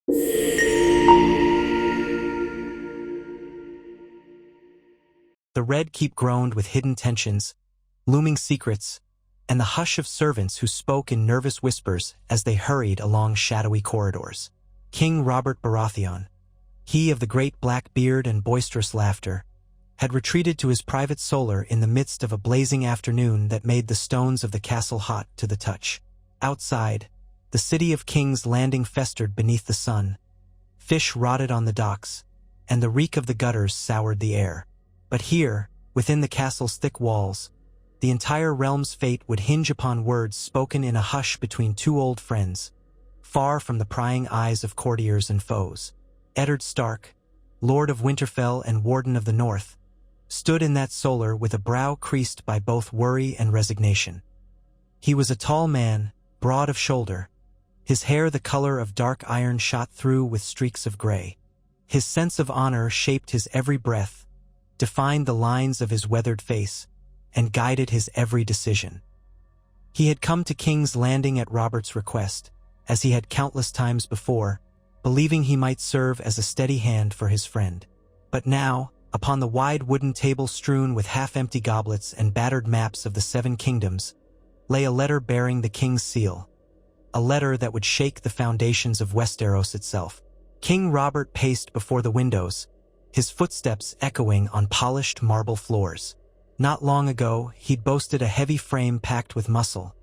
The Red Keep groaned with hidden tensions, looming secrets, and the hush of servants who spoke in nervous whispers as they hurried along shadowy corridors. King Robert Baratheon, he of the great black beard and boisterous laughter, had retreated to his private solar in the midst of a blazing afternoon that made the stones of the castle hot to the touch. Outside, the city of King's Landing festered beneath the sun. Fish rotted on the docks, and the reek of the gutters soured the air. But here, within the castle's thick walls, the entire realm's fate would hinge upon words spoken in a hush between two old friends, far from the prying eyes of courtiers and foes. Eddard Stark, Lord of Winterfell and Warden of the North, stood in that solar with a brow creased by both worry and resignation. He was a tall man, broad of shoulder, his hair the color of dark iron shot through with streaks of gray. His sense of honor shaped his every breath, defined the lines of his weathered face, and guided his every decision. He had come to King's Landing at Robert's request, as he had countless times before, believing he might serve as a steady hand for his friend. But now, upon the wide wooden table strewn with half-empty goblets and battered maps of the Seven Kingdoms, lay a letter bearing the king's seal, a letter that would shake the foundations of Westeros itself. King Robert paced before the windows, his footsteps echoing on polished marble floors. Not long ago, he'd boasted a heavy frame packed with muscle,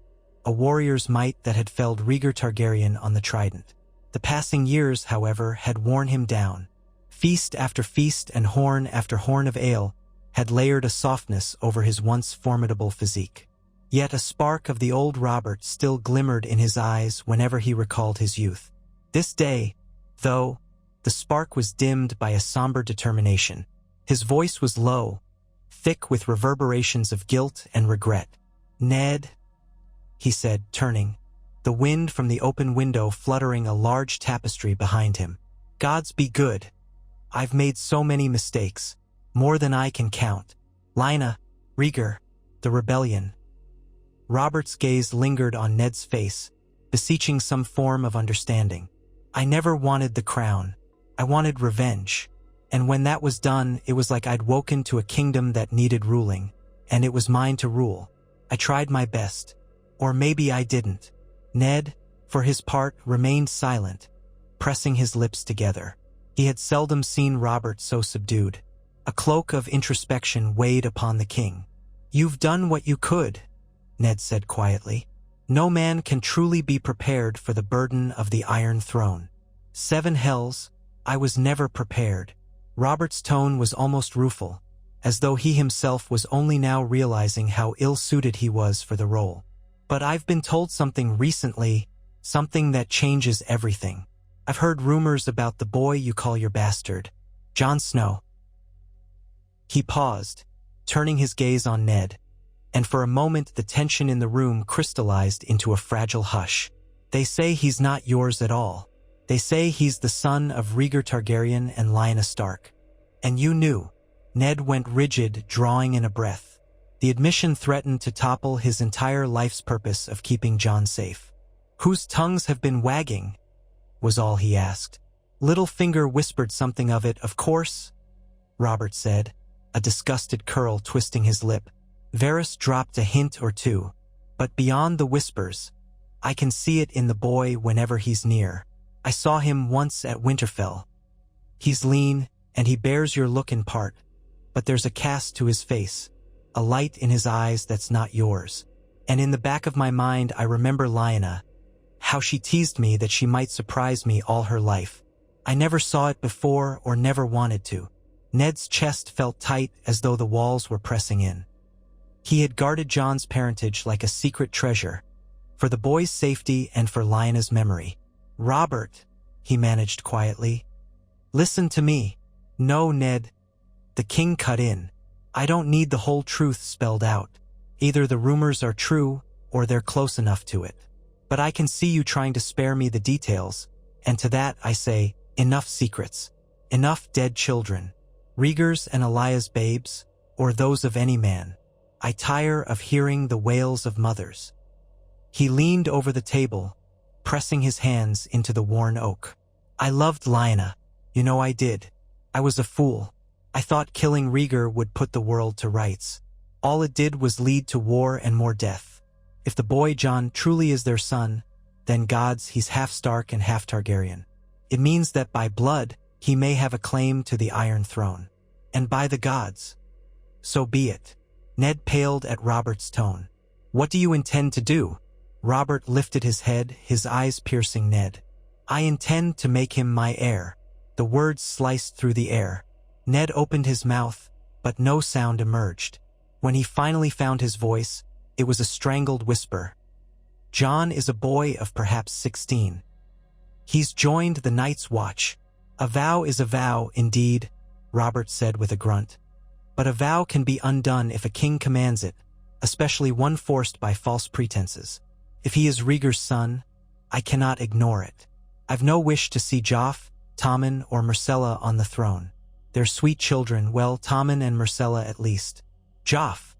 a warrior's might that had felled Rhaegar Targaryen on the Trident. The passing years, however, had worn him down. Feast after feast and horn after horn of ale had layered a softness over his once formidable physique. Yet a spark of the old Robert still glimmered in his eyes whenever he recalled his youth. This day, though, the spark was dimmed by a somber determination. His voice was low, thick with reverberations of guilt and regret. "Ned," he said, turning, the wind from the open window fluttering a large tapestry behind him. "Gods be good. I've made so many mistakes, more than I can count. Lynna, Rhaegar, the rebellion." Robert's gaze lingered on Ned's face, beseeching some form of understanding. "I never wanted the crown. I wanted revenge. And when that was done, it was like I'd woken to a kingdom that needed ruling, and it was mine to rule. I tried my best. Or maybe I didn't." Ned, for his part, remained silent, pressing his lips together. He had seldom seen Robert so subdued. A cloak of introspection weighed upon the king. "You've done what you could," Ned said quietly. "No man can truly be prepared for the burden of the Iron Throne. 7 hells, I was never prepared." Robert's tone was almost rueful, as though he himself was only now realizing how ill-suited he was for the role. "But I've been told something recently, something that changes everything. I've heard rumors about the boy you call your bastard, Jon Snow." He paused, turning his gaze on Ned, and for a moment the tension in the room crystallized into a fragile hush. "They say he's not yours at all. They say he's the son of Rhaegar Targaryen and Lyanna Stark. And you knew." Ned went rigid, drawing in a breath. The admission threatened to topple his entire life's purpose of keeping Jon safe. "Whose tongues have been wagging?" was all he asked. Littlefinger whispered something of it, "Of course," Robert said, a disgusted curl twisting his lip. Varys dropped a hint or two, but beyond the whispers, "I can see it in the boy whenever he's near. I saw him once at Winterfell. He's lean, and he bears your look in part, but there's a cast to his face, a light in his eyes that's not yours. And in the back of my mind I remember Lyanna, how she teased me that she might surprise me all her life. I never saw it before or never wanted to." Ned's chest felt tight as though the walls were pressing in. He had guarded Jon's parentage like a secret treasure, for the boy's safety and for Lyanna's memory. "Robert," he managed quietly, "listen to me." "No, Ned," the king cut in. "I don't need the whole truth spelled out. Either the rumors are true, or they're close enough to it. But I can see you trying to spare me the details, and to that I say, enough secrets. Enough dead children. Rhaegar's and Elaya's babes, or those of any man. I tire of hearing the wails of mothers." He leaned over the table, pressing his hands into the worn oak. I loved Lyanna. You know I did. I was a fool. I thought killing Rhaegar would put the world to rights. All it did was lead to war and more death. If the boy Jon truly is their son, then gods, he's half Stark and half Targaryen. It means that by blood, he may have a claim to the Iron Throne. And by the gods, so be it. Ned paled at Robert's tone. What do you intend to do? Robert lifted his head, his eyes piercing Ned. I intend to make him my heir. The words sliced through the air. Ned opened his mouth, but no sound emerged. When he finally found his voice, it was a strangled whisper. Jon is a boy of perhaps 16. He's joined the Night's Watch. A vow is a vow, indeed, Robert said with a grunt. But a vow can be undone if a king commands it, especially one forced by false pretenses. If he is Rhaegar's son, I cannot ignore it. I've no wish to see Joff, Tommen, or Myrcella on the throne. They're sweet children, well, Tommen and Myrcella at least. Joff.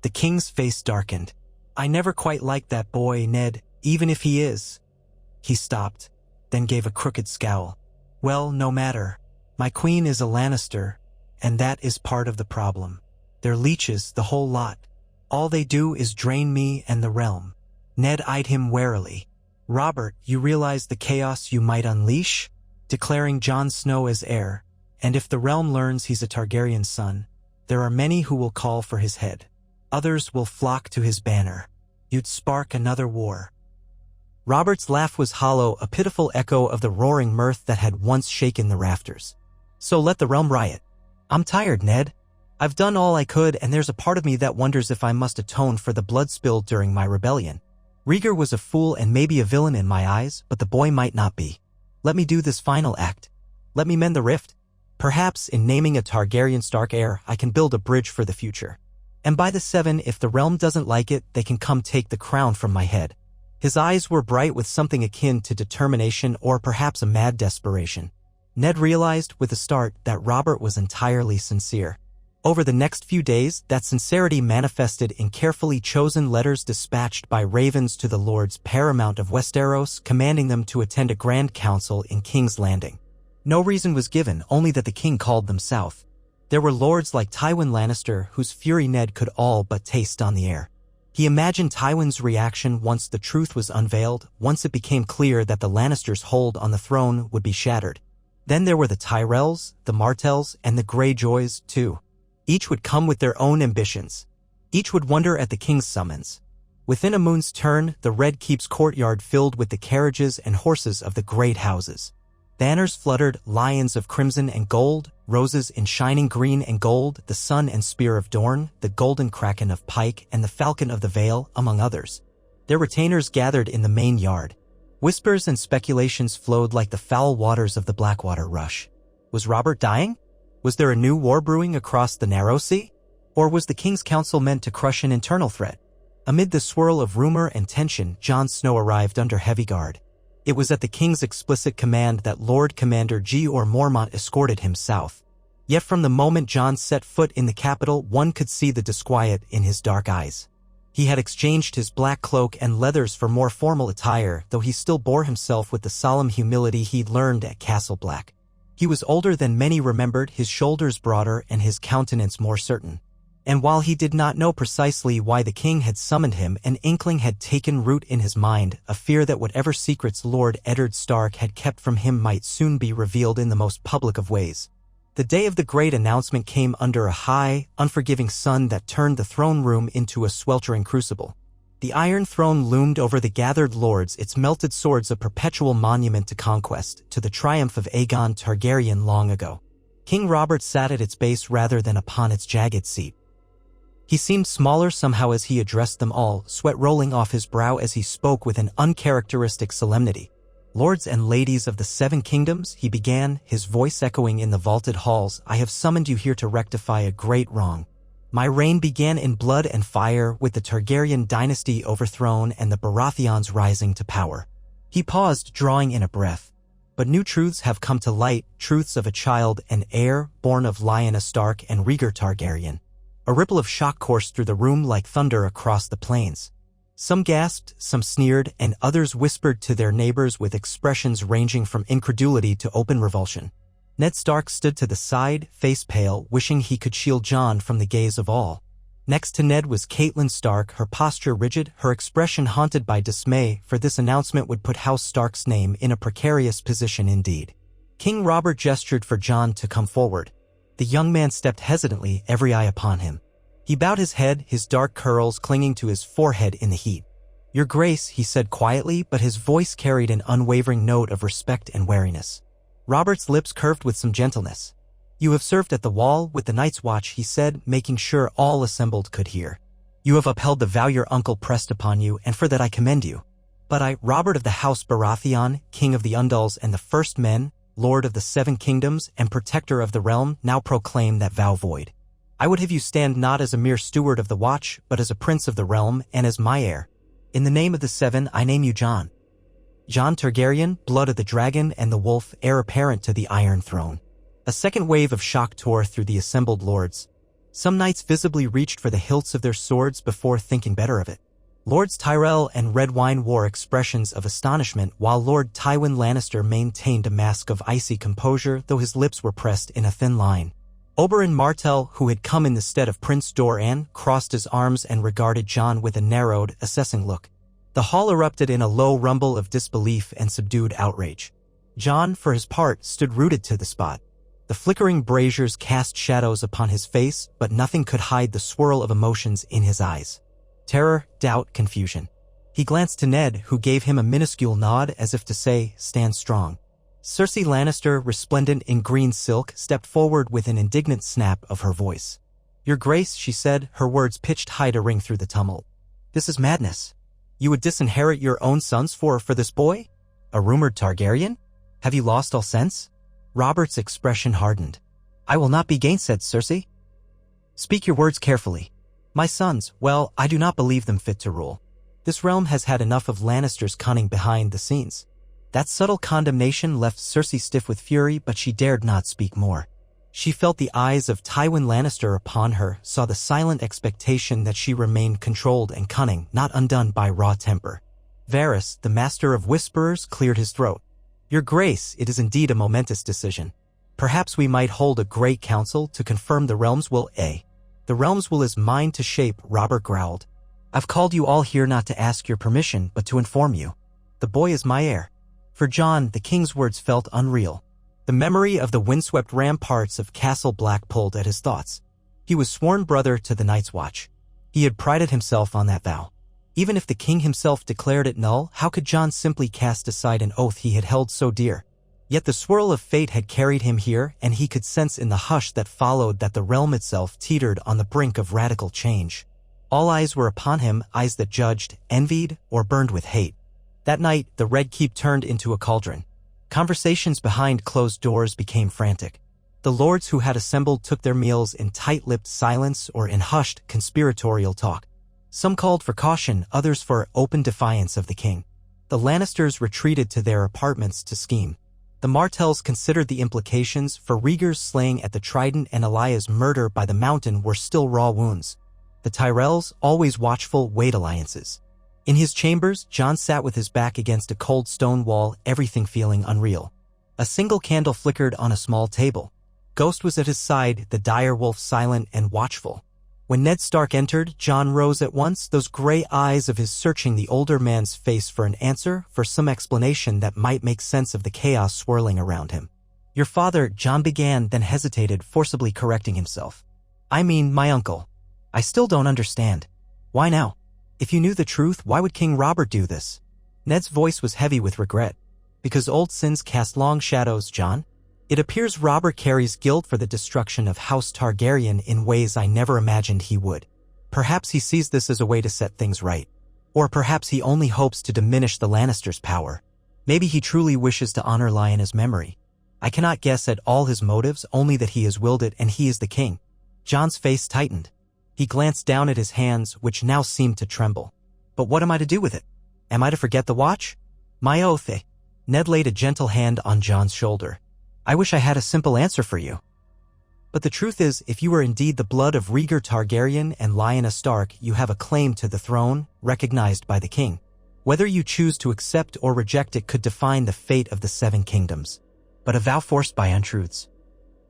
The king's face darkened. I never quite liked that boy, Ned, even if he is. He stopped, then gave a crooked scowl. Well, no matter. My queen is a Lannister, and that is part of the problem. They're leeches, the whole lot. All they do is drain me and the realm. Ned eyed him warily. Robert, you realize the chaos you might unleash? Declaring Jon Snow as heir, and if the realm learns he's a Targaryen son, there are many who will call for his head. Others will flock to his banner. You'd spark another war. Robert's laugh was hollow, a pitiful echo of the roaring mirth that had once shaken the rafters. So let the realm riot. I'm tired, Ned. I've done all I could, and there's a part of me that wonders if I must atone for the blood spilled during my rebellion. Rhaegar was a fool and maybe a villain in my eyes, but the boy might not be. Let me do this final act. Let me mend the rift. Perhaps in naming a Targaryen Stark heir, I can build a bridge for the future. And by the 7, if the realm doesn't like it, they can come take the crown from my head. His eyes were bright with something akin to determination or perhaps a mad desperation. Ned realized with a start that Robert was entirely sincere. Over the next few days, that sincerity manifested in carefully chosen letters dispatched by ravens to the lords paramount of Westeros, commanding them to attend a grand council in King's Landing. No reason was given, only that the king called them south. There were lords like Tywin Lannister, whose fury Ned could all but taste on the air. He imagined Tywin's reaction once the truth was unveiled, once it became clear that the Lannisters' hold on the throne would be shattered. Then there were the Tyrells, the Martells, and the Greyjoys, too. Each would come with their own ambitions. Each would wonder at the king's summons. Within a moon's turn, the Red Keep's courtyard filled with the carriages and horses of the great houses. Banners fluttered, lions of crimson and gold, roses in shining green and gold, the sun and spear of Dorne, the golden kraken of Pike, and the falcon of the Vale, among others. Their retainers gathered in the main yard. Whispers and speculations flowed like the foul waters of the Blackwater rush. Was Robert dying? Was there a new war brewing across the Narrow Sea? Or was the King's Council meant to crush an internal threat? Amid the swirl of rumor and tension, Jon Snow arrived under heavy guard. It was at the King's explicit command that Lord Commander George Mormont escorted him south. Yet from the moment Jon set foot in the capital, one could see the disquiet in his dark eyes. He had exchanged his black cloak and leathers for more formal attire, though he still bore himself with the solemn humility he'd learned at Castle Black. He was older than many remembered, his shoulders broader and his countenance more certain. And while he did not know precisely why the king had summoned him, an inkling had taken root in his mind, a fear that whatever secrets Lord Eddard Stark had kept from him might soon be revealed in the most public of ways. The day of the great announcement came under a high, unforgiving sun that turned the throne room into a sweltering crucible. The Iron Throne loomed over the gathered lords, its melted swords a perpetual monument to conquest, to the triumph of Aegon Targaryen long ago. King Robert sat at its base rather than upon its jagged seat. He seemed smaller somehow as he addressed them all, sweat rolling off his brow as he spoke with an uncharacteristic solemnity. Lords and ladies of the 7 kingdoms, he began, his voice echoing in the vaulted halls, I have summoned you here to rectify a great wrong. My reign began in blood and fire, with the Targaryen dynasty overthrown and the Baratheons rising to power. He paused, drawing in a breath. But new truths have come to light, truths of a child, an heir, born of Lyanna Stark and Rhaegar Targaryen. A ripple of shock coursed through the room like thunder across the plains. Some gasped, some sneered, and others whispered to their neighbors with expressions ranging from incredulity to open revulsion. Ned Stark stood to the side, face pale, wishing he could shield Jon from the gaze of all. Next to Ned was Catelyn Stark, her posture rigid, her expression haunted by dismay, for this announcement would put House Stark's name in a precarious position indeed. King Robert gestured for Jon to come forward. The young man stepped hesitantly, every eye upon him. He bowed his head, his dark curls clinging to his forehead in the heat. "Your Grace," he said quietly, but his voice carried an unwavering note of respect and wariness. Robert's lips curved with some gentleness. "You have served at the wall with the Night's Watch," he said, making sure all assembled could hear. "You have upheld the vow your uncle pressed upon you, and for that I commend you. But I, Robert of the House Baratheon, King of the Undulls and the First Men, Lord of the Seven Kingdoms, and Protector of the Realm, now proclaim that vow void. I would have you stand not as a mere steward of the Watch, but as a prince of the realm, and as my heir. In the name of the Seven, I name you Jon. Jon Targaryen, blood of the dragon and the wolf, heir apparent to the Iron Throne." A second wave of shock tore through the assembled lords. Some knights visibly reached for the hilts of their swords before thinking better of it. Lords Tyrell and Redwyne wore expressions of astonishment, while Lord Tywin Lannister maintained a mask of icy composure, though his lips were pressed in a thin line. Oberyn Martell, who had come in the stead of Prince Doran, crossed his arms and regarded Jon with a narrowed, assessing look. The hall erupted in a low rumble of disbelief and subdued outrage. Jon, for his part, stood rooted to the spot. The flickering braziers cast shadows upon his face, but nothing could hide the swirl of emotions in his eyes. Terror, doubt, confusion. He glanced to Ned, who gave him a minuscule nod as if to say, "Stand strong." Cersei Lannister, resplendent in green silk, stepped forward with an indignant snap of her voice. "Your Grace," she said, her words pitched high to ring through the tumult. "This is madness. You would disinherit your own sons for this boy? A rumored Targaryen? Have you lost all sense?" Robert's expression hardened. "I will not be gainsaid, Cersei. Speak your words carefully. My sons, well, I do not believe them fit to rule. This realm has had enough of Lannister's cunning behind the scenes." That subtle condemnation left Cersei stiff with fury, but she dared not speak more. She felt the eyes of Tywin Lannister upon her, saw the silent expectation that she remained controlled and cunning, not undone by raw temper. Varys, the master of whisperers, cleared his throat. "Your Grace, it is indeed a momentous decision. Perhaps we might hold a great council to confirm the realm's will. The realm's will is mine to shape," Robert growled. "I've called you all here not to ask your permission, but to inform you. The boy is my heir." For Jon, the king's words felt unreal. The memory of the windswept ramparts of Castle Black pulled at his thoughts. He was sworn brother to the Night's Watch. He had prided himself on that vow. Even if the king himself declared it null, how could Jon simply cast aside an oath he had held so dear? Yet the swirl of fate had carried him here, and he could sense in the hush that followed that the realm itself teetered on the brink of radical change. All eyes were upon him, eyes that judged, envied, or burned with hate. That night, the Red Keep turned into a cauldron. Conversations behind closed doors became frantic. The lords who had assembled took their meals in tight-lipped silence or in hushed, conspiratorial talk. Some called for caution, others for open defiance of the king. The Lannisters retreated to their apartments to scheme. The Martells considered the implications, for Rhaegar's slaying at the Trident and Elaya's murder by the Mountain were still raw wounds. The Tyrells, always watchful, weighed alliances. In his chambers, Jon sat with his back against a cold stone wall, everything feeling unreal. A single candle flickered on a small table. Ghost was at his side, the dire wolf silent and watchful. When Ned Stark entered, Jon rose at once, those gray eyes of his searching the older man's face for an answer, for some explanation that might make sense of the chaos swirling around him. "Your father," Jon began, then hesitated, forcibly correcting himself. "I mean, my uncle. I still don't understand. Why now? If you knew the truth, why would King Robert do this?" Ned's voice was heavy with regret. "Because old sins cast long shadows, Jon. It appears Robert carries guilt for the destruction of House Targaryen in ways I never imagined he would. Perhaps he sees this as a way to set things right. Or perhaps he only hopes to diminish the Lannisters' power. Maybe he truly wishes to honor Lyanna's memory. I cannot guess at all his motives, only that he has willed it and he is the king." Jon's face tightened. He glanced down at his hands, which now seemed to tremble. "But what am I to do with it? Am I to forget the watch? My oath, Ned laid a gentle hand on Jon's shoulder. "I wish I had a simple answer for you." But the truth is, if you are indeed the blood of Rhaegar Targaryen and Lyanna Stark, you have a claim to the throne, recognized by the king. Whether you choose to accept or reject it could define the fate of the Seven Kingdoms. But a vow forced by untruths.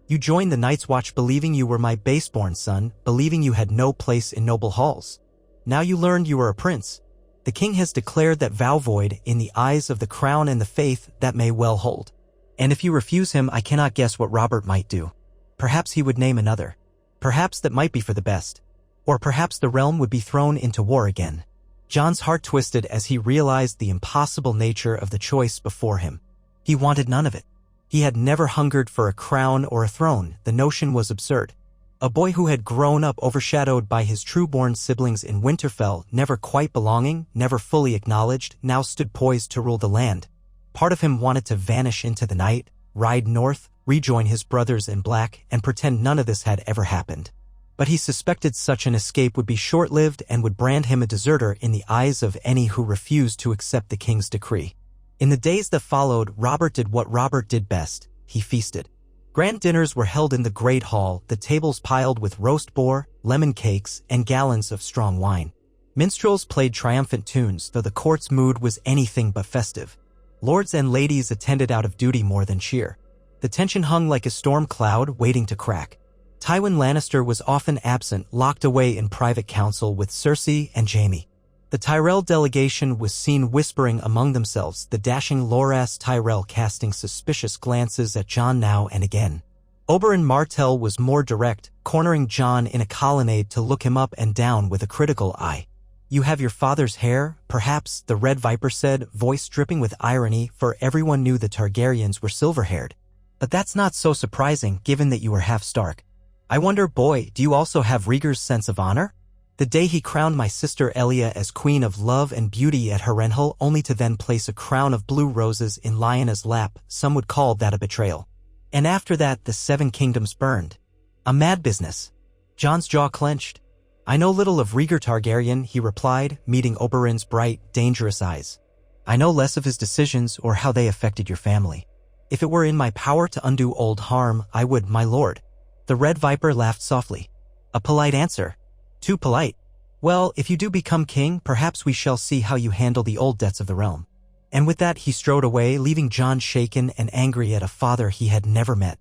You joined the Night's Watch believing you were my baseborn son, believing you had no place in noble halls. Now you learned you were a prince. The king has declared that vow void in the eyes of the crown and the faith that may well hold. And if you refuse him, I cannot guess what Robert might do. Perhaps he would name another. Perhaps that might be for the best. Or perhaps the realm would be thrown into war again. Jon's heart twisted as he realized the impossible nature of the choice before him. He wanted none of it. He had never hungered for a crown or a throne. The notion was absurd. A boy who had grown up overshadowed by his true-born siblings in Winterfell, never quite belonging, never fully acknowledged, now stood poised to rule the land. Part of him wanted to vanish into the night, ride north, rejoin his brothers in black, and pretend none of this had ever happened. But he suspected such an escape would be short-lived and would brand him a deserter in the eyes of any who refused to accept the king's decree. In the days that followed, Robert did what Robert did best. He feasted. Grand dinners were held in the great hall, the tables piled with roast boar, lemon cakes, and gallons of strong wine. Minstrels played triumphant tunes, though the court's mood was anything but festive. Lords and ladies attended out of duty more than cheer. The tension hung like a storm cloud waiting to crack. Tywin Lannister was often absent, locked away in private council with Cersei and Jaime. The Tyrell delegation was seen whispering among themselves, the dashing Loras Tyrell casting suspicious glances at Jon now and again. Oberyn Martell was more direct, cornering Jon in a colonnade to look him up and down with a critical eye. "You have your father's hair, perhaps," the Red Viper said, voice dripping with irony, for everyone knew the Targaryens were silver-haired. "But that's not so surprising, given that you are half Stark. I wonder, boy, do you also have Rhaegar's sense of honor? The day he crowned my sister Elia as Queen of Love and Beauty at Harrenhal, only to then place a crown of blue roses in Lyanna's lap, some would call that a betrayal. And after that, the Seven Kingdoms burned. A mad business." Jon's jaw clenched. "I know little of Rhaegar Targaryen," he replied, meeting Oberyn's bright, dangerous eyes. "I know less of his decisions or how they affected your family. If it were in my power to undo old harm, I would, my lord." The Red Viper laughed softly. "A polite answer. Too polite. Well, if you do become king, perhaps we shall see how you handle the old debts of the realm." And with that he strode away, leaving Jon shaken and angry at a father he had never met.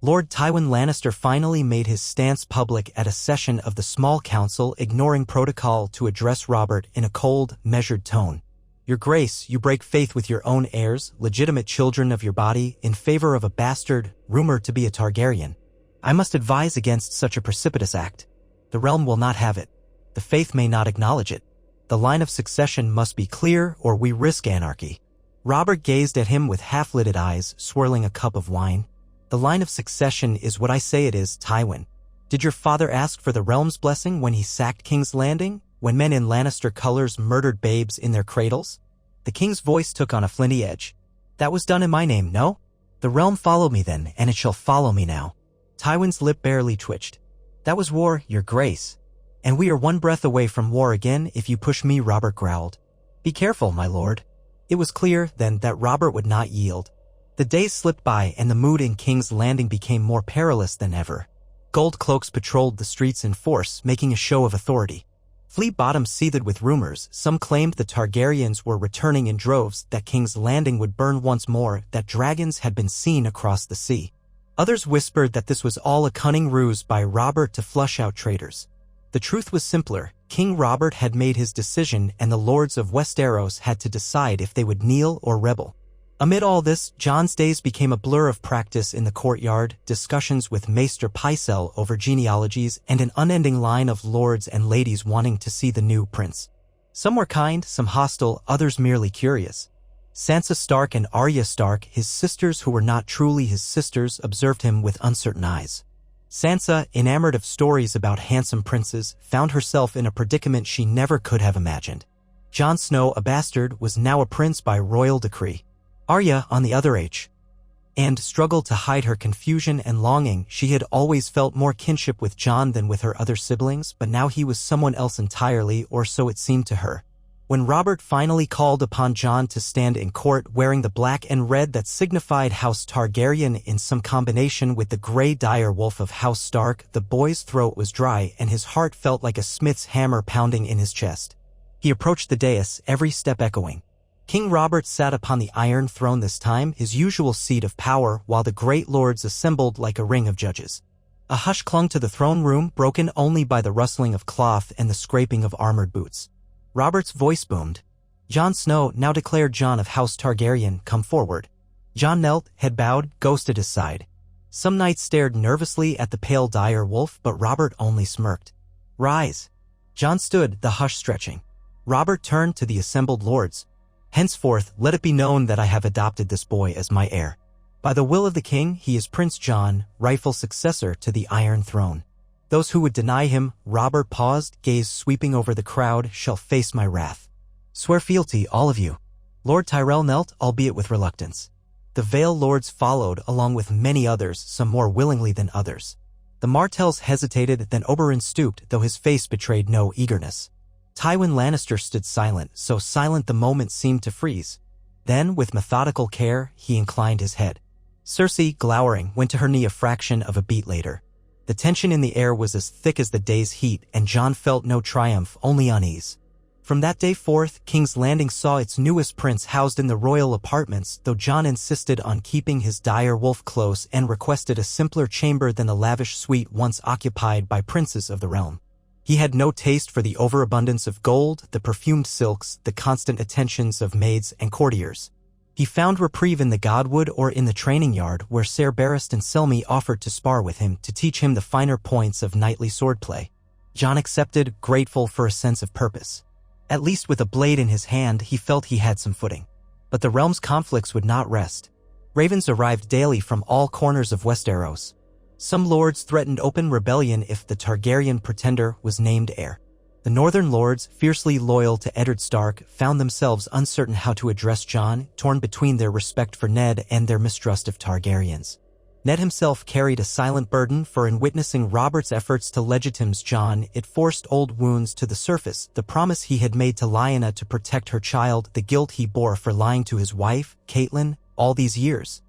Lord Tywin Lannister finally made his stance public at a session of the small council, ignoring protocol to address Robert in a cold, measured tone. "Your Grace, you break faith with your own heirs, legitimate children of your body, in favor of a bastard, rumored to be a Targaryen. I must advise against such a precipitous act. The realm will not have it. The faith may not acknowledge it. The line of succession must be clear, or we risk anarchy." Robert gazed at him with half-lidded eyes, swirling a cup of wine. "The line of succession is what I say it is, Tywin. Did your father ask for the realm's blessing when he sacked King's Landing, when men in Lannister colors murdered babes in their cradles?" The king's voice took on a flinty edge. "That was done in my name, no? The realm followed me then, and it shall follow me now." Tywin's lip barely twitched. "That was war, your Grace. And we are one breath away from war again if you push me," Robert growled. "Be careful, my lord." It was clear, then, that Robert would not yield. The days slipped by and the mood in King's Landing became more perilous than ever. Gold cloaks patrolled the streets in force, making a show of authority. Flea Bottom seethed with rumors. Some claimed the Targaryens were returning in droves, that King's Landing would burn once more, that dragons had been seen across the sea. Others whispered that this was all a cunning ruse by Robert to flush out traitors. The truth was simpler. King Robert had made his decision, and the lords of Westeros had to decide if they would kneel or rebel. Amid all this, Jon's days became a blur of practice in the courtyard, discussions with Maester Pycelle over genealogies, and an unending line of lords and ladies wanting to see the new prince. Some were kind, some hostile, others merely curious. Sansa Stark and Arya Stark, his sisters who were not truly his sisters, observed him with uncertain eyes. Sansa, enamored of stories about handsome princes, found herself in a predicament she never could have imagined. Jon Snow, a bastard, was now a prince by royal decree. Arya, on the other hand, struggled to hide her confusion and longing. She had always felt more kinship with Jon than with her other siblings, but now he was someone else entirely, or so it seemed to her. When Robert finally called upon Jon to stand in court wearing the black and red that signified House Targaryen in some combination with the gray dire wolf of House Stark, the boy's throat was dry and his heart felt like a smith's hammer pounding in his chest. He approached the dais, every step echoing. King Robert sat upon the Iron Throne this time, his usual seat of power, while the great lords assembled like a ring of judges. A hush clung to the throne room, broken only by the rustling of cloth and the scraping of armored boots. Robert's voice boomed. "Jon Snow, now declared Jon of House Targaryen, come forward." Jon knelt, head bowed, ghost at his side. Some knights stared nervously at the pale dire wolf, but Robert only smirked. "Rise." Jon stood, the hush stretching. Robert turned to the assembled lords. "Henceforth, let it be known that I have adopted this boy as my heir. By the will of the king, he is Prince Jon, rightful successor to the Iron Throne. Those who would deny him," Robert paused, gaze sweeping over the crowd, "shall face my wrath. Swear fealty, all of you." Lord Tyrell knelt, albeit with reluctance. The Vale lords followed, along with many others, some more willingly than others. The Martells hesitated, then Oberyn stooped, though his face betrayed no eagerness. Tywin Lannister stood silent, so silent the moment seemed to freeze. Then, with methodical care, he inclined his head. Cersei, glowering, went to her knee a fraction of a beat later. The tension in the air was as thick as the day's heat, and Jon felt no triumph, only unease. From that day forth, King's Landing saw its newest prince housed in the royal apartments, though Jon insisted on keeping his dire wolf close and requested a simpler chamber than the lavish suite once occupied by princes of the realm. He had no taste for the overabundance of gold, the perfumed silks, the constant attentions of maids and courtiers. He found reprieve in the Godwood or in the training yard where Ser Barristan Selmy offered to spar with him to teach him the finer points of knightly swordplay. Jon accepted, grateful for a sense of purpose. At least with a blade in his hand, he felt he had some footing. But the realm's conflicts would not rest. Ravens arrived daily from all corners of Westeros. Some lords threatened open rebellion if the Targaryen pretender was named heir. The northern lords, fiercely loyal to Eddard Stark, found themselves uncertain how to address Jon, torn between their respect for Ned and their mistrust of Targaryens. Ned himself carried a silent burden, for in witnessing Robert's efforts to legitimize Jon, it forced old wounds to the surface, the promise he had made to Lyanna to protect her child, the guilt he bore for lying to his wife, Catelyn, all these years.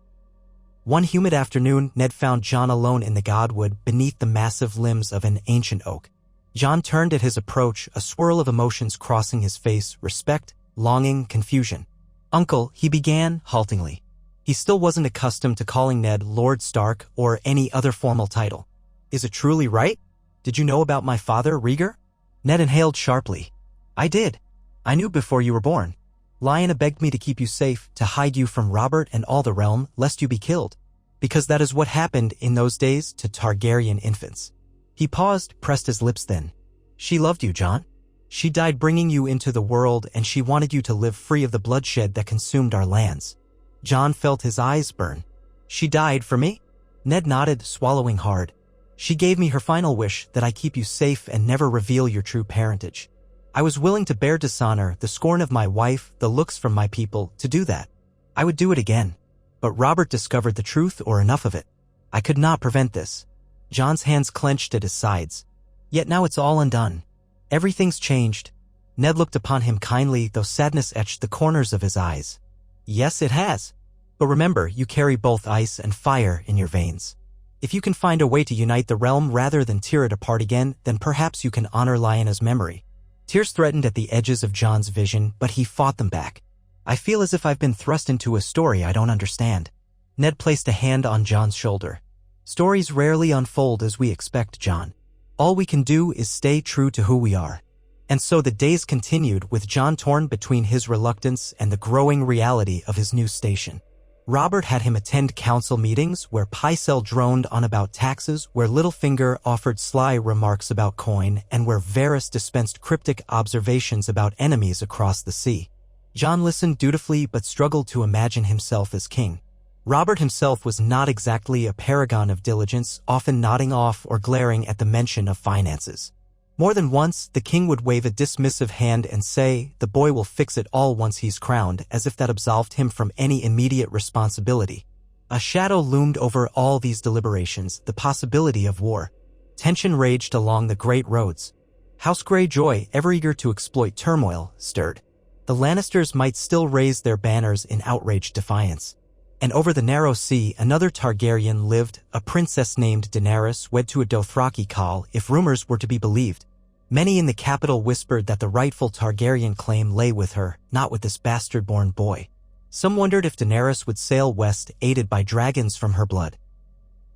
One humid afternoon, Ned found Jon alone in the Godwood, beneath the massive limbs of an ancient oak. Jon turned at his approach, a swirl of emotions crossing his face, respect, longing, confusion. "Uncle," he began, haltingly. He still wasn't accustomed to calling Ned Lord Stark or any other formal title. "Is it truly right? Did you know about my father, Rhaegar?" Ned inhaled sharply. "I did. I knew before you were born. Lyanna begged me to keep you safe, to hide you from Robert and all the realm, lest you be killed. Because that is what happened in those days to Targaryen infants." He paused, pressed his lips then. "She loved you, Jon. She died bringing you into the world, and she wanted you to live free of the bloodshed that consumed our lands." Jon felt his eyes burn. "She died for me?" Ned nodded, swallowing hard. "She gave me her final wish, that I keep you safe and never reveal your true parentage. I was willing to bear dishonor, the scorn of my wife, the looks from my people, to do that. I would do it again. But Robert discovered the truth, or enough of it. I could not prevent this." Jon's hands clenched at his sides. "Yet now it's all undone. Everything's changed." Ned looked upon him kindly, though sadness etched the corners of his eyes. "Yes, it has. But remember, you carry both ice and fire in your veins. If you can find a way to unite the realm rather than tear it apart again, then perhaps you can honor Lyanna's memory." Tears threatened at the edges of Jon's vision, but he fought them back. "I feel as if I've been thrust into a story I don't understand." Ned placed a hand on Jon's shoulder. "Stories rarely unfold as we expect, Jon. All we can do is stay true to who we are." And so the days continued, with Jon torn between his reluctance and the growing reality of his new station. Robert had him attend council meetings where Pycelle droned on about taxes, where Littlefinger offered sly remarks about coin, and where Varys dispensed cryptic observations about enemies across the sea. Jon listened dutifully but struggled to imagine himself as king. Robert himself was not exactly a paragon of diligence, often nodding off or glaring at the mention of finances. More than once, the king would wave a dismissive hand and say, "The boy will fix it all once he's crowned," as if that absolved him from any immediate responsibility. A shadow loomed over all these deliberations, the possibility of war. Tension raged along the great roads. House Greyjoy, ever eager to exploit turmoil, stirred. The Lannisters might still raise their banners in outraged defiance. And over the narrow sea, another Targaryen lived, a princess named Daenerys, wed to a Dothraki Khal, if rumors were to be believed. Many in the capital whispered that the rightful Targaryen claim lay with her, not with this bastard-born boy. Some wondered if Daenerys would sail west aided by dragons from her blood,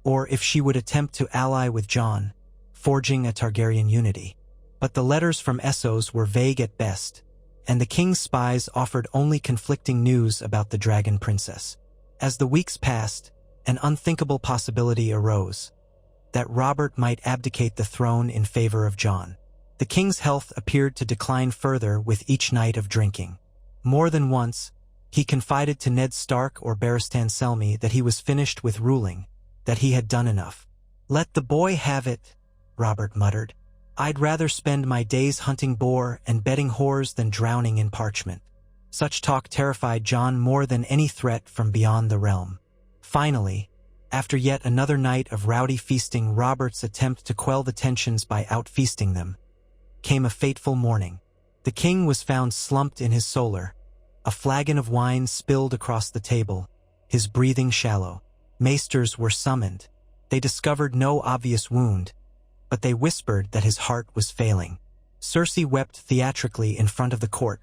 or if she would attempt to ally with Jon, forging a Targaryen unity. But the letters from Essos were vague at best, and the king's spies offered only conflicting news about the dragon princess. As the weeks passed, an unthinkable possibility arose, that Robert might abdicate the throne in favor of Jon. The king's health appeared to decline further with each night of drinking. More than once, he confided to Ned Stark or Barristan Selmy that he was finished with ruling, that he had done enough. "Let the boy have it," Robert muttered. "I'd rather spend my days hunting boar and betting whores than drowning in parchment." Such talk terrified Jon more than any threat from beyond the realm. Finally, after yet another night of rowdy feasting, Robert's attempt to quell the tensions by out-feasting them, came a fateful morning. The king was found slumped in his solar, a flagon of wine spilled across the table, his breathing shallow. Maesters were summoned. They discovered no obvious wound, but they whispered that his heart was failing. Cersei wept theatrically in front of the court,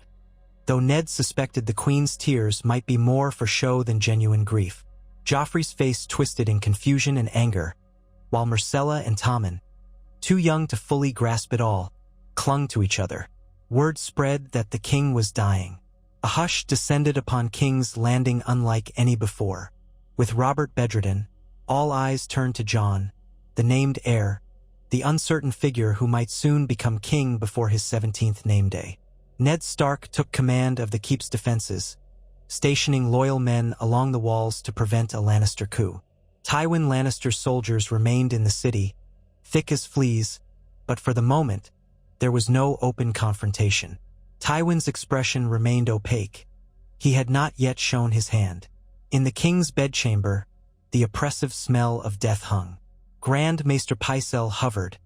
though Ned suspected the queen's tears might be more for show than genuine grief. Joffrey's face twisted in confusion and anger, while Myrcella and Tommen, too young to fully grasp it all, clung to each other. Word spread that the king was dying. A hush descended upon King's Landing unlike any before. With Robert bedridden, all eyes turned to Jon, the named heir, the uncertain figure who might soon become king before his 17th name day. Ned Stark took command of the keep's defenses, stationing loyal men along the walls to prevent a Lannister coup. Tywin Lannister's soldiers remained in the city, thick as fleas, but for the moment, there was no open confrontation. Tywin's expression remained opaque. He had not yet shown his hand. In the king's bedchamber, the oppressive smell of death hung. Grand Maester Pycelle hovered,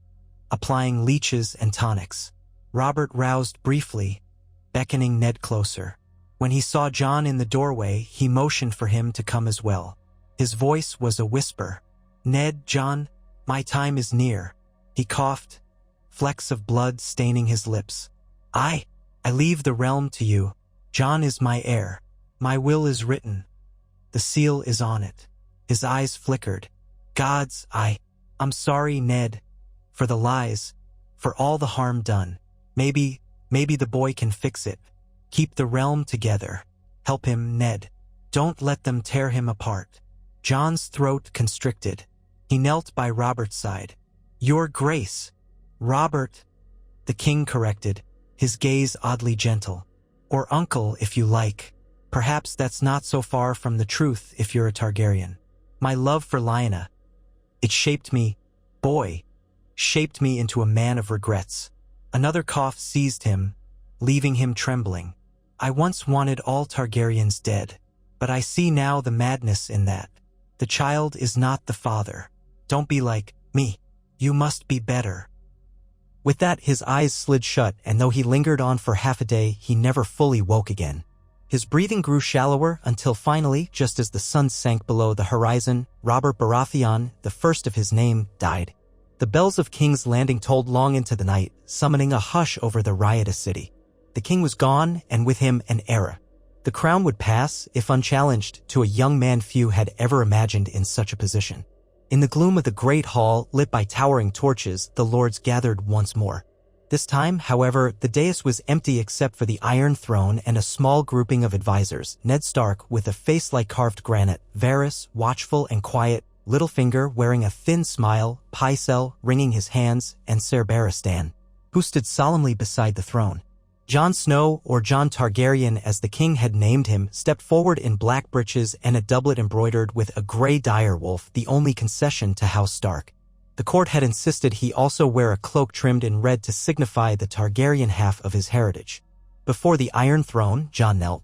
applying leeches and tonics. Robert roused briefly, beckoning Ned closer. When he saw Jon in the doorway, he motioned for him to come as well. His voice was a whisper. "Ned, Jon, my time is near." He coughed, flecks of blood staining his lips. I leave the realm to you. Jon is my heir. My will is written. The seal is on it." His eyes flickered. "Gods, I'm sorry, Ned, for the lies, for all the harm done. Maybe the boy can fix it. Keep the realm together. Help him, Ned. Don't let them tear him apart." Jon's throat constricted. He knelt by Robert's side. "Your Grace." "Robert," the king corrected, his gaze oddly gentle. "Or uncle, if you like. Perhaps that's not so far from the truth if you're a Targaryen. My love for Lyanna, it shaped me into a man of regrets." Another cough seized him, leaving him trembling. "I once wanted all Targaryens dead, but I see now the madness in that. The child is not the father. Don't be like me. You must be better." With that, his eyes slid shut, and though he lingered on for half a day, he never fully woke again. His breathing grew shallower until finally, just as the sun sank below the horizon, Robert Baratheon, the first of his name, died. The bells of King's Landing tolled long into the night, summoning a hush over the riotous city. The king was gone, and with him an era. The crown would pass, if unchallenged, to a young man few had ever imagined in such a position. In the gloom of the great hall, lit by towering torches, the lords gathered once more. This time, however, the dais was empty except for the Iron Throne and a small grouping of advisors. Ned Stark, with a face like carved granite, Varys, watchful and quiet, Littlefinger wearing a thin smile, Pycelle wringing his hands, and Ser Barristan, who stood solemnly beside the throne. Jon Snow, or Jon Targaryen as the king had named him, stepped forward in black breeches and a doublet embroidered with a grey direwolf, the only concession to House Stark. The court had insisted he also wear a cloak trimmed in red to signify the Targaryen half of his heritage. Before the Iron Throne, Jon knelt.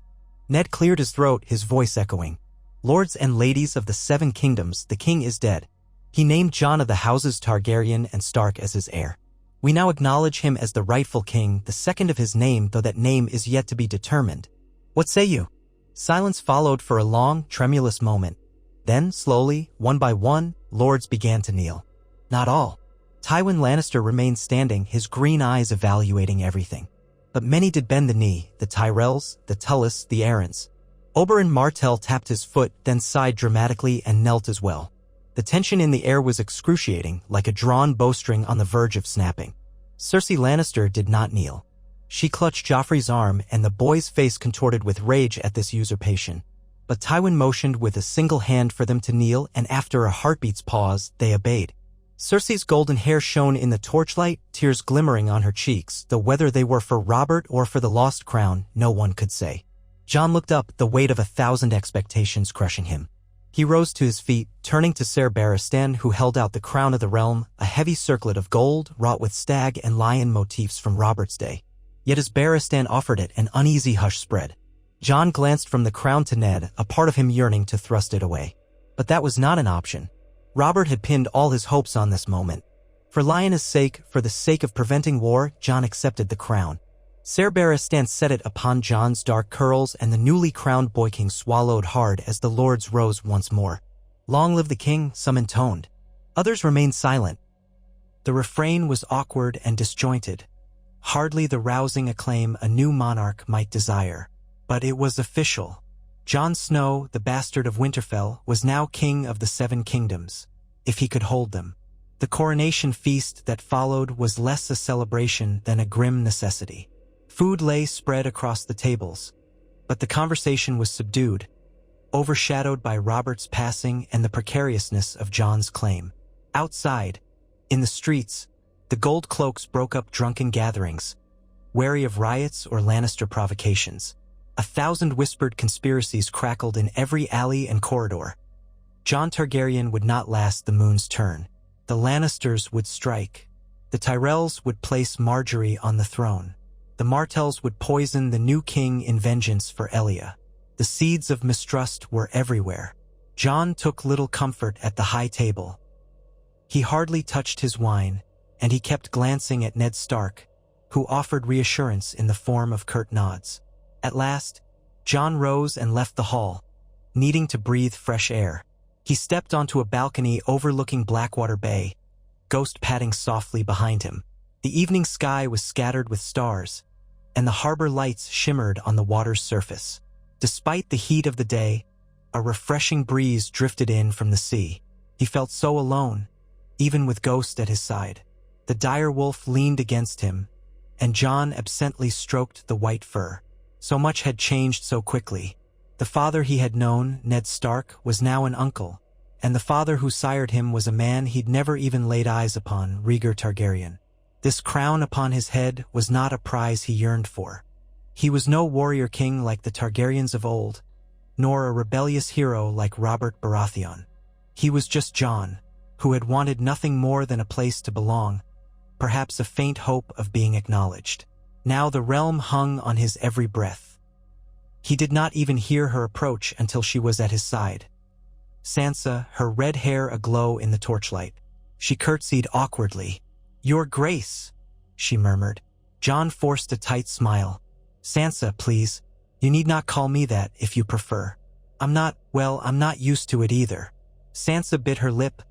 Ned cleared his throat, his voice echoing. "Lords and ladies of the Seven Kingdoms, the king is dead." He named Jon of the houses Targaryen and Stark as his heir. We now acknowledge him as the rightful king, the second of his name, though that name is yet to be determined. What say you?" Silence followed for a long, tremulous moment. Then, slowly, one by one, lords began to kneel. Not all. Tywin Lannister remained standing, his green eyes evaluating everything. But many did bend the knee, the Tyrells, the Tullys, the Aarons. Oberyn Martell tapped his foot, then sighed dramatically and knelt as well. The tension in the air was excruciating, like a drawn bowstring on the verge of snapping. Cersei Lannister did not kneel. She clutched Joffrey's arm, and the boy's face contorted with rage at this usurpation. But Tywin motioned with a single hand for them to kneel, and after a heartbeat's pause, they obeyed. Cersei's golden hair shone in the torchlight, tears glimmering on her cheeks, though whether they were for Robert or for the lost crown, no one could say. Jon looked up, the weight of 1,000 expectations crushing him. He rose to his feet, turning to Ser Barristan, who held out the crown of the realm, a heavy circlet of gold, wrought with stag and lion motifs from Robert's day. Yet as Barristan offered it, an uneasy hush spread. Jon glanced from the crown to Ned, a part of him yearning to thrust it away. But that was not an option. Robert had pinned all his hopes on this moment. For Lyanna's sake, for the sake of preventing war, Jon accepted the crown. Ser Barristan set it upon Jon's dark curls, and the newly crowned boy king swallowed hard as the lords rose once more. "Long live the king," some intoned. Others remained silent. The refrain was awkward and disjointed. Hardly the rousing acclaim a new monarch might desire. But it was official. Jon Snow, the bastard of Winterfell, was now king of the 7 kingdoms, if he could hold them. The coronation feast that followed was less a celebration than a grim necessity. Food lay spread across the tables, but the conversation was subdued, overshadowed by Robert's passing and the precariousness of Jon's claim. Outside, in the streets, the gold cloaks broke up drunken gatherings, wary of riots or Lannister provocations. 1,000 whispered conspiracies crackled in every alley and corridor. Jon Targaryen would not last the moon's turn. The Lannisters would strike. The Tyrells would place Marjorie on the throne. The Martells would poison the new king in vengeance for Elia. The seeds of mistrust were everywhere. Jon took little comfort at the high table. He hardly touched his wine, and he kept glancing at Ned Stark, who offered reassurance in the form of curt nods. At last, Jon rose and left the hall, needing to breathe fresh air. He stepped onto a balcony overlooking Blackwater Bay, Ghost padding softly behind him. The evening sky was scattered with stars, and the harbor lights shimmered on the water's surface. Despite the heat of the day, a refreshing breeze drifted in from the sea. He felt so alone, even with Ghost at his side. The direwolf leaned against him, and Jon absently stroked the white fur. So much had changed so quickly. The father he had known, Ned Stark, was now an uncle, and the father who sired him was a man he'd never even laid eyes upon, Rhaegar Targaryen. This crown upon his head was not a prize he yearned for. He was no warrior king like the Targaryens of old, nor a rebellious hero like Robert Baratheon. He was just Jon, who had wanted nothing more than a place to belong, perhaps a faint hope of being acknowledged. Now the realm hung on his every breath. He did not even hear her approach until she was at his side. Sansa, her red hair aglow in the torchlight. She curtsied awkwardly. "Your Grace," she murmured. Jon forced a tight smile. "Sansa, please. You need not call me that if you prefer. I'm not used to it either." Sansa bit her lip,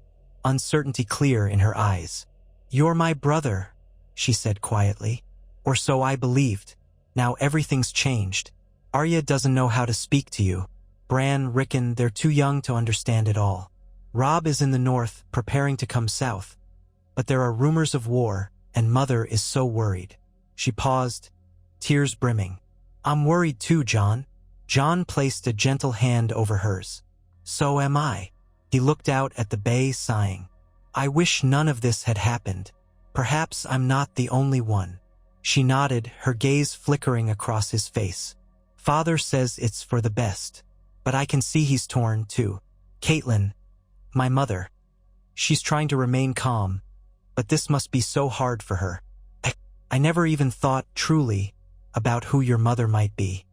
uncertainty clear in her eyes. "You're my brother," she said quietly. "Or so I believed. Now everything's changed. Arya doesn't know how to speak to you. Bran, Rickon, they're too young to understand it all. Robb is in the north, preparing to come south. But there are rumors of war, and Mother is so worried." She paused, tears brimming. "I'm worried too, Jon." Jon placed a gentle hand over hers. "So am I." He looked out at the bay, sighing. "I wish none of this had happened. Perhaps I'm not the only one." She nodded, her gaze flickering across his face. "Father says it's for the best. But I can see he's torn, too. Caitlin, my mother. She's trying to remain calm, but this must be so hard for her. I never even thought, truly, about who your mother might be.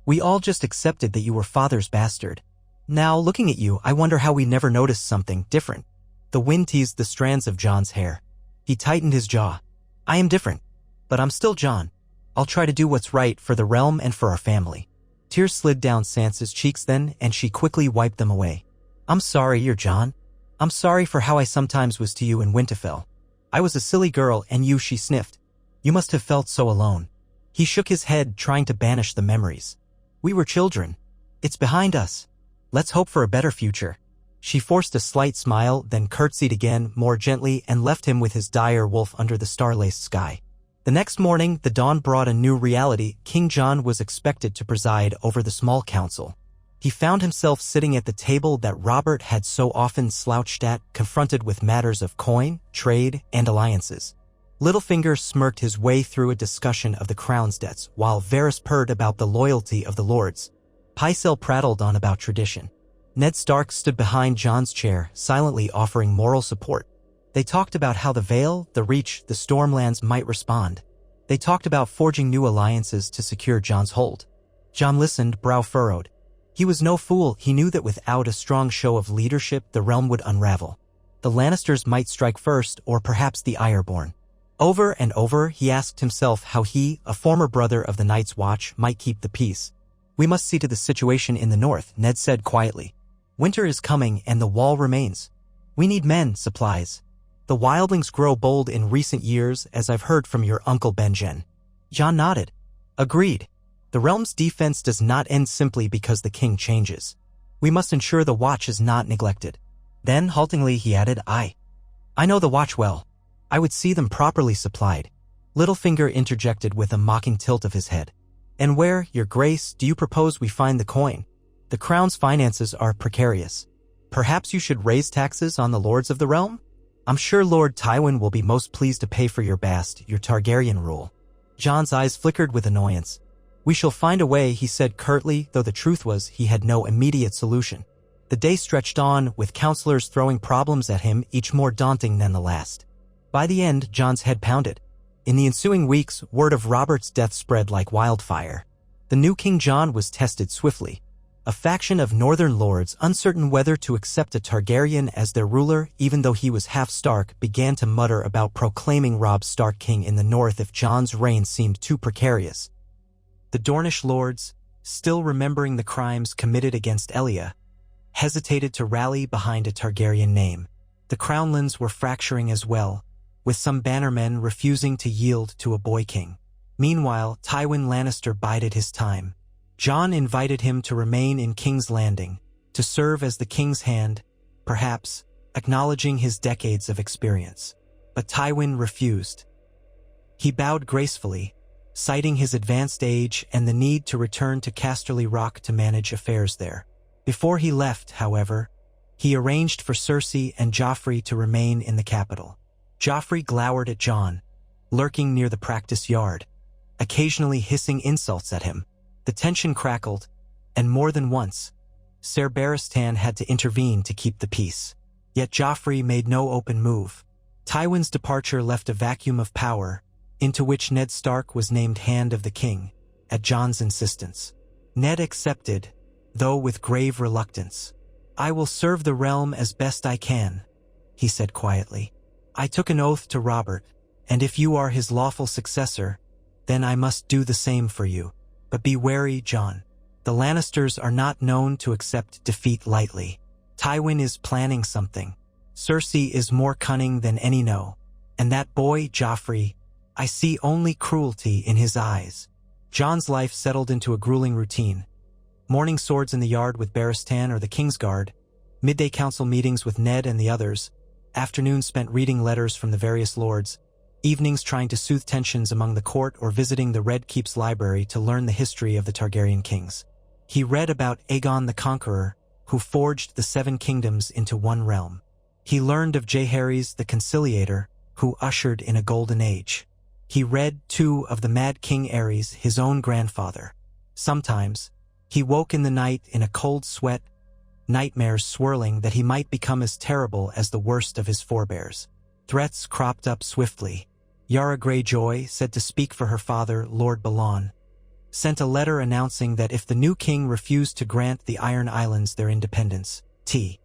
We all just accepted that you were Father's bastard. Now, looking at you, I wonder how we never noticed something different." The wind teased the strands of Jon's hair. He tightened his jaw. I am different, but I'm still Jon. I'll try to do what's right for the realm and for our family." Tears slid down Sansa's cheeks then, and she quickly wiped them away. "I'm sorry you're Jon. I'm sorry for how I sometimes was to you in Winterfell. I was a silly girl and you," she sniffed. "You must have felt so alone." He shook his head, trying to banish the memories. "We were children. It's behind us. Let's hope for a better future." She forced a slight smile, then curtsied again, more gently, and left him with his dire wolf under the star-laced sky. The next morning, the dawn brought a new reality. King Jon was expected to preside over the small council. He found himself sitting at the table that Robert had so often slouched at, confronted with matters of coin, trade, and alliances. Littlefinger smirked his way through a discussion of the crown's debts, while Varys purred about the loyalty of the lords. Pycelle prattled on about tradition. Ned Stark stood behind Jon's chair, silently offering moral support. They talked about how the Vale, the Reach, the Stormlands might respond. They talked about forging new alliances to secure Jon's hold. Jon listened, brow furrowed. He was no fool. He knew that without a strong show of leadership, the realm would unravel. The Lannisters might strike first, or perhaps the Ironborn. Over and over, he asked himself how he, a former brother of the Night's Watch, might keep the peace. "We must see to the situation in the north," Ned said quietly. "Winter is coming and the wall remains. We need men, supplies. The wildlings grow bold in recent years, as I've heard from your uncle Benjen." Jon nodded. "Agreed. The realm's defense does not end simply because the king changes. We must ensure the watch is not neglected." Then, haltingly, he added, I know the watch well. I would see them properly supplied." Littlefinger interjected with a mocking tilt of his head. "And where, your grace, do you propose we find the coin? The crown's finances are precarious. Perhaps you should raise taxes on the lords of the realm? I'm sure Lord Tywin will be most pleased to pay for your bast, your Targaryen rule." Jon's eyes flickered with annoyance. "We shall find a way," he said curtly, though the truth was he had no immediate solution. The day stretched on, with counselors throwing problems at him, each more daunting than the last. By the end, Jon's head pounded. In the ensuing weeks, word of Robert's death spread like wildfire. The new King Jon was tested swiftly. A faction of northern lords, uncertain whether to accept a Targaryen as their ruler, even though he was half Stark, began to mutter about proclaiming Robb Stark king in the north if Jon's reign seemed too precarious. The Dornish lords, still remembering the crimes committed against Elia, hesitated to rally behind a Targaryen name. The crownlands were fracturing as well, with some bannermen refusing to yield to a boy king. Meanwhile, Tywin Lannister bided his time. Jon invited him to remain in King's Landing, to serve as the king's hand, perhaps, acknowledging his decades of experience. But Tywin refused. He bowed gracefully, citing his advanced age and the need to return to Casterly Rock to manage affairs there. Before he left, however, he arranged for Cersei and Joffrey to remain in the capital. Joffrey glowered at Jon, lurking near the practice yard, occasionally hissing insults at him. The tension crackled, and more than once, Ser Barristan had to intervene to keep the peace. Yet Joffrey made no open move. Tywin's departure left a vacuum of power, into which Ned Stark was named Hand of the King, at Jon's insistence. Ned accepted, though with grave reluctance. "I will serve the realm as best I can," he said quietly. "I took an oath to Robert, and if you are his lawful successor, then I must do the same for you. But be wary, Jon. The Lannisters are not known to accept defeat lightly. Tywin is planning something. Cersei is more cunning than any know. And that boy, Joffrey, I see only cruelty in his eyes." Jon's life settled into a grueling routine. Morning swords in the yard with Barristan or the Kingsguard, midday council meetings with Ned and the others, afternoons spent reading letters from the various lords, evenings trying to soothe tensions among the court or visiting the Red Keep's library to learn the history of the Targaryen kings. He read about Aegon the Conqueror, who forged the 7 kingdoms into one realm. He learned of Jaehaerys the Conciliator, who ushered in a golden age. He read, too, of the Mad King Aerys, his own grandfather. Sometimes, he woke in the night in a cold sweat, nightmares swirling that he might become as terrible as the worst of his forebears. Threats cropped up swiftly. Yara Greyjoy, said to speak for her father, Lord Balon, sent a letter announcing that if the new king refused to grant the Iron Islands their independence, he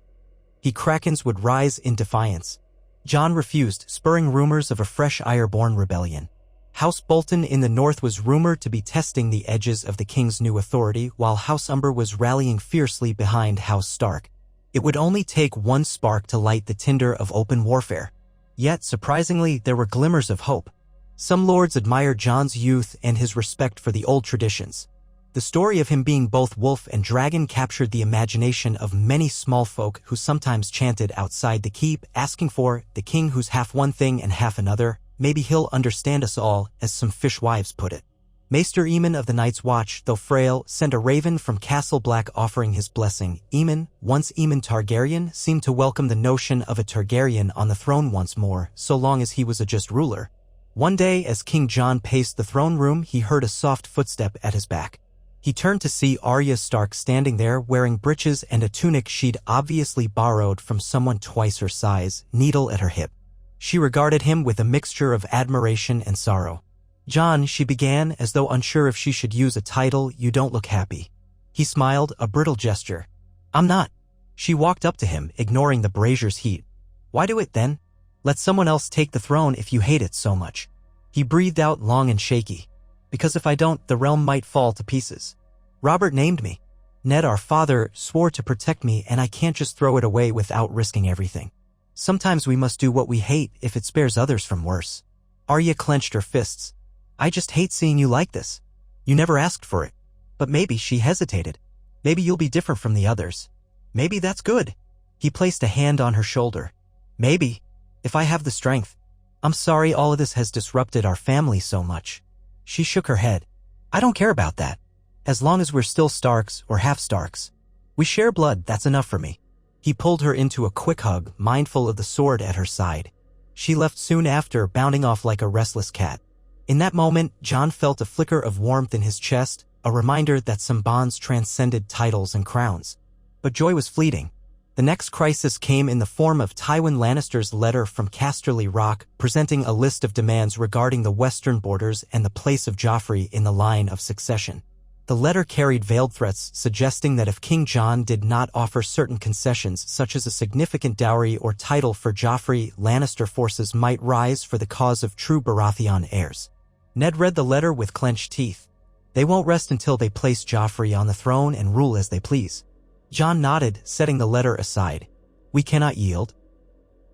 Krakens would rise in defiance. Jon refused, spurring rumors of a fresh Ironborn rebellion. House Bolton in the north was rumored to be testing the edges of the king's new authority, while House Umber was rallying fiercely behind House Stark. It would only take one spark to light the tinder of open warfare. Yet, surprisingly, there were glimmers of hope. Some lords admired Jon's youth and his respect for the old traditions. The story of him being both wolf and dragon captured the imagination of many small folk who sometimes chanted outside the keep, asking for the king who's half one thing and half another. Maybe he'll understand us all, as some fishwives put it. Maester Aemon of the Night's Watch, though frail, sent a raven from Castle Black offering his blessing. Aemon, once Aemon Targaryen, seemed to welcome the notion of a Targaryen on the throne once more, so long as he was a just ruler. One day, as King Jon paced the throne room, he heard a soft footstep at his back. He turned to see Arya Stark standing there, wearing breeches and a tunic she'd obviously borrowed from someone twice her size, needle at her hip. She regarded him with a mixture of admiration and sorrow. "Jon," she began, as though unsure if she should use a title. "You don't look happy." He smiled, a brittle gesture. "I'm not." She walked up to him, ignoring the brazier's heat. "Why do it, then? Let someone else take the throne if you hate it so much." He breathed out long and shaky. "Because if I don't, the realm might fall to pieces. Robert named me. Ned, our father, swore to protect me, and I can't just throw it away without risking everything. Sometimes we must do what we hate if it spares others from worse." Arya clenched her fists. "I just hate seeing you like this. You never asked for it." "But maybe," she hesitated. "Maybe you'll be different from the others. Maybe that's good." He placed a hand on her shoulder. "Maybe. If I have the strength. I'm sorry all of this has disrupted our family so much." She shook her head. "I don't care about that. As long as we're still Starks or half Starks. We share blood, that's enough for me." He pulled her into a quick hug, mindful of the sword at her side. She left soon after, bounding off like a restless cat. In that moment, Jon felt a flicker of warmth in his chest, a reminder that some bonds transcended titles and crowns. But joy was fleeting. The next crisis came in the form of Tywin Lannister's letter from Casterly Rock, presenting a list of demands regarding the western borders and the place of Joffrey in the line of succession. The letter carried veiled threats, suggesting that if King Jon did not offer certain concessions, such as a significant dowry or title for Joffrey, Lannister forces might rise for the cause of true Baratheon heirs. Ned read the letter with clenched teeth. "They won't rest until they place Joffrey on the throne and rule as they please." Jon nodded, setting the letter aside. "We cannot yield.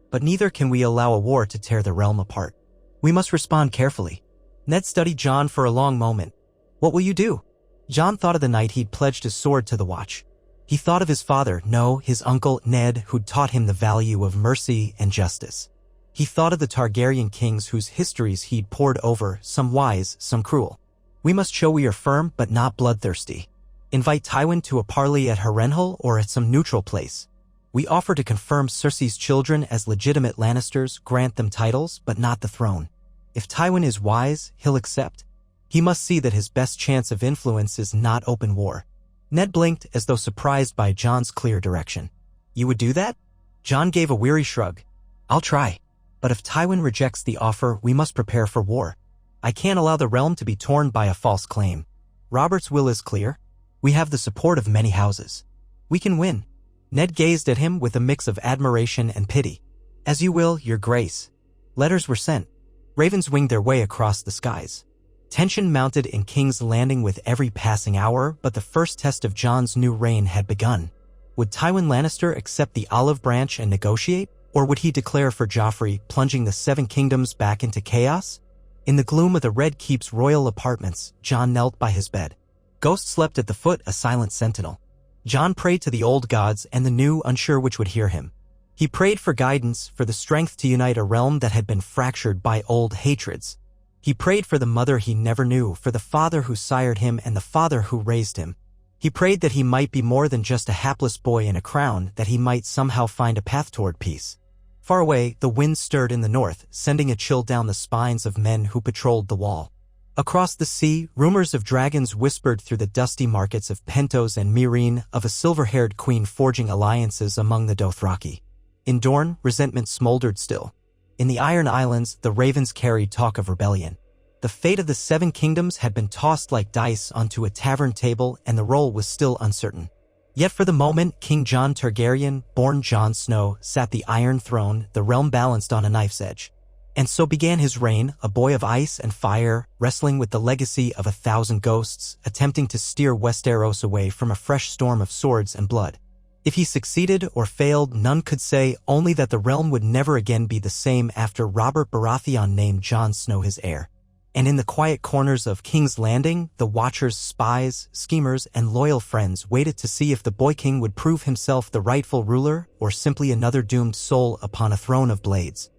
But neither can we allow a war to tear the realm apart. We must respond carefully." Ned studied Jon for a long moment. "What will you do?" Jon thought of the night he'd pledged his sword to the Watch. He thought of his father, no, his uncle, Ned, who'd taught him the value of mercy and justice. He thought of the Targaryen kings whose histories he'd pored over, some wise, some cruel. "We must show we are firm but not bloodthirsty. Invite Tywin to a parley at Harrenhal or at some neutral place. We offer to confirm Cersei's children as legitimate Lannisters, grant them titles, but not the throne. If Tywin is wise, he'll accept. He must see that his best chance of influence is not open war." Ned blinked as though surprised by Jon's clear direction. "You would do that?" Jon gave a weary shrug. "I'll try. But if Tywin rejects the offer, we must prepare for war. I can't allow the realm to be torn by a false claim. Robert's will is clear. We have the support of many houses. We can win." Ned gazed at him with a mix of admiration and pity. "As you will, your grace." Letters were sent. Ravens winged their way across the skies. Tension mounted in King's Landing with every passing hour, but the first test of Jon's new reign had begun. Would Tywin Lannister accept the olive branch and negotiate, or would he declare for Joffrey, plunging the Seven Kingdoms back into chaos? In the gloom of the Red Keep's royal apartments, Jon knelt by his bed. Ghost slept at the foot, a silent sentinel. Jon prayed to the old gods and the new, unsure which would hear him. He prayed for guidance, for the strength to unite a realm that had been fractured by old hatreds. He prayed for the mother he never knew, for the father who sired him and the father who raised him. He prayed that he might be more than just a hapless boy in a crown, that he might somehow find a path toward peace. Far away, the wind stirred in the north, sending a chill down the spines of men who patrolled the wall. Across the sea, rumors of dragons whispered through the dusty markets of Pentos and Meereen, of a silver-haired queen forging alliances among the Dothraki. In Dorne, resentment smoldered still. In the Iron Islands, the ravens carried talk of rebellion. The fate of the Seven Kingdoms had been tossed like dice onto a tavern table, and the role was still uncertain. Yet for the moment, King Jon Targaryen, born Jon Snow, sat the Iron Throne, the realm balanced on a knife's edge. And so began his reign, a boy of ice and fire, wrestling with the legacy of 1,000 ghosts, attempting to steer Westeros away from a fresh storm of swords and blood. If he succeeded or failed, none could say, only that the realm would never again be the same after Robert Baratheon named Jon Snow his heir. And in the quiet corners of King's Landing, the Watchers, spies, schemers, and loyal friends waited to see if the boy king would prove himself the rightful ruler or simply another doomed soul upon a throne of blades.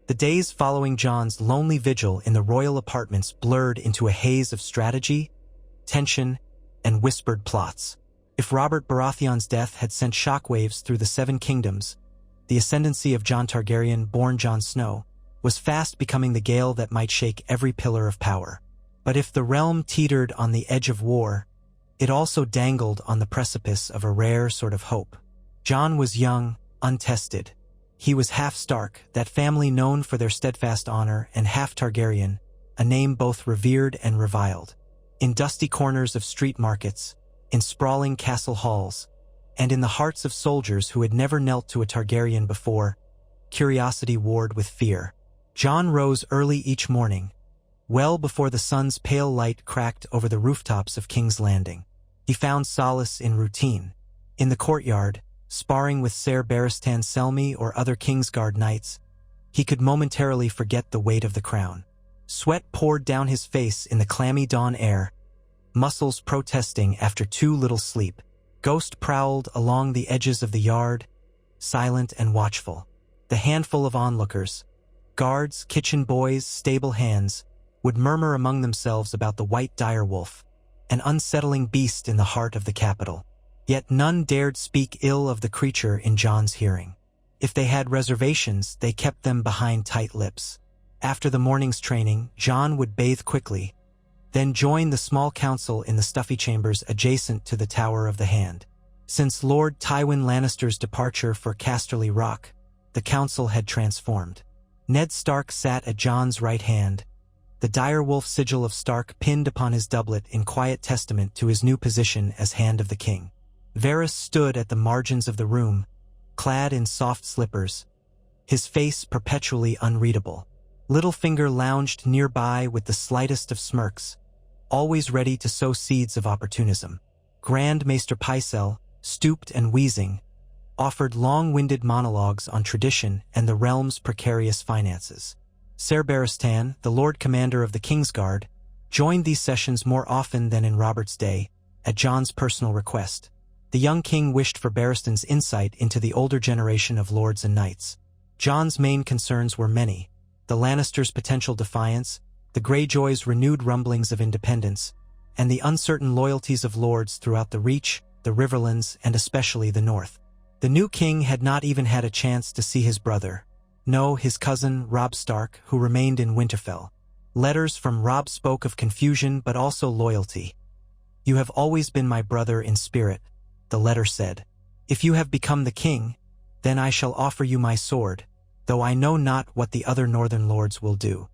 The days following Jon's lonely vigil in the royal apartments blurred into a haze of strategy, tension, and whispered plots. If Robert Baratheon's death had sent shockwaves through the Seven Kingdoms, the ascendancy of Jon Targaryen, born Jon Snow, was fast becoming the gale that might shake every pillar of power. But if the realm teetered on the edge of war, it also dangled on the precipice of a rare sort of hope. Jon was young, untested. He was half Stark, that family known for their steadfast honor, and half Targaryen, a name both revered and reviled. In dusty corners of street markets, in sprawling castle halls, and in the hearts of soldiers who had never knelt to a Targaryen before, curiosity warred with fear. Jon rose early each morning, well before the sun's pale light cracked over the rooftops of King's Landing. He found solace in routine. In the courtyard, sparring with Ser Barristan Selmy or other Kingsguard knights, he could momentarily forget the weight of the crown. Sweat poured down his face in the clammy dawn air, muscles protesting after too little sleep. Ghost prowled along the edges of the yard, silent and watchful. The handful of onlookers, guards, kitchen boys, stable hands, would murmur among themselves about the white direwolf, an unsettling beast in the heart of the capital. Yet none dared speak ill of the creature in Jon's hearing. If they had reservations, they kept them behind tight lips. After the morning's training, Jon would bathe quickly, then join the small council in the stuffy chambers adjacent to the Tower of the Hand. Since Lord Tywin Lannister's departure for Casterly Rock, the council had transformed. Ned Stark sat at Jon's right hand, the direwolf sigil of Stark pinned upon his doublet in quiet testament to his new position as Hand of the King. Varys stood at the margins of the room, clad in soft slippers, his face perpetually unreadable. Littlefinger lounged nearby with the slightest of smirks, always ready to sow seeds of opportunism. Grand Maester Pycelle, stooped and wheezing, offered long-winded monologues on tradition and the realm's precarious finances. Ser Barristan, the Lord Commander of the Kingsguard, joined these sessions more often than in Robert's day, at Jon's personal request. The young king wished for Barristan's insight into the older generation of lords and knights. Jon's main concerns were many: the Lannisters' potential defiance, the Greyjoys' renewed rumblings of independence, and the uncertain loyalties of lords throughout the Reach, the Riverlands, and especially the North. The new king had not even had a chance to see his brother. No, his cousin, Robb Stark, who remained in Winterfell. Letters from Robb spoke of confusion but also loyalty. "You have always been my brother in spirit," the letter said. "If you have become the king, then I shall offer you my sword, though I know not what the other northern lords will do."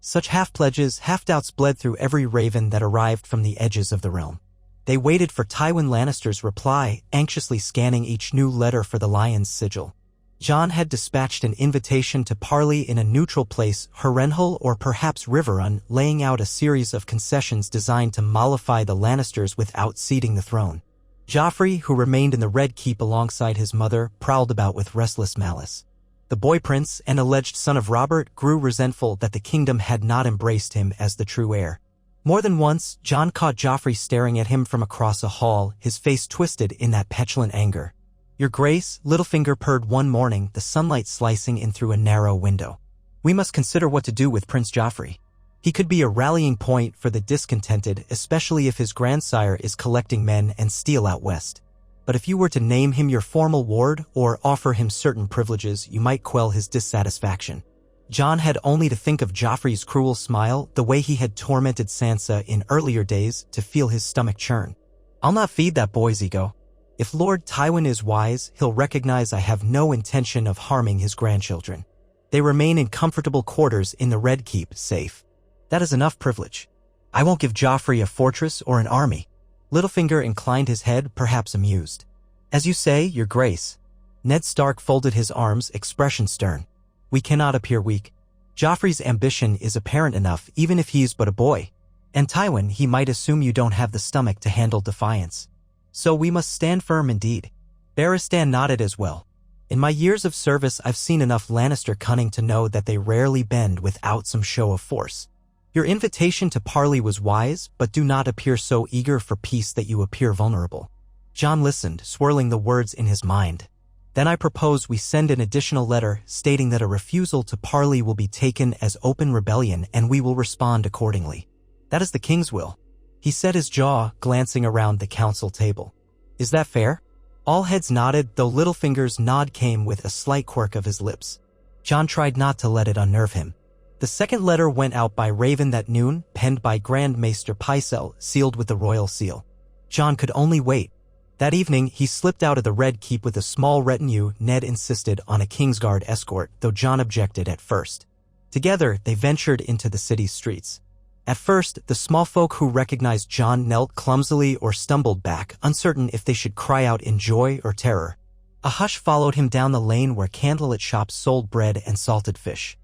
Such half-pledges, half-doubts bled through every raven that arrived from the edges of the realm. They waited for Tywin Lannister's reply, anxiously scanning each new letter for the lion's sigil. Jon had dispatched an invitation to parley in a neutral place, Harrenhal or perhaps Riverrun, laying out a series of concessions designed to mollify the Lannisters without ceding the throne. Joffrey, who remained in the Red Keep alongside his mother, prowled about with restless malice. The boy prince, and alleged son of Robert, grew resentful that the kingdom had not embraced him as the true heir. More than once, Jon caught Joffrey staring at him from across a hall, his face twisted in that petulant anger. "Your Grace," Littlefinger purred one morning, the sunlight slicing in through a narrow window. "We must consider what to do with Prince Joffrey. He could be a rallying point for the discontented, especially if his grandsire is collecting men and steel out west. But if you were to name him your formal ward or offer him certain privileges, you might quell his dissatisfaction." Jon had only to think of Joffrey's cruel smile, the way he had tormented Sansa in earlier days, to feel his stomach churn. "I'll not feed that boy's ego. If Lord Tywin is wise, he'll recognize I have no intention of harming his grandchildren. They remain in comfortable quarters in the Red Keep, safe. That is enough privilege. I won't give Joffrey a fortress or an army. Littlefinger inclined his head, perhaps amused. As you say, your grace. Ned Stark folded his arms, expression stern. We cannot appear weak. Joffrey's ambition is apparent enough, even if he's but a boy. And Tywin, he might assume you don't have the stomach to handle Defiance. So we must stand firm indeed. Barristan nodded as well. In my years of service, I've seen enough Lannister cunning to know that they rarely bend without some show of force. Your invitation to parley was wise, but do not appear so eager for peace that you appear vulnerable. Jon listened, swirling the words in his mind. Then I propose we send an additional letter stating that a refusal to parley will be taken as open rebellion and we will respond accordingly. That is the king's will. He set his jaw, glancing around the council table. Is that fair? All heads nodded, though Littlefinger's nod came with a slight quirk of his lips. Jon tried not to let it unnerve him. The second letter went out by Raven that noon, penned by Grand Maester Pycelle, sealed with the royal seal. Jon could only wait. That evening, he slipped out of the Red Keep with a small retinue. Ned insisted on a Kingsguard escort, though Jon objected at first. Together, they ventured into the city's streets. At first, the small folk who recognized Jon knelt clumsily or stumbled back, uncertain if they should cry out in joy or terror. A hush followed him down the lane where candlelit shops sold bread and salted fish.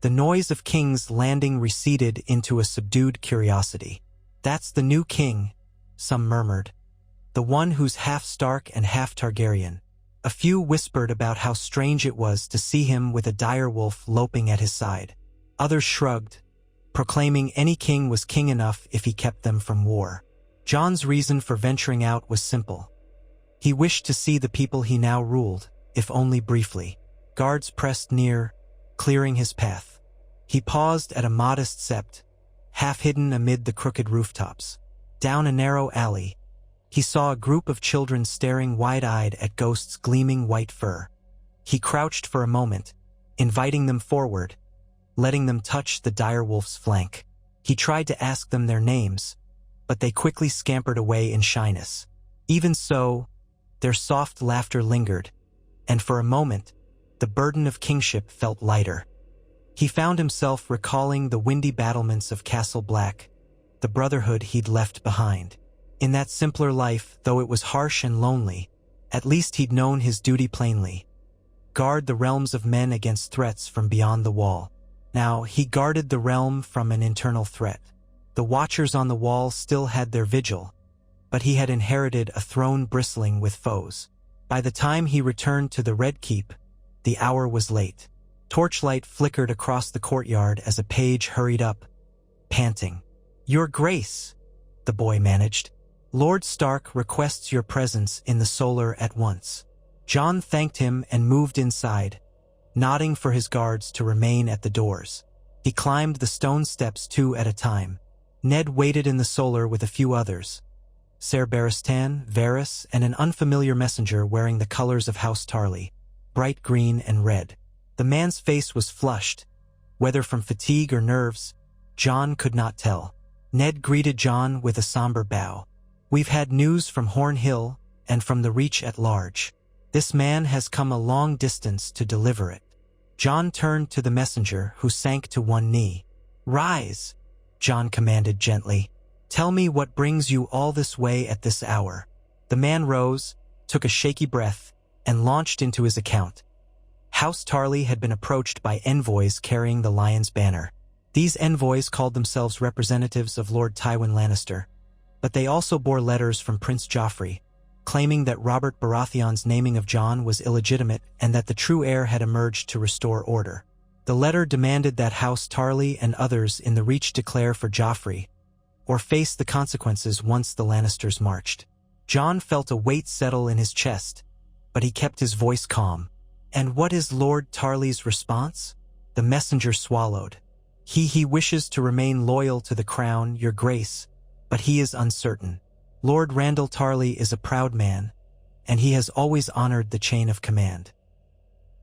The noise of King's Landing receded into a subdued curiosity. That's the new king, some murmured. The one who's half Stark and half Targaryen. A few whispered about how strange it was to see him with a direwolf loping at his side. Others shrugged, proclaiming any king was king enough if he kept them from war. Jon's reason for venturing out was simple. He wished to see the people he now ruled, if only briefly. Guards pressed near, clearing his path. He paused at a modest sept, half hidden amid the crooked rooftops. Down a narrow alley, he saw a group of children staring wide-eyed at Ghost's gleaming white fur. He crouched for a moment, inviting them forward, letting them touch the direwolf's flank. He tried to ask them their names, but they quickly scampered away in shyness. Even so, their soft laughter lingered, and for a moment, the burden of kingship felt lighter. He found himself recalling the windy battlements of Castle Black, the brotherhood he'd left behind. In that simpler life, though it was harsh and lonely, at least he'd known his duty plainly. Guard the realms of men against threats from beyond the wall. Now, he guarded the realm from an internal threat. The watchers on the wall still had their vigil, but he had inherited a throne bristling with foes. By the time he returned to the Red Keep, the hour was late. Torchlight flickered across the courtyard as a page hurried up, panting. "Your Grace," the boy managed. "Lord Stark requests your presence in the solar at once." Jon thanked him and moved inside, nodding for his guards to remain at the doors. He climbed the stone steps 2 at a time. Ned waited in the solar with a few others. Ser Barristan, Varys, and an unfamiliar messenger wearing the colors of House Tarly, bright green and red. The man's face was flushed. Whether from fatigue or nerves, Jon could not tell. Ned greeted Jon with a somber bow. "We've had news from Horn Hill and from the Reach at large. This man has come a long distance to deliver it." Jon turned to the messenger, who sank to one knee. "Rise," Jon commanded gently. "Tell me what brings you all this way at this hour." The man rose, took a shaky breath, and launched into his account. House Tarly had been approached by envoys carrying the Lion's banner. These envoys called themselves representatives of Lord Tywin Lannister, but they also bore letters from Prince Joffrey, claiming that Robert Baratheon's naming of Jon was illegitimate and that the true heir had emerged to restore order. The letter demanded that House Tarly and others in the Reach declare for Joffrey, or face the consequences once the Lannisters marched. Jon felt a weight settle in his chest, but he kept his voice calm. "And what is Lord Tarly's response?" The messenger swallowed. He wishes to remain loyal to the crown, your grace, but he is uncertain. Lord Randall Tarly is a proud man, and he has always honored the chain of command.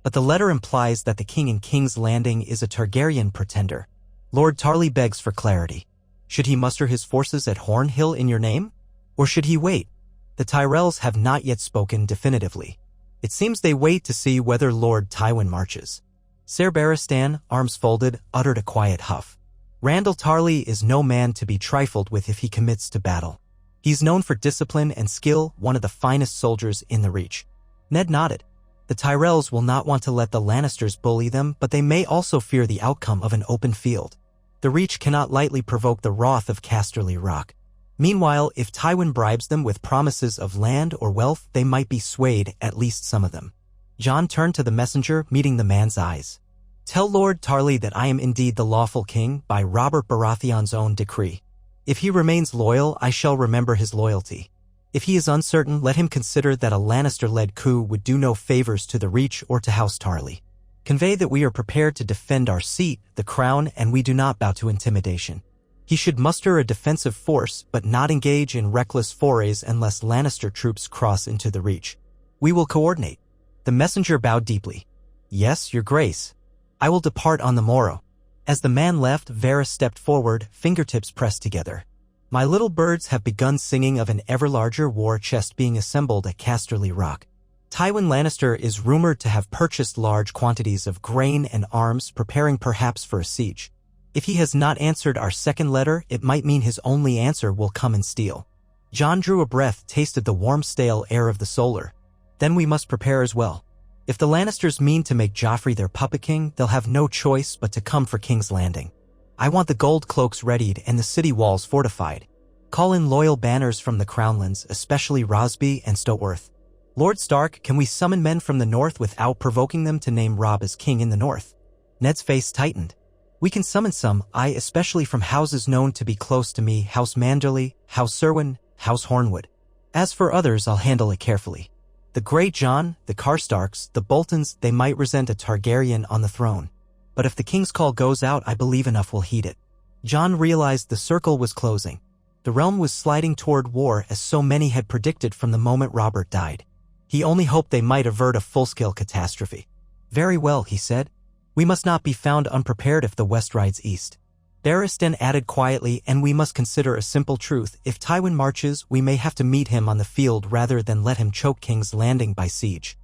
But the letter implies that the king in King's Landing is a Targaryen pretender. Lord Tarly begs for clarity. Should he muster his forces at Horn Hill in your name? Or should he wait? The Tyrells have not yet spoken definitively. It seems they wait to see whether Lord Tywin marches. Ser Barristan, arms folded, uttered a quiet huff. Randall Tarly is no man to be trifled with if he commits to battle. He's known for discipline and skill, one of the finest soldiers in the Reach. Ned nodded. The Tyrells will not want to let the Lannisters bully them, but they may also fear the outcome of an open field. The Reach cannot lightly provoke the wrath of Casterly Rock. Meanwhile, if Tywin bribes them with promises of land or wealth, they might be swayed, at least some of them. Jon turned to the messenger, meeting the man's eyes. Tell Lord Tarly that I am indeed the lawful king, by Robert Baratheon's own decree. If he remains loyal, I shall remember his loyalty. If he is uncertain, let him consider that a Lannister-led coup would do no favors to the Reach or to House Tarly. Convey that we are prepared to defend our seat, the crown, and we do not bow to intimidation. He should muster a defensive force, but not engage in reckless forays unless Lannister troops cross into the Reach. We will coordinate. The messenger bowed deeply. Yes, your grace. I will depart on the morrow. As the man left, Varys stepped forward, fingertips pressed together. My little birds have begun singing of an ever larger war chest being assembled at Casterly Rock. Tywin Lannister is rumored to have purchased large quantities of grain and arms, preparing perhaps for a siege. If he has not answered our second letter, it might mean his only answer will come in steel. Jon drew a breath, tasted the warm stale air of the solar. Then we must prepare as well. If the Lannisters mean to make Joffrey their puppet king, they'll have no choice but to come for King's Landing. I want the gold cloaks readied and the city walls fortified. Call in loyal banners from the Crownlands, especially Rosby and Stoworth. Lord Stark, can we summon men from the north without provoking them to name Robb as king in the north? Ned's face tightened. We can summon some, especially from houses known to be close to me, House Manderley, House Serwyn, House Hornwood. As for others, I'll handle it carefully. The Grey Jon, the Karstarks, the Boltons, they might resent a Targaryen on the throne. But if the king's call goes out, I believe enough will heed it. Jon realized the circle was closing. The realm was sliding toward war, as so many had predicted from the moment Robert died. He only hoped they might avert a full-scale catastrophe. Very well, he said. We must not be found unprepared if the west rides east. Barristan added quietly, and we must consider a simple truth. If Tywin marches, we may have to meet him on the field rather than let him choke King's Landing by siege.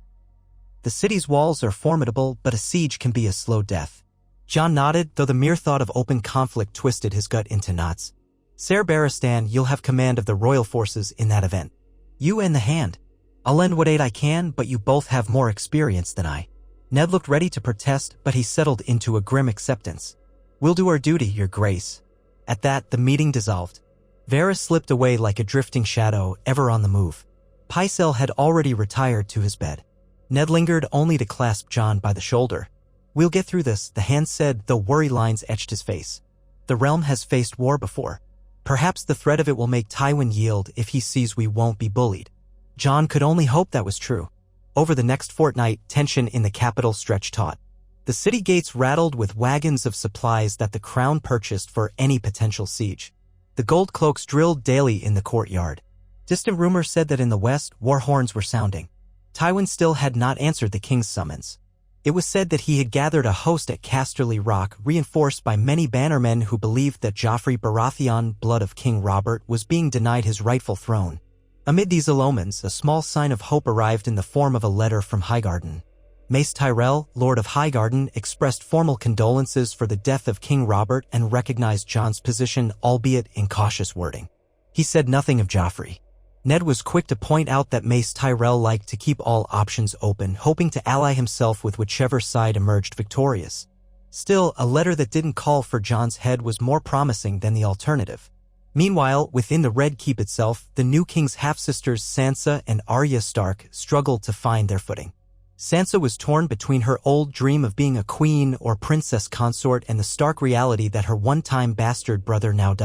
The city's walls are formidable, but a siege can be a slow death. Jon nodded, though the mere thought of open conflict twisted his gut into knots. Ser Barristan, you'll have command of the royal forces in that event. You and the Hand. I'll lend what aid I can, but you both have more experience than I. Ned looked ready to protest, but he settled into a grim acceptance. We'll do our duty, your grace. At that, the meeting dissolved. Varys slipped away like a drifting shadow, ever on the move. Pycelle had already retired to his bed. Ned lingered only to clasp Jon by the shoulder. We'll get through this, the Hand said, though worry lines etched his face. The realm has faced war before. Perhaps the threat of it will make Tywin yield if he sees we won't be bullied. Jon could only hope that was true. Over the next fortnight, tension in the capital stretched taut. The city gates rattled with wagons of supplies that the crown purchased for any potential siege. The gold cloaks drilled daily in the courtyard. Distant rumors said that in the west, war horns were sounding. Tywin still had not answered the king's summons. It was said that he had gathered a host at Casterly Rock, reinforced by many bannermen who believed that Joffrey Baratheon, blood of King Robert, was being denied his rightful throne. Amid these ill omens, a small sign of hope arrived in the form of a letter from Highgarden. Mace Tyrell, Lord of Highgarden, expressed formal condolences for the death of King Robert and recognized Jon's position, albeit in cautious wording. He said nothing of Joffrey. Ned was quick to point out that Mace Tyrell liked to keep all options open, hoping to ally himself with whichever side emerged victorious. Still, a letter that didn't call for Jon's head was more promising than the alternative. Meanwhile, within the Red Keep itself, the new king's half-sisters Sansa and Arya Stark struggled to find their footing. Sansa was torn between her old dream of being a queen or princess consort and the stark reality that her one-time bastard brother now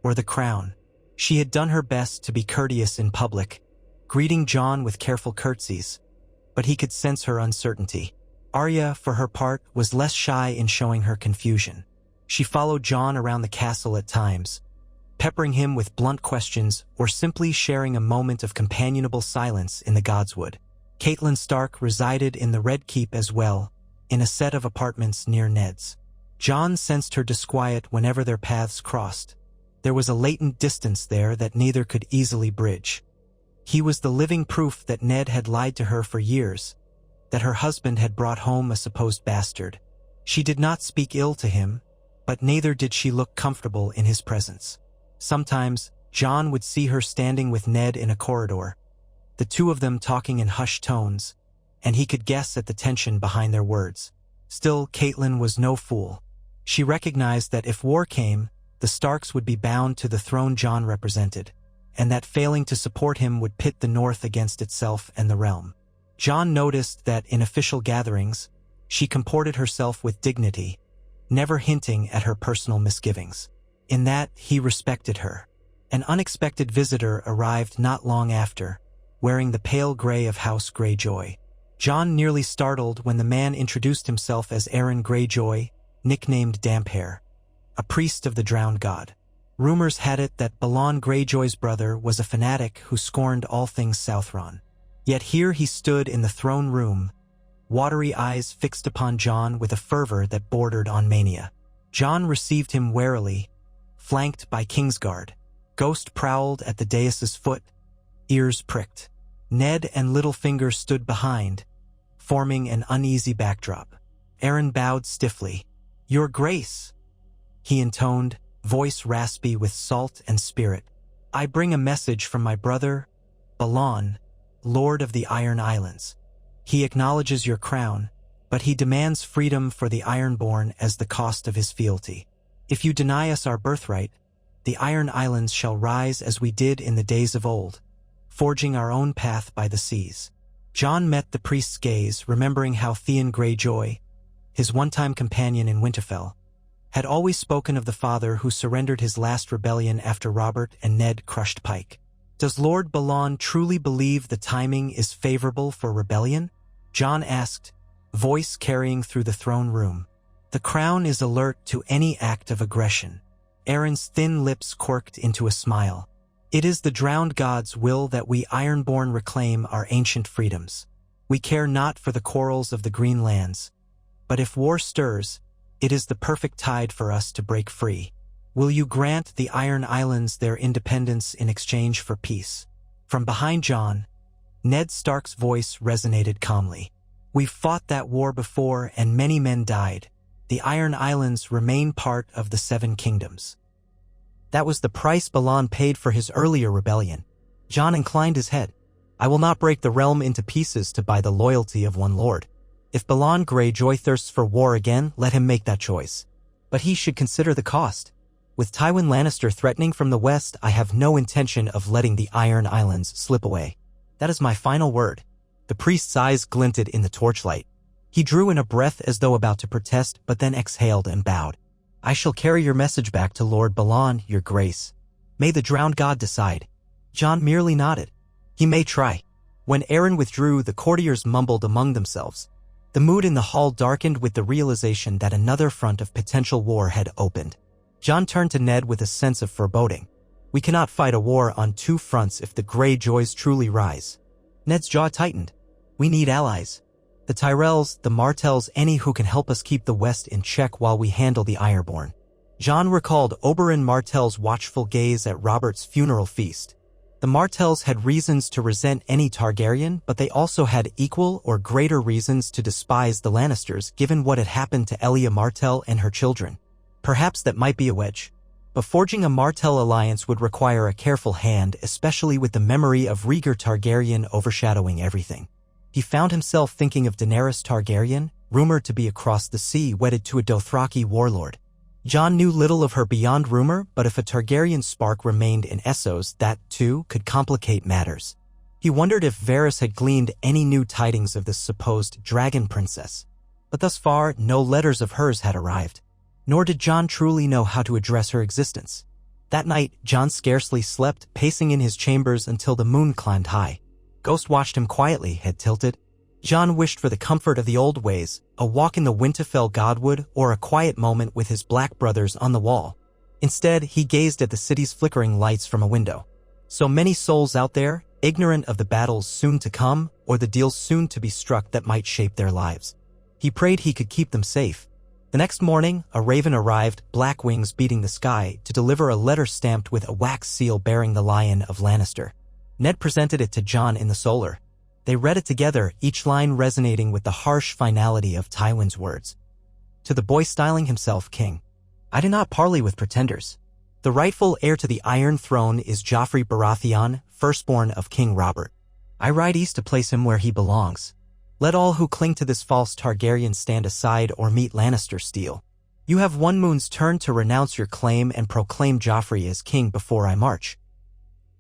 or the crown. She had done her best to be courteous in public, greeting Jon with careful curtsies, but he could sense her uncertainty. Arya, for her part, was less shy in showing her confusion. She followed Jon around the castle at times, peppering him with blunt questions or simply sharing a moment of companionable silence in the Godswood. Catelyn Stark resided in the Red Keep as well, in a set of apartments near Ned's. Jon sensed her disquiet whenever their paths crossed. There was a latent distance there that neither could easily bridge. He was the living proof that Ned had lied to her for years, that her husband had brought home a supposed bastard. She did not speak ill to him, but neither did she look comfortable in his presence. Sometimes, Jon would see her standing with Ned in a corridor, the two of them talking in hushed tones, and he could guess at the tension behind their words. Still, Catelyn was no fool. She recognized that if war came, the Starks would be bound to the throne Jon represented, and that failing to support him would pit the North against itself and the realm. Jon noticed that in official gatherings, she comported herself with dignity, never hinting at her personal misgivings. In that, he respected her. An unexpected visitor arrived not long after, wearing the pale gray of House Greyjoy. Jon nearly startled when the man introduced himself as Aeron Greyjoy, nicknamed Damphair, a priest of the drowned god. Rumors had it that Balon Greyjoy's brother was a fanatic who scorned all things Southron. Yet here he stood in the throne room, watery eyes fixed upon Jon with a fervor that bordered on mania. Jon received him warily, flanked by Kingsguard. Ghost prowled at the dais' foot, ears pricked. Ned and Littlefinger stood behind, forming an uneasy backdrop. Aeron bowed stiffly. "Your Grace," he intoned, voice raspy with salt and spirit. "I bring a message from my brother, Balon, Lord of the Iron Islands. He acknowledges your crown, but he demands freedom for the Ironborn as the cost of his fealty. If you deny us our birthright, the Iron Islands shall rise as we did in the days of old, forging our own path by the seas." Jon met the priest's gaze, remembering how Theon Greyjoy, his one-time companion in Winterfell, had always spoken of the father who surrendered his last rebellion after Robert and Ned crushed Pike. Does Lord Balon truly believe the timing is favorable for rebellion? Jon asked, voice carrying through the throne room. The crown is alert to any act of aggression. Aeron's thin lips quirked into a smile. It is the drowned god's will that we Ironborn reclaim our ancient freedoms. We care not for the quarrels of the Green Lands, but if war stirs, it is the perfect tide for us to break free. Will you grant the Iron Islands their independence in exchange for peace? From behind Jon, Ned Stark's voice resonated calmly. We've fought that war before and many men died. The Iron Islands remain part of the Seven Kingdoms. That was the price Balon paid for his earlier rebellion. Jon inclined his head. I will not break the realm into pieces to buy the loyalty of one lord. If Balon Greyjoy thirsts for war again, let him make that choice. But he should consider the cost. With Tywin Lannister threatening from the west, I have no intention of letting the Iron Islands slip away. That is my final word. The priest's eyes glinted in the torchlight. He drew in a breath as though about to protest, but then exhaled and bowed. I shall carry your message back to Lord Balon, your grace. May the drowned god decide. Jon merely nodded. He may try. When Aeron withdrew, the courtiers mumbled among themselves. The mood in the hall darkened with the realization that another front of potential war had opened. Jon turned to Ned with a sense of foreboding. We cannot fight a war on two fronts if the Greyjoys truly rise. Ned's jaw tightened. We need allies. The Tyrells, the Martells, any who can help us keep the West in check while we handle the Ironborn. Jon recalled Oberyn Martell's watchful gaze at Robert's funeral feast. The Martells had reasons to resent any Targaryen, but they also had equal or greater reasons to despise the Lannisters given what had happened to Elia Martell and her children. Perhaps that might be a wedge. But forging a Martell alliance would require a careful hand, especially with the memory of Rhaegar Targaryen overshadowing everything. He found himself thinking of Daenerys Targaryen, rumored to be across the sea, wedded to a Dothraki warlord. Jon knew little of her beyond rumor, but if a Targaryen spark remained in Essos, that, too, could complicate matters. He wondered if Varys had gleaned any new tidings of this supposed dragon princess. But thus far, no letters of hers had arrived. Nor did Jon truly know how to address her existence. That night, Jon scarcely slept, pacing in his chambers until the moon climbed high. Ghost watched him quietly, head tilted. Jon wished for the comfort of the old ways, a walk in the Winterfell godwood, or a quiet moment with his black brothers on the wall. Instead, he gazed at the city's flickering lights from a window. So many souls out there, ignorant of the battles soon to come, or the deals soon to be struck that might shape their lives. He prayed he could keep them safe. The next morning, a raven arrived, black wings beating the sky, to deliver a letter stamped with a wax seal bearing the Lion of Lannister. Ned presented it to Jon in the solar. They read it together, each line resonating with the harsh finality of Tywin's words. To the boy styling himself king. I do not parley with pretenders. The rightful heir to the Iron Throne is Joffrey Baratheon, firstborn of King Robert. I ride east to place him where he belongs. Let all who cling to this false Targaryen stand aside or meet Lannister steel. You have one moon's turn to renounce your claim and proclaim Joffrey as king before I march.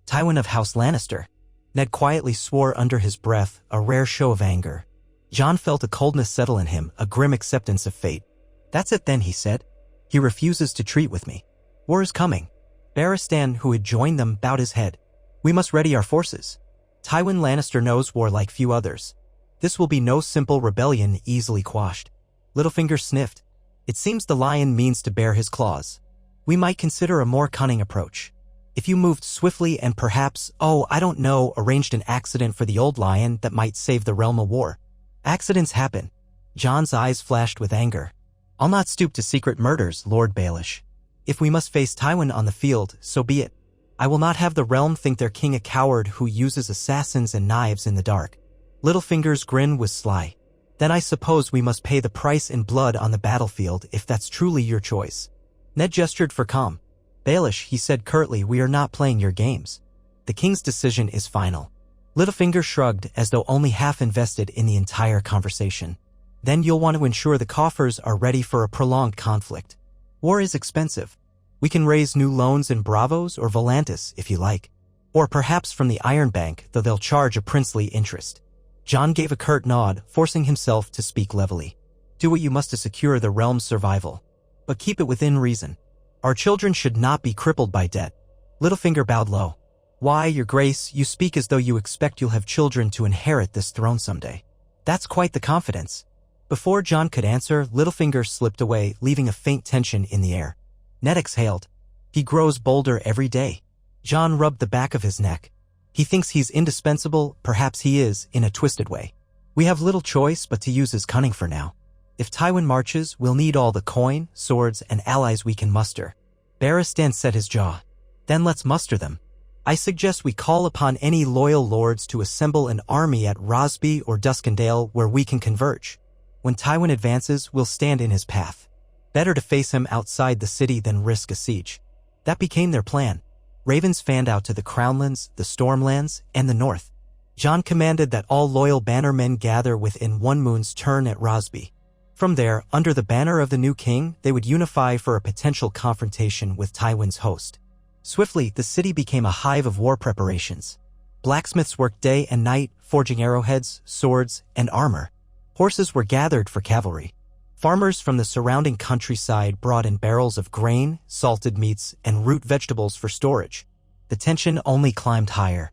Tywin of House Lannister. Ned quietly swore under his breath, a rare show of anger. Jon felt a coldness settle in him, a grim acceptance of fate. That's it then, he said. He refuses to treat with me. War is coming. Barristan, who had joined them, bowed his head. We must ready our forces. Tywin Lannister knows war like few others. This will be no simple rebellion easily quashed. Littlefinger sniffed. It seems the lion means to bare his claws. We might consider a more cunning approach. If you moved swiftly and perhaps, arranged an accident for the old lion that might save the realm a war. Accidents happen. Jon's eyes flashed with anger. I'll not stoop to secret murders, Lord Baelish. If we must face Tywin on the field, so be it. I will not have the realm think their king a coward who uses assassins and knives in the dark. Littlefinger's grin was sly. Then I suppose we must pay the price in blood on the battlefield if that's truly your choice. Ned gestured for calm. Baelish, he said curtly, we are not playing your games. The king's decision is final. Littlefinger shrugged as though only half invested in the entire conversation. Then you'll want to ensure the coffers are ready for a prolonged conflict. War is expensive. We can raise new loans in Bravos or Volantis if you like. Or perhaps from the Iron Bank, though they'll charge a princely interest. Jon gave a curt nod, forcing himself to speak levelly. Do what you must to secure the realm's survival. But keep it within reason. Our children should not be crippled by debt. Littlefinger bowed low. Why, your grace, you speak as though you expect you'll have children to inherit this throne someday. That's quite the confidence. Before Jon could answer, Littlefinger slipped away, leaving a faint tension in the air. Ned exhaled. He grows bolder every day. Jon rubbed the back of his neck. He thinks he's indispensable, perhaps he is, in a twisted way. We have little choice but to use his cunning for now. If Tywin marches, we'll need all the coin, swords, and allies we can muster. Barristan set his jaw. Then let's muster them. I suggest we call upon any loyal lords to assemble an army at Rosby or Duskendale where we can converge. When Tywin advances, we'll stand in his path. Better to face him outside the city than risk a siege. That became their plan. Ravens fanned out to the Crownlands, the Stormlands, and the north. Jon commanded that all loyal bannermen gather within one moon's turn at Rosby. From there, under the banner of the new king, they would unify for a potential confrontation with Tywin's host. Swiftly, the city became a hive of war preparations. Blacksmiths worked day and night, forging arrowheads, swords, and armor. Horses were gathered for cavalry. Farmers from the surrounding countryside brought in barrels of grain, salted meats, and root vegetables for storage. The tension only climbed higher.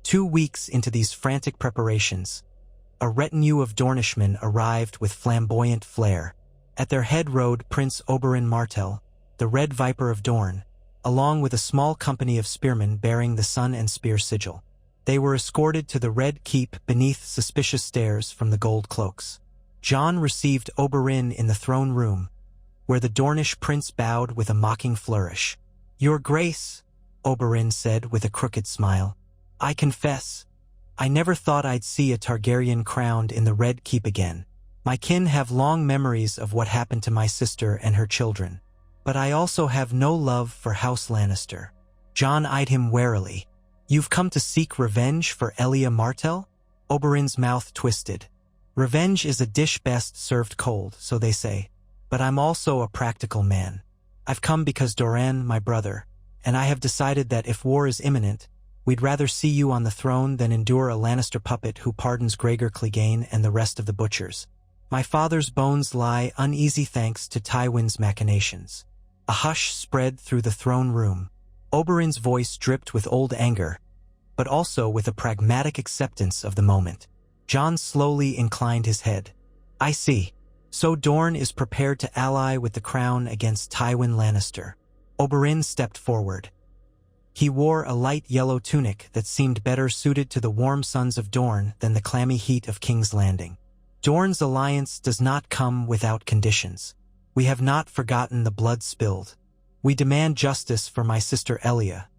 2 weeks into these frantic preparations, a retinue of Dornishmen arrived with flamboyant flair. At their head rode Prince Oberyn Martell, the Red Viper of Dorne, along with a small company of spearmen bearing the sun and spear sigil. They were escorted to the Red Keep beneath suspicious stares from the gold cloaks. Jon received Oberyn in the throne room, where the Dornish prince bowed with a mocking flourish. Your Grace, Oberyn said with a crooked smile, I confess, I never thought I'd see a Targaryen crowned in the Red Keep again. My kin have long memories of what happened to my sister and her children, but I also have no love for House Lannister. Jon eyed him warily. You've come to seek revenge for Elia Martell? Oberyn's mouth twisted. Revenge is a dish best served cold, so they say. But I'm also a practical man. I've come because Doran, my brother, and I have decided that if war is imminent, we'd rather see you on the throne than endure a Lannister puppet who pardons Gregor Clegane and the rest of the butchers. My father's bones lie uneasy thanks to Tywin's machinations. A hush spread through the throne room. Oberyn's voice dripped with old anger, but also with a pragmatic acceptance of the moment. Jon slowly inclined his head. I see. So Dorne is prepared to ally with the crown against Tywin Lannister. Oberyn stepped forward. He wore a light yellow tunic that seemed better suited to the warm suns of Dorne than the clammy heat of King's Landing. Dorne's alliance does not come without conditions. We have not forgotten the blood spilled. We demand justice for my sister Elia,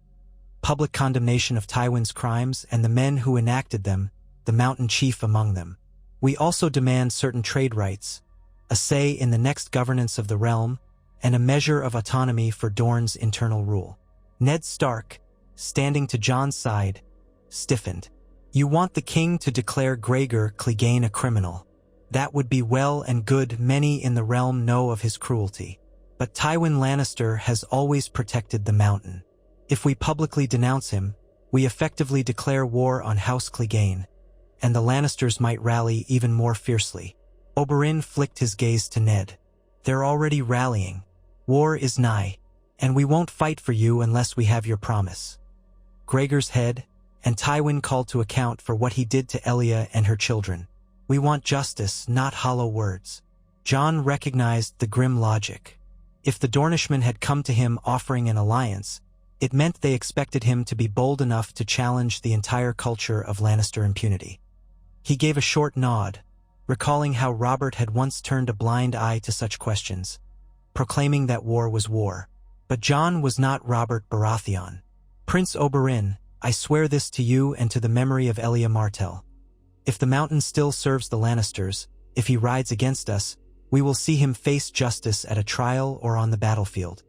public condemnation of Tywin's crimes and the men who enacted them, the mountain chief among them. We also demand certain trade rights, a say in the next governance of the realm, and a measure of autonomy for Dorne's internal rule. Ned Stark, standing to Jon's side, stiffened. You want the king to declare Gregor Clegane a criminal. That would be well and good. Many in the realm know of his cruelty. But Tywin Lannister has always protected the mountain. If we publicly denounce him, we effectively declare war on House Clegane, and the Lannisters might rally even more fiercely. Oberyn flicked his gaze to Ned. They're already rallying. War is nigh, and we won't fight for you unless we have your promise. Gregor's head, and Tywin called to account for what he did to Elia and her children. We want justice, not hollow words. Jon recognized the grim logic. If the Dornishmen had come to him offering an alliance, it meant they expected him to be bold enough to challenge the entire culture of Lannister impunity. He gave a short nod, recalling how Robert had once turned a blind eye to such questions, proclaiming that war was war. But Jon was not Robert Baratheon. Prince Oberyn, I swear this to you and to the memory of Elia Martell. If the mountain still serves the Lannisters, if he rides against us, we will see him face justice at a trial or on the battlefield.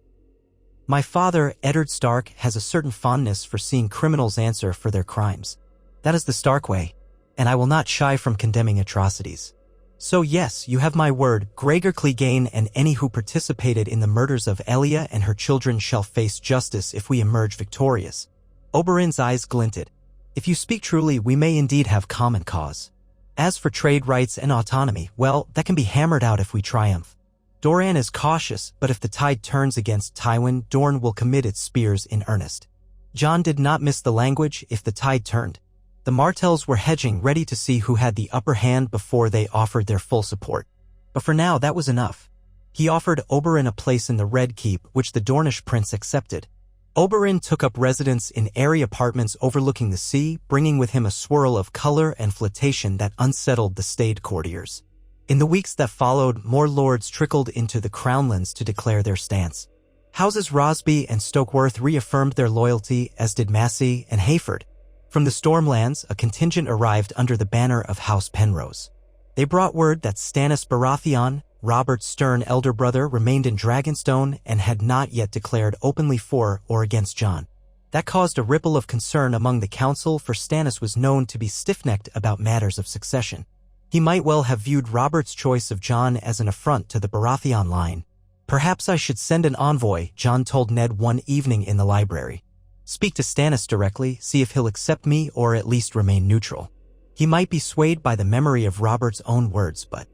My father, Eddard Stark, has a certain fondness for seeing criminals answer for their crimes. That is the Stark way, and I will not shy from condemning atrocities. So yes, you have my word, Gregor Clegane and any who participated in the murders of Elia and her children shall face justice if we emerge victorious. Oberyn's eyes glinted. If you speak truly, we may indeed have common cause. As for trade rights and autonomy, well, that can be hammered out if we triumph. Doran is cautious, but if the tide turns against Tywin, Dorne will commit its spears in earnest. Jon did not miss the language. If the tide turned. The Martells were hedging, ready to see who had the upper hand before they offered their full support. But for now, that was enough. He offered Oberyn a place in the Red Keep, which the Dornish prince accepted. Oberyn took up residence in airy apartments overlooking the sea, bringing with him a swirl of color and flirtation that unsettled the staid courtiers. In the weeks that followed, more lords trickled into the Crownlands to declare their stance. Houses Rosby and Stokeworth reaffirmed their loyalty, as did Massey and Hayford. From the Stormlands, a contingent arrived under the banner of House Penrose. They brought word that Stannis Baratheon, Robert's stern elder brother, remained in Dragonstone and had not yet declared openly for or against Jon. That caused a ripple of concern among the council, for Stannis was known to be stiff-necked about matters of succession. He might well have viewed Robert's choice of Jon as an affront to the Baratheon line. Perhaps I should send an envoy, Jon told Ned one evening in the library. Speak to Stannis directly, see if he'll accept me or at least remain neutral. He might be swayed by the memory of Robert's own words, but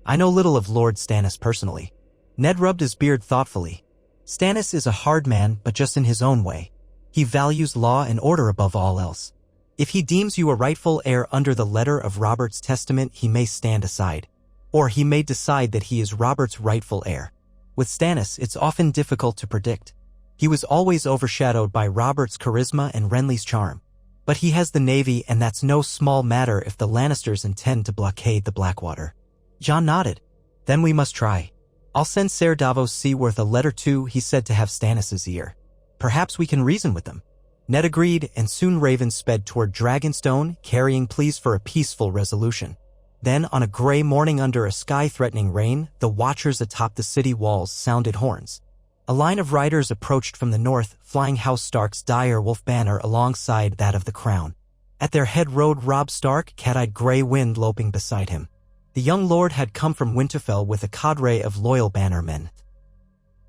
I know little of Lord Stannis personally. Ned rubbed his beard thoughtfully. Stannis is a hard man, but just in his own way. He values law and order above all else. If he deems you a rightful heir under the letter of Robert's testament, he may stand aside. Or he may decide that he is Robert's rightful heir. With Stannis, it's often difficult to predict. He was always overshadowed by Robert's charisma and Renly's charm. But he has the Navy, and that's no small matter if the Lannisters intend to blockade the Blackwater. Jon nodded. Then we must try. I'll send Ser Davos Seaworth a letter too, he said, to have Stannis' ear. Perhaps we can reason with them. Ned agreed, and soon ravens sped toward Dragonstone, carrying pleas for a peaceful resolution. Then, on a gray morning under a sky-threatening rain, the watchers atop the city walls sounded horns. A line of riders approached from the north, flying House Stark's dire wolf banner alongside that of the crown. At their head rode Robb Stark, cat-eyed Grey Wind loping beside him. The young lord had come from Winterfell with a cadre of loyal bannermen.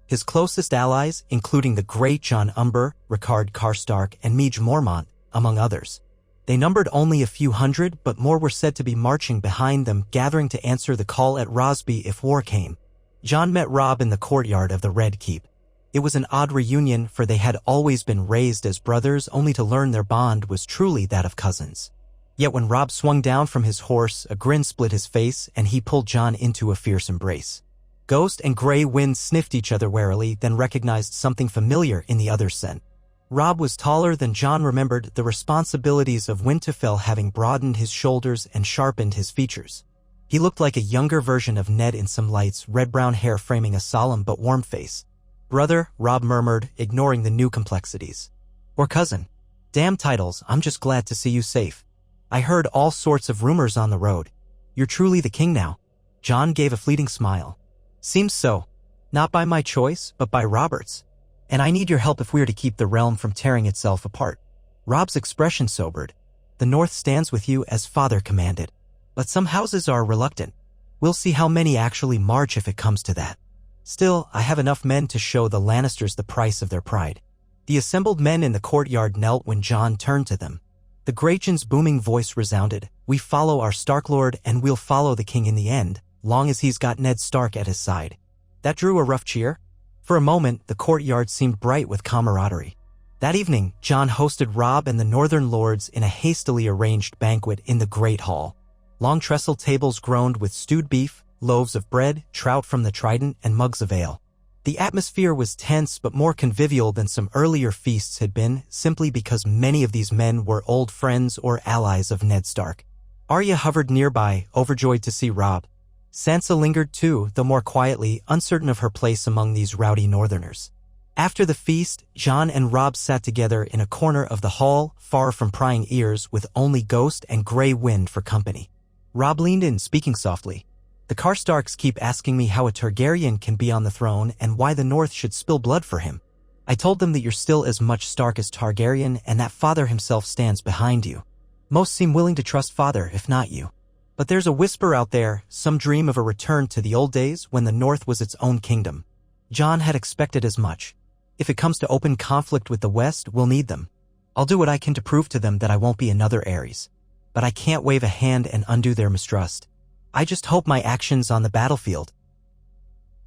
His closest allies, including the great Jon Umber, Rickard Karstark, and Meege Mormont, among others. They numbered only a few hundred, but more were said to be marching behind them, gathering to answer the call at Rosby if war came. Jon met Robb in the courtyard of the Red Keep. It was an odd reunion, for they had always been raised as brothers, only to learn their bond was truly that of cousins. Yet when Robb swung down from his horse, a grin split his face, and he pulled Jon into a fierce embrace. Ghost and Grey Wind sniffed each other warily, then recognized something familiar in the other's scent. Robb was taller than Jon remembered, the responsibilities of Winterfell having broadened his shoulders and sharpened his features. He looked like a younger version of Ned in some lights, red-brown hair framing a solemn but warm face. Brother, Robb murmured, ignoring the new complexities. Or cousin. Damn titles, I'm just glad to see you safe. I heard all sorts of rumors on the road. You're truly the king now. Jon gave a fleeting smile. Seems so. Not by my choice, but by Robert's. And I need your help if we are to keep the realm from tearing itself apart. Rob's expression sobered. The North stands with you as father commanded. But some houses are reluctant. We'll see how many actually march if it comes to that. Still, I have enough men to show the Lannisters the price of their pride. The assembled men in the courtyard knelt when Jon turned to them. The Greyjohn's booming voice resounded. We follow our Stark Lord and we'll follow the king in the end, long as he's got Ned Stark at his side. That drew a rough cheer. For a moment, the courtyard seemed bright with camaraderie. That evening, Jon hosted Robb and the Northern Lords in a hastily arranged banquet in the Great Hall. Long trestle tables groaned with stewed beef, loaves of bread, trout from the Trident, and mugs of ale. The atmosphere was tense but more convivial than some earlier feasts had been, simply because many of these men were old friends or allies of Ned Stark. Arya hovered nearby, overjoyed to see Robb. Sansa lingered too, though more quietly, uncertain of her place among these rowdy Northerners. After the feast, Jon and Robb sat together in a corner of the hall, far from prying ears, with only Ghost and Grey Wind for company. Robb leaned in, speaking softly. The Karstarks keep asking me how a Targaryen can be on the throne and why the North should spill blood for him. I told them that you're still as much Stark as Targaryen and that Father himself stands behind you. Most seem willing to trust Father, if not you. But there's a whisper out there, some dream of a return to the old days when the North was its own kingdom. Jon had expected as much. If it comes to open conflict with the West, we'll need them. I'll do what I can to prove to them that I won't be another Ares. But I can't wave a hand and undo their mistrust. I just hope my actions on the battlefield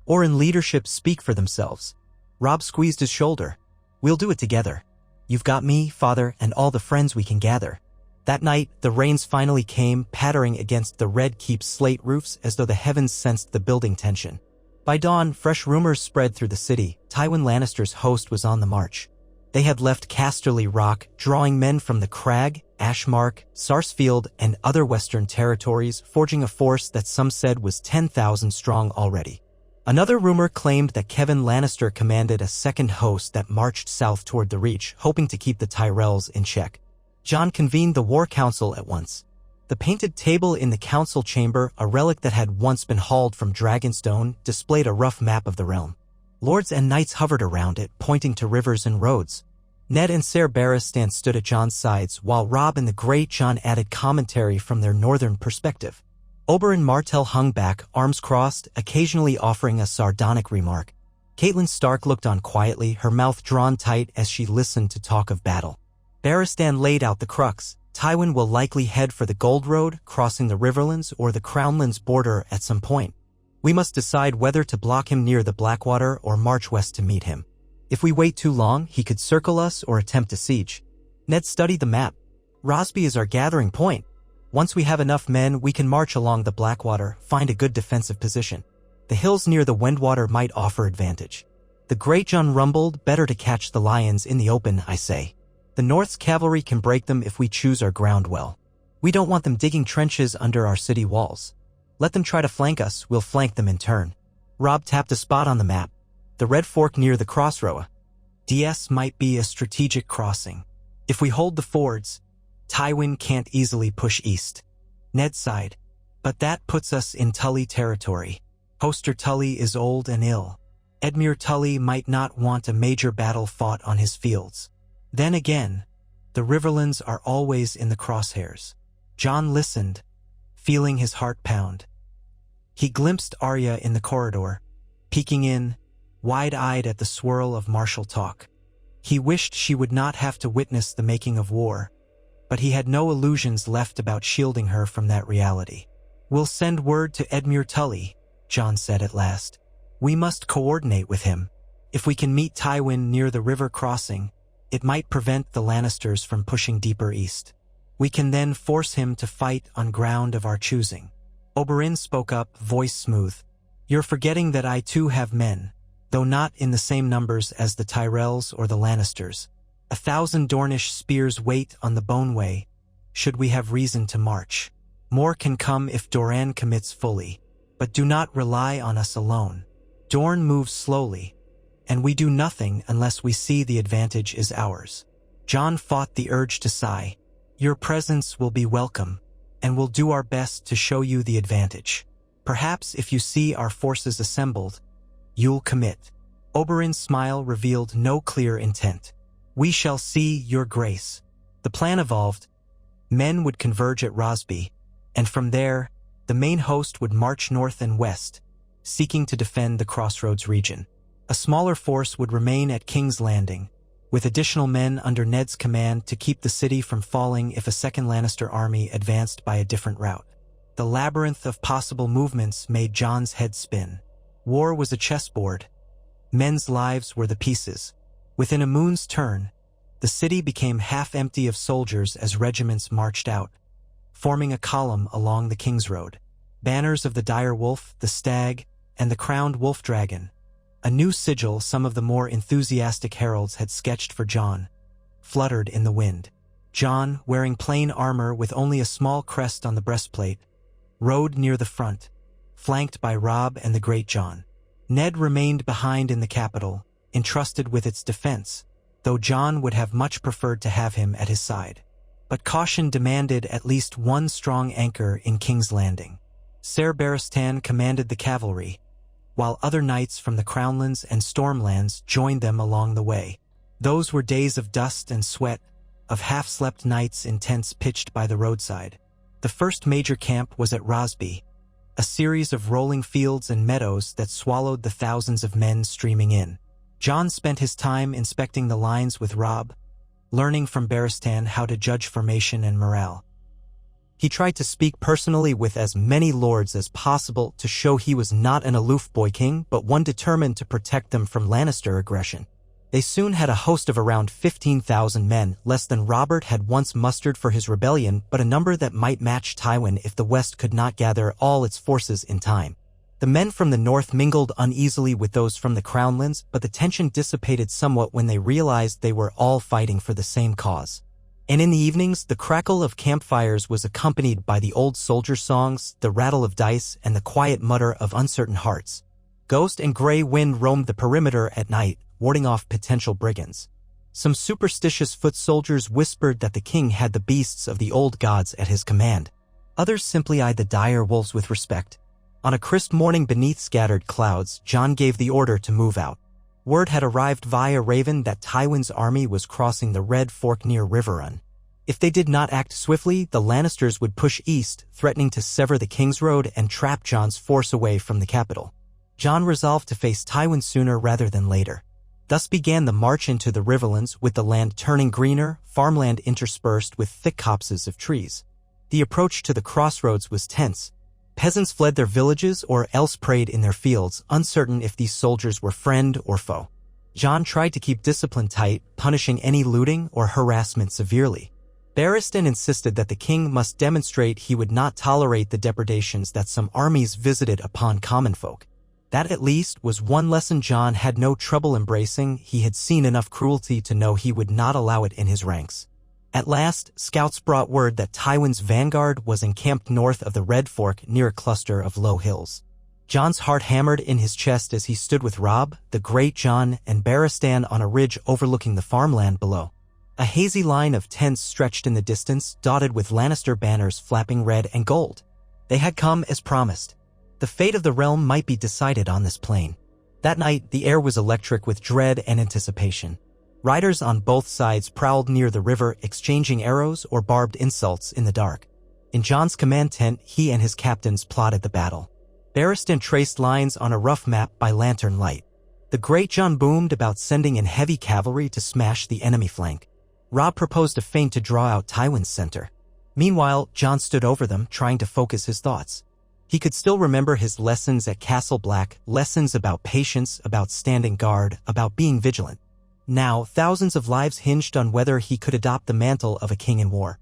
or in leadership speak for themselves. Robb squeezed his shoulder. We'll do it together. You've got me, Father, and all the friends we can gather. That night, the rains finally came, pattering against the Red Keep's slate roofs as though the heavens sensed the building tension. By dawn, fresh rumors spread through the city. Tywin Lannister's host was on the march. They had left Casterly Rock, drawing men from the Crag, Ashmark, Sarsfield, and other western territories, forging a force that some said was 10,000 strong already. Another rumor claimed that Kevan Lannister commanded a second host that marched south toward the Reach, hoping to keep the Tyrells in check. Jon convened the War Council at once. The painted table in the council chamber, a relic that had once been hauled from Dragonstone, displayed a rough map of the realm. Lords and knights hovered around it, pointing to rivers and roads. Ned and Ser Barristan stood at Jon's sides, while Robb and the Great Jon added commentary from their northern perspective. Oberyn Martell hung back, arms crossed, occasionally offering a sardonic remark. Catelyn Stark looked on quietly, her mouth drawn tight as she listened to talk of battle. Barristan laid out the crux. Tywin will likely head for the Gold Road, crossing the Riverlands or the Crownlands border at some point. We must decide whether to block him near the Blackwater or march west to meet him. If we wait too long, he could circle us or attempt a siege. Ned studied the map. Rosby is our gathering point. Once we have enough men, we can march along the Blackwater, find a good defensive position. The hills near the Windwater might offer advantage. The Great Jon rumbled, better to catch the lions in the open, I say. The North's cavalry can break them if we choose our ground well. We don't want them digging trenches under our city walls. Let them try to flank us, we'll flank them in turn. Robb tapped a spot on the map. The Red Fork near the crossroad. DS might be a strategic crossing. If we hold the fords, Tywin can't easily push east. Ned sighed. But that puts us in Tully territory. Hoster Tully is old and ill. Edmure Tully might not want a major battle fought on his fields. Then again, the Riverlands are always in the crosshairs. Jon listened, feeling his heart pound. He glimpsed Arya in the corridor, peeking in, wide-eyed at the swirl of martial talk. He wished she would not have to witness the making of war, but he had no illusions left about shielding her from that reality. We'll send word to Edmure Tully, Jon said at last. We must coordinate with him. If we can meet Tywin near the river crossing, it might prevent the Lannisters from pushing deeper east. We can then force him to fight on ground of our choosing. Oberyn spoke up, voice smooth. You're forgetting that I too have men, though not in the same numbers as the Tyrells or the Lannisters. 1,000 Dornish spears wait on the Boneway, should we have reason to march. More can come if Doran commits fully, but do not rely on us alone. Dorne moves slowly, and we do nothing unless we see the advantage is ours. Jon fought the urge to sigh. Your presence will be welcome, and we'll do our best to show you the advantage. Perhaps if you see our forces assembled, You'll commit." Oberyn's smile revealed no clear intent. "We shall see, your grace." The plan evolved. Men would converge at Rosby, and from there, the main host would march north and west, seeking to defend the Crossroads region. A smaller force would remain at King's Landing, with additional men under Ned's command to keep the city from falling if a second Lannister army advanced by a different route. The labyrinth of possible movements made Jon's head spin. War was a chessboard. Men's lives were the pieces. Within a moon's turn, the city became half empty of soldiers as regiments marched out, forming a column along the King's Road. Banners of the dire wolf, the stag, and the crowned wolf dragon. A new sigil some of the more enthusiastic heralds had sketched for Jon, fluttered in the wind. Jon, wearing plain armor with only a small crest on the breastplate, rode near the front, flanked by Robb and the Great Jon. Ned remained behind in the capital, entrusted with its defense, though Jon would have much preferred to have him at his side. But caution demanded at least one strong anchor in King's Landing. Ser Barristan commanded the cavalry, while other knights from the Crownlands and Stormlands joined them along the way. Those were days of dust and sweat, of half-slept nights in tents pitched by the roadside. The first major camp was at Rosby, a series of rolling fields and meadows that swallowed the thousands of men streaming in. Jon spent his time inspecting the lines with Robb, learning from Barristan how to judge formation and morale. He tried to speak personally with as many lords as possible to show he was not an aloof boy king, but one determined to protect them from Lannister aggression. They soon had a host of around 15,000 men, less than Robert had once mustered for his rebellion, but a number that might match Tywin if the West could not gather all its forces in time. The men from the north mingled uneasily with those from the Crownlands, but the tension dissipated somewhat when they realized they were all fighting for the same cause. And in the evenings, the crackle of campfires was accompanied by the old soldier songs, the rattle of dice, and the quiet mutter of uncertain hearts. Ghost and Grey Wind roamed the perimeter at night, warding off potential brigands. Some superstitious foot soldiers whispered that the king had the beasts of the old gods at his command. Others simply eyed the dire wolves with respect. On a crisp morning beneath scattered clouds, Jon gave the order to move out. Word had arrived via Raven that Tywin's army was crossing the Red Fork near Riverrun. If they did not act swiftly, the Lannisters would push east, threatening to sever the King's Road and trap Jon's force away from the capital. Jon resolved to face Tywin sooner rather than later. Thus began the march into the Riverlands, with the land turning greener, farmland interspersed with thick copses of trees. The approach to the crossroads was tense. Peasants fled their villages or else prayed in their fields, uncertain if these soldiers were friend or foe. Jon tried to keep discipline tight, punishing any looting or harassment severely. Barristan insisted that the king must demonstrate he would not tolerate the depredations that some armies visited upon common folk. That at least was one lesson Jon had no trouble embracing. He had seen enough cruelty to know he would not allow it in his ranks. At last, scouts brought word that Tywin's vanguard was encamped north of the Red Fork near a cluster of low hills. Jon's heart hammered in his chest as he stood with Robb, the Great Jon, and Barristan on a ridge overlooking the farmland below. A hazy line of tents stretched in the distance, dotted with Lannister banners flapping red and gold. They had come as promised. The fate of the realm might be decided on this plain. That night, the air was electric with dread and anticipation. Riders on both sides prowled near the river, exchanging arrows or barbed insults in the dark. In Jon's command tent, he and his captains plotted the battle. Barristan traced lines on a rough map by lantern light. The Great Jon boomed about sending in heavy cavalry to smash the enemy flank. Robb proposed a feint to draw out Tywin's center. Meanwhile, Jon stood over them, trying to focus his thoughts. He could still remember his lessons at Castle Black, lessons about patience, about standing guard, about being vigilant. Now, thousands of lives hinged on whether he could adopt the mantle of a king in war.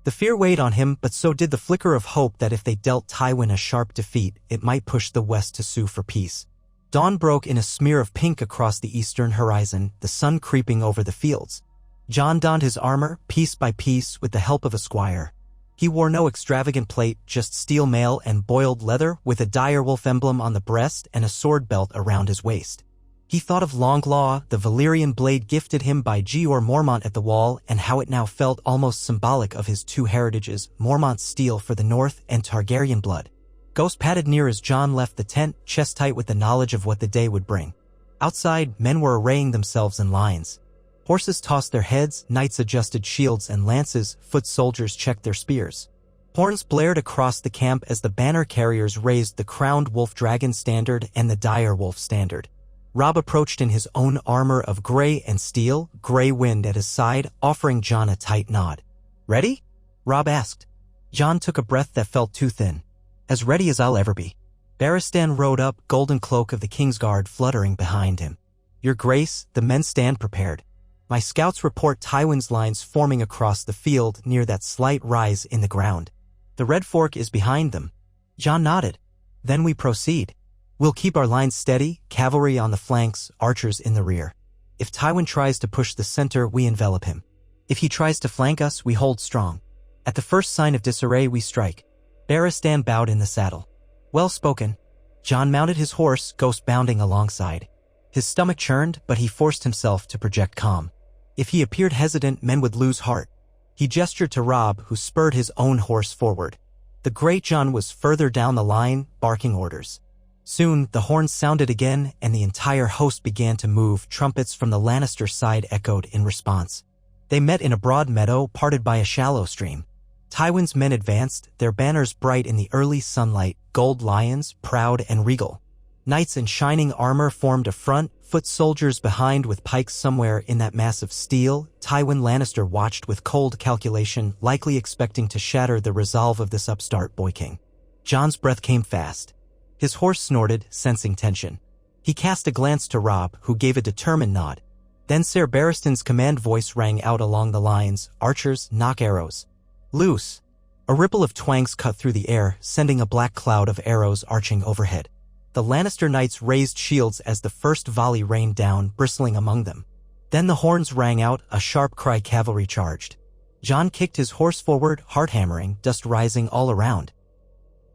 The fear weighed on him, but so did the flicker of hope that if they dealt Tywin a sharp defeat, it might push the West to sue for peace. Dawn broke in a smear of pink across the eastern horizon, the sun creeping over the fields. Jon donned his armor, piece by piece, with the help of a squire. He wore no extravagant plate, just steel mail and boiled leather, with a direwolf emblem on the breast and a sword belt around his waist. He thought of Longclaw, the Valyrian blade gifted him by Jeor Mormont at the wall, and how it now felt almost symbolic of his two heritages, Mormont's steel for the north and Targaryen blood. Ghost padded near as Jon left the tent, chest tight with the knowledge of what the day would bring. Outside, men were arraying themselves in lines. Horses tossed their heads, knights adjusted shields and lances, foot soldiers checked their spears. Horns blared across the camp as the banner carriers raised the crowned wolf dragon standard and the dire wolf standard. Robb approached in his own armor of gray and steel, gray wind at his side, offering Jon a tight nod. "Ready?" Robb asked. Jon took a breath that felt too thin. "As ready as I'll ever be." Barristan rode up, golden cloak of the Kingsguard fluttering behind him. "Your Grace, the men stand prepared. My scouts report Tywin's lines forming across the field near that slight rise in the ground. The Red Fork is behind them." Jon nodded. "Then we proceed. We'll keep our lines steady, cavalry on the flanks, archers in the rear. If Tywin tries to push the center, we envelop him. If he tries to flank us, we hold strong. At the first sign of disarray, we strike." Barristan bowed in the saddle. "Well spoken." Jon mounted his horse, Ghost bounding alongside. His stomach churned, but he forced himself to project calm. If he appeared hesitant, men would lose heart. He gestured to Robb, who spurred his own horse forward. The great Jon was further down the line, barking orders. Soon, the horns sounded again, and the entire host began to move. Trumpets from the Lannister side echoed in response. They met in a broad meadow parted by a shallow stream. Tywin's men advanced, their banners bright in the early sunlight, gold lions, proud and regal. Knights in shining armor formed a front, foot soldiers behind with pikes somewhere in that mass of steel. Tywin Lannister watched with cold calculation, likely expecting to shatter the resolve of this upstart boy king. Jon's breath came fast. His horse snorted, sensing tension. He cast a glance to Robb, who gave a determined nod. Then Ser Barristan's command voice rang out along the lines, "Archers, knock arrows. Loose." A ripple of twangs cut through the air, sending a black cloud of arrows arching overhead. The Lannister knights raised shields as the first volley rained down, bristling among them. Then the horns rang out, a sharp cry. Cavalry charged. Jon kicked his horse forward, heart hammering, dust rising all around.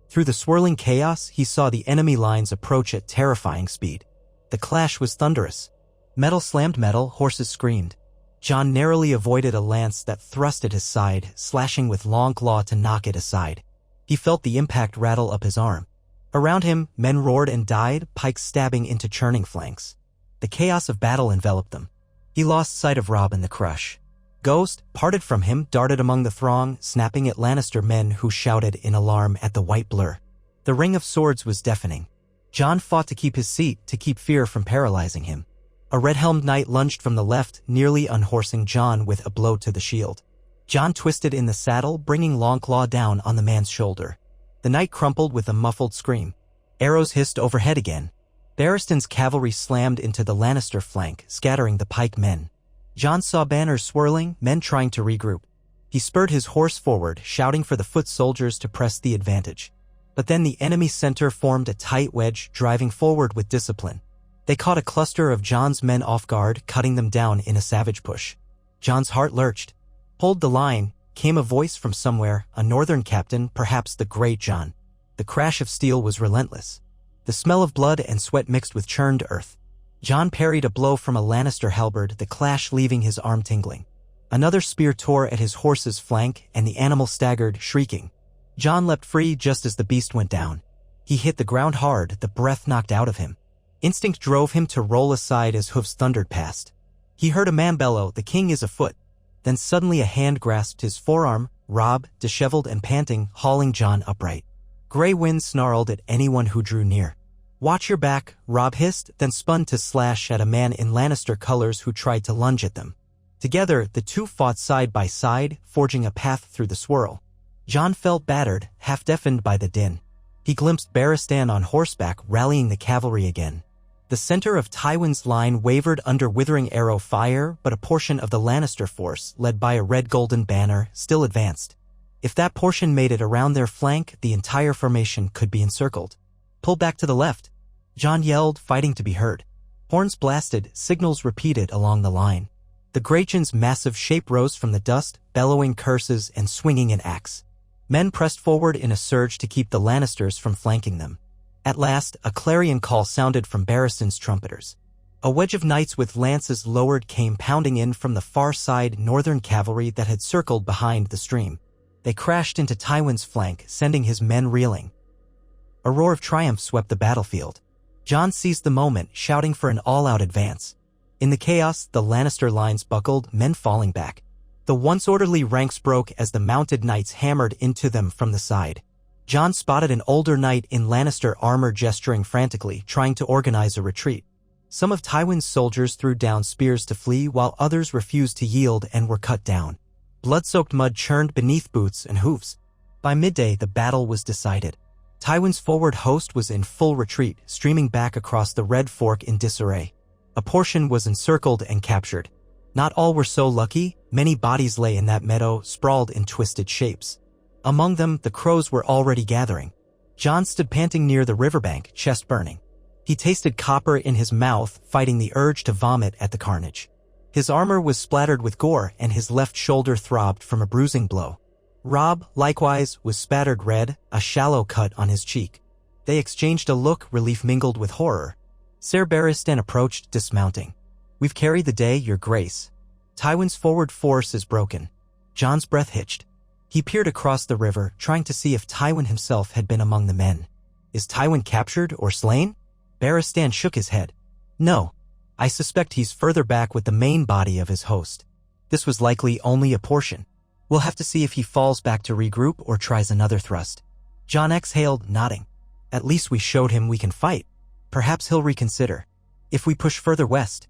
Through the swirling chaos, he saw the enemy lines approach at terrifying speed. The clash was thunderous. Metal slammed metal, horses screamed. Jon narrowly avoided a lance that thrust at his side, slashing with long claw to knock it aside. He felt the impact rattle up his arm. Around him, men roared and died, pikes stabbing into churning flanks. The chaos of battle enveloped them. He lost sight of Robb in the crush. Ghost, parted from him, darted among the throng, snapping at Lannister men who shouted in alarm at the white blur. The ring of swords was deafening. Jon fought to keep his seat, to keep fear from paralyzing him. A red-helmed knight lunged from the left, nearly unhorsing Jon with a blow to the shield. Jon twisted in the saddle, bringing Longclaw down on the man's shoulder. The knight crumpled with a muffled scream. Arrows hissed overhead again. Barristan's cavalry slammed into the Lannister flank, scattering the pike men. Jon saw banners swirling, men trying to regroup. He spurred his horse forward, shouting for the foot soldiers to press the advantage. But then the enemy center formed a tight wedge, driving forward with discipline. They caught a cluster of Jon's men off guard, cutting them down in a savage push. Jon's heart lurched. "Hold the line," came a voice from somewhere, a northern captain, perhaps the great Jon. The crash of steel was relentless. The smell of blood and sweat mixed with churned earth. Jon parried a blow from a Lannister halberd, the clash leaving his arm tingling. Another spear tore at his horse's flank, and the animal staggered, shrieking. Jon leapt free just as the beast went down. He hit the ground hard, the breath knocked out of him. Instinct drove him to roll aside as hoofs thundered past. He heard a man bellow, "The king is afoot." Then suddenly a hand grasped his forearm, Robb, disheveled and panting, hauling Jon upright. Gray wind snarled at anyone who drew near. "Watch your back," Robb hissed, then spun to slash at a man in Lannister colors who tried to lunge at them. Together, the two fought side by side, forging a path through the swirl. Jon felt battered, half-deafened by the din. He glimpsed Barristan on horseback, rallying the cavalry again. The center of Tywin's line wavered under withering arrow fire, but a portion of the Lannister force, led by a red-golden banner, still advanced. If that portion made it around their flank, the entire formation could be encircled. "Pull back to the left," Jon yelled, fighting to be heard. Horns blasted, signals repeated along the line. The Greyjohn's massive shape rose from the dust, bellowing curses and swinging an axe. Men pressed forward in a surge to keep the Lannisters from flanking them. At last, a clarion call sounded from Barristan's trumpeters. A wedge of knights with lances lowered came pounding in from the far side northern cavalry that had circled behind the stream. They crashed into Tywin's flank, sending his men reeling. A roar of triumph swept the battlefield. Jon seized the moment, shouting for an all-out advance. In the chaos, the Lannister lines buckled, men falling back. The once orderly ranks broke as the mounted knights hammered into them from the side. Jon spotted an older knight in Lannister armor gesturing frantically, trying to organize a retreat. Some of Tywin's soldiers threw down spears to flee while others refused to yield and were cut down. Blood-soaked mud churned beneath boots and hooves. By midday, the battle was decided. Tywin's forward host was in full retreat, streaming back across the Red Fork in disarray. A portion was encircled and captured. Not all were so lucky. Many bodies lay in that meadow, sprawled in twisted shapes. Among them, the crows were already gathering. Jon stood panting near the riverbank, chest burning. He tasted copper in his mouth, fighting the urge to vomit at the carnage. His armor was splattered with gore, and his left shoulder throbbed from a bruising blow. Robb, likewise, was spattered red, a shallow cut on his cheek. They exchanged a look, relief mingled with horror. Ser Barristan approached, dismounting. "We've carried the day, your grace. Tywin's forward force is broken." Jon's breath hitched. He peered across the river, trying to see if Tywin himself had been among the men. "Is Tywin captured or slain?" Barristan shook his head. "No. I suspect he's further back with the main body of his host. This was likely only a portion. We'll have to see if he falls back to regroup or tries another thrust." Jon exhaled, nodding. "At least we showed him we can fight. Perhaps he'll reconsider. If we push further west."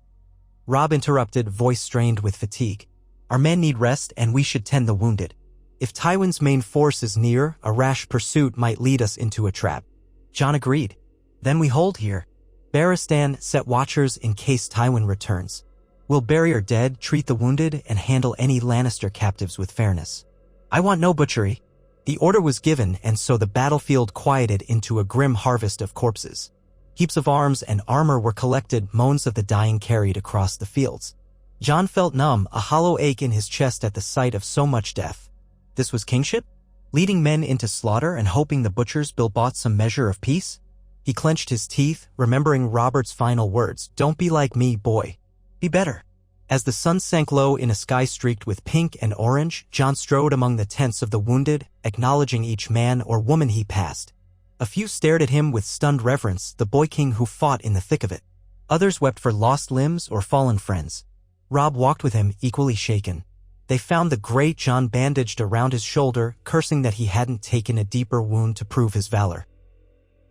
Robb interrupted, voice strained with fatigue. "Our men need rest, and we should tend the wounded. If Tywin's main force is near, a rash pursuit might lead us into a trap." Jon agreed. "Then we hold here. Barristan, set watchers in case Tywin returns. We'll bury our dead, treat the wounded, and handle any Lannister captives with fairness. I want no butchery." The order was given, and so the battlefield quieted into a grim harvest of corpses. Heaps of arms and armor were collected, moans of the dying carried across the fields. Jon felt numb, a hollow ache in his chest at the sight of so much death. This was kingship? Leading men into slaughter and hoping the butchers bought some measure of peace? He clenched his teeth, remembering Robert's final words, "Don't be like me, boy. Be better." As the sun sank low in a sky streaked with pink and orange, Jon strode among the tents of the wounded, acknowledging each man or woman he passed. A few stared at him with stunned reverence, the boy king who fought in the thick of it. Others wept for lost limbs or fallen friends. Robb walked with him, equally shaken. They found the great Jon bandaged around his shoulder, cursing that he hadn't taken a deeper wound to prove his valor.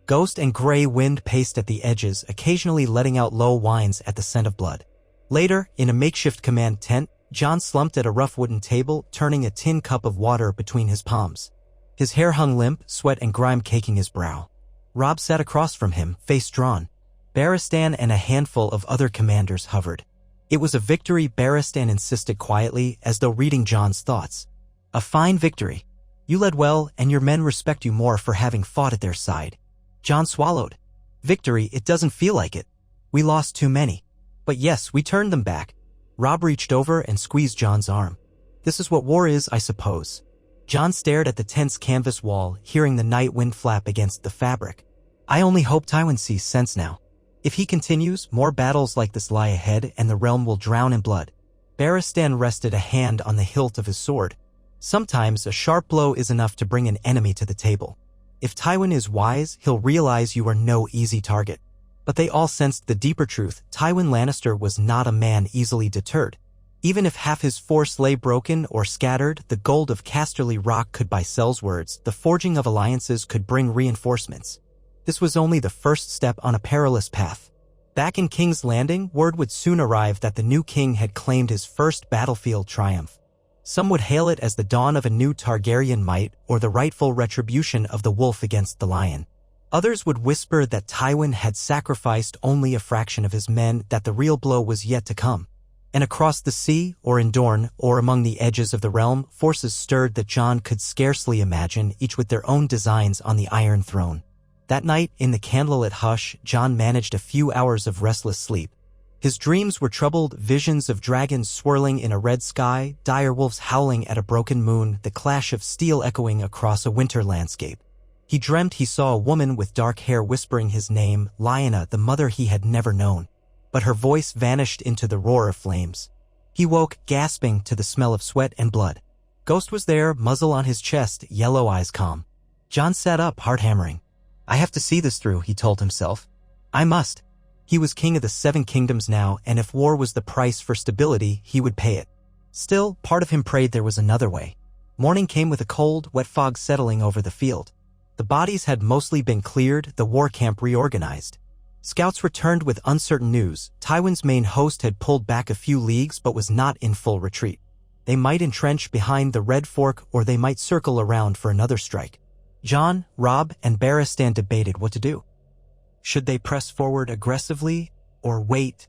Ghost and Grey Wind paced at the edges, occasionally letting out low whines at the scent of blood. Later, in a makeshift command tent, Jon slumped at a rough wooden table, turning a tin cup of water between his palms. His hair hung limp, sweat and grime caking his brow. Robb sat across from him, face drawn. Barristan and a handful of other commanders hovered. "It was a victory," Barristan insisted quietly, as though reading Jon's thoughts. "A fine victory. You led well, and your men respect you more for having fought at their side." Jon swallowed. "Victory, it doesn't feel like it. We lost too many. But yes, we turned them back." Robb reached over and squeezed Jon's arm. "This is what war is, I suppose." Jon stared at the tense canvas wall, hearing the night wind flap against the fabric. "I only hope Tywin sees sense now. If he continues, more battles like this lie ahead and the realm will drown in blood." Barristan rested a hand on the hilt of his sword. "Sometimes a sharp blow is enough to bring an enemy to the table. If Tywin is wise, he'll realize you are no easy target." But they all sensed the deeper truth. Tywin Lannister was not a man easily deterred. Even if half his force lay broken or scattered, the gold of Casterly Rock could buy sellswords, the forging of alliances could bring reinforcements. This was only the first step on a perilous path. Back in King's Landing, word would soon arrive that the new king had claimed his first battlefield triumph. Some would hail it as the dawn of a new Targaryen might or the rightful retribution of the wolf against the lion. Others would whisper that Tywin had sacrificed only a fraction of his men, that the real blow was yet to come. And across the sea, or in Dorne, or among the edges of the realm, forces stirred that Jon could scarcely imagine, each with their own designs on the Iron Throne. That night, in the candlelit hush, Jon managed a few hours of restless sleep. His dreams were troubled, visions of dragons swirling in a red sky, dire wolves howling at a broken moon, the clash of steel echoing across a winter landscape. He dreamt he saw a woman with dark hair whispering his name, Lyanna, the mother he had never known. But her voice vanished into the roar of flames. He woke, gasping, to the smell of sweat and blood. Ghost was there, muzzle on his chest, yellow eyes calm. Jon sat up, heart hammering. I have to see this through, he told himself. I must. He was king of the 7 kingdoms now, and if war was the price for stability, he would pay it. Still, part of him prayed there was another way. Morning came with a cold, wet fog settling over the field. The bodies had mostly been cleared, the war camp reorganized. Scouts returned with uncertain news. Tywin's main host had pulled back a few leagues but was not in full retreat. They might entrench behind the Red Fork or they might circle around for another strike. Jon, Robb, and Barristan debated what to do. Should they press forward aggressively, or wait,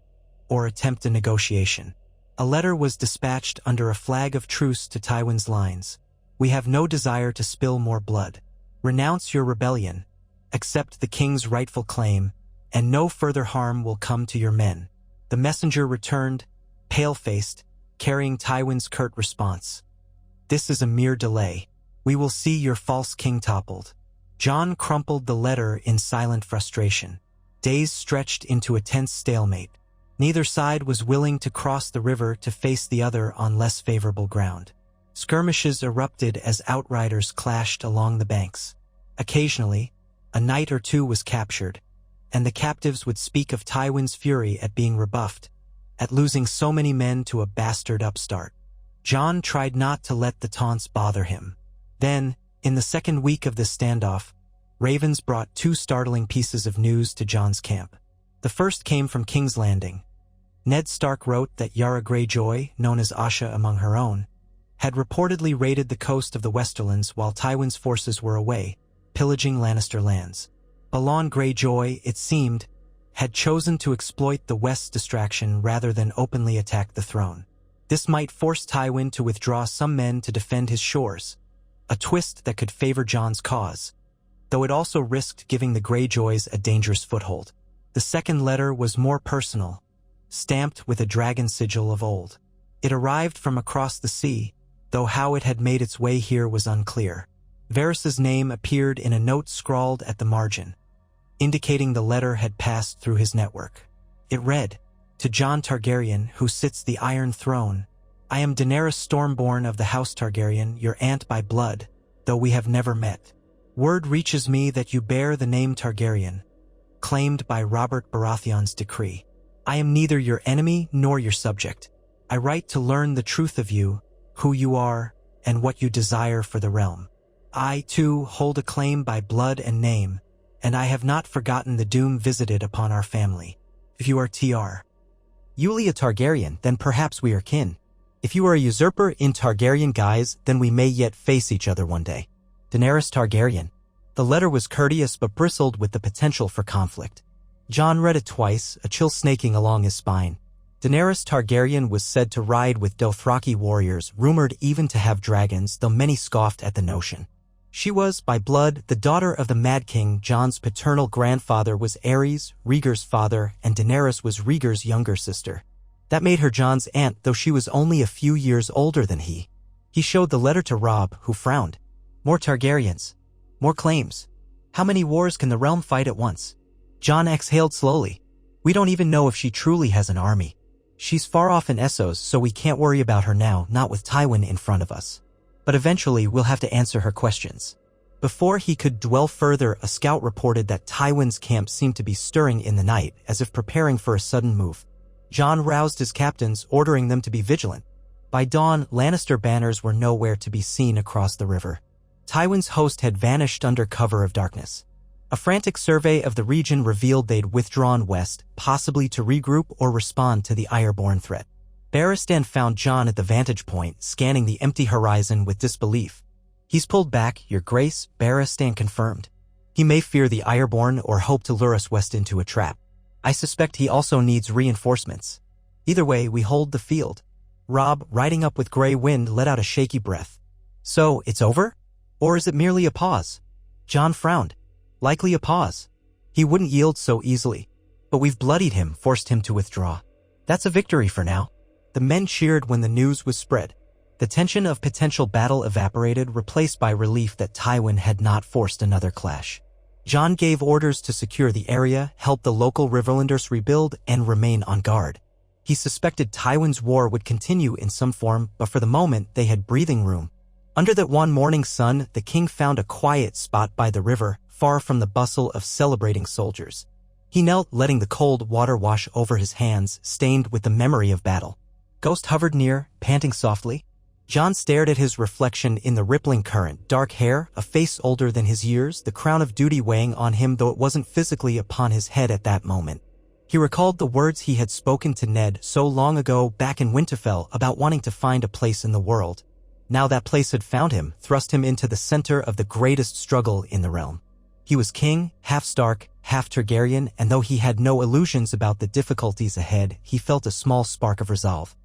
or attempt a negotiation? A letter was dispatched under a flag of truce to Tywin's lines. We have no desire to spill more blood. Renounce your rebellion. Accept the king's rightful claim, and no further harm will come to your men. The messenger returned, pale-faced, carrying Tywin's curt response. This is a mere delay. We will see your false king toppled. Jon crumpled the letter in silent frustration. Days stretched into a tense stalemate. Neither side was willing to cross the river to face the other on less favorable ground. Skirmishes erupted as outriders clashed along the banks. Occasionally, a knight or two was captured, and the captives would speak of Tywin's fury at being rebuffed, at losing so many men to a bastard upstart. Jon tried not to let the taunts bother him. Then, in the second week of this standoff, Ravens brought 2 startling pieces of news to Jon's camp. The first came from King's Landing. Ned Stark wrote that Yara Greyjoy, known as Asha among her own, had reportedly raided the coast of the Westerlands while Tywin's forces were away, pillaging Lannister lands. Balon Greyjoy, it seemed, had chosen to exploit the West's distraction rather than openly attack the throne. This might force Tywin to withdraw some men to defend his shores, a twist that could favor Jon's cause, though it also risked giving the Greyjoys a dangerous foothold. The second letter was more personal, stamped with a dragon sigil of old. It arrived from across the sea, though how it had made its way here was unclear. Varys's name appeared in a note scrawled at the margin, indicating the letter had passed through his network. It read, "To Jon Targaryen, who sits the Iron Throne, I am Daenerys Stormborn of the House Targaryen, your aunt by blood, though we have never met. Word reaches me that you bear the name Targaryen, claimed by Robert Baratheon's decree. I am neither your enemy nor your subject. I write to learn the truth of you, who you are, and what you desire for the realm. I, too, hold a claim by blood and name, and I have not forgotten the doom visited upon our family. If you are Tr. Yulia Targaryen, then perhaps we are kin. If you are a usurper in Targaryen guise, then we may yet face each other one day. Daenerys Targaryen." The letter was courteous but bristled with the potential for conflict. Jon read it twice, a chill snaking along his spine. Daenerys Targaryen was said to ride with Dothraki warriors, rumored even to have dragons, though many scoffed at the notion. She was, by blood, the daughter of the Mad King. Jon's paternal grandfather was Aerys, Rhaegar's father, and Daenerys was Rhaegar's younger sister. That made her Jon's aunt, though she was only a few years older than he. He showed the letter to Robb, who frowned. More Targaryens. More claims. How many wars can the realm fight at once? Jon exhaled slowly. We don't even know if she truly has an army. She's far off in Essos, so we can't worry about her now, not with Tywin in front of us. But eventually we'll have to answer her questions. Before he could dwell further, a scout reported that Tywin's camp seemed to be stirring in the night, as if preparing for a sudden move. Jon roused his captains, ordering them to be vigilant. By dawn, Lannister banners were nowhere to be seen across the river. Tywin's host had vanished under cover of darkness. A frantic survey of the region revealed they'd withdrawn west, possibly to regroup or respond to the Ironborn threat. Barristan found Jon at the vantage point, scanning the empty horizon with disbelief. He's pulled back, Your Grace, Barristan confirmed. He may fear the Ironborn or hope to lure us west into a trap. I suspect he also needs reinforcements. Either way, we hold the field. Robb, riding up with Grey Wind, let out a shaky breath. So, it's over? Or is it merely a pause? Jon frowned. Likely a pause. He wouldn't yield so easily. But we've bloodied him, forced him to withdraw. That's a victory for now. The men cheered when the news was spread. The tension of potential battle evaporated, replaced by relief that Tywin had not forced another clash. Jon gave orders to secure the area, help the local Riverlanders rebuild, and remain on guard. He suspected Tywin's war would continue in some form, but for the moment they had breathing room. Under that one morning sun, the king found a quiet spot by the river, far from the bustle of celebrating soldiers. He knelt, letting the cold water wash over his hands, stained with the memory of battle. Ghost hovered near, panting softly. Jon stared at his reflection in the rippling current. Dark hair, a face older than his years, the crown of duty weighing on him, though it wasn't physically upon his head at that moment. He recalled the words he had spoken to Ned so long ago back in Winterfell about wanting to find a place in the world. Now that place had found him, thrust him into the center of the greatest struggle in the realm. He was king, half Stark, half Targaryen, and though he had no illusions about the difficulties ahead, he felt a small spark of resolve.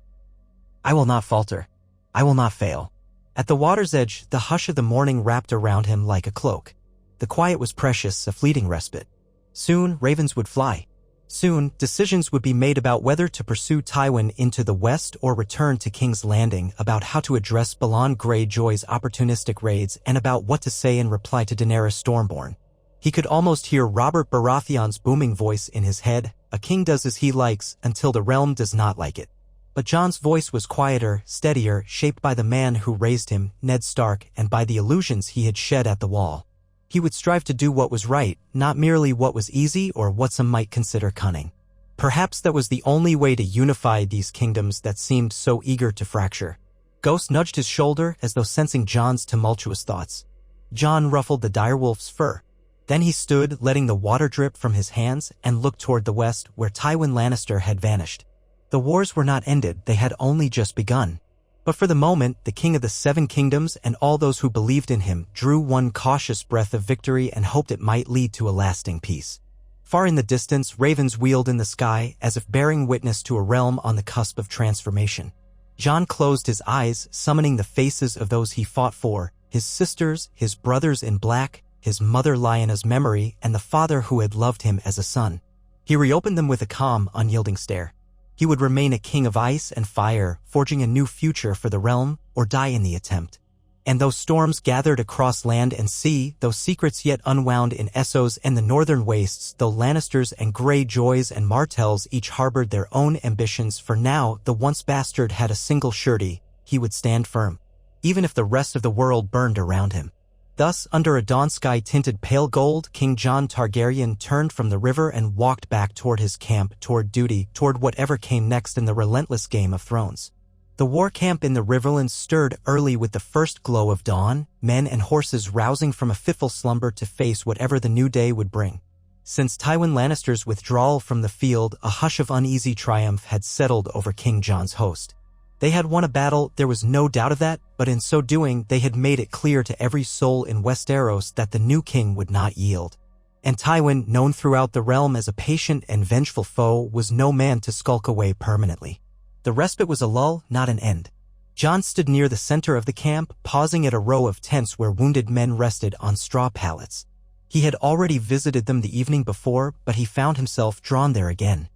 "I will not falter. I will not fail." At the water's edge, the hush of the morning wrapped around him like a cloak. The quiet was precious, a fleeting respite. Soon, ravens would fly. Soon, decisions would be made about whether to pursue Tywin into the west or return to King's Landing, about how to address Balon Greyjoy's opportunistic raids, and about what to say in reply to Daenerys Stormborn. He could almost hear Robert Baratheon's booming voice in his head, "A king does as he likes until the realm does not like it." But Jon's voice was quieter, steadier, shaped by the man who raised him, Ned Stark, and by the illusions he had shed at the wall. He would strive to do what was right, not merely what was easy or what some might consider cunning. Perhaps that was the only way to unify these kingdoms that seemed so eager to fracture. Ghost nudged his shoulder as though sensing Jon's tumultuous thoughts. Jon ruffled the direwolf's fur. Then he stood, letting the water drip from his hands, and looked toward the west, where Tywin Lannister had vanished. The wars were not ended, they had only just begun. But for the moment, the King of the Seven Kingdoms and all those who believed in him drew one cautious breath of victory and hoped it might lead to a lasting peace. Far in the distance, ravens wheeled in the sky, as if bearing witness to a realm on the cusp of transformation. Jon closed his eyes, summoning the faces of those he fought for, his sisters, his brothers in black, his mother Lyanna's memory, and the father who had loved him as a son. He reopened them with a calm, unyielding stare. He would remain a king of ice and fire, forging a new future for the realm, or die in the attempt. And though storms gathered across land and sea, though secrets yet unwound in Essos and the northern wastes, though Lannisters and Greyjoys and Martells each harbored their own ambitions, for now the once bastard had a single surety: he would stand firm, even if the rest of the world burned around him. Thus, under a dawn sky tinted pale gold, King Jon Targaryen turned from the river and walked back toward his camp, toward duty, toward whatever came next in the relentless Game of Thrones. The war camp in the Riverlands stirred early with the first glow of dawn, men and horses rousing from a fitful slumber to face whatever the new day would bring. Since Tywin Lannister's withdrawal from the field, a hush of uneasy triumph had settled over King Jon's host. They had won a battle, there was no doubt of that, but in so doing, they had made it clear to every soul in Westeros that the new king would not yield. And Tywin, known throughout the realm as a patient and vengeful foe, was no man to skulk away permanently. The respite was a lull, not an end. Jon stood near the center of the camp, pausing at a row of tents where wounded men rested on straw pallets. He had already visited them the evening before, but he found himself drawn there again.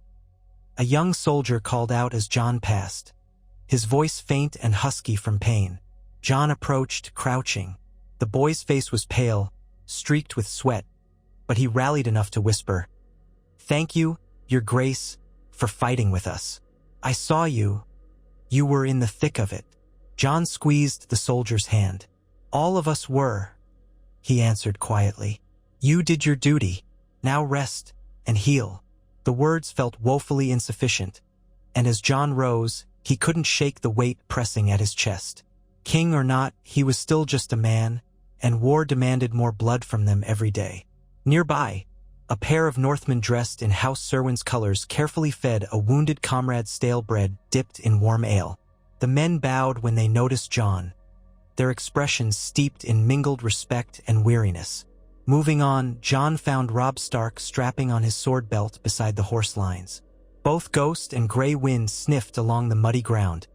A young soldier called out as Jon passed, his voice faint and husky from pain. Jon approached, crouching. The boy's face was pale, streaked with sweat, but he rallied enough to whisper, "Thank you, Your Grace, for fighting with us. I saw you. You were in the thick of it." Jon squeezed the soldier's hand. "All of us were," he answered quietly. "You did your duty. Now rest and heal." The words felt woefully insufficient, and as Jon rose, he couldn't shake the weight pressing at his chest. King or not, he was still just a man, and war demanded more blood from them every day. Nearby, a pair of Northmen dressed in House Serwyn's colors carefully fed a wounded comrade's stale bread dipped in warm ale. The men bowed when they noticed Jon, their expressions steeped in mingled respect and weariness. Moving on, Jon found Robb Stark strapping on his sword belt beside the horse lines. Both Ghost and Grey Wind sniffed along the muddy ground,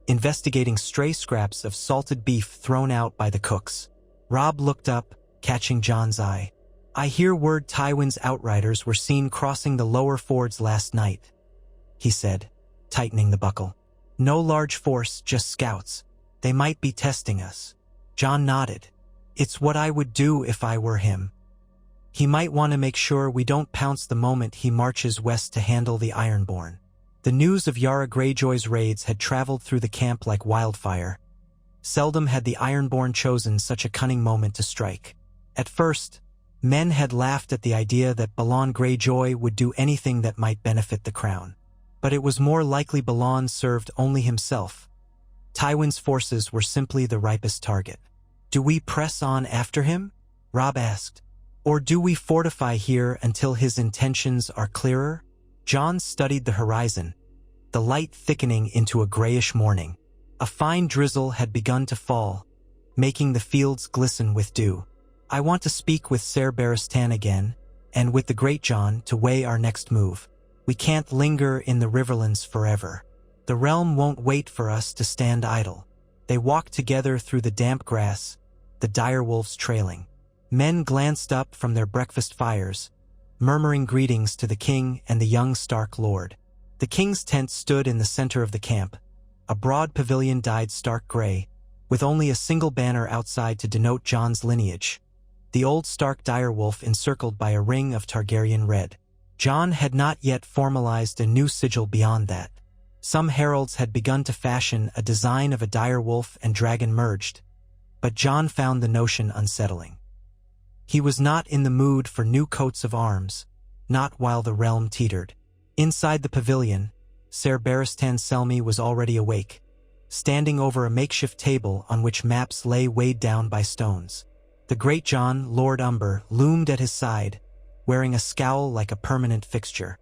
investigating stray scraps of salted beef thrown out by the cooks. Robb looked up, catching Jon's eye. "I hear word Tywin's outriders were seen crossing the lower fords last night," he said, tightening the buckle. "No large force, just scouts. They might be testing us." Jon nodded. "It's what I would do if I were him. He might want to make sure we don't pounce the moment he marches west to handle the Ironborn." The news of Yara Greyjoy's raids had traveled through the camp like wildfire. Seldom had the Ironborn chosen such a cunning moment to strike. At first, Men had laughed at the idea that Balon Greyjoy would do anything that might benefit the crown. But it was more likely Balon served only himself. Tywin's forces were simply the ripest target. "Do we press on after him?" Robb asked. "Or do we fortify here until his intentions are clearer?" Jon studied the horizon, the light thickening into a grayish morning. A fine drizzle had begun to fall, making the fields glisten with dew. "I want to speak with Ser Barristan again, and with the Great Jon to weigh our next move. We can't linger in the Riverlands forever. The realm won't wait for us to stand idle." They walked together through the damp grass, the direwolves trailing. Men glanced up from their breakfast fires, murmuring greetings to the king and the young Stark lord. The king's tent stood in the center of the camp, a broad pavilion dyed stark gray, with only a single banner outside to denote Jon's lineage. The old Stark direwolf encircled by a ring of Targaryen red. Jon had not yet formalized a new sigil beyond that. Some heralds had begun to fashion a design of a direwolf and dragon merged, but Jon found the notion unsettling. He was not in the mood for new coats of arms, not while the realm teetered. Inside the pavilion, Ser Barristan Selmy was already awake, standing over a makeshift table on which maps lay weighed down by stones. The Great Jon, Lord Umber, loomed at his side, wearing a scowl like a permanent fixture.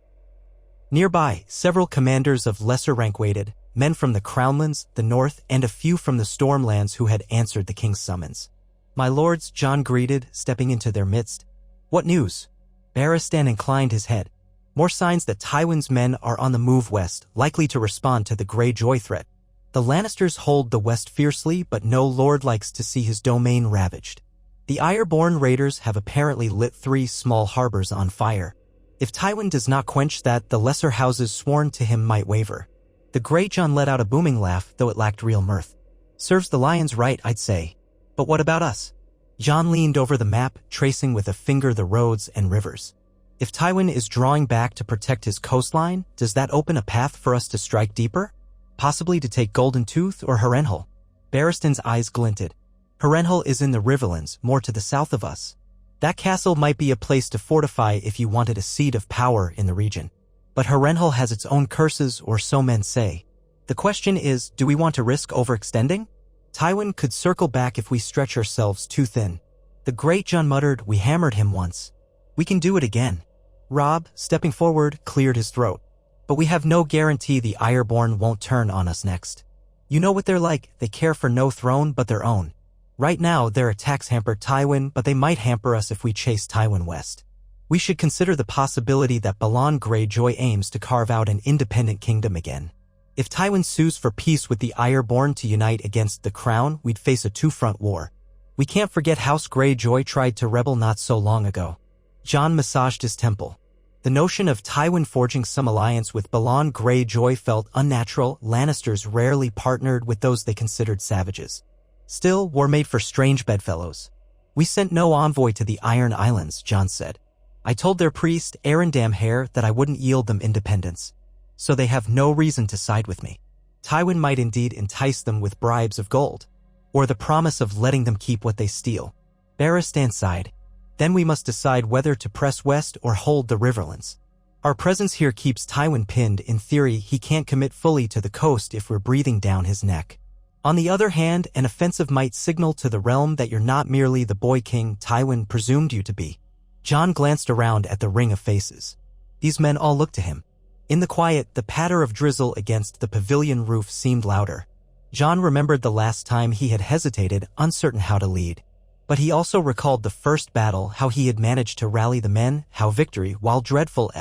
Nearby, several commanders of lesser rank waited, men from the Crownlands, the North, and a few from the Stormlands who had answered the king's summons. "My lords," Jon greeted, stepping into their midst. "What news?" Barristan inclined his head. "More signs that Tywin's men are on the move west, likely to respond to the Greyjoy threat. The Lannisters hold the west fiercely, but no lord likes to see his domain ravaged. The Ironborn raiders have apparently lit 3 small harbors on fire. If Tywin does not quench that, the lesser houses sworn to him might waver." The Great Jon let out a booming laugh, though it lacked real mirth. "Serves the lions right, I'd say. But what about us?" Jon leaned over the map, tracing with a finger the roads and rivers. "If Tywin is drawing back to protect his coastline, does that open a path for us to strike deeper? Possibly to take Golden Tooth or Harrenhal?" Barristan's eyes glinted. "Harrenhal is in the Riverlands, more to the south of us. That castle might be a place to fortify if you wanted a seat of power in the region. But Harrenhal has its own curses, or so men say. The question is, do we want to risk overextending? Tywin could circle back if we stretch ourselves too thin." The Great Jon muttered, "We hammered him once. We can do it again." Robb, stepping forward, cleared his throat. "But we have no guarantee the Ironborn won't turn on us next. You know what they're like, they care for no throne but their own. Right now, their attacks hamper Tywin, but they might hamper us if we chase Tywin west. We should consider the possibility that Balon Greyjoy aims to carve out an independent kingdom again. If Tywin sues for peace with the Ironborn to unite against the crown, we'd face a 2-front war. We can't forget House Greyjoy tried to rebel not so long ago." Jon massaged his temple. The notion of Tywin forging some alliance with Balon Greyjoy felt unnatural. Lannisters rarely partnered with those they considered savages. Still, war made for strange bedfellows. "We sent no envoy to the Iron Islands," Jon said. "I told their priest, Arrendam Heir, that I wouldn't yield them independence. So they have no reason to side with me. Tywin might indeed entice them with bribes of gold, or the promise of letting them keep what they steal." Barristan sighed. "Then we must decide whether to press west or hold the Riverlands. Our presence here keeps Tywin pinned. In theory, he can't commit fully to the coast if we're breathing down his neck. On the other hand, an offensive might signal to the realm that you're not merely the boy king Tywin presumed you to be." Jon glanced around at the ring of faces. These men all looked to him. In the quiet, the patter of drizzle against the pavilion roof seemed louder. Jon remembered the last time he had hesitated, uncertain how to lead. But he also recalled the first battle, how he had managed to rally the men, how victory, while dreadful,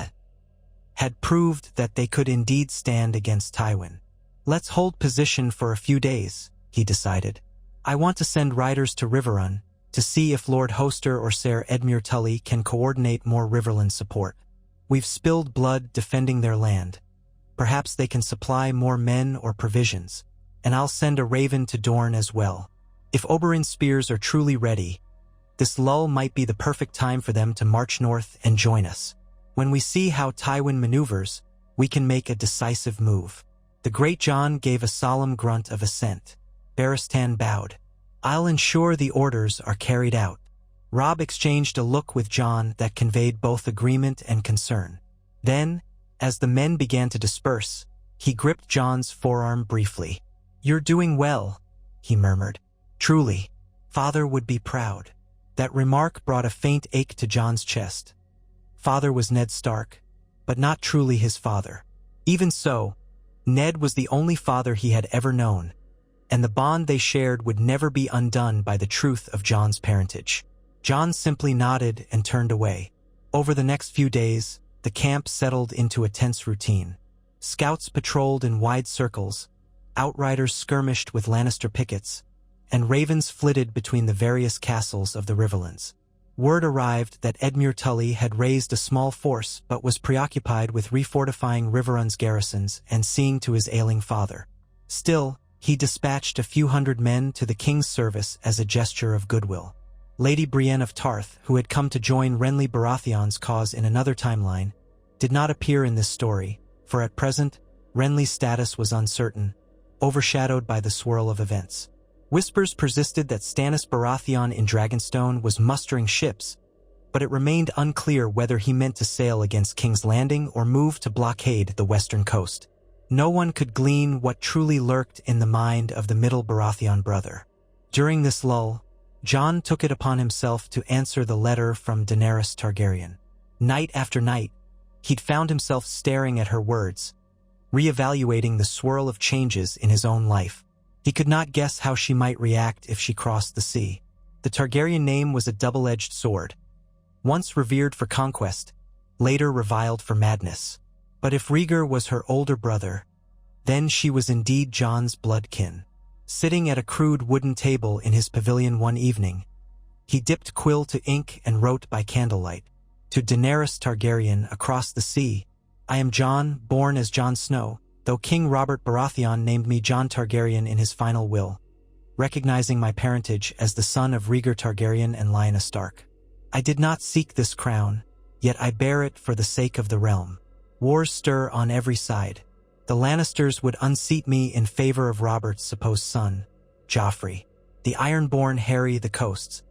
had proved that they could indeed stand against Tywin. "Let's hold position for a few days," he decided. "I want to send riders to Riverrun to see if Lord Hoster or Ser Edmure Tully can coordinate more Riverland support. We've spilled blood defending their land. Perhaps they can supply more men or provisions, and I'll send a raven to Dorne as well. If Oberyn's spears are truly ready, this lull might be the perfect time for them to march north and join us. When we see how Tywin maneuvers, we can make a decisive move." The Great Jon gave a solemn grunt of assent. Barristan bowed. "I'll ensure the orders are carried out." Robb exchanged a look with Jon that conveyed both agreement and concern. Then, as the men began to disperse, he gripped Jon's forearm briefly. "You're doing well," he murmured. "Truly, Father would be proud." That remark brought a faint ache to Jon's chest. Father was Ned Stark, but not truly his father. Even so, Ned was the only father he had ever known, and the bond they shared would never be undone by the truth of Jon's parentage. Jon simply nodded and turned away. Over the next few days, the camp settled into a tense routine. Scouts patrolled in wide circles, outriders skirmished with Lannister pickets, and ravens flitted between the various castles of the Riverlands. Word arrived that Edmure Tully had raised a small force but was preoccupied with refortifying Riverrun's garrisons and seeing to his ailing father. Still, he dispatched a few hundred men to the king's service as a gesture of goodwill. Lady Brienne of Tarth, who had come to join Renly Baratheon's cause in another timeline, did not appear in this story, for at present, Renly's status was uncertain, overshadowed by the swirl of events. Whispers persisted that Stannis Baratheon in Dragonstone was mustering ships, but it remained unclear whether he meant to sail against King's Landing or move to blockade the western coast. No one could glean what truly lurked in the mind of the middle Baratheon brother. During this lull, Jon took it upon himself to answer the letter from Daenerys Targaryen. Night after night, he'd found himself staring at her words, reevaluating the swirl of changes in his own life. He could not guess how she might react if she crossed the sea. The Targaryen name was a double-edged sword, once revered for conquest, later reviled for madness. But if Rhaegar was her older brother, then she was indeed Jon's bloodkin. Sitting at a crude wooden table in his pavilion one evening, he dipped quill to ink and wrote by candlelight. To Daenerys Targaryen across the sea, "I am Jon, born as Jon Snow, though King Robert Baratheon named me Jon Targaryen in his final will, recognizing my parentage as the son of Rhaegar Targaryen and Lyanna Stark. I did not seek this crown, yet I bear it for the sake of the realm. Wars stir on every side. The Lannisters would unseat me in favor of Robert's supposed son, Joffrey. The Ironborn harry the coasts.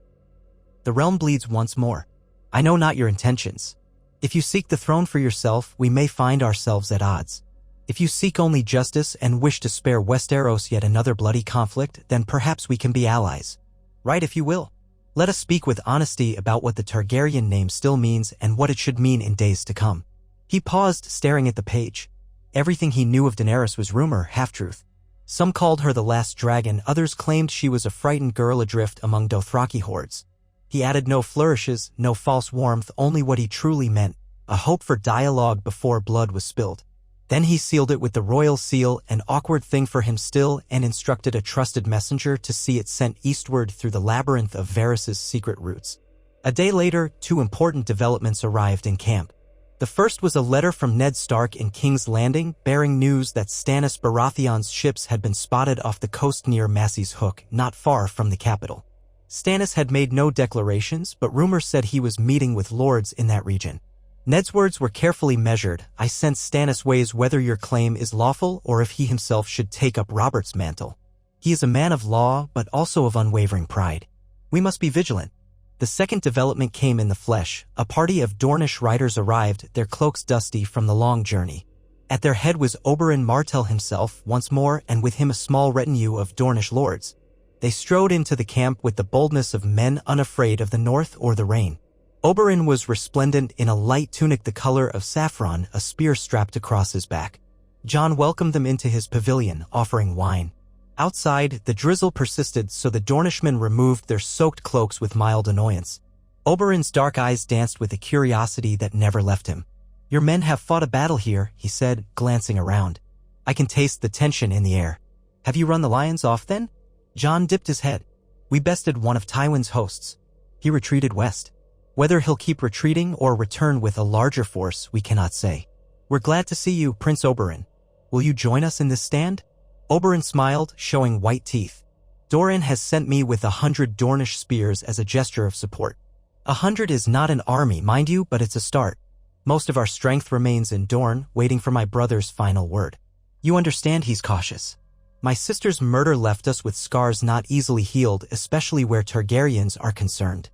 The realm bleeds once more. I know not your intentions. If you seek the throne for yourself, we may find ourselves at odds. If you seek only justice and wish to spare Westeros yet another bloody conflict, then perhaps we can be allies. Write if you will. Let us speak with honesty about what the Targaryen name still means and what it should mean in days to come." He paused, staring at the page. Everything he knew of Daenerys was rumor, half-truth. Some called her the last dragon, others claimed she was a frightened girl adrift among Dothraki hordes. He added no flourishes, no false warmth, only what he truly meant, a hope for dialogue before blood was spilled. Then he sealed it with the royal seal, an awkward thing for him still, and instructed a trusted messenger to see it sent eastward through the labyrinth of Varys' secret routes. A day later, two important developments arrived in camp. The first was a letter from Ned Stark in King's Landing, bearing news that Stannis Baratheon's ships had been spotted off the coast near Massey's Hook, not far from the capital. Stannis had made no declarations, but rumors said he was meeting with lords in that region. Ned's words were carefully measured. "I sense Stannis weighs whether your claim is lawful or if he himself should take up Robert's mantle. He is a man of law, but also of unwavering pride. We must be vigilant." The second development came in the flesh. A party of Dornish riders arrived, their cloaks dusty from the long journey. At their head was Oberyn Martell himself, once more, and with him a small retinue of Dornish lords. They strode into the camp with the boldness of men unafraid of the north or the rain. Oberyn was resplendent in a light tunic the color of saffron, a spear strapped across his back. Jon welcomed them into his pavilion, offering wine. Outside, the drizzle persisted, so the Dornishmen removed their soaked cloaks with mild annoyance. Oberyn's dark eyes danced with a curiosity that never left him. "Your men have fought a battle here," he said, glancing around. "I can taste the tension in the air. Have you run the lions off then?" Jon dipped his head. "We bested one of Tywin's hosts. He retreated west. Whether he'll keep retreating or return with a larger force, we cannot say. We're glad to see you, Prince Oberyn. Will you join us in this stand?" Oberyn smiled, showing white teeth. "Doran has sent me with 100 Dornish spears as a gesture of support. 100 is not an army, mind you, but it's a start. Most of our strength remains in Dorne, waiting for my brother's final word. You understand he's cautious. My sister's murder left us with scars not easily healed, especially where Targaryens are concerned.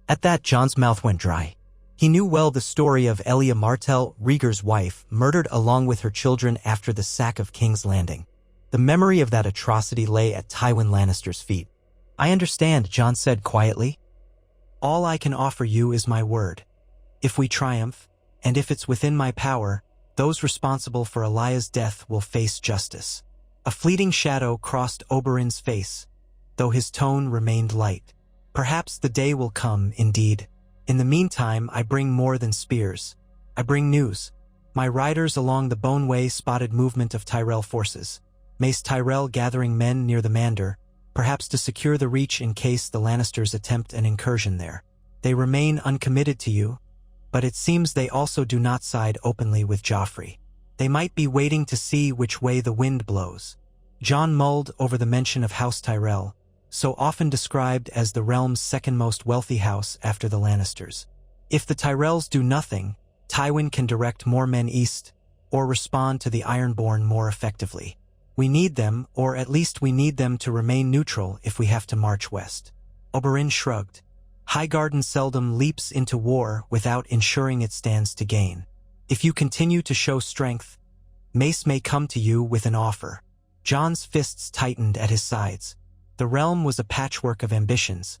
At that, Jon's mouth went dry. He knew well the story of Elia Martell, Rhaegar's wife, murdered along with her children after the sack of King's Landing. The memory of that atrocity lay at Tywin Lannister's feet. "I understand," Jon said quietly. "All I can offer you is my word. If we triumph, and if it's within my power, those responsible for Elia's death will face justice." A fleeting shadow crossed Oberyn's face, though his tone remained light. "Perhaps the day will come, indeed. In the meantime, I bring more than spears. I bring news. My riders along the Bone Way spotted movement of Tyrell forces. Mace Tyrell gathering men near the Mander, perhaps to secure the Reach in case the Lannisters attempt an incursion there. They remain uncommitted to you, but it seems they also do not side openly with Joffrey. They might be waiting to see which way the wind blows." Jon mulled over the mention of House Tyrell, so often described as the realm's second most wealthy house after the Lannisters. If the Tyrells do nothing, Tywin can direct more men east, or respond to the Ironborn more effectively. We need them, or at least we need them to remain neutral if we have to march west. Oberyn shrugged. Highgarden seldom leaps into war without ensuring it stands to gain. If you continue to show strength, Mace may come to you with an offer. Jon's fists tightened at his sides. The realm was a patchwork of ambitions,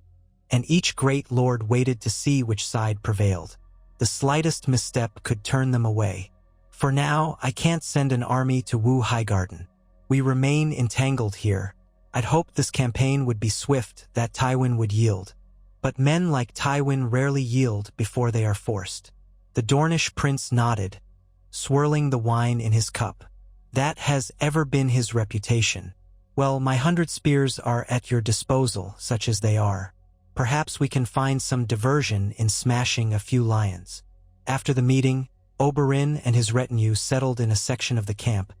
and each great lord waited to see which side prevailed. The slightest misstep could turn them away. For now, I can't send an army to woo Highgarden. We remain entangled here. I'd hoped this campaign would be swift, that Tywin would yield. But men like Tywin rarely yield before they are forced. The Dornish prince nodded, swirling the wine in his cup. That has ever been his reputation. Well, my 100 spears are at your disposal, such as they are. Perhaps we can find some diversion in smashing a few lions. After the meeting, Oberyn and his retinue settled in a section of the camp,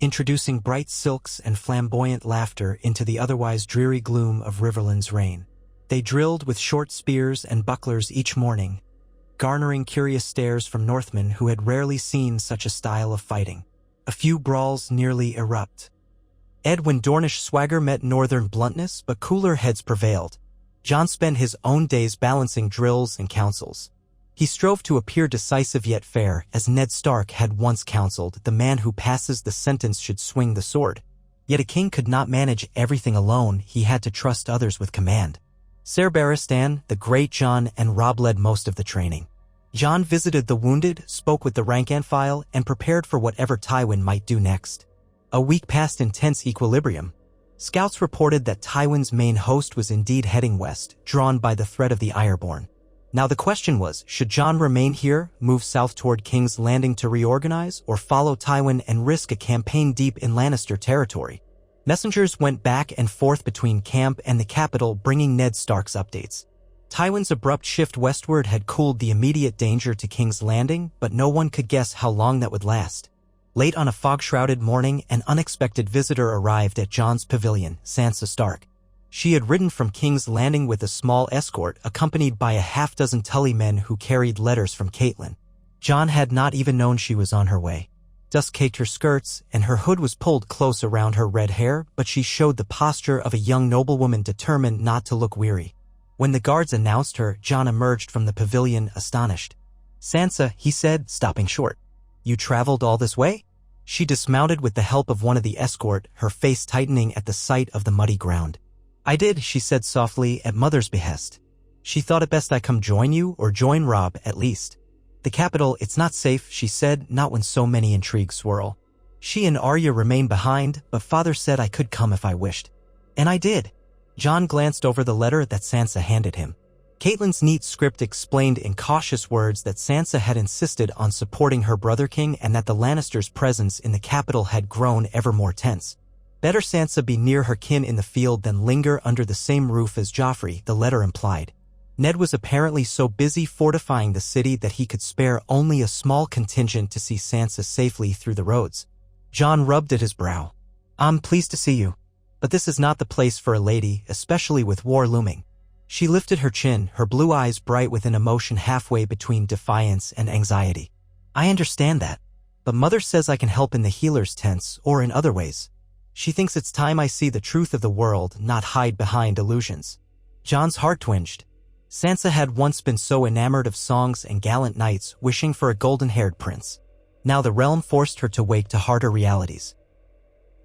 introducing bright silks and flamboyant laughter into the otherwise dreary gloom of Riverland's reign. They drilled with short spears and bucklers each morning, garnering curious stares from Northmen who had rarely seen such a style of fighting. A few brawls nearly erupt. When Dornish swagger met northern bluntness, but cooler heads prevailed. Jon spent his own days balancing drills and counsels. He strove to appear decisive yet fair, as Ned Stark had once counseled, the man who passes the sentence should swing the sword. Yet a king could not manage everything alone, he had to trust others with command. Ser Barristan, the great Jon, and Robb led most of the training. Jon visited the wounded, spoke with the rank and file, and prepared for whatever Tywin might do next. A week passed in tense equilibrium. Scouts reported that Tywin's main host was indeed heading west, drawn by the threat of the Ironborn. Now the question was, should Jon remain here, move south toward King's Landing to reorganize, or follow Tywin and risk a campaign deep in Lannister territory? Messengers went back and forth between camp and the capital, bringing Ned Stark's updates. Tywin's abrupt shift westward had cooled the immediate danger to King's Landing, but no one could guess how long that would last. Late on a fog-shrouded morning, an unexpected visitor arrived at Jon's pavilion, Sansa Stark. She had ridden from King's Landing with a small escort, accompanied by a half-dozen Tully men who carried letters from Catelyn. Jon had not even known she was on her way. Dust caked her skirts, and her hood was pulled close around her red hair, but she showed the posture of a young noblewoman determined not to look weary. When the guards announced her, Jon emerged from the pavilion astonished. "Sansa," he said, stopping short. "You traveled all this way?" She dismounted with the help of one of the escort, her face tightening at the sight of the muddy ground. "I did," she said softly, "at Mother's behest. She thought it best I come join you, or join Robb, at least. The capital, it's not safe," she said, "not when so many intrigues swirl. She and Arya remain behind, but Father said I could come if I wished. And I did." Jon glanced over the letter that Sansa handed him. Catelyn's neat script explained in cautious words that Sansa had insisted on supporting her brother king and that the Lannisters' presence in the capital had grown ever more tense. Better Sansa be near her kin in the field than linger under the same roof as Joffrey, the letter implied. Ned was apparently so busy fortifying the city that he could spare only a small contingent to see Sansa safely through the roads. Jon rubbed at his brow. "I'm pleased to see you. But this is not the place for a lady, especially with war looming." She lifted her chin, her blue eyes bright with an emotion halfway between defiance and anxiety. "I understand that. But Mother says I can help in the healer's tents or in other ways. She thinks it's time I see the truth of the world, not hide behind illusions." Jon's heart twinged. Sansa had once been so enamored of songs and gallant knights wishing for a golden-haired prince. Now the realm forced her to wake to harder realities.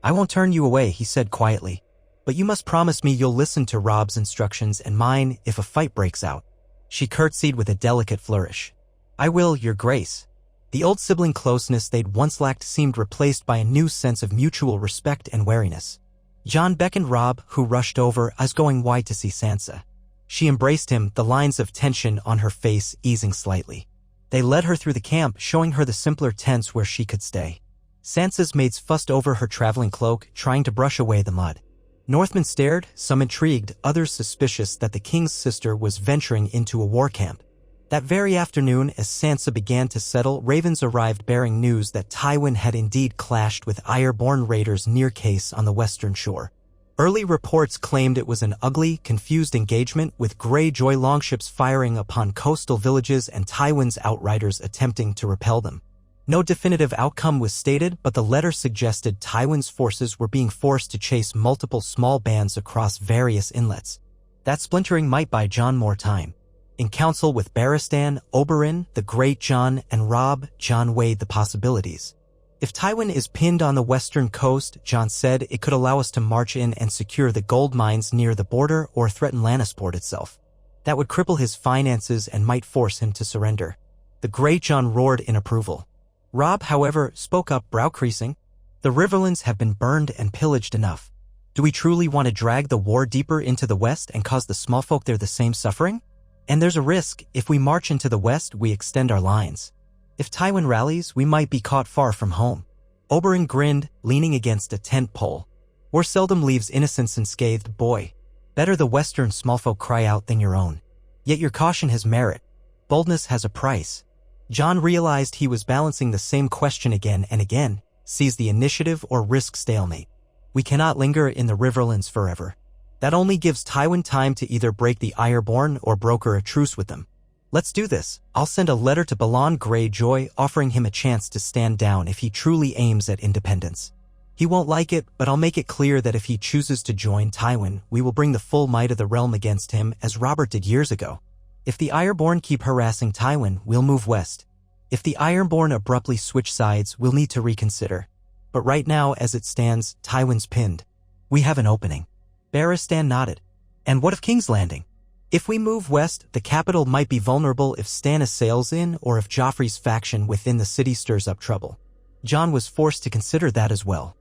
"I won't turn you away," he said quietly, "but you must promise me you'll listen to Robb's instructions and mine if a fight breaks out." She curtsied with a delicate flourish. "I will, Your Grace." The old sibling closeness they'd once lacked seemed replaced by a new sense of mutual respect and wariness. Jon beckoned Robb, who rushed over, as going wide to see Sansa. She embraced him, the lines of tension on her face easing slightly. They led her through the camp, showing her the simpler tents where she could stay. Sansa's maids fussed over her traveling cloak, trying to brush away the mud. Northmen stared, some intrigued, others suspicious that the king's sister was venturing into a war camp. That very afternoon, as Sansa began to settle, ravens arrived bearing news that Tywin had indeed clashed with Ironborn raiders near Case on the western shore. Early reports claimed it was an ugly, confused engagement, with Greyjoy longships firing upon coastal villages and Tywin's outriders attempting to repel them. No definitive outcome was stated, but the letter suggested Tywin's forces were being forced to chase multiple small bands across various inlets. That splintering might buy Jon more time. In council with Barristan, Oberyn, the Great Jon, and Robb, Jon weighed the possibilities. "If Tywin is pinned on the western coast," Jon said, "it could allow us to march in and secure the gold mines near the border or threaten Lannisport itself. That would cripple his finances and might force him to surrender." The Great Jon roared in approval. Robb, however, spoke up, brow creasing. "The Riverlands have been burned and pillaged enough. Do we truly want to drag the war deeper into the west and cause the small folk there the same suffering? And there's a risk, if we march into the west, we extend our lines. If Tywin rallies, we might be caught far from home." Oberyn grinned, leaning against a tent pole. "War seldom leaves innocents unscathed, boy. Better the western smallfolk cry out than your own. Yet your caution has merit. Boldness has a price." Jon realized he was balancing the same question again and again: seize the initiative or risk stalemate. We cannot linger in the Riverlands forever. That only gives Tywin time to either break the Ironborn or broker a truce with them. "Let's do this. I'll send a letter to Balon Greyjoy offering him a chance to stand down if he truly aims at independence. He won't like it, but I'll make it clear that if he chooses to join Tywin, we will bring the full might of the realm against him, as Robert did years ago. If the Ironborn keep harassing Tywin, we'll move west. If the Ironborn abruptly switch sides, we'll need to reconsider. But right now, as it stands, Tywin's pinned. We have an opening." Barristan nodded. "And what of King's Landing? If we move west, the capital might be vulnerable if Stannis sails in or if Joffrey's faction within the city stirs up trouble." Jon was forced to consider that as well.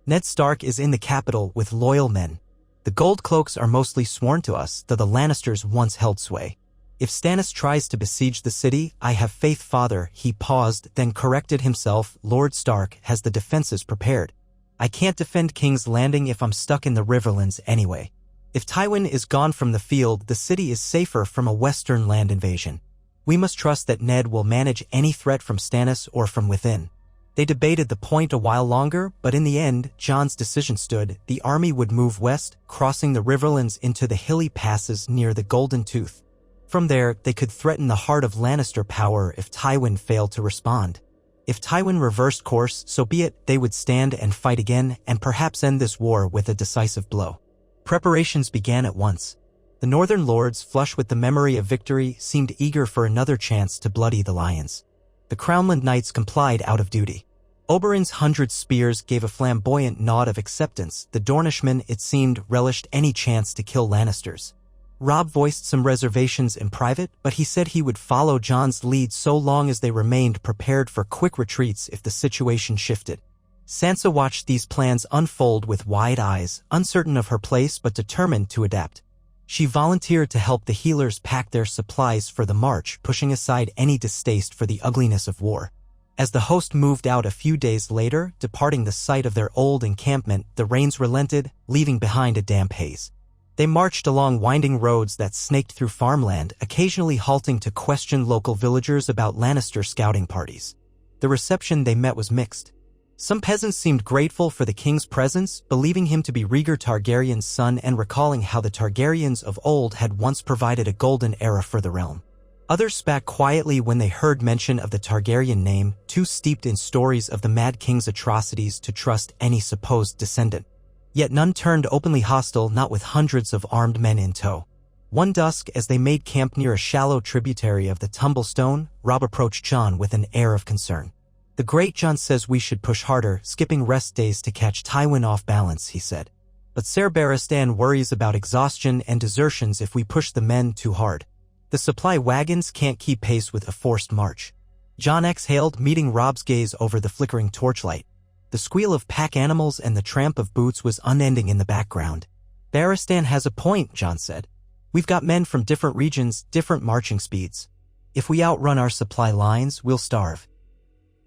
"Ned Stark is in the capital with loyal men. The Gold Cloaks are mostly sworn to us, though the Lannisters once held sway. If Stannis tries to besiege the city, I have faith, father." He paused, then corrected himself. "Lord Stark has the defenses prepared. I can't defend King's Landing if I'm stuck in the Riverlands anyway. If Tywin is gone from the field, the city is safer from a western land invasion. We must trust that Ned will manage any threat from Stannis or from within." They debated the point a while longer, but in the end, Jon's decision stood. The army would move west, crossing the Riverlands into the hilly passes near the Golden Tooth. From there, they could threaten the heart of Lannister power if Tywin failed to respond. If Tywin reversed course, so be it. They would stand and fight again, and perhaps end this war with a decisive blow. Preparations began at once. The northern lords, flush with the memory of victory, seemed eager for another chance to bloody the lions. The Crownland knights complied out of duty. Oberyn's 100 spears gave a flamboyant nod of acceptance. The Dornishmen, it seemed, relished any chance to kill Lannisters. Robb voiced some reservations in private, but he said he would follow Jon's lead so long as they remained prepared for quick retreats if the situation shifted. Sansa watched these plans unfold with wide eyes, uncertain of her place but determined to adapt. She volunteered to help the healers pack their supplies for the march, pushing aside any distaste for the ugliness of war. As the host moved out a few days later, departing the site of their old encampment, the rains relented, leaving behind a damp haze. They marched along winding roads that snaked through farmland, occasionally halting to question local villagers about Lannister scouting parties. The reception they met was mixed. Some peasants seemed grateful for the king's presence, believing him to be Rhaegar Targaryen's son and recalling how the Targaryens of old had once provided a golden era for the realm. Others spat quietly when they heard mention of the Targaryen name, too steeped in stories of the Mad King's atrocities to trust any supposed descendant. Yet none turned openly hostile, not with hundreds of armed men in tow. One dusk, as they made camp near a shallow tributary of the Tumblestone, Robb approached Jon with an air of concern. "The great Jon says we should push harder, skipping rest days to catch Tywin off balance," he said. "But Ser Barristan worries about exhaustion and desertions if we push the men too hard. The supply wagons can't keep pace with a forced march." Jon exhaled, meeting Robb's gaze over the flickering torchlight. The squeal of pack animals and the tramp of boots was unending in the background. "Barristan has a point," Jon said. "We've got men from different regions, different marching speeds. If we outrun our supply lines, we'll starve.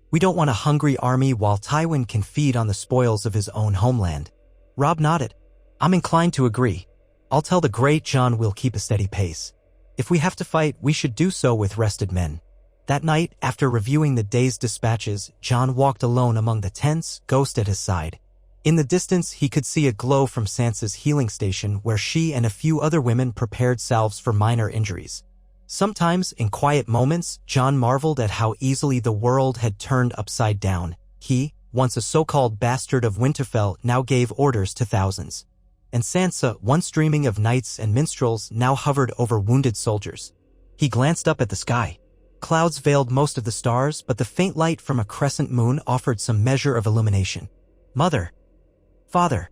We don't want a hungry army while Tywin can feed on the spoils of his own homeland." Robb nodded. "I'm inclined to agree. I'll tell the great Jon we'll keep a steady pace. If we have to fight, we should do so with rested men." That night, after reviewing the day's dispatches, Jon walked alone among the tents, Ghost at his side. In the distance, he could see a glow from Sansa's healing station where she and a few other women prepared salves for minor injuries. Sometimes, in quiet moments, Jon marveled at how easily the world had turned upside down. He, once a so-called bastard of Winterfell, now gave orders to thousands. And Sansa, once dreaming of knights and minstrels, now hovered over wounded soldiers. He glanced up at the sky. Clouds veiled most of the stars, but the faint light from a crescent moon offered some measure of illumination. "Mother. Father."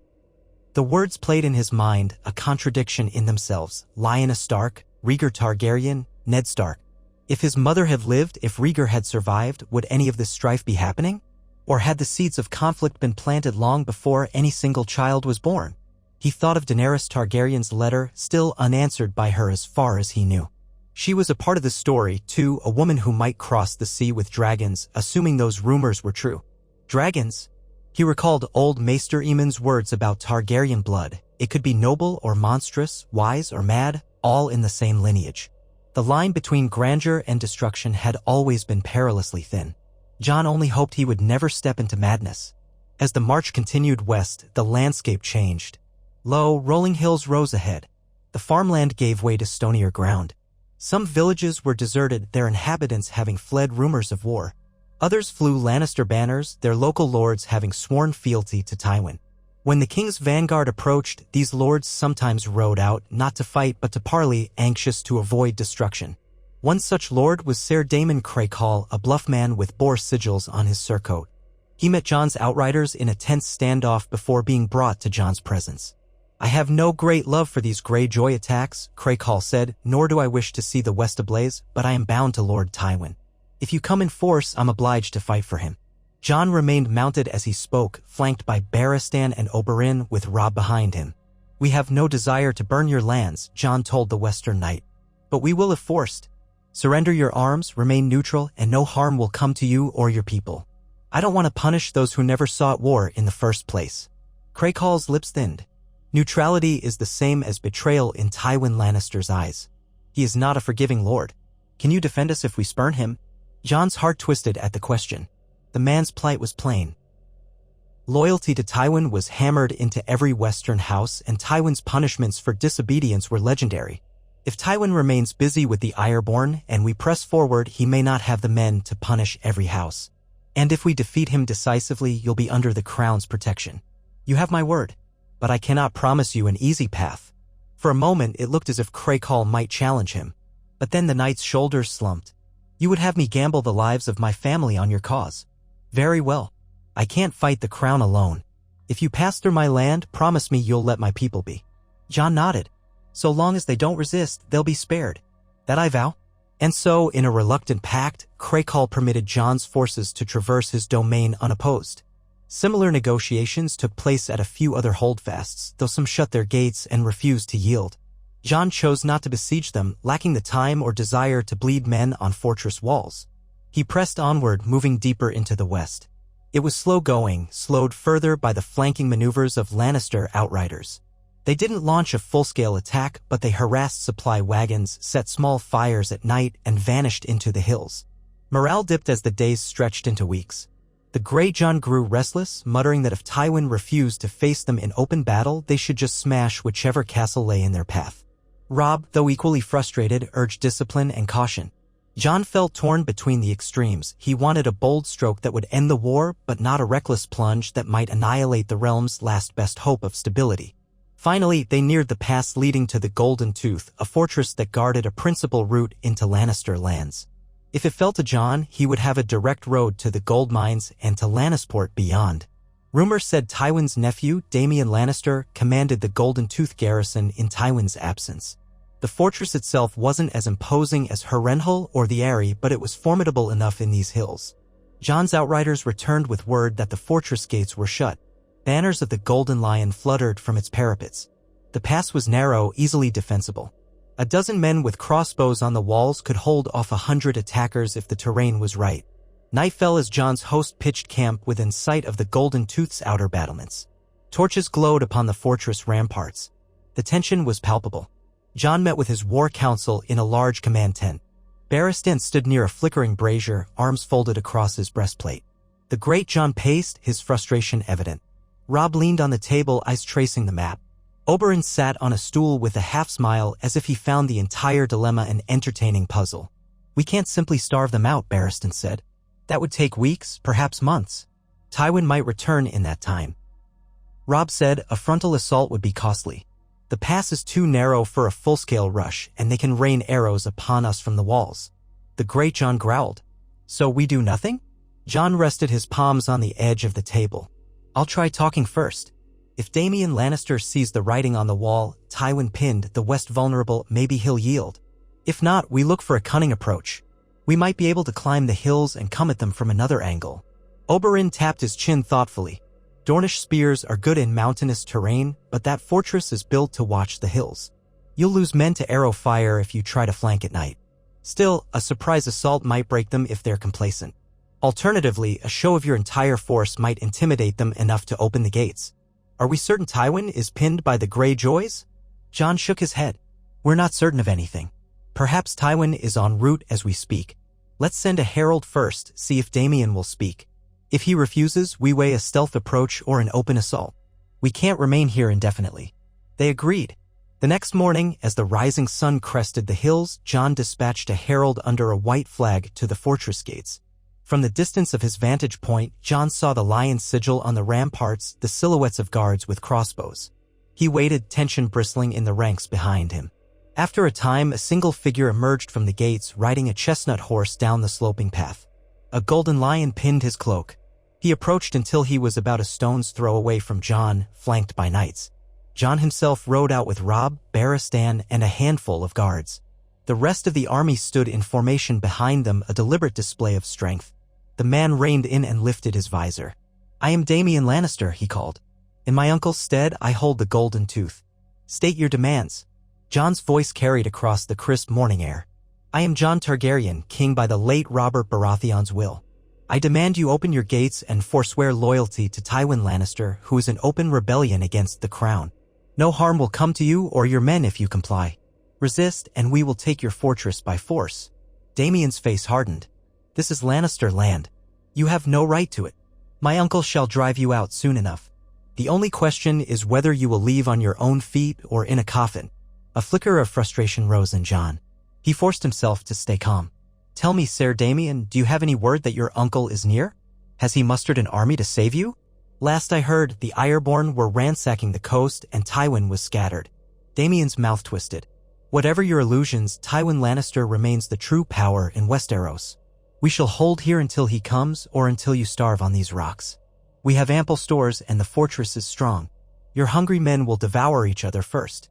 The words played in his mind, a contradiction in themselves. Lyanna Stark, Rhaegar Targaryen, Ned Stark. If his mother had lived, if Rhaegar had survived, would any of this strife be happening? Or had the seeds of conflict been planted long before any single child was born? He thought of Daenerys Targaryen's letter, still unanswered by her as far as he knew. She was a part of the story, too, a woman who might cross the sea with dragons, assuming those rumors were true. Dragons? He recalled old Maester Aemon's words about Targaryen blood. It could be noble or monstrous, wise or mad, all in the same lineage. The line between grandeur and destruction had always been perilously thin. Jon only hoped he would never step into madness. As the march continued west, the landscape changed. Low, rolling hills rose ahead. The farmland gave way to stonier ground. Some villages were deserted, their inhabitants having fled rumors of war. Others flew Lannister banners, their local lords having sworn fealty to Tywin. When the king's vanguard approached, these lords sometimes rode out, not to fight but to parley, anxious to avoid destruction. One such lord was Ser Daemon Craighall, a bluff man with boar sigils on his surcoat. He met Jon's outriders in a tense standoff before being brought to Jon's presence. "I have no great love for these Greyjoy attacks," Craighall said, "nor do I wish to see the West ablaze, but I am bound to Lord Tywin. If you come in force, I'm obliged to fight for him." Jon remained mounted as he spoke, flanked by Barristan and Oberyn, with Robb behind him. "We have no desire to burn your lands," Jon told the Western Knight. "But we will if forced. Surrender your arms, remain neutral, and no harm will come to you or your people. I don't want to punish those who never sought war in the first place." Craighall's lips thinned. Neutrality is the same as betrayal in Tywin Lannister's eyes. He is not a forgiving lord. "Can you defend us if we spurn him?" Jon's heart twisted at the question. The man's plight was plain. Loyalty to Tywin was hammered into every Western house, and Tywin's punishments for disobedience were legendary. If Tywin remains busy with the Ironborn and we press forward, he may not have the men to punish every house. And if we defeat him decisively, you'll be under the crown's protection. You have my word. But I cannot promise you an easy path. For a moment, it looked as if Craighall might challenge him. But then the knight's shoulders slumped. "You would have me gamble the lives of my family on your cause." "Very well. I can't fight the crown alone. If you pass through my land, promise me you'll let my people be." Jon nodded. "So long as they don't resist, they'll be spared. That I vow." And so, in a reluctant pact, Craighall permitted Jon's forces to traverse his domain unopposed. Similar negotiations took place at a few other holdfasts, though some shut their gates and refused to yield. Jon chose not to besiege them, lacking the time or desire to bleed men on fortress walls. He pressed onward, moving deeper into the west. It was slow going, slowed further by the flanking maneuvers of Lannister outriders. They didn't launch a full-scale attack, but they harassed supply wagons, set small fires at night, and vanished into the hills. Morale dipped as the days stretched into weeks. The Grey Jon grew restless, muttering that if Tywin refused to face them in open battle, they should just smash whichever castle lay in their path. Robb, though equally frustrated, urged discipline and caution. Jon felt torn between the extremes. He wanted a bold stroke that would end the war, but not a reckless plunge that might annihilate the realm's last best hope of stability. Finally, they neared the pass leading to the Golden Tooth, a fortress that guarded a principal route into Lannister lands. If it fell to Jon, he would have a direct road to the gold mines and to Lannisport beyond. Rumor said Tywin's nephew, Daemon Lannister, commanded the Golden Tooth garrison in Tywin's absence. The fortress itself wasn't as imposing as Harrenhal or the Eyrie, but it was formidable enough in these hills. Jon's outriders returned with word that the fortress gates were shut. Banners of the Golden Lion fluttered from its parapets. The pass was narrow, easily defensible. A dozen men with crossbows on the walls could hold off 100 attackers if the terrain was right. Night fell as Jon's host pitched camp within sight of the Golden Tooth's outer battlements. Torches glowed upon the fortress ramparts. The tension was palpable. Jon met with his war council in a large command tent. Barristan stood near a flickering brazier, arms folded across his breastplate. The great Jon paced, his frustration evident. Robb leaned on the table, eyes tracing the map. Oberyn sat on a stool with a half-smile as if he found the entire dilemma an entertaining puzzle. "We can't simply starve them out," Barristan said. "That would take weeks, perhaps months. Tywin might return in that time." Robb said a frontal assault would be costly. "The pass is too narrow for a full-scale rush, and they can rain arrows upon us from the walls." The great Jon growled. "So we do nothing?" Jon rested his palms on the edge of the table. "I'll try talking first. If Daemon Lannister sees the writing on the wall, Tywin pinned, the West vulnerable, maybe he'll yield. If not, we look for a cunning approach. We might be able to climb the hills and come at them from another angle." Oberyn tapped his chin thoughtfully. "Dornish spears are good in mountainous terrain, but that fortress is built to watch the hills. You'll lose men to arrow fire if you try to flank at night. Still, a surprise assault might break them if they're complacent. Alternatively, a show of your entire force might intimidate them enough to open the gates. Are we certain Tywin is pinned by the Greyjoys?" Jon shook his head. "We're not certain of anything. Perhaps Tywin is en route as we speak. Let's send a herald first, see if Daemon will speak. If he refuses, we weigh a stealth approach or an open assault. We can't remain here indefinitely." They agreed. The next morning, as the rising sun crested the hills, Jon dispatched a herald under a white flag to the fortress gates. From the distance of his vantage point, Jon saw the lion sigil on the ramparts, the silhouettes of guards with crossbows. He waited, tension bristling in the ranks behind him. After a time, a single figure emerged from the gates, riding a chestnut horse down the sloping path. A golden lion pinned his cloak. He approached until he was about a stone's throw away from Jon, flanked by knights. Jon himself rode out with Robb, Barristan, and a handful of guards. The rest of the army stood in formation behind them, a deliberate display of strength. The man reined in and lifted his visor. "I am Daemon Lannister," he called. "In my uncle's stead, I hold the Golden Tooth. State your demands." Jon's voice carried across the crisp morning air. "I am Jon Targaryen, king by the late Robert Baratheon's will. I demand you open your gates and forswear loyalty to Tywin Lannister, who is in open rebellion against the crown. No harm will come to you or your men if you comply. Resist, and we will take your fortress by force." Daemon's face hardened. "This is Lannister land. You have no right to it. My uncle shall drive you out soon enough. The only question is whether you will leave on your own feet or in a coffin." A flicker of frustration rose in Jon. He forced himself to stay calm. "Tell me, Ser Daemon, do you have any word that your uncle is near? Has he mustered an army to save you? Last I heard, the Ironborn were ransacking the coast and Tywin was scattered." Daemon's mouth twisted. "Whatever your illusions, Tywin Lannister remains the true power in Westeros. We shall hold here until he comes or until you starve on these rocks. We have ample stores and the fortress is strong. Your hungry men will devour each other first."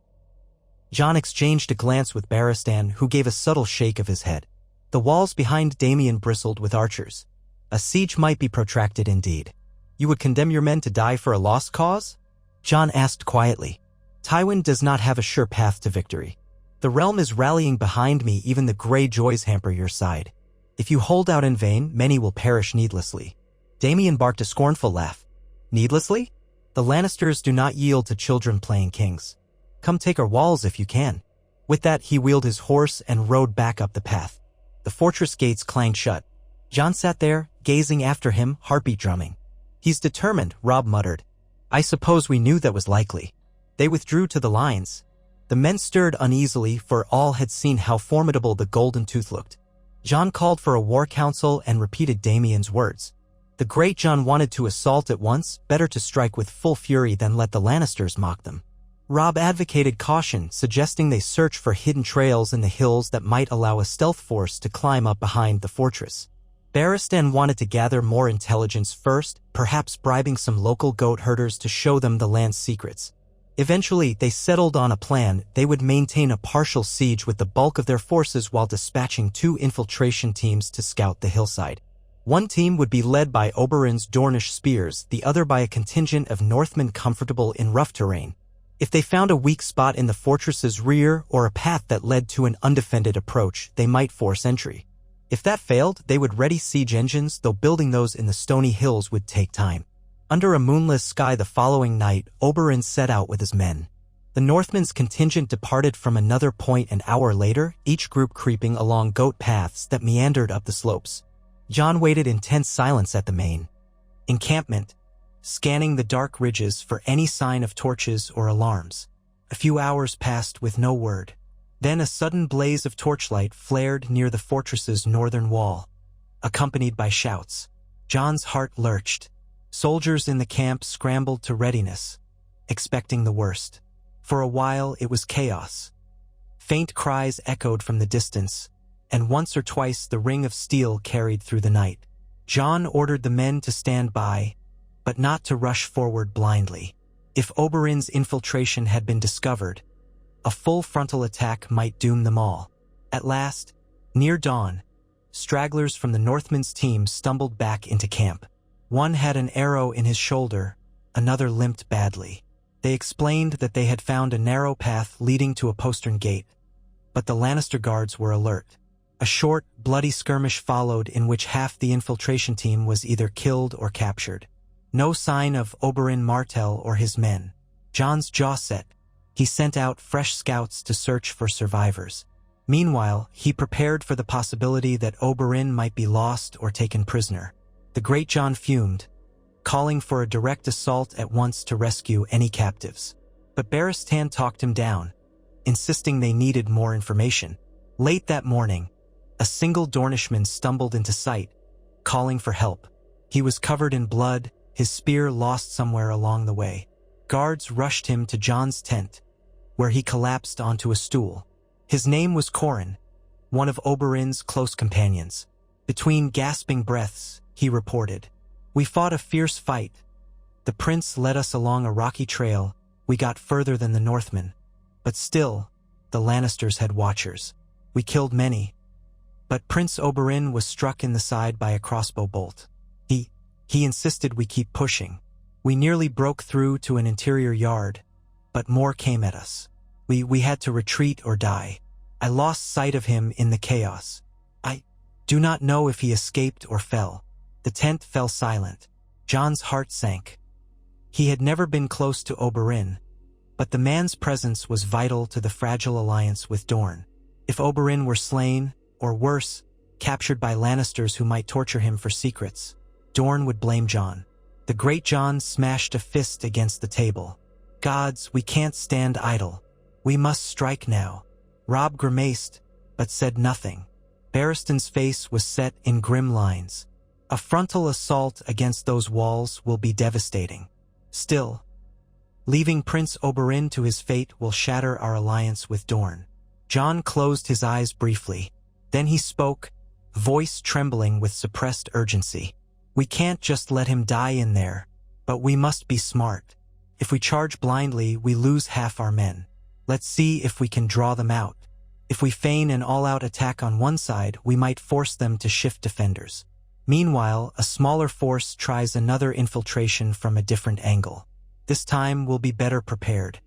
Jon exchanged a glance with Barristan, who gave a subtle shake of his head. The walls behind Daemon bristled with archers. A siege might be protracted indeed. "You would condemn your men to die for a lost cause?" Jon asked quietly. "Tywin does not have a sure path to victory. The realm is rallying behind me, even the Greyjoys hamper your side. If you hold out in vain, many will perish needlessly." Daemon barked a scornful laugh. "Needlessly? The Lannisters do not yield to children playing kings. Come take our walls if you can." With that, he wheeled his horse and rode back up the path. The fortress gates clanged shut. Jon sat there, gazing after him, heartbeat drumming. "He's determined," Robb muttered. "I suppose we knew that was likely." They withdrew to the lines. The men stirred uneasily, for all had seen how formidable the Golden Tooth looked. Jon called for a war council and repeated Daemon's words. The great Jon wanted to assault at once, better to strike with full fury than let the Lannisters mock them. Robb advocated caution, suggesting they search for hidden trails in the hills that might allow a stealth force to climb up behind the fortress. Barristan wanted to gather more intelligence first, perhaps bribing some local goat herders to show them the land's secrets. Eventually, they settled on a plan. They would maintain a partial siege with the bulk of their forces while dispatching 2 infiltration teams to scout the hillside. One team would be led by Oberyn's Dornish spears, the other by a contingent of Northmen comfortable in rough terrain. If they found a weak spot in the fortress's rear or a path that led to an undefended approach, they might force entry. If that failed, they would ready siege engines, though building those in the stony hills would take time. Under a moonless sky the following night, Oberyn set out with his men. The Northmen's contingent departed from another point an hour later, each group creeping along goat paths that meandered up the slopes. Jon waited in tense silence at the main encampment, scanning the dark ridges for any sign of torches or alarms. A few hours passed with no word. Then a sudden blaze of torchlight flared near the fortress's northern wall, accompanied by shouts. Jon's heart lurched. Soldiers in the camp scrambled to readiness, expecting the worst. For a while it was chaos. Faint cries echoed from the distance, and once or twice the ring of steel carried through the night. Jon ordered the men to stand by, but not to rush forward blindly. If Oberyn's infiltration had been discovered, a full frontal attack might doom them all. At last, near dawn, stragglers from the Northmen's team stumbled back into camp. One had an arrow in his shoulder, another limped badly. They explained that they had found a narrow path leading to a postern gate, but the Lannister guards were alert. A short, bloody skirmish followed in which half the infiltration team was either killed or captured. No sign of Oberyn Martell or his men. Jon's jaw set. He sent out fresh scouts to search for survivors. Meanwhile, he prepared for the possibility that Oberyn might be lost or taken prisoner. The great Jon fumed, calling for a direct assault at once to rescue any captives. But Barristan talked him down, insisting they needed more information. Late that morning, a single Dornishman stumbled into sight, calling for help. He was covered in blood, his spear lost somewhere along the way. Guards rushed him to Jon's tent, where he collapsed onto a stool. His name was Corin, one of Oberyn's close companions. Between gasping breaths, he reported, "We fought a fierce fight. The prince led us along a rocky trail. We got further than the Northmen. But still, the Lannisters had watchers. We killed many. But Prince Oberyn was struck in the side by a crossbow bolt. He insisted we keep pushing. We nearly broke through to an interior yard, but more came at us. We had to retreat or die. I lost sight of him in the chaos. I do not know if he escaped or fell." The tent fell silent. Jon's heart sank. He had never been close to Oberyn, but the man's presence was vital to the fragile alliance with Dorne. If Oberyn were slain, or worse, captured by Lannisters who might torture him for secrets, Dorne would blame Jon. The great Jon smashed a fist against the table. "Gods, we can't stand idle. We must strike now." Robb grimaced, but said nothing. Barristan's face was set in grim lines. A frontal assault against those walls will be devastating. Still, leaving Prince Oberyn to his fate will shatter our alliance with Dorne. Jon closed his eyes briefly. Then he spoke, voice trembling with suppressed urgency. "We can't just let him die in there, but we must be smart. If we charge blindly, we lose half our men. Let's see if we can draw them out. If we feign an all-out attack on one side, we might force them to shift defenders. Meanwhile, a smaller force tries another infiltration from a different angle. This time we'll be better prepared.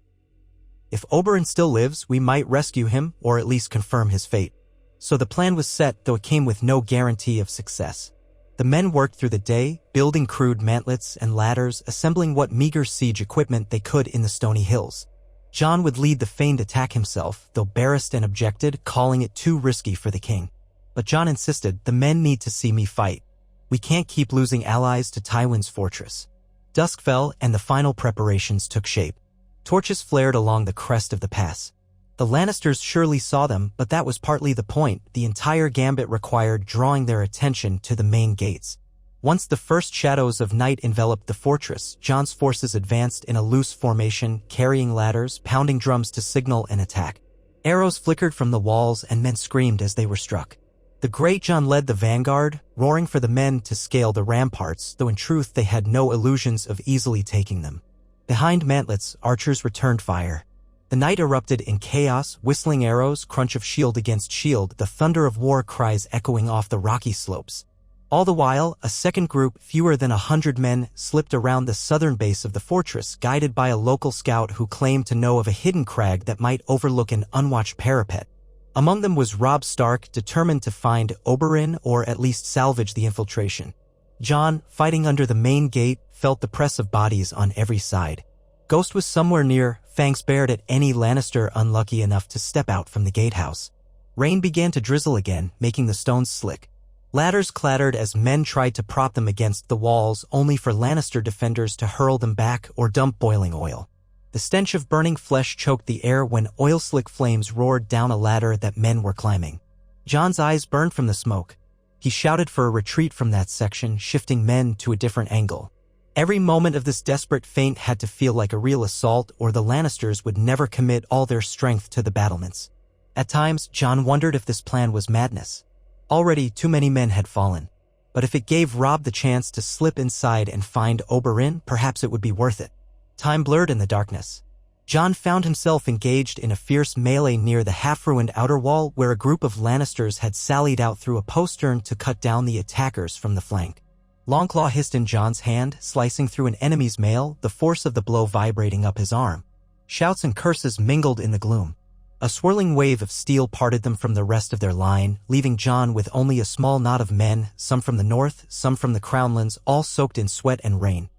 If Oberyn still lives, we might rescue him, or at least confirm his fate." So the plan was set, though it came with no guarantee of success. The men worked through the day, building crude mantlets and ladders, assembling what meager siege equipment they could in the stony hills. Jon would lead the feigned attack himself, though Barristan objected, calling it too risky for the king. But Jon insisted, "The men need to see me fight. We can't keep losing allies to Tywin's fortress." Dusk fell, and the final preparations took shape. Torches flared along the crest of the pass. The Lannisters surely saw them, but that was partly the point. The entire gambit required drawing their attention to the main gates. Once the first shadows of night enveloped the fortress, Jon's forces advanced in a loose formation, carrying ladders, pounding drums to signal an attack. Arrows flickered from the walls and men screamed as they were struck. The Great Jon led the vanguard, roaring for the men to scale the ramparts, though in truth they had no illusions of easily taking them. Behind mantlets, archers returned fire. The night erupted in chaos, whistling arrows, crunch of shield against shield, the thunder of war cries echoing off the rocky slopes. All the while, a second group, fewer than 100 men, slipped around the southern base of the fortress, guided by a local scout who claimed to know of a hidden crag that might overlook an unwatched parapet. Among them was Robb Stark, determined to find Oberyn or at least salvage the infiltration. Jon, fighting under the main gate, felt the press of bodies on every side. Ghost was somewhere near, fangs bared at any Lannister unlucky enough to step out from the gatehouse. Rain began to drizzle again, making the stones slick. Ladders clattered as men tried to prop them against the walls, only for Lannister defenders to hurl them back or dump boiling oil. The stench of burning flesh choked the air when oil-slick flames roared down a ladder that men were climbing. Jon's eyes burned from the smoke. He shouted for a retreat from that section, shifting men to a different angle. Every moment of this desperate feint had to feel like a real assault, or the Lannisters would never commit all their strength to the battlements. At times, Jon wondered if this plan was madness. Already too many men had fallen. But if it gave Robb the chance to slip inside and find Oberyn, perhaps it would be worth it. Time blurred in the darkness. Jon found himself engaged in a fierce melee near the half-ruined outer wall where a group of Lannisters had sallied out through a postern to cut down the attackers from the flank. Longclaw hissed in Jon's hand, slicing through an enemy's mail, the force of the blow vibrating up his arm. Shouts and curses mingled in the gloom. A swirling wave of steel parted them from the rest of their line, leaving Jon with only a small knot of men, some from the north, some from the Crownlands, all soaked in sweat and rain.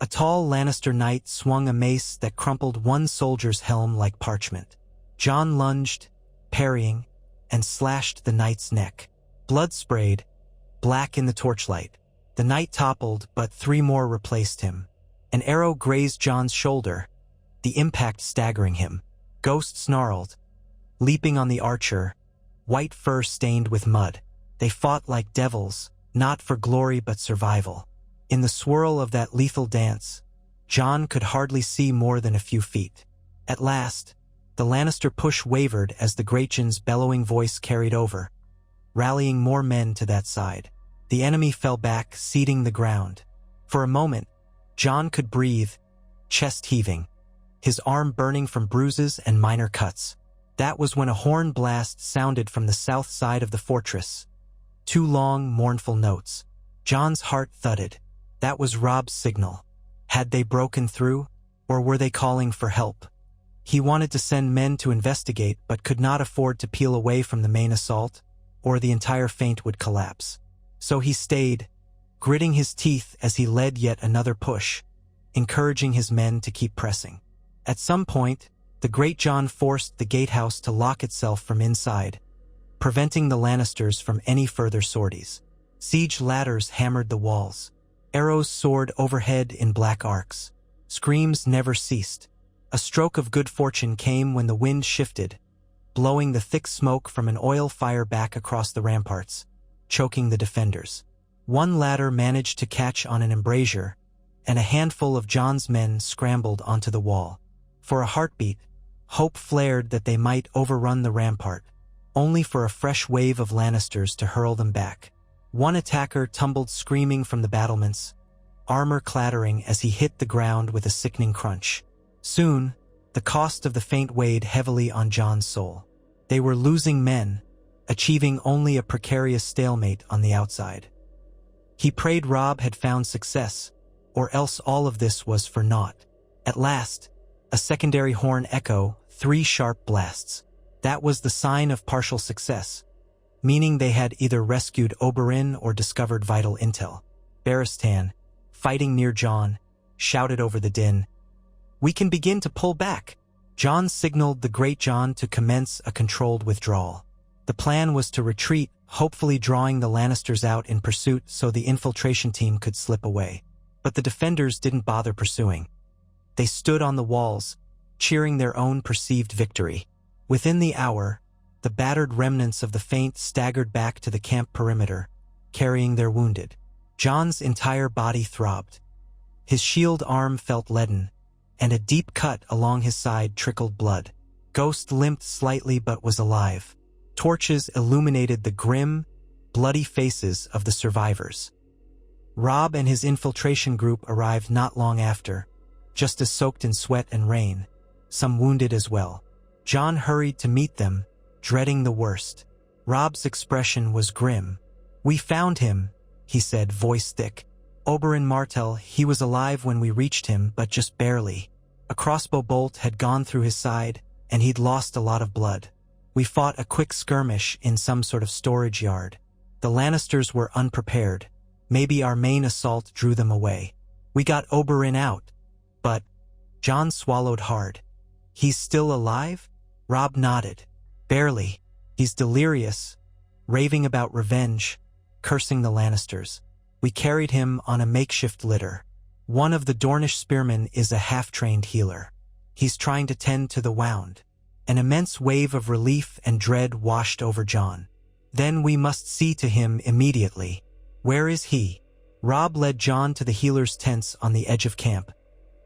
A tall Lannister knight swung a mace that crumpled one soldier's helm like parchment. Jon lunged, parrying, and slashed the knight's neck. Blood sprayed, black in the torchlight. The knight toppled, but 3 more replaced him. An arrow grazed Jon's shoulder, the impact staggering him. Ghost snarled, leaping on the archer, white fur stained with mud. They fought like devils, not for glory but survival. In the swirl of that lethal dance, Jon could hardly see more than a few feet. At last, the Lannister push wavered as the Greatjon's bellowing voice carried over, rallying more men to that side. The enemy fell back, ceding the ground. For a moment, Jon could breathe, chest heaving, his arm burning from bruises and minor cuts. That was when a horn blast sounded from the south side of the fortress. 2 long, mournful notes. Jon's heart thudded. That was Robb's signal. Had they broken through, or were they calling for help? He wanted to send men to investigate, but could not afford to peel away from the main assault, or the entire feint would collapse. So he stayed, gritting his teeth as he led yet another push, encouraging his men to keep pressing. At some point, the Great Jon forced the gatehouse to lock itself from inside, preventing the Lannisters from any further sorties. Siege ladders hammered the walls. Arrows soared overhead in black arcs. Screams never ceased. A stroke of good fortune came when the wind shifted, blowing the thick smoke from an oil fire back across the ramparts, choking the defenders. One ladder managed to catch on an embrasure, and a handful of Jon's men scrambled onto the wall. For a heartbeat, hope flared that they might overrun the rampart, only for a fresh wave of Lannisters to hurl them back. One attacker tumbled screaming from the battlements, armor clattering as he hit the ground with a sickening crunch. Soon, the cost of the feint weighed heavily on Jon's soul. They were losing men, achieving only a precarious stalemate on the outside. He prayed Robb had found success, or else all of this was for naught. At last, a secondary horn echo, 3 sharp blasts. That was the sign of partial success, meaning they had either rescued Oberyn or discovered vital intel. Barristan, fighting near Jon, shouted over the din, "We can begin to pull back." Jon signaled the Great Jon to commence a controlled withdrawal. The plan was to retreat, hopefully drawing the Lannisters out in pursuit so the infiltration team could slip away. But the defenders didn't bother pursuing. They stood on the walls, cheering their own perceived victory. Within the hour, the battered remnants of the feint staggered back to the camp perimeter, carrying their wounded. Jon's entire body throbbed. His shield arm felt leaden, and a deep cut along his side trickled blood. Ghost limped slightly but was alive. Torches illuminated the grim, bloody faces of the survivors. Robb and his infiltration group arrived not long after, just as soaked in sweat and rain, some wounded as well. Jon hurried to meet them, dreading the worst. Robb's expression was grim. "We found him," he said, voice thick. "Oberyn Martell, he was alive when we reached him, but just barely. A crossbow bolt had gone through his side, and he'd lost a lot of blood. We fought a quick skirmish in some sort of storage yard. The Lannisters were unprepared. Maybe our main assault drew them away. We got Oberyn out. But..." Jon swallowed hard. "He's still alive?" Robb nodded. "Barely. He's delirious, raving about revenge, cursing the Lannisters. We carried him on a makeshift litter. One of the Dornish spearmen is a half-trained healer. He's trying to tend to the wound." An immense wave of relief and dread washed over Jon. "Then we must see to him immediately. Where is he?" Robb led Jon to the healers' tents on the edge of camp,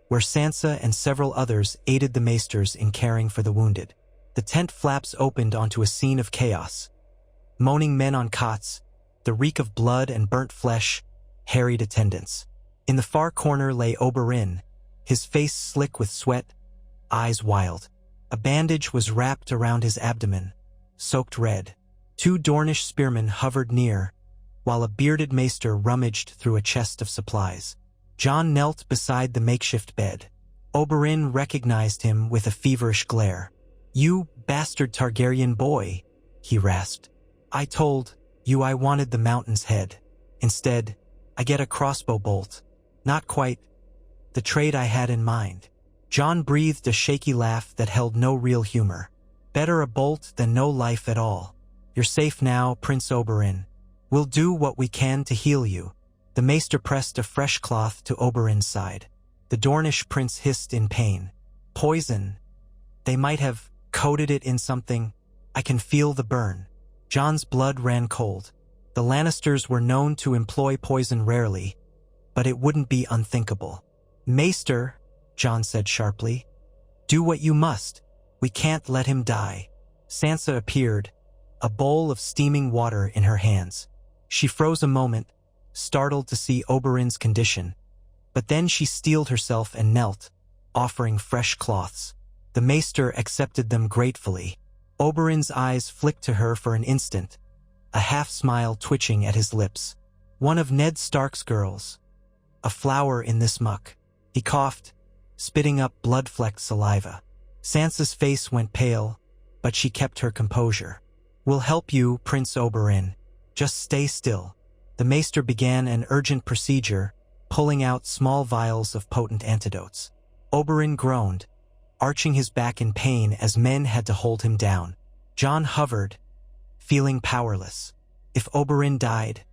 where Sansa and several others aided the maesters in caring for the wounded. The tent flaps opened onto a scene of chaos. Moaning men on cots, the reek of blood and burnt flesh, harried attendants. In the far corner lay Oberyn, his face slick with sweat, eyes wild. A bandage was wrapped around his abdomen, soaked red. 2 Dornish spearmen hovered near, while a bearded maester rummaged through a chest of supplies. Jon knelt beside the makeshift bed. Oberyn recognized him with a feverish glare. "You bastard Targaryen boy," he rasped. "I told you I wanted the mountain's head. Instead, I get a crossbow bolt. Not quite the trade I had in mind." Jon breathed a shaky laugh that held no real humor. "Better a bolt than no life at all. You're safe now, Prince Oberyn. We'll do what we can to heal you." The maester pressed a fresh cloth to Oberyn's side. The Dornish prince hissed in pain. "Poison. They might have coated it in something. I can feel the burn." Jon's blood ran cold. The Lannisters were known to employ poison rarely, but it wouldn't be unthinkable. "Maester," Jon said sharply, "do what you must. We can't let him die." Sansa appeared, a bowl of steaming water in her hands. She froze a moment, startled to see Oberyn's condition, but then she steeled herself and knelt, offering fresh cloths. The maester accepted them gratefully. Oberyn's eyes flicked to her for an instant, a half-smile twitching at his lips. "One of Ned Stark's girls. A flower in this muck." He coughed, spitting up blood-flecked saliva. Sansa's face went pale, but she kept her composure. "We'll help you, Prince Oberyn. Just stay still." The maester began an urgent procedure, pulling out small vials of potent antidotes. Oberyn groaned, arching his back in pain as men had to hold him down. Jon hovered, feeling powerless. If Oberyn died,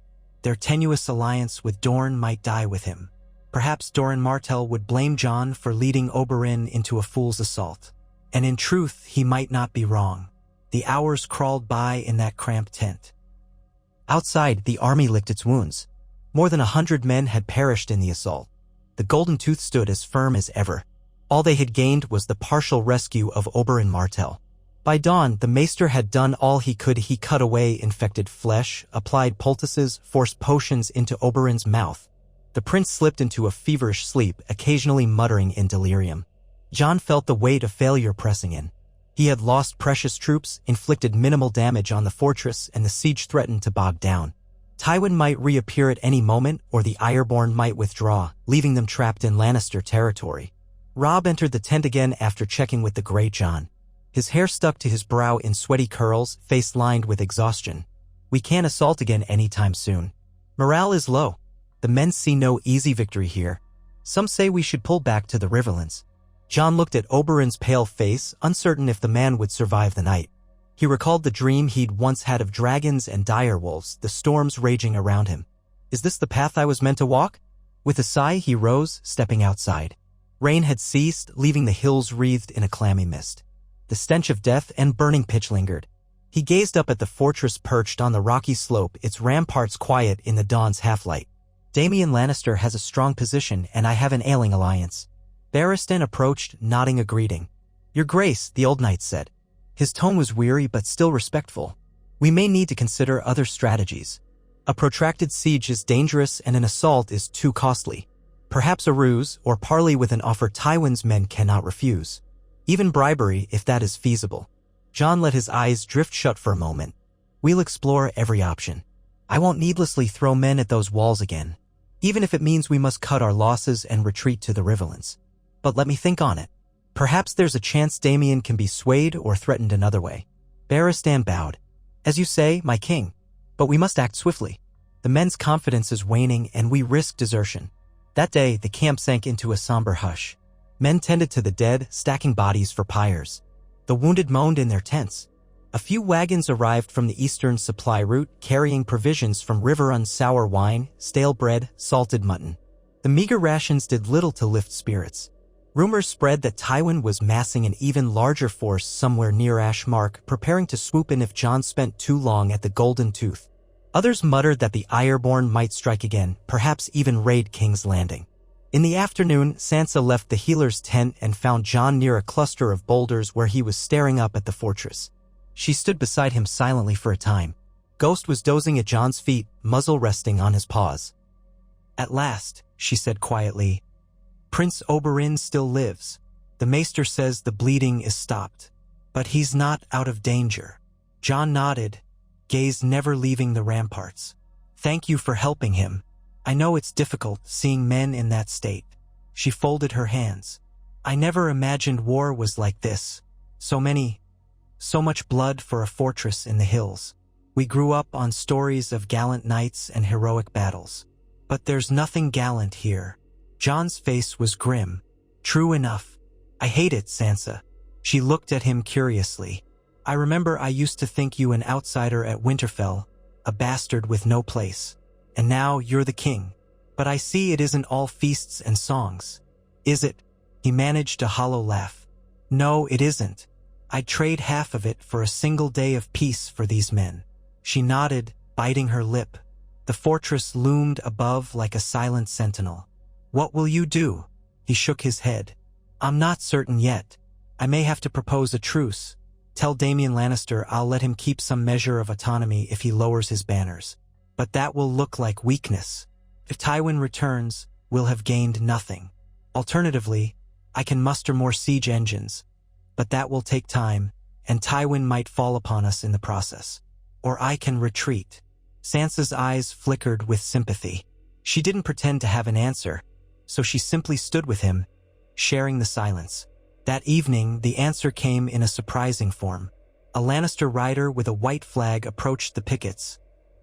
their tenuous alliance with Dorne might die with him. Perhaps Doran Martell would blame Jon for leading Oberyn into a fool's assault. And in truth, he might not be wrong. The hours crawled by in that cramped tent. Outside, the army licked its wounds. More than 100 men had perished in the assault. The Golden Tooth stood as firm as ever. All they had gained was the partial rescue of Oberyn Martell. By dawn, the maester had done all he could. He cut away infected flesh, applied poultices, forced potions into Oberyn's mouth. The prince slipped into a feverish sleep, occasionally muttering in delirium. Jon felt the weight of failure pressing in. He had lost precious troops, inflicted minimal damage on the fortress, and the siege threatened to bog down. Tywin might reappear at any moment, or the Ironborn might withdraw, leaving them trapped in Lannister territory. Robb entered the tent again after checking with the Grey Jon. His hair stuck to his brow in sweaty curls, face lined with exhaustion. "We can't assault again anytime soon. Morale is low. The men see no easy victory here. Some say we should pull back to the Riverlands." Jon looked at Oberyn's pale face, uncertain if the man would survive the night. He recalled the dream he'd once had of dragons and direwolves, the storms raging around him. "Is this the path I was meant to walk?" With a sigh, he rose, stepping outside. Rain had ceased, leaving the hills wreathed in a clammy mist. The stench of death and burning pitch lingered. He gazed up at the fortress perched on the rocky slope, its ramparts quiet in the dawn's half-light. Daemon Lannister has a strong position and I have an ailing alliance. Barristan approached, nodding a greeting. Your Grace, the old knight said. His tone was weary but still respectful. We may need to consider other strategies. A protracted siege is dangerous and an assault is too costly. Perhaps a ruse or parley with an offer Tywin's men cannot refuse. Even bribery, if that is feasible. Jon let his eyes drift shut for a moment. We'll explore every option. I won't needlessly throw men at those walls again, even if it means we must cut our losses and retreat to the Riverlands. But let me think on it. Perhaps there's a chance Daemon can be swayed or threatened another way. Barristan bowed. As you say, my king. But we must act swiftly. The men's confidence is waning and we risk desertion. That day, the camp sank into a somber hush. Men tended to the dead, stacking bodies for pyres. The wounded moaned in their tents. A few wagons arrived from the eastern supply route, carrying provisions from river-run sour wine, stale bread, salted mutton. The meager rations did little to lift spirits. Rumors spread that Tywin was massing an even larger force somewhere near Ashmark, preparing to swoop in if Jon spent too long at the Golden Tooth. Others muttered that the Ironborn might strike again, perhaps even raid King's Landing. In the afternoon, Sansa left the healer's tent and found Jon near a cluster of boulders where he was staring up at the fortress. She stood beside him silently for a time. Ghost was dozing at Jon's feet, muzzle resting on his paws. At last, she said quietly, Prince Oberyn still lives. The maester says the bleeding is stopped. But he's not out of danger. Jon nodded, gaze never leaving the ramparts. Thank you for helping him. I know it's difficult seeing men in that state. She folded her hands. I never imagined war was like this. So much blood for a fortress in the hills. We grew up on stories of gallant knights and heroic battles. But there's nothing gallant here. Jon's face was grim. True enough. I hate it, Sansa. She looked at him curiously. I remember I used to think you an outsider at Winterfell, a bastard with no place. And now you're the king. But I see it isn't all feasts and songs. Is it? He managed a hollow laugh. No, it isn't. I'd trade half of it for a single day of peace for these men. She nodded, biting her lip. The fortress loomed above like a silent sentinel. What will you do? He shook his head. I'm not certain yet. I may have to propose a truce. Tell Daemon Lannister I'll let him keep some measure of autonomy if he lowers his banners. But that will look like weakness. If Tywin returns, we'll have gained nothing. Alternatively, I can muster more siege engines. But that will take time, and Tywin might fall upon us in the process. Or I can retreat. Sansa's eyes flickered with sympathy. She didn't pretend to have an answer, so she simply stood with him, sharing the silence. That evening, the answer came in a surprising form. A Lannister rider with a white flag approached the pickets,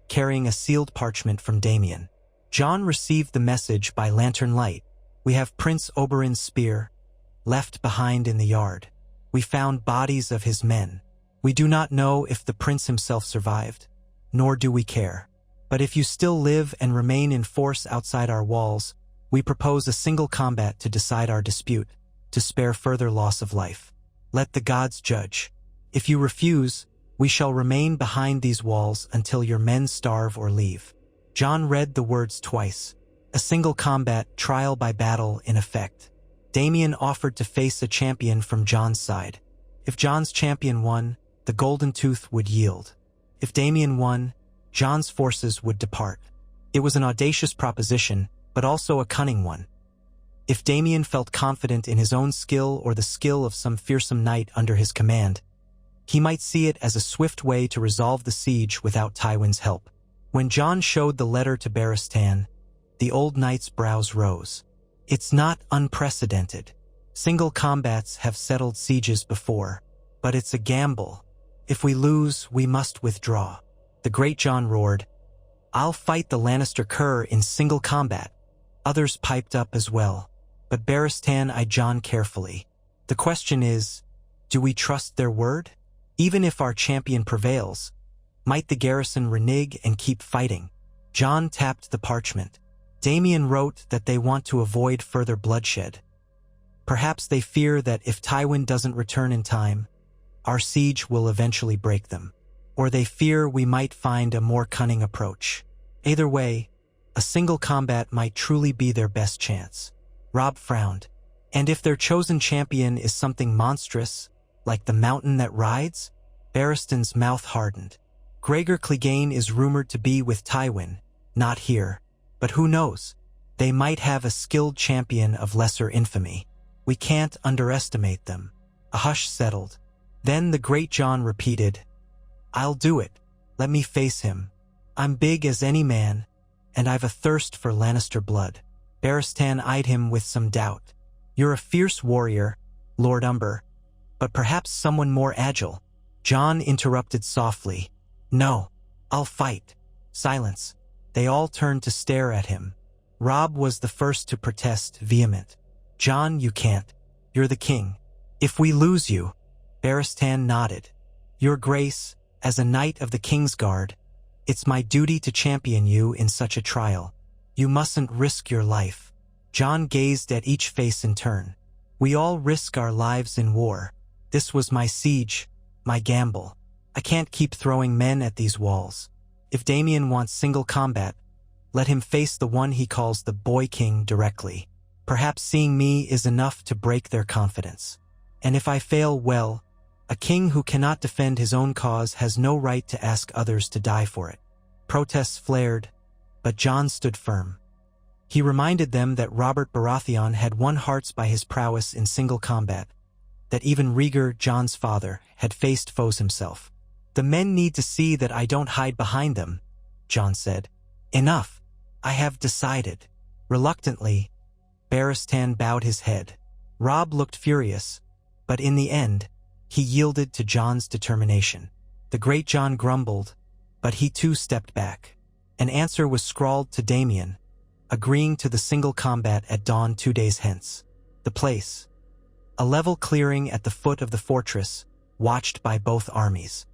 carrying a sealed parchment from Daemon. Jon received the message by lantern light. We have Prince Oberyn's spear, left behind in the yard. We found bodies of his men. We do not know if the prince himself survived, nor do we care. But if you still live and remain in force outside our walls, we propose a single combat to decide our dispute, to spare further loss of life. Let the gods judge. If you refuse, we shall remain behind these walls until your men starve or leave. Jon read the words twice. A single combat, trial by battle in effect. Daemon offered to face a champion from Jon's side. If Jon's champion won, the Golden Tooth would yield. If Daemon won, Jon's forces would depart. It was an audacious proposition, but also a cunning one. If Daemon felt confident in his own skill or the skill of some fearsome knight under his command, he might see it as a swift way to resolve the siege without Tywin's help. When Jon showed the letter to Barristan, the old knight's brows rose. It's not unprecedented. Single combats have settled sieges before, but it's a gamble. If we lose, we must withdraw. The great Jon roared, I'll fight the Lannister cur in single combat. Others piped up as well, but Barristan eyed Jon carefully. The question is, do we trust their word? Even if our champion prevails, might the garrison renege and keep fighting? Jon tapped the parchment. Daemon wrote that they want to avoid further bloodshed. Perhaps they fear that if Tywin doesn't return in time, our siege will eventually break them. Or they fear we might find a more cunning approach. Either way, a A single combat might truly be their best chance. Robb frowned. And if their chosen champion is something monstrous, like the mountain that rides? Barristan's mouth hardened. Gregor Clegane is rumored to be with Tywin, not here. But who knows? They might have a skilled champion of lesser infamy. We can't underestimate them. A hush settled. Then the great Jon repeated, "I'll do it. Let me face him. I'm big as any man, and I've a thirst for Lannister blood." Barristan eyed him with some doubt. "You're a fierce warrior, Lord Umber, but perhaps someone more agile." Jon interrupted softly. "No, I'll fight." Silence. They all turned to stare at him. Robb was the first to protest, vehement. "Jon, you can't. You're the king. If we lose you..." Barristan nodded. "Your Grace, as a knight of the King's Guard, it's my duty to champion you in such a trial. You mustn't risk your life." Jon gazed at each face in turn. "We all risk our lives in war. This was my siege, my gamble. I can't keep throwing men at these walls. If Damian wants single combat, let him face the one he calls the Boy King directly. Perhaps seeing me is enough to break their confidence. And if I fail, well, a king who cannot defend his own cause has no right to ask others to die for it." Protests flared, but Jon stood firm. He reminded them that Robert Baratheon had won hearts by his prowess in single combat, that even Rhaegar, Jon's father, had faced foes himself. "The men need to see that I don't hide behind them," Jon said. "Enough. I have decided." Reluctantly, Barristan bowed his head. Robb looked furious, but in the end, he yielded to Jon's determination. The great Jon grumbled, but he too stepped back. An answer was scrawled to Damian, agreeing to the single combat at dawn 2 days hence. The place. A level clearing at the foot of the fortress, watched by both armies.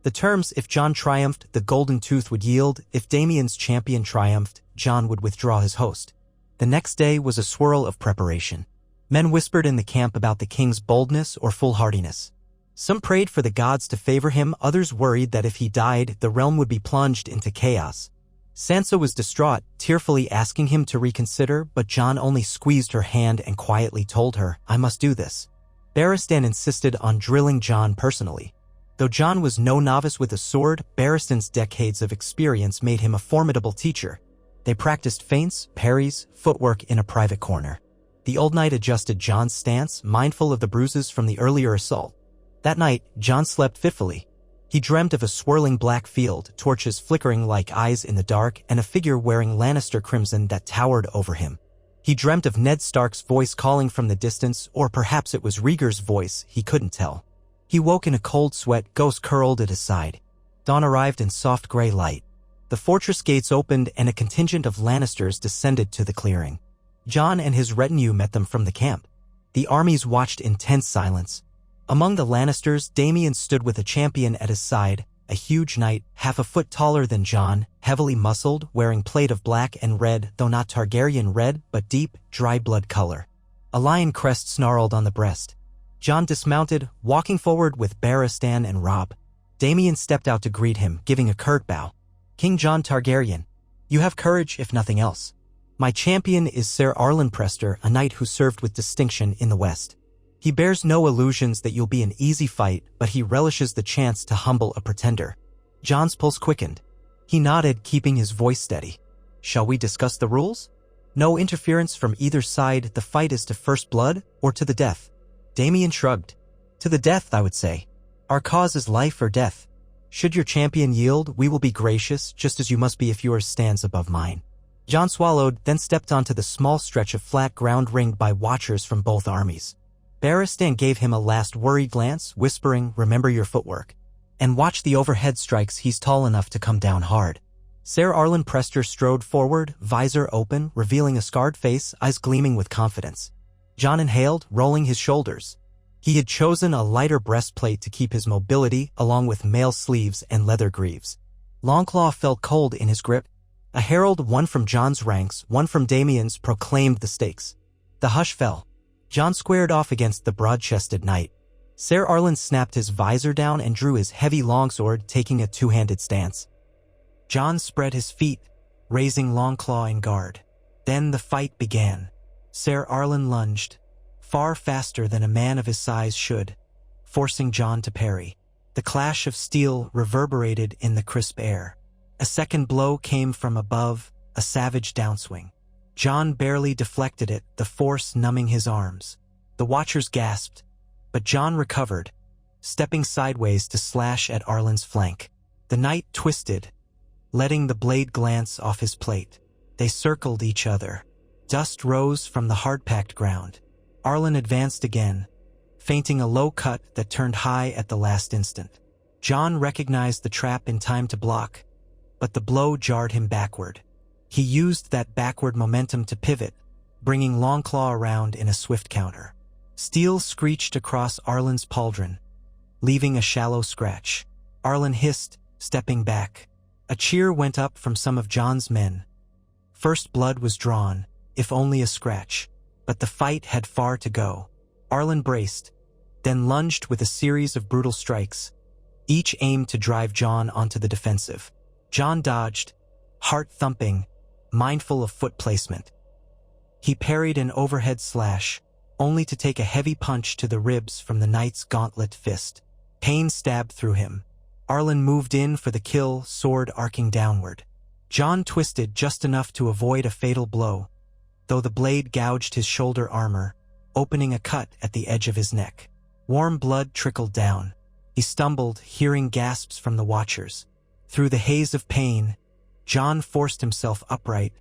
The terms: if Jon triumphed, the Golden Tooth would yield; if Damian's champion triumphed, Jon would withdraw his host. The next day was a swirl of preparation. Men whispered in the camp about the king's boldness or foolhardiness. Some prayed for the gods to favor him, others worried that if he died, the realm would be plunged into chaos. Sansa was distraught, tearfully asking him to reconsider, but Jon only squeezed her hand and quietly told her, "I must do this." Barristan insisted on drilling Jon personally. Though Jon was no novice with a sword, Barristan's decades of experience made him a formidable teacher. They practiced feints, parries, footwork in a private corner. The old knight adjusted Jon's stance, mindful of the bruises from the earlier assault. That night, Jon slept fitfully. He dreamt of a swirling black field, torches flickering like eyes in the dark, and a figure wearing Lannister crimson that towered over him. He dreamt of Ned Stark's voice calling from the distance, or perhaps it was Rhaegar's voice, he couldn't tell. He woke in a cold sweat, ghost curled at his side. Dawn arrived in soft gray light. The fortress gates opened and a contingent of Lannisters descended to the clearing. Jon and his retinue met them from the camp. The armies watched in tense silence. Among the Lannisters, Damian stood with a champion at his side, a huge knight, half a foot taller than Jon, heavily muscled, wearing plate of black and red, though not Targaryen red, but deep, dry blood color. A lion crest snarled on the breast. Jon dismounted, walking forward with Barristan and Robb. Damian stepped out to greet him, giving a curt bow. "King Jon Targaryen, you have courage if nothing else. My champion is Ser Arlen Prester, a knight who served with distinction in the West. He bears no illusions that you'll be an easy fight, but he relishes the chance to humble a pretender." Jon's pulse quickened. He nodded, keeping his voice steady. "Shall we discuss the rules? No interference from either side. The fight is to first blood or to the death." Damian shrugged. "To the death, I would say. Our cause is life or death. Should your champion yield, we will be gracious, just as you must be if yours stands above mine." Jon swallowed, then stepped onto the small stretch of flat ground ringed by watchers from both armies. Barristan gave him a last worried glance, whispering, "Remember your footwork. And watch the overhead strikes, he's tall enough to come down hard." Ser Arlen Prester strode forward, visor open, revealing a scarred face, eyes gleaming with confidence. Jon inhaled, rolling his shoulders. He had chosen a lighter breastplate to keep his mobility, along with mail sleeves and leather greaves. Longclaw felt cold in his grip. A herald, one from Jon's ranks, one from Damian's, proclaimed the stakes. The hush fell. Jon squared off against the broad-chested knight. Ser Arlen snapped his visor down and drew his heavy longsword, taking a two-handed stance. Jon spread his feet, raising Longclaw in guard. Then the fight began. Ser Arlen lunged, far faster than a man of his size should, forcing Jon to parry. The clash of steel reverberated in the crisp air. A second blow came from above, a savage downswing. Jon barely deflected it, the force numbing his arms. The watchers gasped, but Jon recovered, stepping sideways to slash at Arlen's flank. The knight twisted, letting the blade glance off his plate. They circled each other. Dust rose from the hard-packed ground. Arlen advanced again, feinting a low cut that turned high at the last instant. Jon recognized the trap in time to block, but the blow jarred him backward. He used that backward momentum to pivot, bringing Longclaw around in a swift counter. Steel screeched across Arlen's pauldron, leaving a shallow scratch. Arlen hissed, stepping back. A cheer went up from some of Jon's men. First blood was drawn, if only a scratch, but the fight had far to go. Arlen braced, then lunged with a series of brutal strikes, each aimed to drive Jon onto the defensive. Jon dodged, heart thumping, mindful of foot placement. He parried an overhead slash, only to take a heavy punch to the ribs from the knight's gauntlet fist. Pain stabbed through him. Arlen moved in for the kill, sword arcing downward. Jon twisted just enough to avoid a fatal blow, though the blade gouged his shoulder armor, opening a cut at the edge of his neck. Warm blood trickled down. He stumbled, hearing gasps from the watchers. Through the haze of pain, Jon forced himself upright,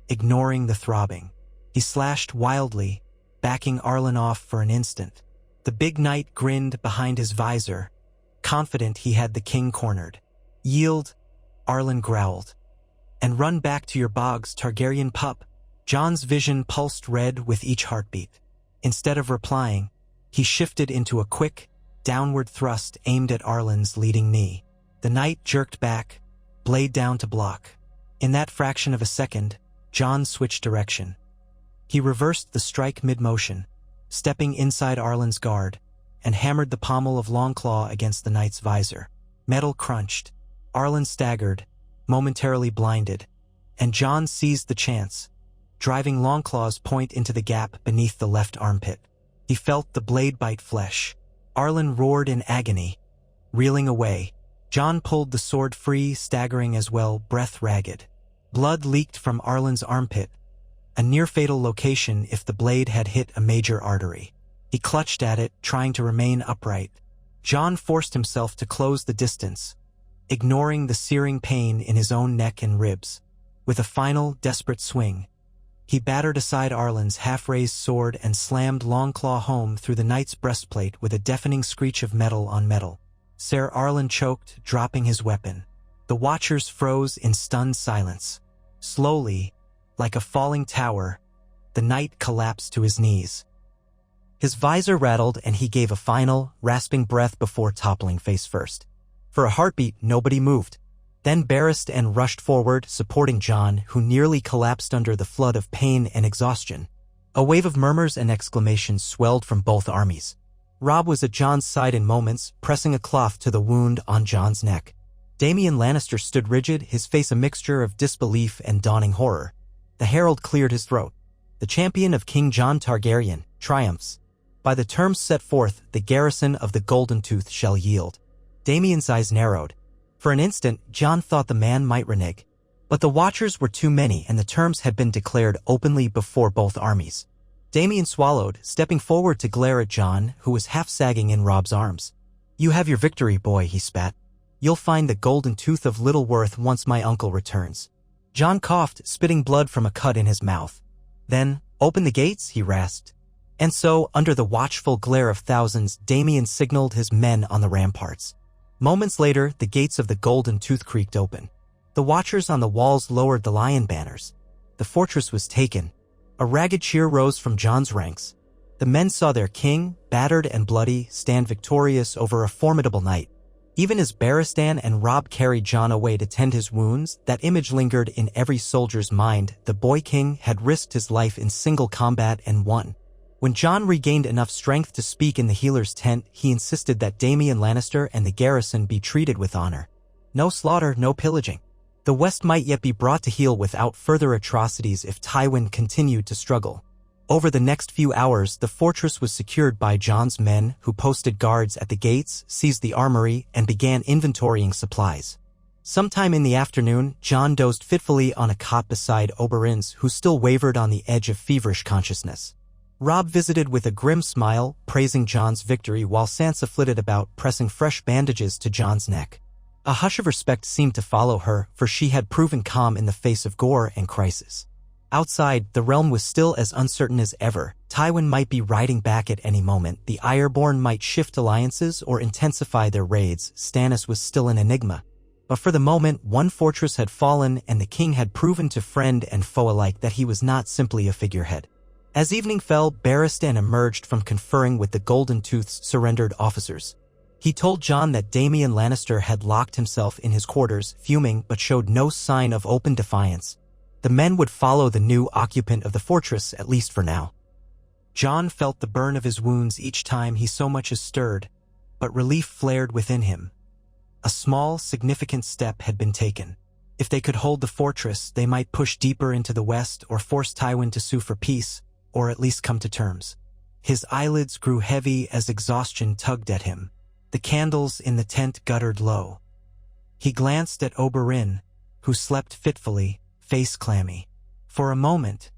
ignoring the throbbing. He slashed wildly, backing Arlen off for an instant. The big knight grinned behind his visor, confident he had the king cornered. "Yield," Arlen growled. "And run back to your bogs, Targaryen pup." Jon's vision pulsed red with each heartbeat. Instead of replying, he shifted into a quick, downward thrust aimed at Arlen's leading knee. The knight jerked back, blade down to block. In that fraction of a second, Jon switched direction. He reversed the strike mid-motion, stepping inside Arlen's guard, and hammered the pommel of Longclaw against the knight's visor. Metal crunched. Arlen staggered, momentarily blinded, and Jon seized the chance, driving Longclaw's point into the gap beneath the left armpit. He felt the blade bite flesh. Arlen roared in agony, reeling away. Jon pulled the sword free, staggering as well, breath ragged. Blood leaked from Arlen's armpit, a near-fatal location if the blade had hit a major artery. He clutched at it, trying to remain upright. Jon forced himself to close the distance, ignoring the searing pain in his own neck and ribs. With a final, desperate swing, he battered aside Arlen's half-raised sword and slammed Longclaw home through the knight's breastplate with a deafening screech of metal on metal. Ser Arlen choked, dropping his weapon. The watchers froze in stunned silence. Slowly, like a falling tower, the knight collapsed to his knees. His visor rattled and he gave a final, rasping breath before toppling face first. For a heartbeat, nobody moved. Then Barristan rushed forward, supporting Jon, who nearly collapsed under the flood of pain and exhaustion. A wave of murmurs and exclamations swelled from both armies. Robb was at Jon's side in moments, pressing a cloth to the wound on Jon's neck. Daemon Lannister stood rigid, his face a mixture of disbelief and dawning horror. The herald cleared his throat. "The champion of King Jon Targaryen triumphs. By the terms set forth, the garrison of the Golden Tooth shall yield." Damien's eyes narrowed. For an instant, Jon thought the man might renege. But the watchers were too many and the terms had been declared openly before both armies. Daemon swallowed, stepping forward to glare at Jon, who was half-sagging in Robb's arms. "You have your victory, boy," he spat. "You'll find the Golden Tooth of little worth once my uncle returns." Jon coughed, spitting blood from a cut in his mouth. Then, "Open the gates," he rasped. And so, under the watchful glare of thousands, Daemon signaled his men on the ramparts. Moments later, the gates of the Golden Tooth creaked open. The watchers on the walls lowered the lion banners. The fortress was taken. A ragged cheer rose from Jon's ranks. The men saw their king, battered and bloody, stand victorious over a formidable knight. Even as Barristan and Robb carried Jon away to tend his wounds, that image lingered in every soldier's mind. The boy king had risked his life in single combat and won. When Jon regained enough strength to speak in the healer's tent, he insisted that Daemon Lannister and the garrison be treated with honor. No slaughter, no pillaging. The West might yet be brought to heel without further atrocities if Tywin continued to struggle. Over the next few hours, the fortress was secured by Jon's men, who posted guards at the gates, seized the armory, and began inventorying supplies. Sometime in the afternoon, Jon dozed fitfully on a cot beside Oberyn's, who still wavered on the edge of feverish consciousness. Robb visited with a grim smile, praising Jon's victory, while Sansa flitted about, pressing fresh bandages to Jon's neck. A hush of respect seemed to follow her, for she had proven calm in the face of gore and crisis. Outside, the realm was still as uncertain as ever. Tywin might be riding back at any moment, the Ironborn might shift alliances or intensify their raids. Stannis was still an enigma. But for the moment, one fortress had fallen, and the king had proven to friend and foe alike that he was not simply a figurehead. As evening fell, Barristan emerged from conferring with the Golden Tooth's surrendered officers. He told Jon that Daemon Lannister had locked himself in his quarters, fuming, but showed no sign of open defiance. The men would follow the new occupant of the fortress, at least for now. Jon felt the burn of his wounds each time he so much as stirred, but relief flared within him. A small, significant step had been taken. If they could hold the fortress, they might push deeper into the west or force Tywin to sue for peace, or at least come to terms. His eyelids grew heavy as exhaustion tugged at him. The candles in the tent guttered low. He glanced at Oberyn, who slept fitfully, face clammy. For a moment,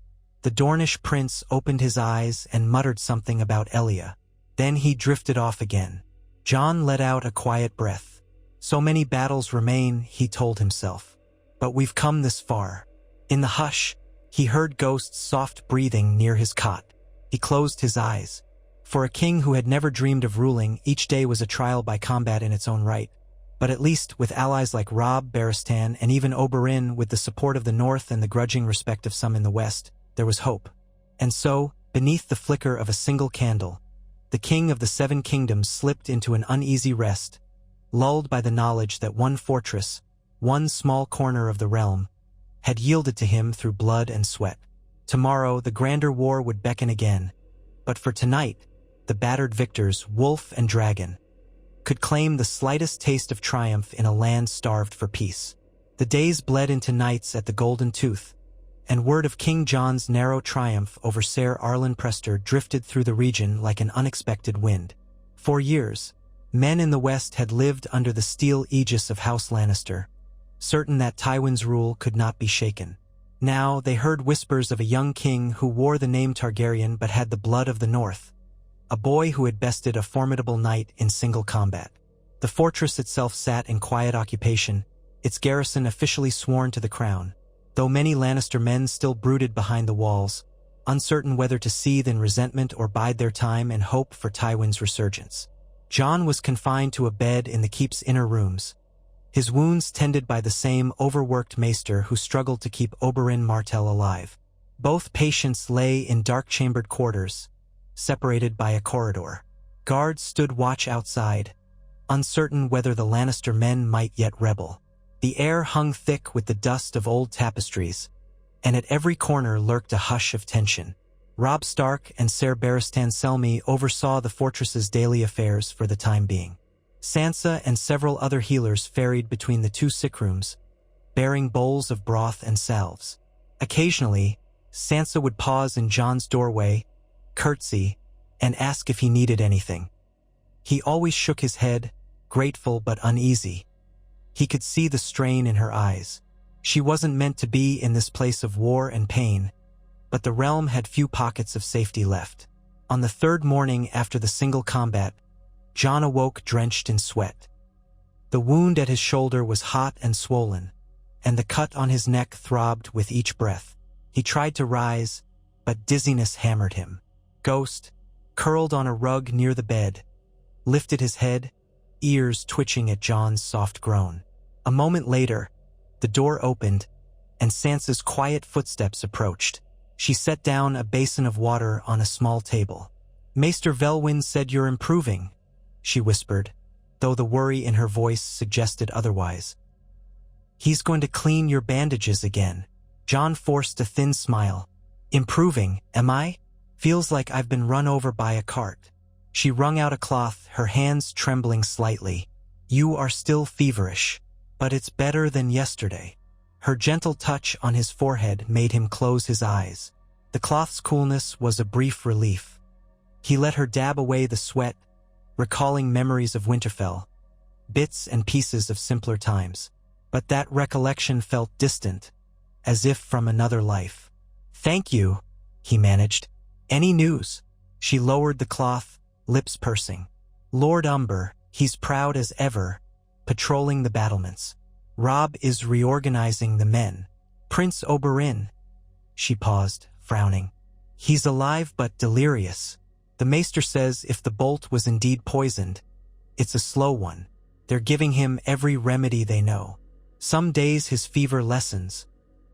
the Dornish prince opened his eyes and muttered something about Elia. Then he drifted off again. Jon let out a quiet breath. So many battles remain, he told himself. But we've come this far. In the hush, he heard Ghost's soft breathing near his cot. He closed his eyes. For a king who had never dreamed of ruling, each day was a trial by combat in its own right. But at least, with allies like Robb, Barristan, and even Oberyn, with the support of the North and the grudging respect of some in the West, there was hope. And so, beneath the flicker of a single candle, the king of the Seven Kingdoms slipped into an uneasy rest, lulled by the knowledge that one fortress, one small corner of the realm, had yielded to him through blood and sweat. Tomorrow, the grander war would beckon again. But for tonight, the battered victors, Wolf and Dragon, could claim the slightest taste of triumph in a land starved for peace. The days bled into nights at the Golden Tooth, and word of King Jon's narrow triumph over Ser Arlen Prester drifted through the region like an unexpected wind. For years, men in the West had lived under the steel aegis of House Lannister, certain that Tywin's rule could not be shaken. Now they heard whispers of a young king who wore the name Targaryen but had the blood of the North, a boy who had bested a formidable knight in single combat. The fortress itself sat in quiet occupation, its garrison officially sworn to the crown, though many Lannister men still brooded behind the walls, uncertain whether to seethe in resentment or bide their time and hope for Tywin's resurgence. Jon was confined to a bed in the keep's inner rooms, his wounds tended by the same overworked maester who struggled to keep Oberyn Martell alive. Both patients lay in dark-chambered quarters, separated by a corridor. Guards stood watch outside, uncertain whether the Lannister men might yet rebel. The air hung thick with the dust of old tapestries, and at every corner lurked a hush of tension. Robb Stark and Ser Barristan Selmy oversaw the fortress's daily affairs for the time being. Sansa and several other healers ferried between the two sick rooms, bearing bowls of broth and salves. Occasionally, Sansa would pause in Jon's doorway, curtsy, and ask if he needed anything. He always shook his head, grateful but uneasy. He could see the strain in her eyes. She wasn't meant to be in this place of war and pain, but the realm had few pockets of safety left. On the third morning after the single combat, Jon awoke drenched in sweat. The wound at his shoulder was hot and swollen, and the cut on his neck throbbed with each breath. He tried to rise, but dizziness hammered him. Ghost, curled on a rug near the bed, lifted his head, ears twitching at Jon's soft groan. A moment later, the door opened, and Sansa's quiet footsteps approached. She set down a basin of water on a small table. "Maester Velwyn said you're improving," she whispered, though the worry in her voice suggested otherwise. "He's going to clean your bandages again." Jon forced a thin smile. "Improving, am I? Feels like I've been run over by a cart." She wrung out a cloth, her hands trembling slightly. "You are still feverish, but it's better than yesterday." Her gentle touch on his forehead made him close his eyes. The cloth's coolness was a brief relief. He let her dab away the sweat, recalling memories of Winterfell, bits and pieces of simpler times. But that recollection felt distant, as if from another life. "Thank you," he managed. "Any news?" She lowered the cloth, lips pursing. "Lord Umber, he's proud as ever, patrolling the battlements. Robb is reorganizing the men. Prince Oberyn." She paused, frowning. "He's alive but delirious. The maester says if the bolt was indeed poisoned, it's a slow one. They're giving him every remedy they know. Some days his fever lessens,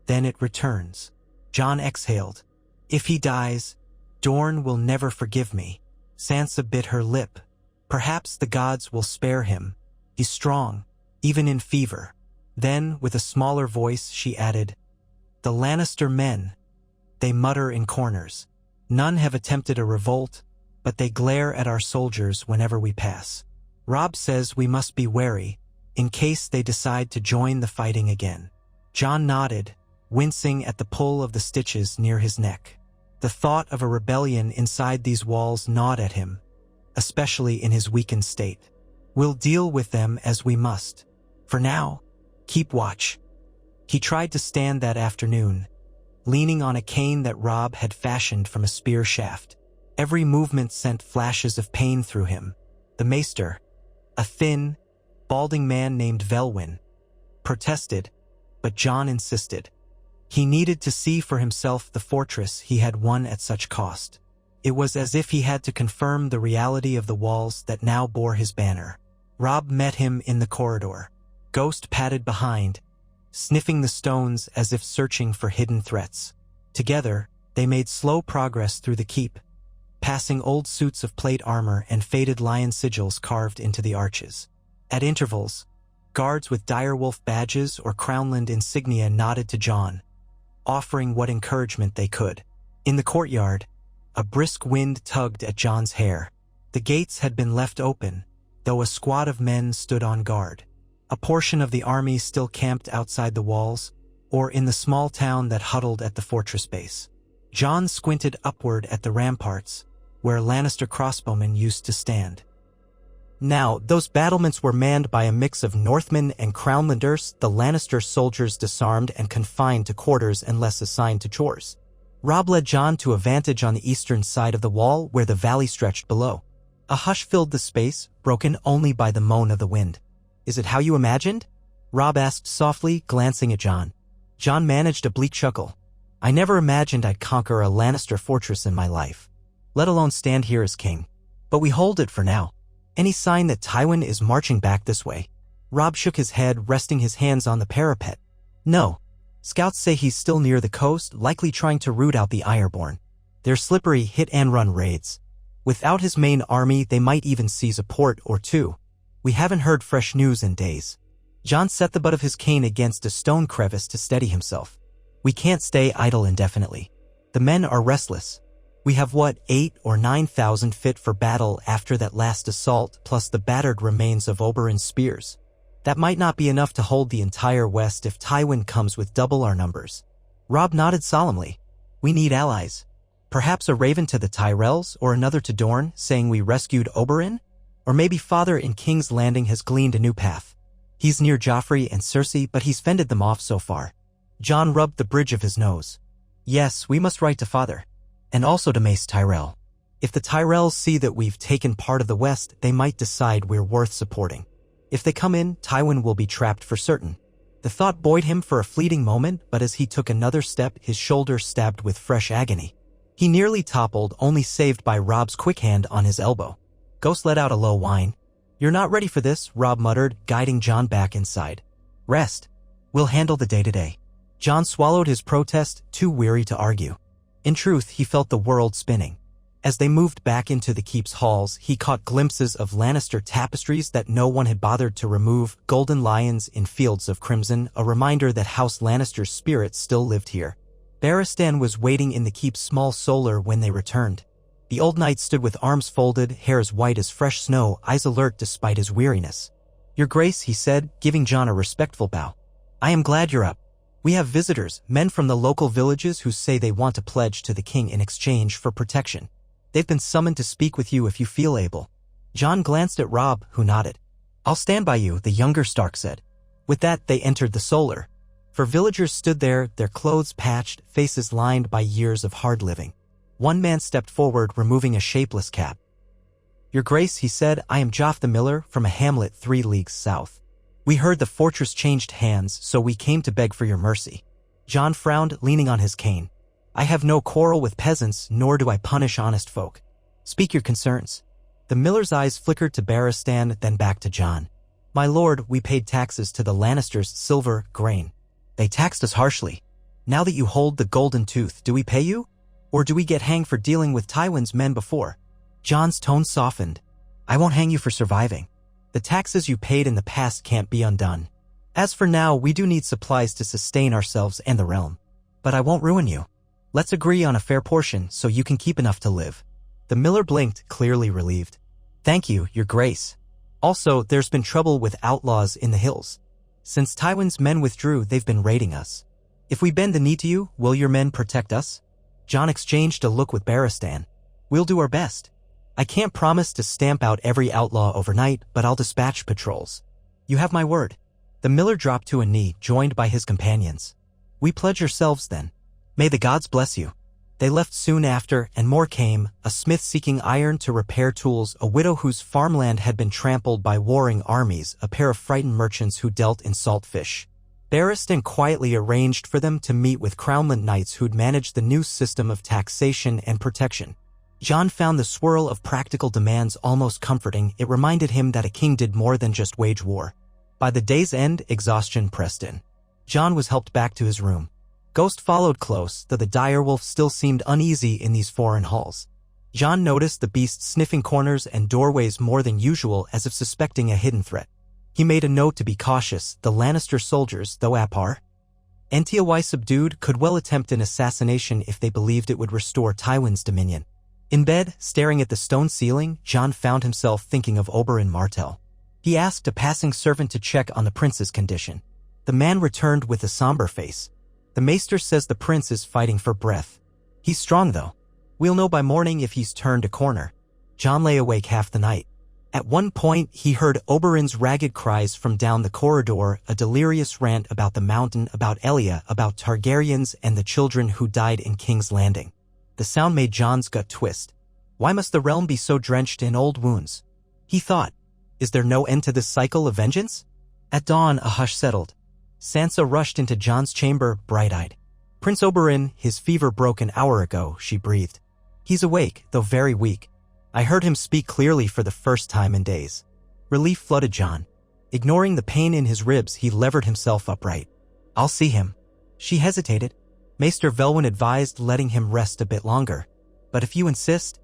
then it returns." Jon exhaled. "If he dies, Dorne will never forgive me." Sansa bit her lip. "Perhaps the gods will spare him. He's strong, even in fever." Then, with a smaller voice, she added, "The Lannister men, they mutter in corners. None have attempted a revolt, but they glare at our soldiers whenever we pass. Robb says we must be wary, in case they decide to join the fighting again." Jon nodded, wincing at the pull of the stitches near his neck. The thought of a rebellion inside these walls gnawed at him, especially in his weakened state. "We'll deal with them as we must. For now, keep watch." He tried to stand that afternoon, leaning on a cane that Robb had fashioned from a spear shaft. Every movement sent flashes of pain through him. The maester, a thin, balding man named Velwyn, protested, but Jon insisted. He needed to see for himself the fortress he had won at such cost. It was as if he had to confirm the reality of the walls that now bore his banner. Robb met him in the corridor. Ghost padded behind, sniffing the stones as if searching for hidden threats. Together, they made slow progress through the keep, passing old suits of plate armor and faded lion sigils carved into the arches. At intervals, guards with direwolf badges or crownland insignia nodded to Jon, offering what encouragement they could. In the courtyard, a brisk wind tugged at Jon's hair. The gates had been left open, though a squad of men stood on guard. A portion of the army still camped outside the walls, or in the small town that huddled at the fortress base. Jon squinted upward at the ramparts, where Lannister crossbowmen used to stand. Now, those battlements were manned by a mix of Northmen and Crownlanders, the Lannister soldiers disarmed and confined to quarters unless assigned to chores. Robb led Jon to a vantage on the eastern side of the wall where the valley stretched below. A hush filled the space, broken only by the moan of the wind. "Is it how you imagined?" Robb asked softly, glancing at Jon. Jon managed a bleak chuckle. "I never imagined I'd conquer a Lannister fortress in my life, let alone stand here as king. But we hold it for now. Any sign that Tywin is marching back this way?" Robb shook his head, resting his hands on the parapet. "No. Scouts say he's still near the coast, likely trying to root out the Ironborn. They're slippery hit-and-run raids. Without his main army, they might even seize a port or two. We haven't heard fresh news in days." Jon set the butt of his cane against a stone crevice to steady himself. "We can't stay idle indefinitely. The men are restless. We have 8,000 or 9,000 fit for battle after that last assault, plus the battered remains of Oberyn's spears. That might not be enough to hold the entire west if Tywin comes with double our numbers." Robb nodded solemnly. "We need allies. Perhaps a raven to the Tyrells or another to Dorne, saying we rescued Oberyn? Or maybe Father in King's Landing has gleaned a new path. He's near Joffrey and Cersei, but he's fended them off so far." Jon rubbed the bridge of his nose. "Yes, we must write to Father. And also to Mace Tyrell. If the Tyrells see that we've taken part of the west, they might decide we're worth supporting. If they come in, Tywin will be trapped for certain." The thought buoyed him for a fleeting moment, but as he took another step, his shoulder stabbed with fresh agony. He nearly toppled, only saved by Robb's quick hand on his elbow. Ghost let out a low whine. "You're not ready for this," Robb muttered, guiding Jon back inside. "Rest. We'll handle the day-to-day." Jon swallowed his protest, too weary to argue. In truth, he felt the world spinning. As they moved back into the keep's halls, he caught glimpses of Lannister tapestries that no one had bothered to remove, golden lions in fields of crimson, a reminder that House Lannister's spirit still lived here. Barristan was waiting in the keep's small solar when they returned. The old knight stood with arms folded, hair as white as fresh snow, eyes alert despite his weariness. "Your Grace," he said, giving Jon a respectful bow. "I am glad you're up. We have visitors, men from the local villages who say they want to pledge to the king in exchange for protection. They've been summoned to speak with you if you feel able." Jon glanced at Robb, who nodded. "I'll stand by you," the younger Stark said. With that, they entered the Solar. For villagers stood there, their clothes patched, faces lined by years of hard living. One man stepped forward, removing a shapeless cap. "Your Grace," he said, "I am Joff the Miller from a hamlet 3 leagues south. We heard the fortress changed hands, so we came to beg for your mercy." Jon frowned, leaning on his cane. "I have no quarrel with peasants, nor do I punish honest folk. Speak your concerns." The miller's eyes flickered to Barristan, then back to Jon. "My lord, we paid taxes to the Lannisters, silver, grain. They taxed us harshly. Now that you hold the golden tooth, do we pay you? Or do we get hanged for dealing with Tywin's men before?" Jon's tone softened. "I won't hang you for surviving. The taxes you paid in the past can't be undone. As for now, we do need supplies to sustain ourselves and the realm. But I won't ruin you. Let's agree on a fair portion so you can keep enough to live." The miller blinked, clearly relieved. "Thank you, your grace. Also, there's been trouble with outlaws in the hills. Since Tywin's men withdrew, they've been raiding us. If we bend the knee to you, will your men protect us?" Jon exchanged a look with Barristan. "We'll do our best. I can't promise to stamp out every outlaw overnight, but I'll dispatch patrols. You have my word." The miller dropped to a knee, joined by his companions. "We pledge ourselves then. May the gods bless you." They left soon after, and more came, a smith seeking iron to repair tools, a widow whose farmland had been trampled by warring armies, a pair of frightened merchants who dealt in salt fish. Barristan quietly arranged for them to meet with crownland knights who'd managed the new system of taxation and protection. Jon found the swirl of practical demands almost comforting. It reminded him that a king did more than just wage war. By the day's end, exhaustion pressed in. Jon was helped back to his room. Ghost followed close, though the direwolf still seemed uneasy in these foreign halls. Jon noticed the beast sniffing corners and doorways more than usual, as if suspecting a hidden threat. He made a note to be cautious. The Lannister soldiers, though Antioch subdued, could well attempt an assassination if they believed it would restore Tywin's dominion. In bed, staring at the stone ceiling, Jon found himself thinking of Oberyn Martell. He asked a passing servant to check on the prince's condition. The man returned with a somber face. "The maester says the prince is fighting for breath. He's strong, though. We'll know by morning if he's turned a corner." Jon lay awake half the night. At one point, he heard Oberyn's ragged cries from down the corridor, a delirious rant about the mountain, about Elia, about Targaryens and the children who died in King's Landing. The sound made Jon's gut twist. Why must the realm be so drenched in old wounds? He thought, is there no end to this cycle of vengeance? At dawn, a hush settled. Sansa rushed into Jon's chamber, bright-eyed. "Prince Oberyn, his fever broke an hour ago," she breathed. "He's awake, though very weak. I heard him speak clearly for the first time in days." Relief flooded Jon. Ignoring the pain in his ribs, he levered himself upright. "I'll see him." She hesitated. Maester Velwyn advised letting him rest a bit longer. "But if you insist?"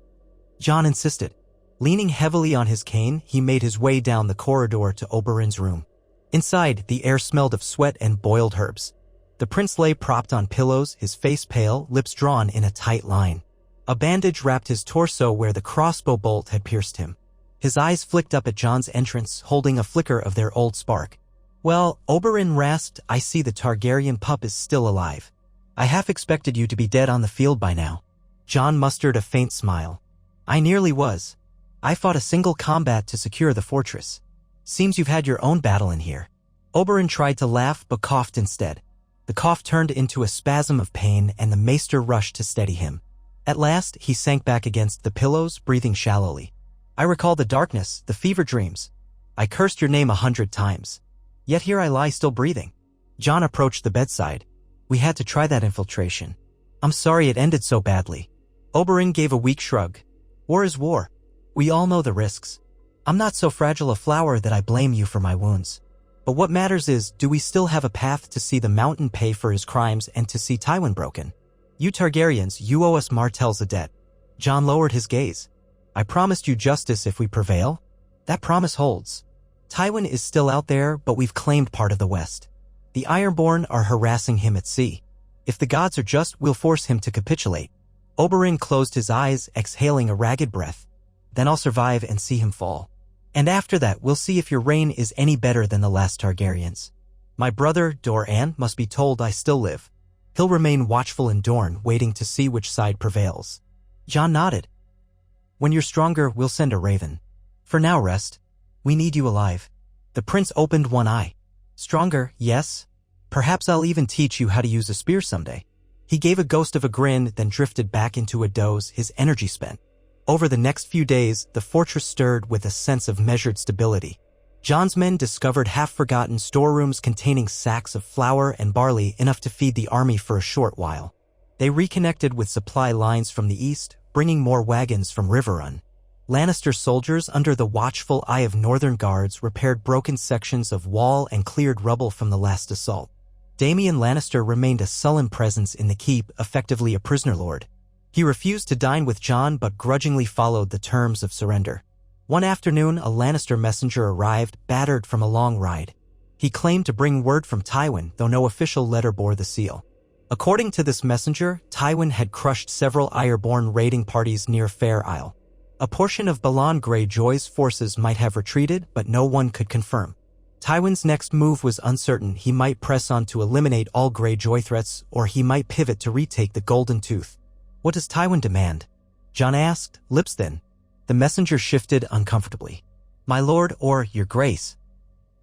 Jon insisted. Leaning heavily on his cane, he made his way down the corridor to Oberyn's room. Inside, the air smelled of sweat and boiled herbs. The prince lay propped on pillows, his face pale, lips drawn in a tight line. A bandage wrapped his torso where the crossbow bolt had pierced him. His eyes flicked up at Jon's entrance, holding a flicker of their old spark. "Well," Oberyn rasped, "I see the Targaryen pup is still alive. I half expected you to be dead on the field by now." Jon mustered a faint smile. "I nearly was. I fought a single combat to secure the fortress. Seems you've had your own battle in here." Oberyn tried to laugh, but coughed instead. The cough turned into a spasm of pain, and the maester rushed to steady him. At last, he sank back against the pillows, breathing shallowly. "I recall the darkness, the fever dreams. I cursed your name 100 times. Yet here I lie still breathing." Jon approached the bedside. "We had to try that infiltration. I'm sorry it ended so badly." Oberyn gave a weak shrug. "War is war. We all know the risks. I'm not so fragile a flower that I blame you for my wounds. But what matters is, do we still have a path to see the mountain pay for his crimes and to see Tywin broken? You Targaryens, you owe us Martells a debt." Jon lowered his gaze. "I promised you justice if we prevail. That promise holds. Tywin is still out there, but we've claimed part of the West. The Ironborn are harassing him at sea. If the gods are just, we'll force him to capitulate." Oberyn closed his eyes, exhaling a ragged breath. "Then I'll survive and see him fall. And after that, we'll see if your reign is any better than the last Targaryens." My brother, Doran, must be told I still live. He'll remain watchful in Dorne, waiting to see which side prevails. Jon nodded. When you're stronger, we'll send a raven. For now, rest. We need you alive. The prince opened one eye. Stronger, yes. Perhaps I'll even teach you how to use a spear someday. He gave a ghost of a grin, then drifted back into a doze, his energy spent. Over the next few days, the fortress stirred with a sense of measured stability. Jon's men discovered half-forgotten storerooms containing sacks of flour and barley, enough to feed the army for a short while. They reconnected with supply lines from the east, bringing more wagons from Riverrun. Lannister soldiers, under the watchful eye of northern guards, repaired broken sections of wall and cleared rubble from the last assault. Daemon Lannister remained a sullen presence in the keep, effectively a prisoner lord. He refused to dine with Jon but grudgingly followed the terms of surrender. One afternoon, a Lannister messenger arrived, battered from a long ride. He claimed to bring word from Tywin, though no official letter bore the seal. According to this messenger, Tywin had crushed several Ironborn raiding parties near Fair Isle. A portion of Balon Greyjoy's forces might have retreated, but no one could confirm. Tywin's next move was uncertain. He might press on to eliminate all Greyjoy threats, or he might pivot to retake the Golden Tooth. What does Tywin demand? Jon asked, lips thin. The messenger shifted uncomfortably. My lord, or your grace.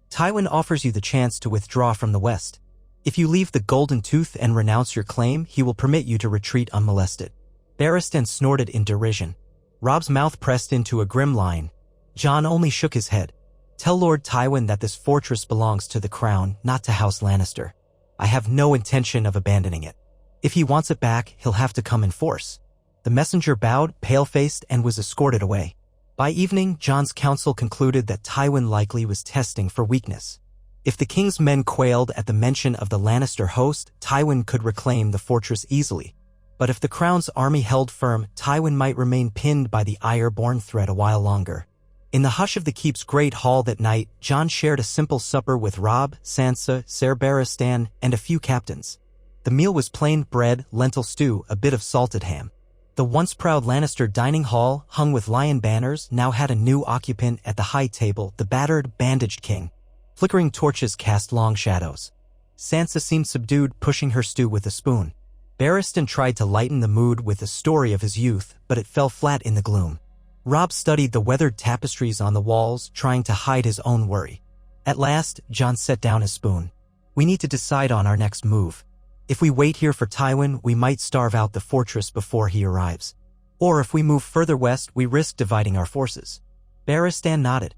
Tywin offers you the chance to withdraw from the west. If you leave the Golden Tooth and renounce your claim, he will permit you to retreat unmolested. Barristan snorted in derision. Robb's mouth pressed into a grim line. Jon only shook his head. Tell Lord Tywin that this fortress belongs to the crown, not to House Lannister. I have no intention of abandoning it. If he wants it back, he'll have to come in force. The messenger bowed, pale-faced, and was escorted away. By evening, Jon's council concluded that Tywin likely was testing for weakness. If the king's men quailed at the mention of the Lannister host, Tywin could reclaim the fortress easily. But if the crown's army held firm, Tywin might remain pinned by the Ironborn threat a while longer. In the hush of the keep's great hall that night, Jon shared a simple supper with Robb, Sansa, Ser Barristan, and a few captains. The meal was plain bread, lentil stew, a bit of salted ham. The once proud Lannister dining hall, hung with lion banners, now had a new occupant at the high table, the battered, bandaged king. Flickering torches cast long shadows. Sansa seemed subdued, pushing her stew with a spoon. Barristan tried to lighten the mood with a story of his youth, but it fell flat in the gloom. Robb studied the weathered tapestries on the walls, trying to hide his own worry. At last, Jon set down his spoon. We need to decide on our next move. If we wait here for Tywin, we might starve out the fortress before he arrives. Or if we move further west, we risk dividing our forces. Barristan nodded.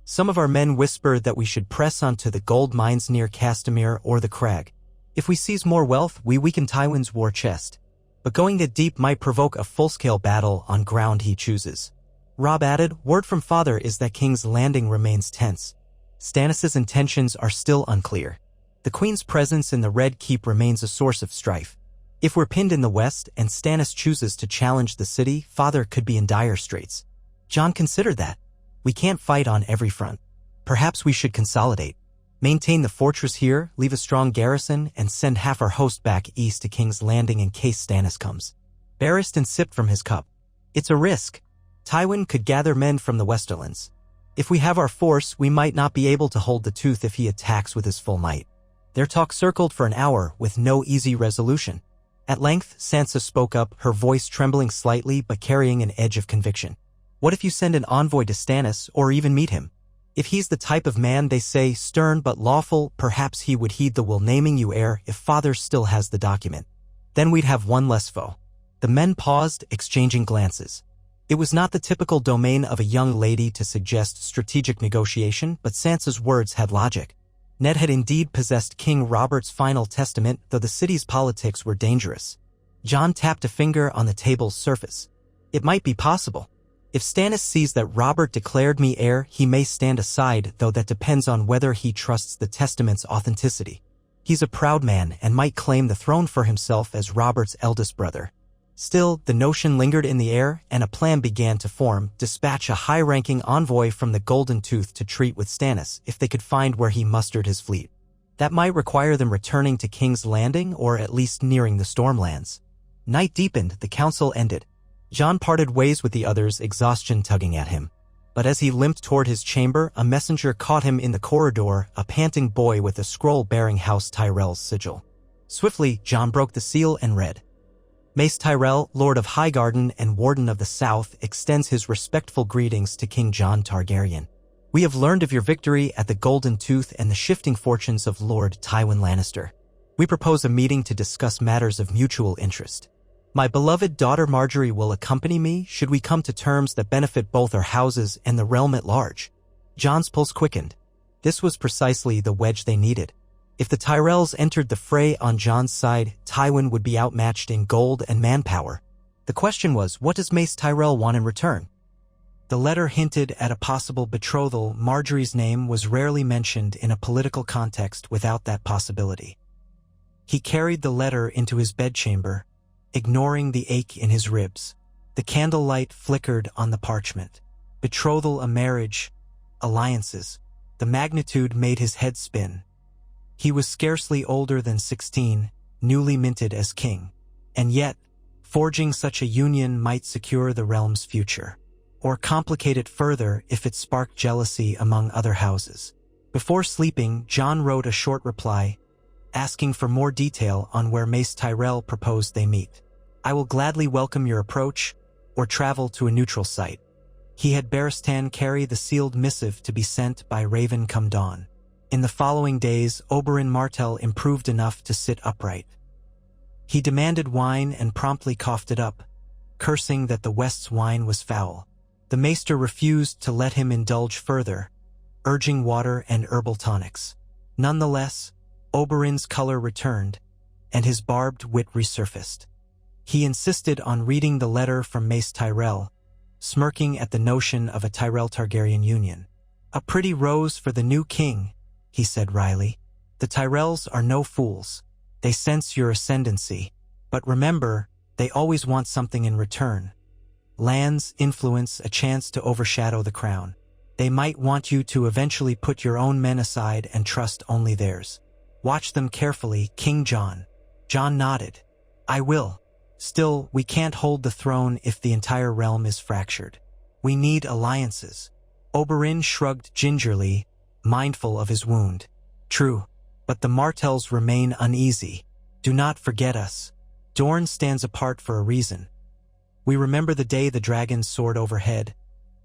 Some of our men whispered that we should press on to the gold mines near Castamere or the Crag. If we seize more wealth, we weaken Tywin's war chest. But going that deep might provoke a full-scale battle on ground he chooses. Robb added, word from father is that King's Landing remains tense. Stannis' intentions are still unclear. The Queen's presence in the Red Keep remains a source of strife. If we're pinned in the west and Stannis chooses to challenge the city, father could be in dire straits. Jon considered that. We can't fight on every front. Perhaps we should consolidate. Maintain the fortress here, leave a strong garrison, and send half our host back east to King's Landing in case Stannis comes. Barristan sipped from his cup. It's a risk. Tywin could gather men from the Westerlands. If we have our force, we might not be able to hold the tooth if he attacks with his full might. Their talk circled for an hour with no easy resolution. At length, Sansa spoke up, her voice trembling slightly but carrying an edge of conviction. What if you send an envoy to Stannis, or even meet him? If he's the type of man they say, stern but lawful, perhaps he would heed the will naming you heir if father still has the document. Then we'd have one less foe. The men paused, exchanging glances. It was not the typical domain of a young lady to suggest strategic negotiation, but Sansa's words had logic. Ned had indeed possessed King Robert's final testament, though the city's politics were dangerous. Jon tapped a finger on the table's surface. It might be possible. If Stannis sees that Robert declared me heir, he may stand aside, though that depends on whether he trusts the testament's authenticity. He's a proud man and might claim the throne for himself as Robert's eldest brother. Still, the notion lingered in the air, and a plan began to form: dispatch a high-ranking envoy from the Golden Tooth to treat with Stannis if they could find where he mustered his fleet. That might require them returning to King's Landing or at least nearing the Stormlands. Night deepened, the council ended. Jon parted ways with the others, exhaustion tugging at him. But as he limped toward his chamber, a messenger caught him in the corridor, a panting boy with a scroll bearing House Tyrell's sigil. Swiftly, Jon broke the seal and read, Mace Tyrell, Lord of Highgarden and Warden of the South, extends his respectful greetings to King Jon Targaryen. We have learned of your victory at the Golden Tooth and the shifting fortunes of Lord Tywin Lannister. We propose a meeting to discuss matters of mutual interest. My beloved daughter Marjorie will accompany me should we come to terms that benefit both our houses and the realm at large. Jon's pulse quickened. This was precisely the wedge they needed. If the Tyrells entered the fray on Jon's side, Tywin would be outmatched in gold and manpower. The question was, what does Mace Tyrell want in return? The letter hinted at a possible betrothal. Marjorie's name was rarely mentioned in a political context without that possibility. He carried the letter into his bedchamber, ignoring the ache in his ribs. The candlelight flickered on the parchment. Betrothal, a marriage, alliances. The magnitude made his head spin. He was scarcely older than 16, newly minted as king. And yet, forging such a union might secure the realm's future, or complicate it further if it sparked jealousy among other houses. Before sleeping, Jon wrote a short reply, asking for more detail on where Mace Tyrell proposed they meet. I will gladly welcome your approach, or travel to a neutral site. He had Barristan carry the sealed missive to be sent by Raven come dawn. In the following days, Oberyn Martell improved enough to sit upright. He demanded wine and promptly coughed it up, cursing that the West's wine was foul. The maester refused to let him indulge further, urging water and herbal tonics. Nonetheless, Oberyn's color returned, and his barbed wit resurfaced. He insisted on reading the letter from Mace Tyrell, smirking at the notion of a Tyrell Targaryen union. A pretty rose for the new king, he said wryly. The Tyrells are no fools. They sense your ascendancy. But remember, they always want something in return. Lands, influence, a chance to overshadow the crown. They might want you to eventually put your own men aside and trust only theirs. Watch them carefully, King Jon. Jon nodded. I will. Still, we can't hold the throne if the entire realm is fractured. We need alliances. Oberyn shrugged gingerly, mindful of his wound. True, but the Martells remain uneasy. Do not forget us. Dorne stands apart for a reason. We remember the day the dragons soared overhead.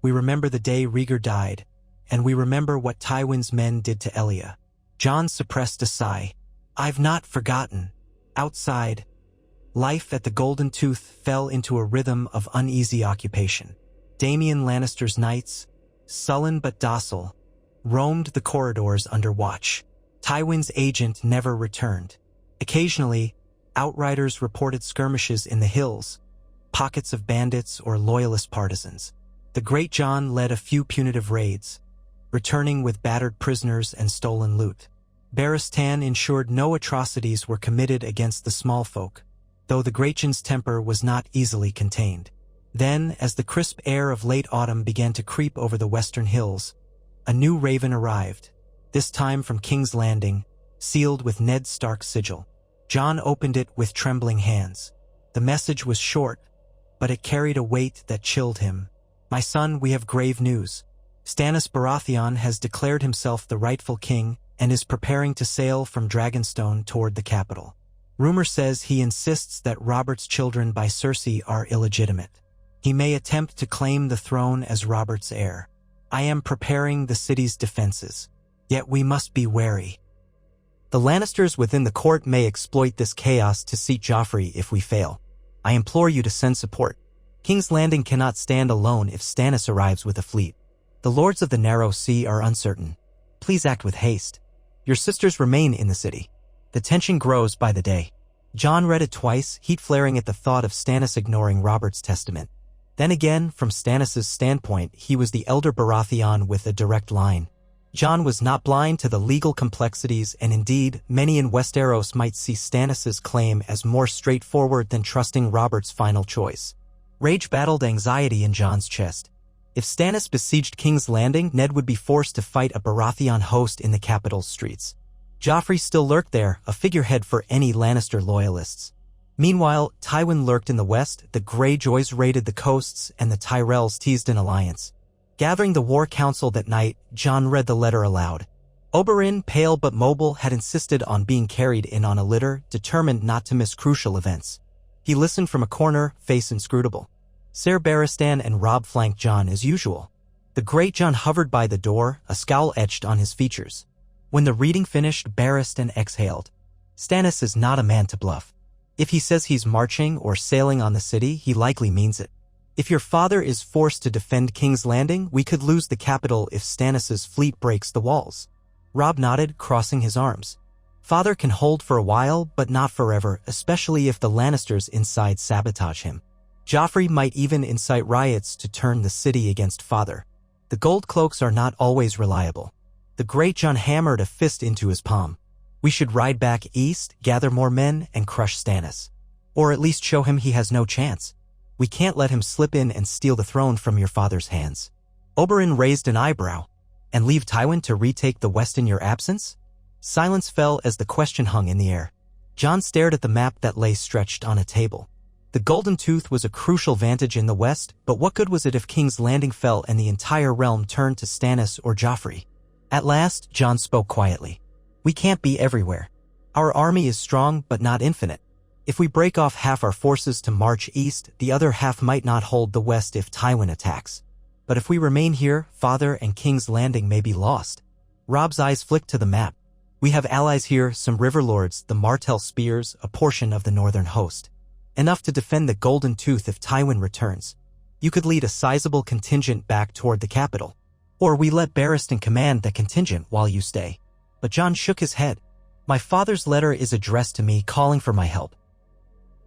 We remember the day Rhaegar died. And we remember what Tywin's men did to Elia. Jon suppressed a sigh. I've not forgotten. Outside, life at the Golden Tooth fell into a rhythm of uneasy occupation. Daemon Lannister's knights, sullen but docile, roamed the corridors under watch. Tywin's agent never returned. Occasionally, outriders reported skirmishes in the hills, pockets of bandits or loyalist partisans. The Great Jon led a few punitive raids, returning with battered prisoners and stolen loot. Barristan ensured no atrocities were committed against the small folk, though the Great Jon's temper was not easily contained. Then, as the crisp air of late autumn began to creep over the western hills, a new raven arrived, this time from King's Landing, sealed with Ned Stark's sigil. Jon opened it with trembling hands. The message was short, but it carried a weight that chilled him. My son, we have grave news. Stannis Baratheon has declared himself the rightful king and is preparing to sail from Dragonstone toward the capital. Rumor says he insists that Robert's children by Cersei are illegitimate. He may attempt to claim the throne as Robert's heir. I am preparing the city's defenses. Yet we must be wary. The Lannisters within the court may exploit this chaos to seat Joffrey if we fail. I implore you to send support. King's Landing cannot stand alone if Stannis arrives with a fleet. The lords of the Narrow Sea are uncertain. Please act with haste. Your sisters remain in the city. The tension grows by the day. Jon read it twice, heat flaring at the thought of Stannis ignoring Robert's testament. Then again, from Stannis' standpoint, he was the elder Baratheon with a direct line. Jon was not blind to the legal complexities, and indeed, many in Westeros might see Stannis' claim as more straightforward than trusting Robert's final choice. Rage battled anxiety in Jon's chest. If Stannis besieged King's Landing, Ned would be forced to fight a Baratheon host in the capital's streets. Joffrey still lurked there, a figurehead for any Lannister loyalists. Meanwhile, Tywin lurked in the west, the Greyjoys raided the coasts, and the Tyrells teased an alliance. Gathering the war council that night, Jon read the letter aloud. Oberyn, pale but mobile, had insisted on being carried in on a litter, determined not to miss crucial events. He listened from a corner, face inscrutable. Ser Barristan and Robb flanked Jon as usual. The great Jon hovered by the door, a scowl etched on his features. When the reading finished, Barristan exhaled. Stannis is not a man to bluff. If he says he's marching or sailing on the city, he likely means it. If your father is forced to defend King's Landing, we could lose the capital if Stannis's fleet breaks the walls. Robb nodded, crossing his arms. Father can hold for a while, but not forever, especially if the Lannisters inside sabotage him. Joffrey might even incite riots to turn the city against father. The gold cloaks are not always reliable. The great Jon hammered a fist into his palm. We should ride back east, gather more men, and crush Stannis. Or at least show him he has no chance. We can't let him slip in and steal the throne from your father's hands. Oberyn raised an eyebrow. And leave Tywin to retake the west in your absence? Silence fell as the question hung in the air. Jon stared at the map that lay stretched on a table. The Golden Tooth was a crucial vantage in the west, but what good was it if King's Landing fell and the entire realm turned to Stannis or Joffrey? At last, Jon spoke quietly. We can't be everywhere. Our army is strong but not infinite. If we break off half our forces to march east, the other half might not hold the west if Tywin attacks. But if we remain here, Father and King's Landing may be lost. Robb's eyes flicked to the map. We have allies here, some river lords, the Martell Spears, a portion of the northern host. Enough to defend the Golden Tooth if Tywin returns. You could lead a sizable contingent back toward the capital. Or we let Barristan command that contingent while you stay. But Jon shook his head. My father's letter is addressed to me calling for my help.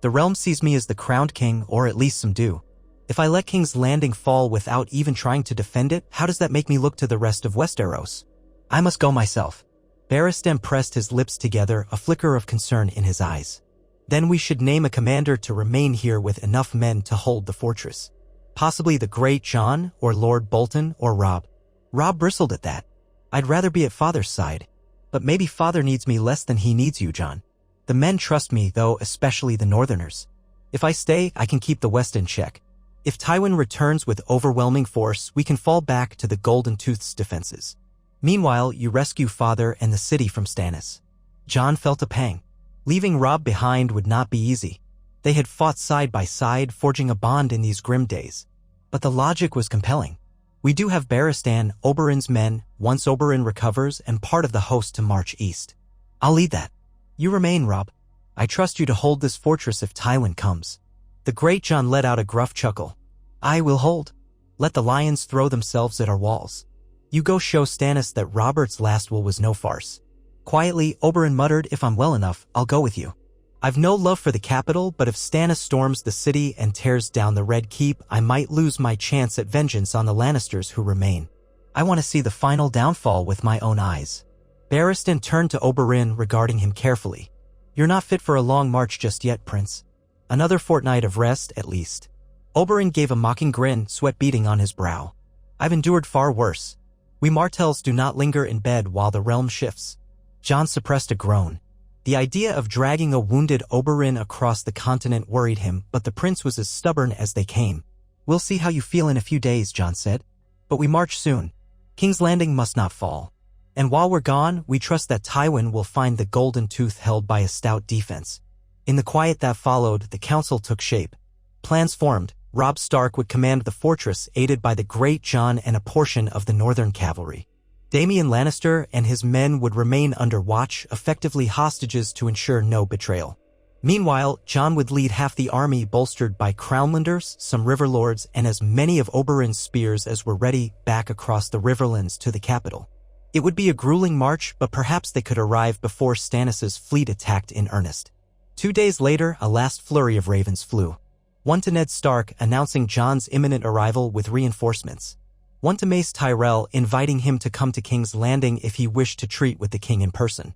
The realm sees me as the crowned king, or at least some do. If I let King's Landing fall without even trying to defend it, how does that make me look to the rest of Westeros? I must go myself. Barristan pressed his lips together, a flicker of concern in his eyes. Then we should name a commander to remain here with enough men to hold the fortress. Possibly the great Jon, or Lord Bolton, or Robb. Robb bristled at that. I'd rather be at father's side. But maybe father needs me less than he needs you, Jon. The men trust me, though, especially the northerners. If I stay, I can keep the west in check. If Tywin returns with overwhelming force, we can fall back to the Golden Tooth's defenses. Meanwhile, you rescue father and the city from Stannis. Jon felt a pang. Leaving Robb behind would not be easy. They had fought side by side, forging a bond in these grim days. But the logic was compelling. We do have Barristan, Oberyn's men, once Oberyn recovers, and part of the host to march east. I'll lead that. You remain, Robb. I trust you to hold this fortress if Tywin comes. The great Jon let out a gruff chuckle. I will hold. Let the lions throw themselves at our walls. You go show Stannis that Robert's last will was no farce. Quietly, Oberyn muttered, if I'm well enough, I'll go with you. I've no love for the capital, but if Stannis storms the city and tears down the Red Keep, I might lose my chance at vengeance on the Lannisters who remain. I want to see the final downfall with my own eyes. Barristan turned to Oberyn, regarding him carefully. You're not fit for a long march just yet, Prince. Another fortnight of rest, at least. Oberyn gave a mocking grin, sweat beading on his brow. I've endured far worse. We Martells do not linger in bed while the realm shifts. Jon suppressed a groan. The idea of dragging a wounded Oberyn across the continent worried him, but the prince was as stubborn as they came. We'll see how you feel in a few days, Jon said. But we march soon. King's Landing must not fall. And while we're gone, we trust that Tywin will find the Golden Tooth held by a stout defense. In the quiet that followed, the council took shape. Plans formed. Robb Stark would command the fortress, aided by the great Jon and a portion of the northern cavalry. Daemon Lannister and his men would remain under watch, effectively hostages to ensure no betrayal. Meanwhile, Jon would lead half the army bolstered by Crownlanders, some river lords, and as many of Oberyn's spears as were ready back across the riverlands to the capital. It would be a grueling march, but perhaps they could arrive before Stannis' fleet attacked in earnest. 2 days later, a last flurry of ravens flew. One to Ned Stark, announcing Jon's imminent arrival with reinforcements. One to Mace Tyrell, inviting him to come to King's Landing if he wished to treat with the king in person.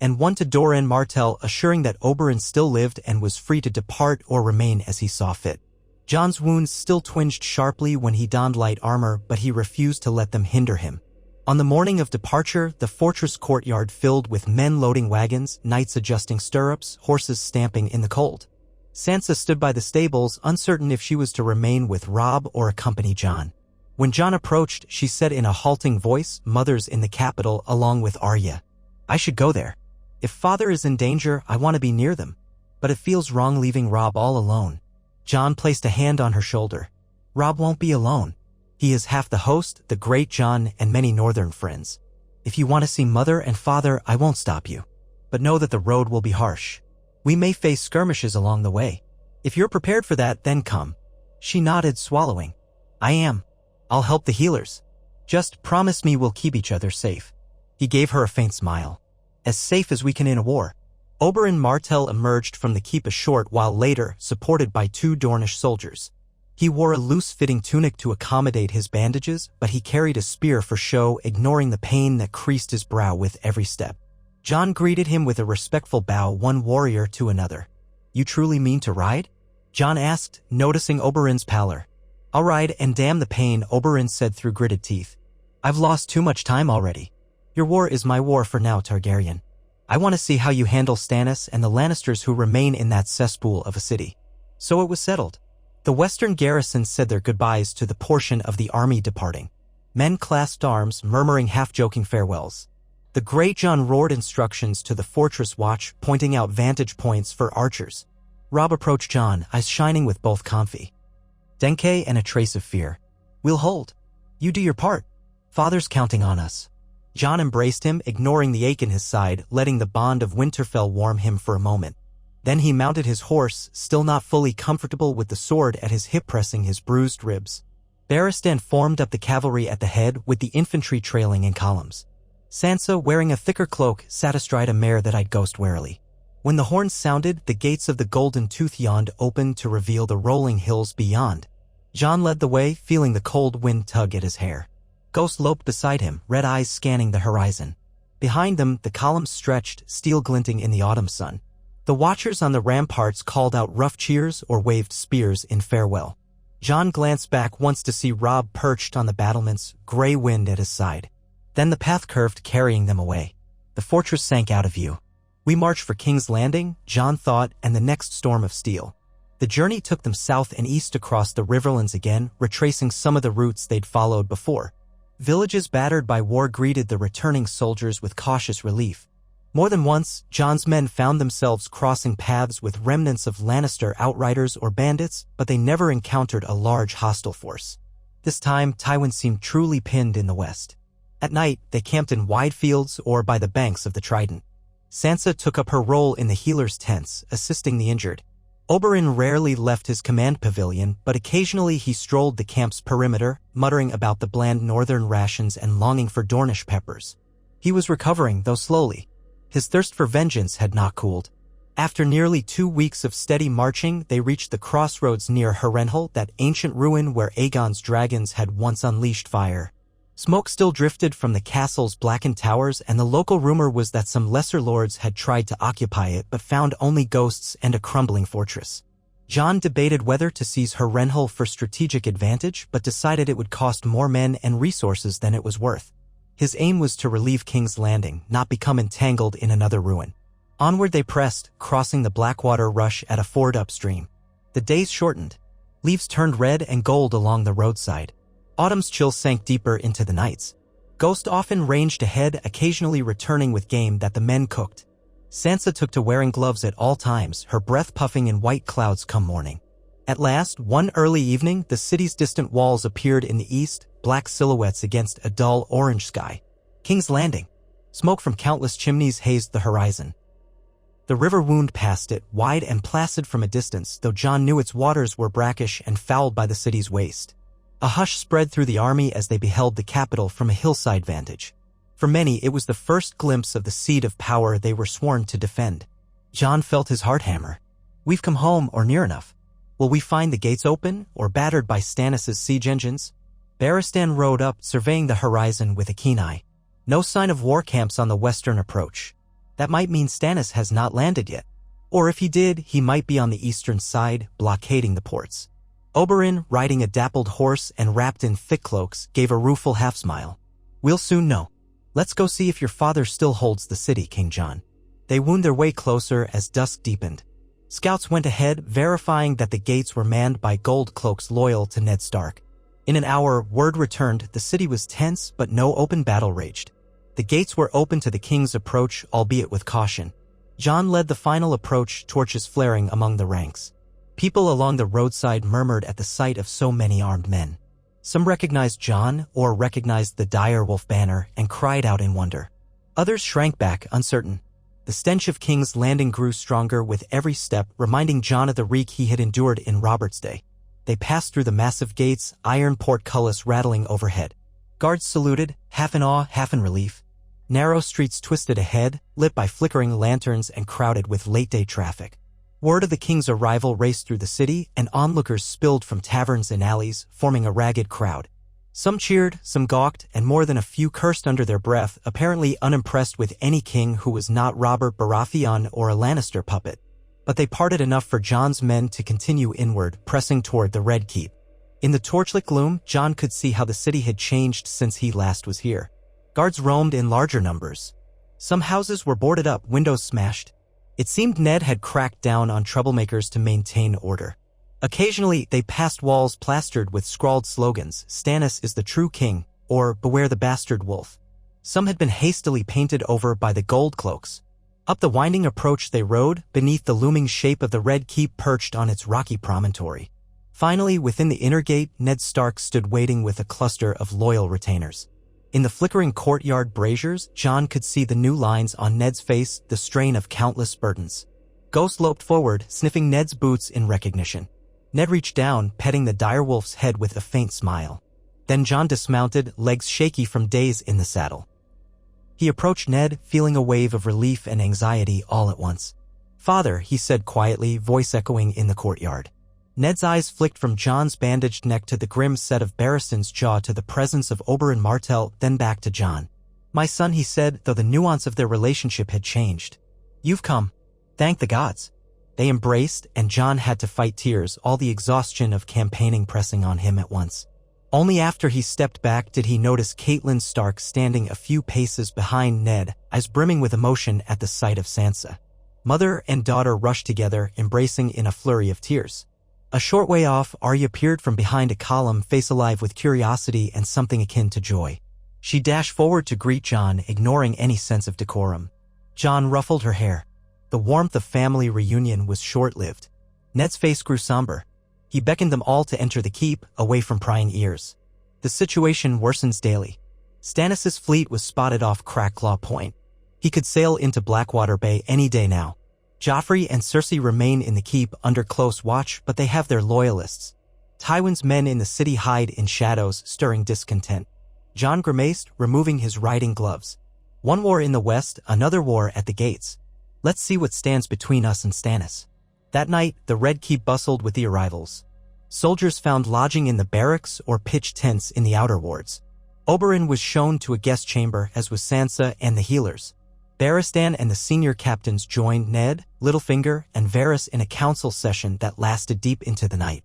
And one to Doran Martell, assuring that Oberyn still lived and was free to depart or remain as he saw fit. Jon's wounds still twinged sharply when he donned light armor, but he refused to let them hinder him. On the morning of departure, the fortress courtyard filled with men loading wagons, knights adjusting stirrups, horses stamping in the cold. Sansa stood by the stables, uncertain if she was to remain with Robb or accompany Jon. When Jon approached, she said in a halting voice, "Mother's in the capital along with Arya. I should go there. If father is in danger, I want to be near them. But it feels wrong leaving Robb all alone." Jon placed a hand on her shoulder. "Robb won't be alone. He is half the host, the great Jon, and many northern friends. If you want to see mother and father, I won't stop you. But know that the road will be harsh. We may face skirmishes along the way. If you're prepared for that, then come." She nodded, swallowing. "I am. I'll help the healers. Just promise me we'll keep each other safe." He gave her a faint smile. "As safe as we can in a war." Oberyn Martell emerged from the keep a short while later, supported by 2 Dornish soldiers. He wore a loose-fitting tunic to accommodate his bandages, but he carried a spear for show, ignoring the pain that creased his brow with every step. Jon greeted him with a respectful bow, one warrior to another. "You truly mean to ride?" Jon asked, noticing Oberyn's pallor. "I'll ride, and damn the pain," Oberyn said through gritted teeth. "I've lost too much time already. Your war is my war for now, Targaryen. I want to see how you handle Stannis and the Lannisters who remain in that cesspool of a city." So it was settled. The western garrison said their goodbyes to the portion of the army departing. Men clasped arms, murmuring half-joking farewells. The great Jon roared instructions to the fortress watch, pointing out vantage points for archers. Robb approached Jon, eyes shining with both confidence and a trace of fear. "We'll hold. You do your part. Father's counting on us." Jon embraced him, ignoring the ache in his side, letting the bond of Winterfell warm him for a moment. Then he mounted his horse, still not fully comfortable with the sword at his hip pressing his bruised ribs. Barristan formed up the cavalry at the head, with the infantry trailing in columns. Sansa, wearing a thicker cloak, sat astride a mare that eyed Ghost warily. When the horns sounded, the gates of the Golden Tooth yawned open to reveal the rolling hills beyond. Jon led the way, feeling the cold wind tug at his hair. Ghost loped beside him, red eyes scanning the horizon. Behind them, the columns stretched, steel glinting in the autumn sun. The watchers on the ramparts called out rough cheers or waved spears in farewell. Jon glanced back once to see Robb perched on the battlements, gray wind at his side. Then the path curved, carrying them away. The fortress sank out of view. We marched for King's Landing, Jon thought, and the next storm of steel. The journey took them south and east across the Riverlands again, retracing some of the routes they'd followed before. Villages battered by war greeted the returning soldiers with cautious relief. More than once, Jon's men found themselves crossing paths with remnants of Lannister outriders or bandits, but they never encountered a large hostile force. This time, Tywin seemed truly pinned in the west. At night, they camped in wide fields or by the banks of the Trident. Sansa took up her role in the healers' tents, assisting the injured. Oberyn rarely left his command pavilion, but occasionally he strolled the camp's perimeter, muttering about the bland northern rations and longing for Dornish peppers. He was recovering, though slowly. His thirst for vengeance had not cooled. After nearly 2 weeks of steady marching, they reached the crossroads near Harrenhal, that ancient ruin where Aegon's dragons had once unleashed fire. Smoke still drifted from the castle's blackened towers, and the local rumor was that some lesser lords had tried to occupy it but found only ghosts and a crumbling fortress. Jon debated whether to seize Harrenhal for strategic advantage, but decided it would cost more men and resources than it was worth. His aim was to relieve King's Landing, not become entangled in another ruin. Onward they pressed, crossing the Blackwater Rush at a ford upstream. The days shortened. Leaves turned red and gold along the roadside. Autumn's chill sank deeper into the nights. Ghost often ranged ahead, occasionally returning with game that the men cooked. Sansa took to wearing gloves at all times, her breath puffing in white clouds come morning. At last, one early evening, the city's distant walls appeared in the east, black silhouettes against a dull orange sky. King's Landing. Smoke from countless chimneys hazed the horizon. The river wound past it, wide and placid from a distance, though Jon knew its waters were brackish and fouled by the city's waste. A hush spread through the army as they beheld the capital from a hillside vantage. For many, it was the first glimpse of the seat of power they were sworn to defend. Jon felt his heart hammer. We've come home, or near enough. Will we find the gates open, or battered by Stannis' siege engines? Barristan rode up, surveying the horizon with a keen eye. No sign of war camps on the western approach. That might mean Stannis has not landed yet. Or if he did, he might be on the eastern side, blockading the ports. Oberyn, riding a dappled horse and wrapped in thick cloaks, gave a rueful half-smile. We'll soon know. Let's go see if your father still holds the city, King Jon. They wound their way closer as dusk deepened. Scouts went ahead, verifying that the gates were manned by gold cloaks loyal to Ned Stark. In an hour, word returned. The city was tense, but no open battle raged. The gates were open to the king's approach, albeit with caution. Jon led the final approach, torches flaring among the ranks. People along the roadside murmured at the sight of so many armed men. Some recognized Jon or recognized the dire wolf banner and cried out in wonder. Others shrank back, uncertain. The stench of King's Landing grew stronger with every step, reminding Jon of the reek he had endured in Robert's day. They passed through the massive gates, iron portcullis rattling overhead. Guards saluted, half in awe, half in relief. Narrow streets twisted ahead, lit by flickering lanterns and crowded with late-day traffic. Word of the king's arrival raced through the city, and onlookers spilled from taverns and alleys, forming a ragged crowd. Some cheered, some gawked, and more than a few cursed under their breath, apparently unimpressed with any king who was not Robert Baratheon or a Lannister puppet. But they parted enough for Jon's men to continue inward, pressing toward the Red Keep. In the torchlit gloom, Jon could see how the city had changed since he last was here. Guards roamed in larger numbers. Some houses were boarded up, windows smashed. It seemed Ned had cracked down on troublemakers to maintain order. Occasionally, they passed walls plastered with scrawled slogans, "Stannis is the true king," or "Beware the bastard wolf." Some had been hastily painted over by the gold cloaks. Up the winding approach they rode, beneath the looming shape of the Red Keep perched on its rocky promontory. Finally, within the inner gate, Ned Stark stood waiting with a cluster of loyal retainers. In the flickering courtyard braziers, Jon could see the new lines on Ned's face, the strain of countless burdens. Ghost loped forward, sniffing Ned's boots in recognition. Ned reached down, petting the direwolf's head with a faint smile. Then Jon dismounted, legs shaky from days in the saddle. He approached Ned, feeling a wave of relief and anxiety all at once. "Father," he said quietly, voice echoing in the courtyard. Ned's eyes flicked from Jon's bandaged neck to the grim set of Barristan's jaw to the presence of Oberyn Martell, then back to Jon. "My son," he said, though the nuance of their relationship had changed. "You've come. Thank the gods." They embraced, and Jon had to fight tears, all the exhaustion of campaigning pressing on him at once. Only after he stepped back did he notice Catelyn Stark standing a few paces behind Ned, eyes brimming with emotion at the sight of Sansa. Mother and daughter rushed together, embracing in a flurry of tears. A short way off, Arya peered from behind a column, face alive with curiosity and something akin to joy. She dashed forward to greet Jon, ignoring any sense of decorum. Jon ruffled her hair. The warmth of family reunion was short-lived. Ned's face grew somber. He beckoned them all to enter the keep, away from prying ears. The situation worsens daily. Stannis' fleet was spotted off Crackclaw Point. He could sail into Blackwater Bay any day now. Joffrey and Cersei remain in the keep under close watch, but they have their loyalists. Tywin's men in the city hide in shadows, stirring discontent. Jon grimaced, removing his riding gloves. One war in the west, another war at the gates. Let's see what stands between us and Stannis. That night, the Red Keep bustled with the arrivals. Soldiers found lodging in the barracks or pitched tents in the outer wards. Oberyn was shown to a guest chamber, as was Sansa and the healers. Barristan and the senior captains joined Ned, Littlefinger, and Varys in a council session that lasted deep into the night.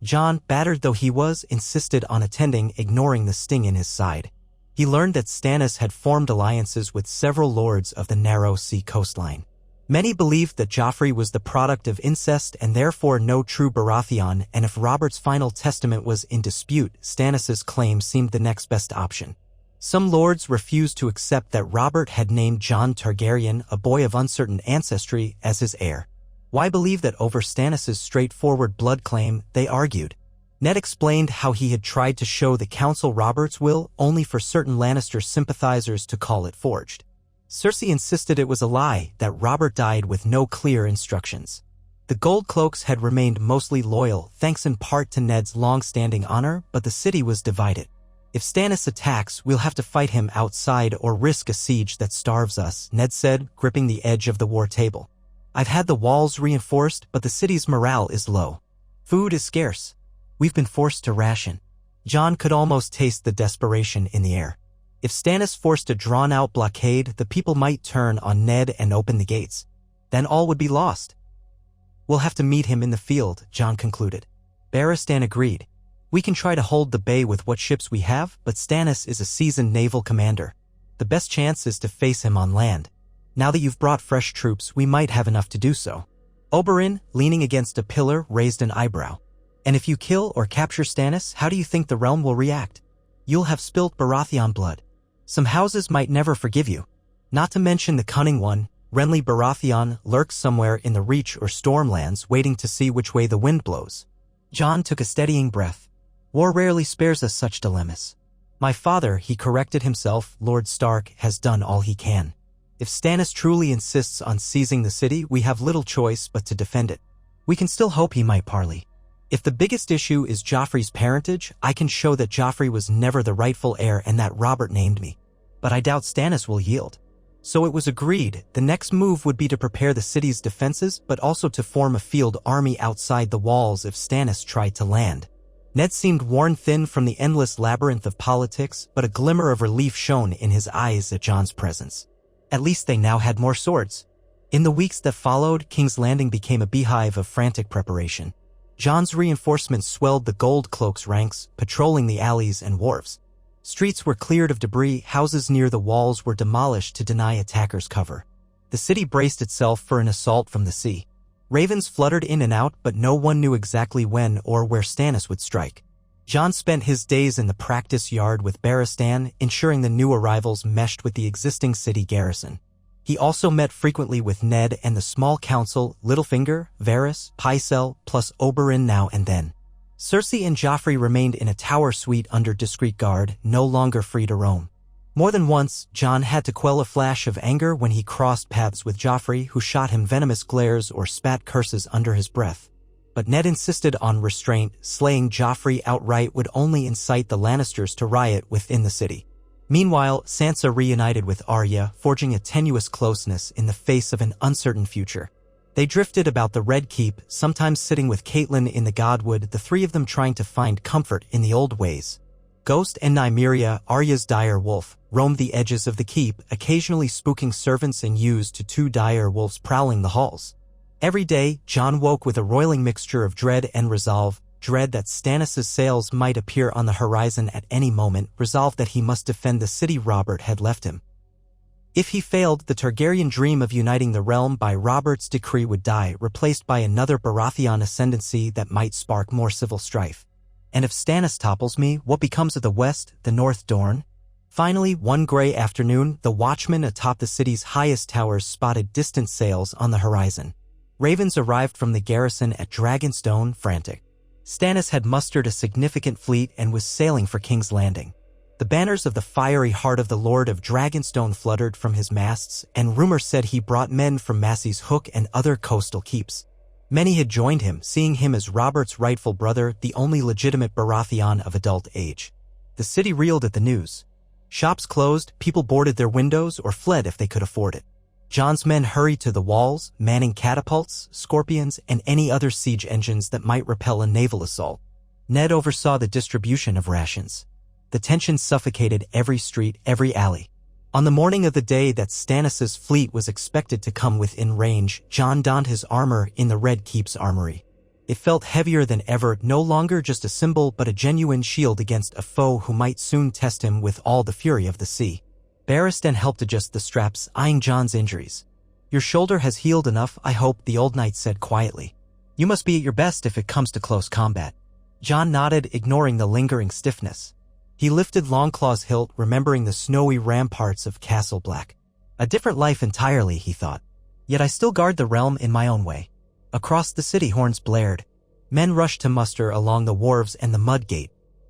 Jon, battered though he was, insisted on attending, ignoring the sting in his side. He learned that Stannis had formed alliances with several lords of the narrow sea coastline. Many believed that Joffrey was the product of incest and therefore no true Baratheon, and if Robert's final testament was in dispute, Stannis' claim seemed the next best option. Some lords refused to accept that Robert had named Jon Targaryen, a boy of uncertain ancestry, as his heir. Why believe that over Stannis' straightforward blood claim, they argued. Ned explained how he had tried to show the Council Robert's will, only for certain Lannister sympathizers to call it forged. Cersei insisted it was a lie, that Robert died with no clear instructions. The Gold Cloaks had remained mostly loyal, thanks in part to Ned's long-standing honor, but the city was divided. "If Stannis attacks, we'll have to fight him outside or risk a siege that starves us," Ned said, gripping the edge of the war table. "I've had the walls reinforced, but the city's morale is low. Food is scarce. We've been forced to ration." Jon could almost taste the desperation in the air. If Stannis forced a drawn-out blockade, the people might turn on Ned and open the gates. Then all would be lost. "We'll have to meet him in the field," Jon concluded. Barristan agreed. "We can try to hold the bay with what ships we have, but Stannis is a seasoned naval commander. The best chance is to face him on land. Now that you've brought fresh troops, we might have enough to do so." Oberyn, leaning against a pillar, raised an eyebrow. And if you kill or capture Stannis, how do you think the realm will react? You'll have spilt Baratheon blood. Some houses might never forgive you. Not to mention the cunning one, Renly Baratheon, lurks somewhere in the Reach or Stormlands waiting to see which way the wind blows. Jon took a steadying breath. War rarely spares us such dilemmas. My father, he corrected himself, Lord Stark, has done all he can. If Stannis truly insists on seizing the city, we have little choice but to defend it. We can still hope he might parley. If the biggest issue is Joffrey's parentage, I can show that Joffrey was never the rightful heir and that Robert named me. But I doubt Stannis will yield. So it was agreed, the next move would be to prepare the city's defenses, but also to form a field army outside the walls if Stannis tried to land. Ned seemed worn thin from the endless labyrinth of politics, but a glimmer of relief shone in his eyes at Jon's presence. At least they now had more swords. In the weeks that followed, King's Landing became a beehive of frantic preparation. Jon's reinforcements swelled the Gold Cloak's ranks, patrolling the alleys and wharves. Streets were cleared of debris, houses near the walls were demolished to deny attackers cover. The city braced itself for an assault from the sea. Ravens fluttered in and out, but no one knew exactly when or where Stannis would strike. Jon spent his days in the practice yard with Barristan, ensuring the new arrivals meshed with the existing city garrison. He also met frequently with Ned and the small council, Littlefinger, Varys, Pycelle, plus Oberyn now and then. Cersei and Joffrey remained in a tower suite under discreet guard, no longer free to roam. More than once, Jon had to quell a flash of anger when he crossed paths with Joffrey, who shot him venomous glares or spat curses under his breath. But Ned insisted on restraint, slaying Joffrey outright would only incite the Lannisters to riot within the city. Meanwhile, Sansa reunited with Arya, forging a tenuous closeness in the face of an uncertain future. They drifted about the Red Keep, sometimes sitting with Catelyn in the Godwood, the three of them trying to find comfort in the old ways. Ghost and Nymeria, Arya's dire wolf, roamed the edges of the keep, occasionally spooking servants and used to two dire wolves prowling the halls. Every day, Jon woke with a roiling mixture of dread and resolve, dread that Stannis' sails might appear on the horizon at any moment, resolve that he must defend the city Robert had left him. If he failed, the Targaryen dream of uniting the realm by Robert's decree would die, replaced by another Baratheon ascendancy that might spark more civil strife. And if Stannis topples me, what becomes of the west, the north Dorne? Finally, one gray afternoon, the watchmen atop the city's highest towers spotted distant sails on the horizon. Ravens arrived from the garrison at Dragonstone, frantic. Stannis had mustered a significant fleet and was sailing for King's Landing. The banners of the fiery heart of the Lord of Dragonstone fluttered from his masts, and rumor said he brought men from Massey's Hook and other coastal keeps. Many had joined him, seeing him as Robert's rightful brother, the only legitimate Baratheon of adult age. The city reeled at the news. Shops closed, people boarded their windows or fled if they could afford it. Jon's men hurried to the walls, manning catapults, scorpions, and any other siege engines that might repel a naval assault. Ned oversaw the distribution of rations. The tension suffocated every street, every alley. On the morning of the day that Stannis' fleet was expected to come within range, Jon donned his armor in the Red Keep's armory. It felt heavier than ever, no longer just a symbol but a genuine shield against a foe who might soon test him with all the fury of the sea. Barristan helped adjust the straps, eyeing Jon's injuries. "Your shoulder has healed enough, I hope," the old knight said quietly. "You must be at your best if it comes to close combat." Jon nodded, ignoring the lingering stiffness. He lifted Longclaw's hilt, remembering the snowy ramparts of Castle Black. A different life entirely, he thought. Yet I still guard the realm in my own way. Across the city, horns blared. Men rushed to muster along the wharves and the mud gate.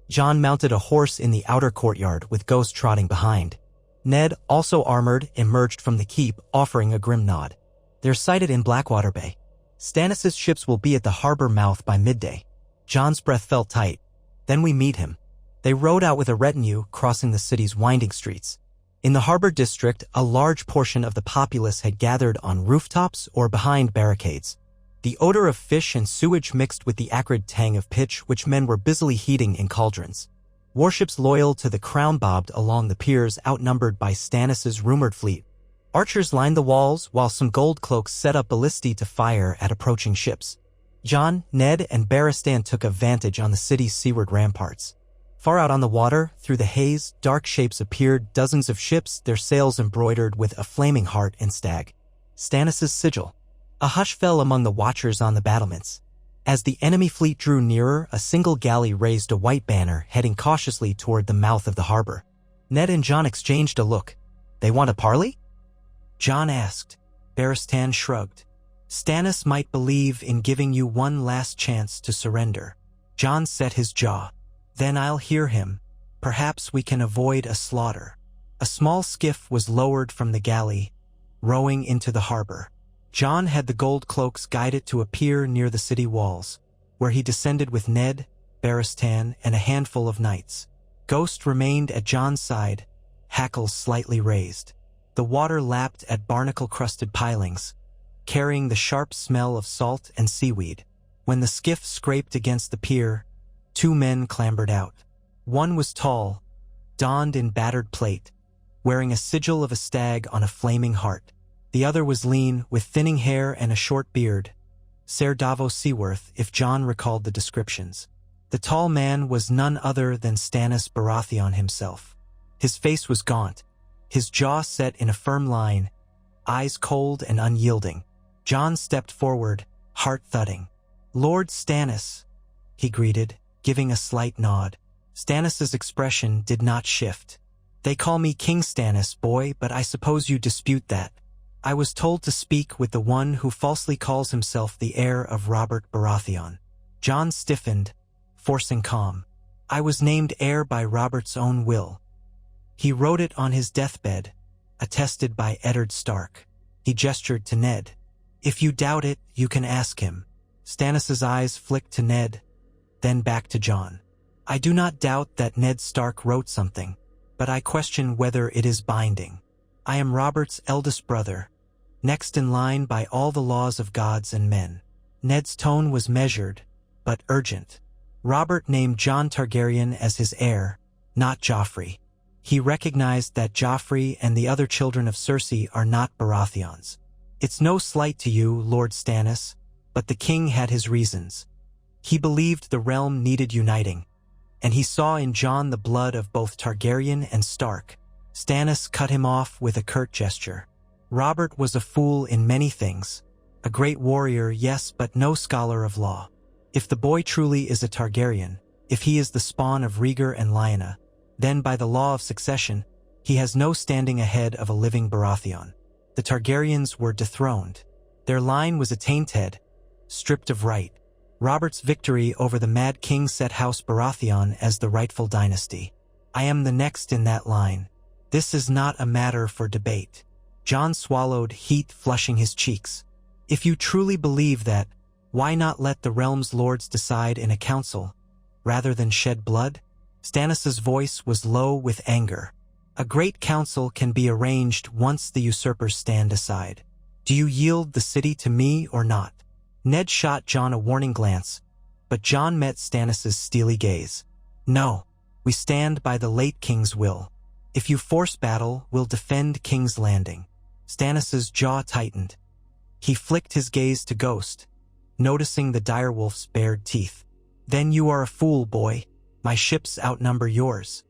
Jon mounted a horse in the outer courtyard, with Ghost trotting behind. Ned, also armored, emerged from the keep, offering a grim nod. "They're sighted in Blackwater Bay. Stannis' ships will be at the harbor mouth by midday." Jon's breath felt tight. "Then we meet him." They rode out with a retinue, crossing the city's winding streets. In the harbor district, a large portion of the populace had gathered on rooftops or behind barricades. The odor of fish and sewage mixed with the acrid tang of pitch, which men were busily heating in cauldrons. Warships loyal to the crown bobbed along the piers, outnumbered by Stannis' rumored fleet. Archers lined the walls, while some gold cloaks set up ballistae to fire at approaching ships. Jon, Ned, and Barristan took a vantage on the city's seaward ramparts. Far out on the water, through the haze, dark shapes appeared, dozens of ships, their sails embroidered with a flaming heart and stag. Stannis' sigil. A hush fell among the watchers on the battlements. As the enemy fleet drew nearer, a single galley raised a white banner, heading cautiously toward the mouth of the harbor. Ned and Jon exchanged a look. "They want a parley?" Jon asked. Barristan shrugged. "Stannis might believe in giving you one last chance to surrender." Jon set his jaw. "Then I'll hear him. Perhaps we can avoid a slaughter." A small skiff was lowered from the galley, rowing into the harbor. Jon had the gold cloaks guide it to a pier near the city walls, where he descended with Ned, Barristan, and a handful of knights. Ghost remained at Jon's side, hackles slightly raised. The water lapped at barnacle-crusted pilings, carrying the sharp smell of salt and seaweed. When the skiff scraped against the pier, 2 men clambered out. One was tall, donned in battered plate, wearing a sigil of a stag on a flaming heart. The other was lean, with thinning hair and a short beard. Ser Davos Seaworth, if Jon recalled the descriptions. The tall man was none other than Stannis Baratheon himself. His face was gaunt, his jaw set in a firm line, eyes cold and unyielding. Jon stepped forward, heart thudding. "Lord Stannis," he greeted, giving a slight nod. Stannis's expression did not shift. "They call me King Stannis, boy, but I suppose you dispute that. I was told to speak with the one who falsely calls himself the heir of Robert Baratheon." Jon stiffened, forcing calm. "I was named heir by Robert's own will. He wrote it on his deathbed, attested by Eddard Stark." He gestured to Ned. "If you doubt it, you can ask him." Stannis's eyes flicked to Ned, then back to Jon. "I do not doubt that Ned Stark wrote something, but I question whether it is binding. I am Robert's eldest brother, next in line by all the laws of gods and men." Ned's tone was measured, but urgent. Robert named Jon Targaryen as his heir, not Joffrey. He recognized that Joffrey and the other children of Cersei are not Baratheons. "It's no slight to you, Lord Stannis, but the king had his reasons. He believed the realm needed uniting, and he saw in Jon the blood of both Targaryen and Stark." Stannis cut him off with a curt gesture. "Robert was a fool in many things. A great warrior, yes, but no scholar of law. If the boy truly is a Targaryen, if he is the spawn of Rhaegar and Lyanna, then by the law of succession, he has no standing ahead of a living Baratheon. The Targaryens were dethroned. Their line was a tainted, stripped of right. Robert's victory over the Mad King set House Baratheon as the rightful dynasty. I am the next in that line. This is not a matter for debate." Jon swallowed, heat flushing his cheeks. "If you truly believe that, why not let the realm's lords decide in a council, rather than shed blood?" Stannis's voice was low with anger. "A great council can be arranged once the usurpers stand aside. Do you yield the city to me or not?" Ned shot Jon a warning glance, but Jon met Stannis's steely gaze. "No, we stand by the late king's will. If you force battle, we'll defend King's Landing." Stannis's jaw tightened. He flicked his gaze to Ghost, noticing the direwolf's bared teeth. "Then you are a fool, boy. My ships outnumber yours.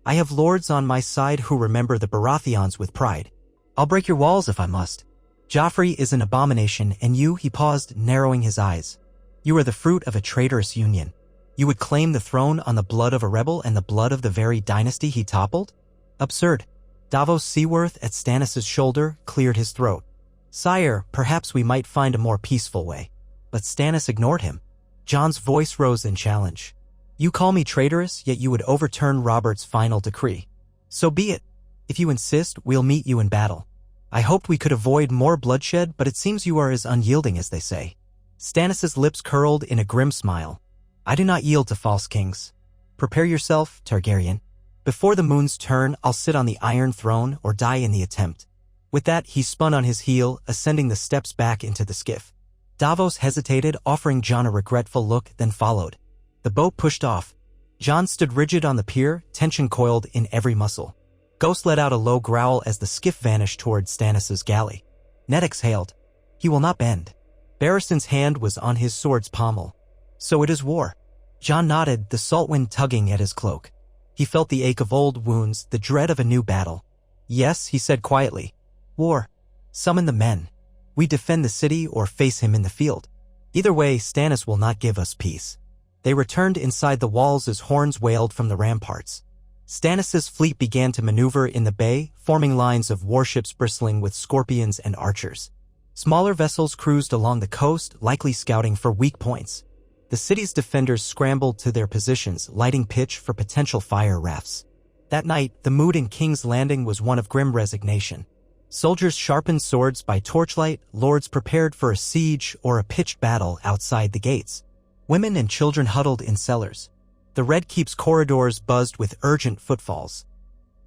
I have lords on my side who remember the Baratheons with pride. I'll break your walls if I must. Joffrey is an abomination, and you," he paused, narrowing his eyes. "You are the fruit of a traitorous union. You would claim the throne on the blood of a rebel and the blood of the very dynasty he toppled? Absurd." Davos Seaworth at Stannis' shoulder cleared his throat. "Sire, perhaps we might find a more peaceful way." But Stannis ignored him. Jon's voice rose in challenge. "You call me traitorous, yet you would overturn Robert's final decree. So be it. If you insist, we'll meet you in battle. I hoped we could avoid more bloodshed, but it seems you are as unyielding as they say." Stannis' lips curled in a grim smile. "I do not yield to false kings. Prepare yourself, Targaryen. Before the moon's turn, I'll sit on the Iron Throne or die in the attempt." With that, he spun on his heel, ascending the steps back into the skiff. Davos hesitated, offering Jon a regretful look, then followed. The boat pushed off. Jon stood rigid on the pier, tension coiled in every muscle. Ghost let out a low growl as the skiff vanished toward Stannis' galley. Ned exhaled. He will not bend. Barristan's hand was on his sword's pommel. "So it is war." Jon nodded, the salt wind tugging at his cloak. He felt the ache of old wounds, the dread of a new battle. "Yes," he said quietly. "War. Summon the men. We defend the city or face him in the field." Either way, Stannis will not give us peace. They returned inside the walls as horns wailed from the ramparts. Stannis's fleet began to maneuver in the bay, forming lines of warships bristling with scorpions and archers. Smaller vessels cruised along the coast, likely scouting for weak points. The city's defenders scrambled to their positions, lighting pitch for potential fire rafts. That night, the mood in King's Landing was one of grim resignation. Soldiers sharpened swords by torchlight, lords prepared for a siege or a pitched battle outside the gates. Women and children huddled in cellars. The Red Keep's corridors buzzed with urgent footfalls.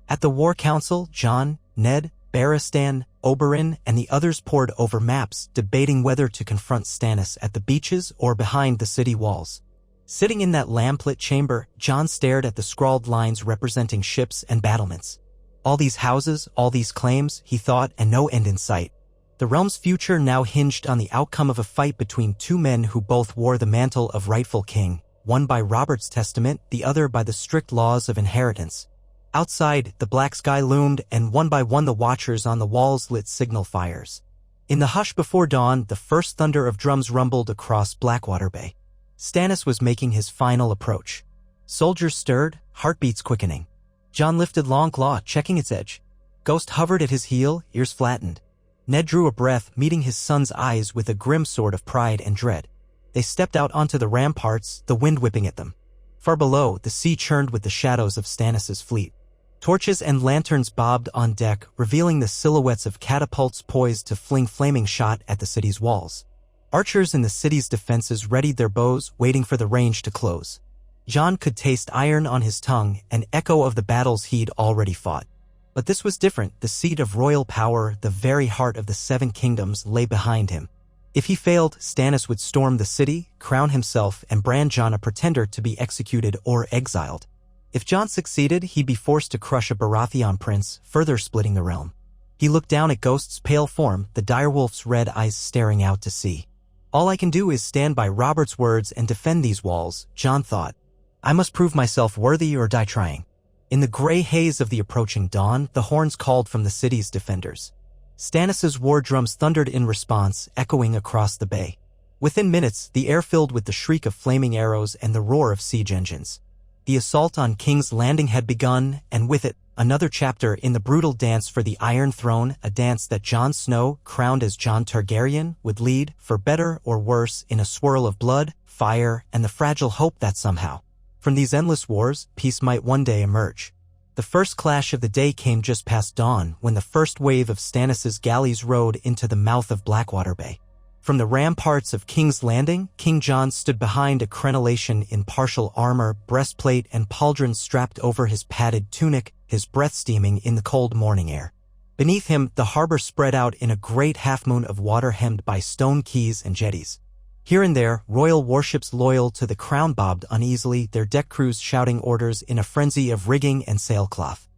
At the War Council, Jon, Ned, Barristan, Oberyn, and the others pored over maps, debating whether to confront Stannis at the beaches or behind the city walls. Sitting in that lamplit chamber, Jon stared at the scrawled lines representing ships and battlements. All these houses, all these claims, he thought, and no end in sight. The realm's future now hinged on the outcome of a fight between two men who both wore the mantle of rightful king, one by Robert's testament, the other by the strict laws of inheritance. Outside, the black sky loomed, and one by one the watchers on the walls lit signal fires. In the hush before dawn, the first thunder of drums rumbled across Blackwater Bay. Stannis was making his final approach. Soldiers stirred, heartbeats quickening. Jon lifted long claw, checking its edge. Ghost hovered at his heel, ears flattened. Ned drew a breath, meeting his son's eyes with a grim sort of pride and dread. They stepped out onto the ramparts, the wind whipping at them. Far below, the sea churned with the shadows of Stannis' fleet. Torches and lanterns bobbed on deck, revealing the silhouettes of catapults poised to fling flaming shot at the city's walls. Archers in the city's defenses readied their bows, waiting for the range to close. Jon could taste iron on his tongue, an echo of the battles he'd already fought. But this was different. The seat of royal power, the very heart of the Seven Kingdoms, lay behind him. If he failed, Stannis would storm the city, crown himself, and brand Jon a pretender to be executed or exiled. If Jon succeeded, he'd be forced to crush a Baratheon prince, further splitting the realm. He looked down at Ghost's pale form, the direwolf's red eyes staring out to sea. All I can do is stand by Robert's words and defend these walls, Jon thought. I must prove myself worthy or die trying. In the gray haze of the approaching dawn, the horns called from the city's defenders. Stannis' war drums thundered in response, echoing across the bay. Within minutes, the air filled with the shriek of flaming arrows and the roar of siege engines. The assault on King's Landing had begun, and with it, another chapter in the brutal dance for the Iron Throne, a dance that Jon Snow, crowned as Jon Targaryen, would lead, for better or worse, in a swirl of blood, fire, and the fragile hope that somehow, from these endless wars, peace might one day emerge. The first clash of the day came just past dawn, when the first wave of Stannis' galleys rode into the mouth of Blackwater Bay. From the ramparts of King's Landing, King Jon stood behind a crenellation in partial armor, breastplate, and pauldron strapped over his padded tunic, his breath steaming in the cold morning air. Beneath him, the harbor spread out in a great half-moon of water hemmed by stone quays and jetties. Here and there, royal warships loyal to the crown bobbed uneasily, their deck crews shouting orders in a frenzy of rigging and sailcloth.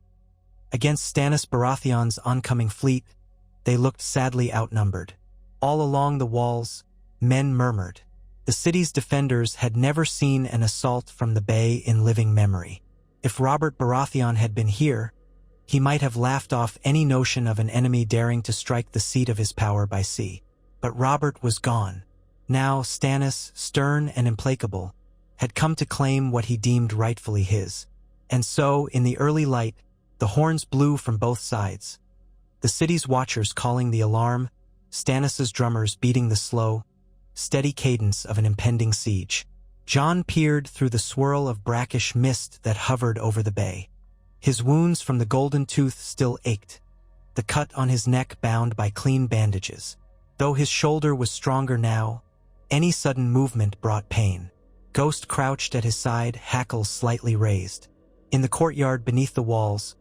Against Stannis Baratheon's oncoming fleet, they looked sadly outnumbered. All along the walls, men murmured. The city's defenders had never seen an assault from the bay in living memory. If Robert Baratheon had been here, he might have laughed off any notion of an enemy daring to strike the seat of his power by sea. But Robert was gone. Now Stannis, stern and implacable, had come to claim what he deemed rightfully his. And so, in the early light, the horns blew from both sides. The city's watchers calling the alarm, Stannis' drummers beating the slow, steady cadence of an impending siege. Jon peered through the swirl of brackish mist that hovered over the bay. His wounds from the golden tooth still ached, the cut on his neck bound by clean bandages. Though his shoulder was stronger now, any sudden movement brought pain. Ghost crouched at his side, hackles slightly raised. In the courtyard beneath the walls,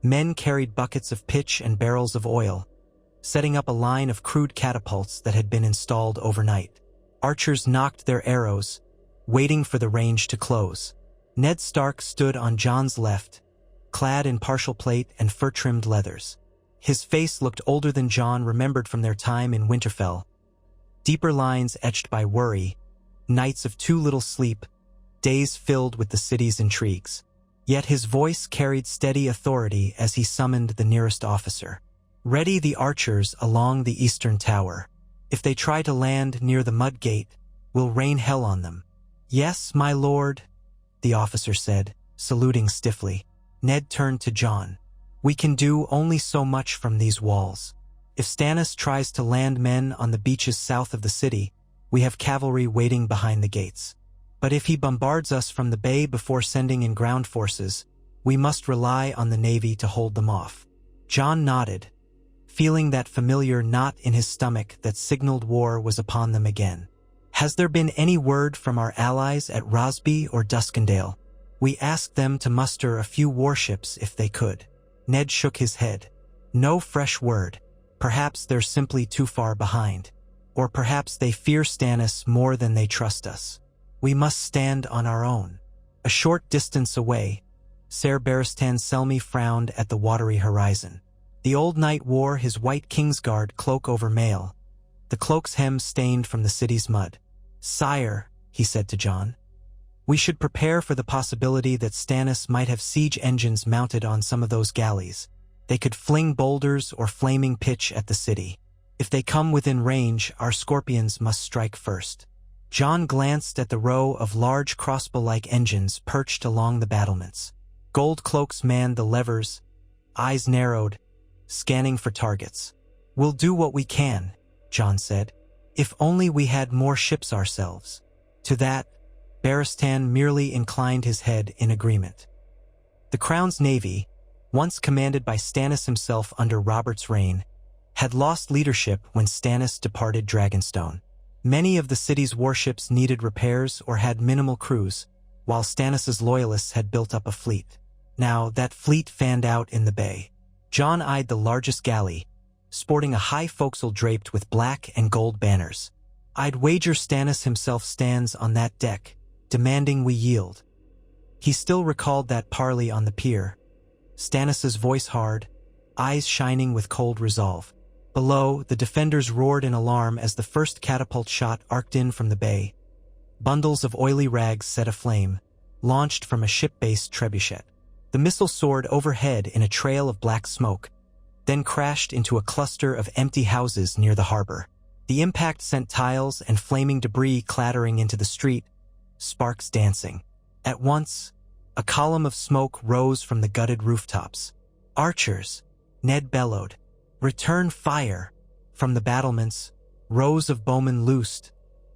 men carried buckets of pitch and barrels of oil, setting up a line of crude catapults that had been installed overnight. Archers knocked their arrows, waiting for the range to close. Ned Stark stood on Jon's left, clad in partial plate and fur-trimmed leathers. His face looked older than Jon remembered from their time in Winterfell. Deeper lines etched by worry, nights of too little sleep, days filled with the city's intrigues. Yet his voice carried steady authority as he summoned the nearest officer. Ready the archers along the eastern tower. If they try to land near the mud gate, We'll rain hell on them." "Yes, my lord," the officer said, saluting stiffly. Ned turned to Jon. "We can do only so much from these walls. If Stannis tries to land men on the beaches south of the city, we have cavalry waiting behind the gates. But if he bombards us from the bay before sending in ground forces, we must rely on the navy to hold them off." Jon nodded, feeling that familiar knot in his stomach that signaled war was upon them again. "Has there been any word from our allies at Rosby or Duskendale? We asked them to muster a few warships if they could." Ned shook his head. "No fresh word. Perhaps they're simply too far behind. Or perhaps they fear Stannis more than they trust us. We must stand on our own." A short distance away, Ser Barristan Selmy frowned at the watery horizon. The old knight wore his white Kingsguard cloak over mail, the cloak's hem stained from the city's mud. "Sire," he said to Jon, "we should prepare for the possibility that Stannis might have siege engines mounted on some of those galleys. They could fling boulders or flaming pitch at the city. If they come within range, our scorpions must strike first." Jon glanced at the row of large crossbow-like engines perched along the battlements. Gold cloaks manned the levers, eyes narrowed, scanning for targets. "We'll do what we can," Jon said. "If only we had more ships ourselves." To that, Barristan merely inclined his head in agreement. The Crown's navy, once commanded by Stannis himself under Robert's reign, had lost leadership when Stannis departed Dragonstone. Many of the city's warships needed repairs or had minimal crews, while Stannis's loyalists had built up a fleet. Now, that fleet fanned out in the bay. Jon eyed the largest galley, sporting a high forecastle draped with black and gold banners. "I'd wager Stannis himself stands on that deck, demanding we yield." He still recalled that parley on the pier, Stannis's voice hard, eyes shining with cold resolve. Below, the defenders roared in alarm as the first catapult shot arced in from the bay. Bundles of oily rags set aflame, launched from a ship-based trebuchet. The missile soared overhead in a trail of black smoke, then crashed into a cluster of empty houses near the harbor. The impact sent tiles and flaming debris clattering into the street, sparks dancing. At once, a column of smoke rose from the gutted rooftops. "Archers!" Ned bellowed. "Return fire!" From the battlements, rows of bowmen loosed,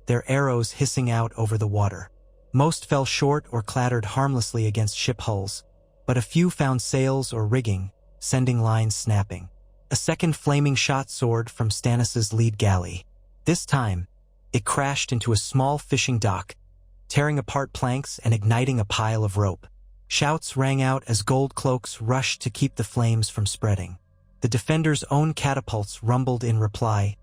their arrows hissing out over the water. Most fell short or clattered harmlessly against ship hulls, but a few found sails or rigging, sending lines snapping. A second flaming shot soared from Stannis's lead galley. This time, it crashed into a small fishing dock, tearing apart planks and igniting a pile of rope. Shouts rang out as gold cloaks rushed to keep the flames from spreading. The defenders' own catapults rumbled in reply,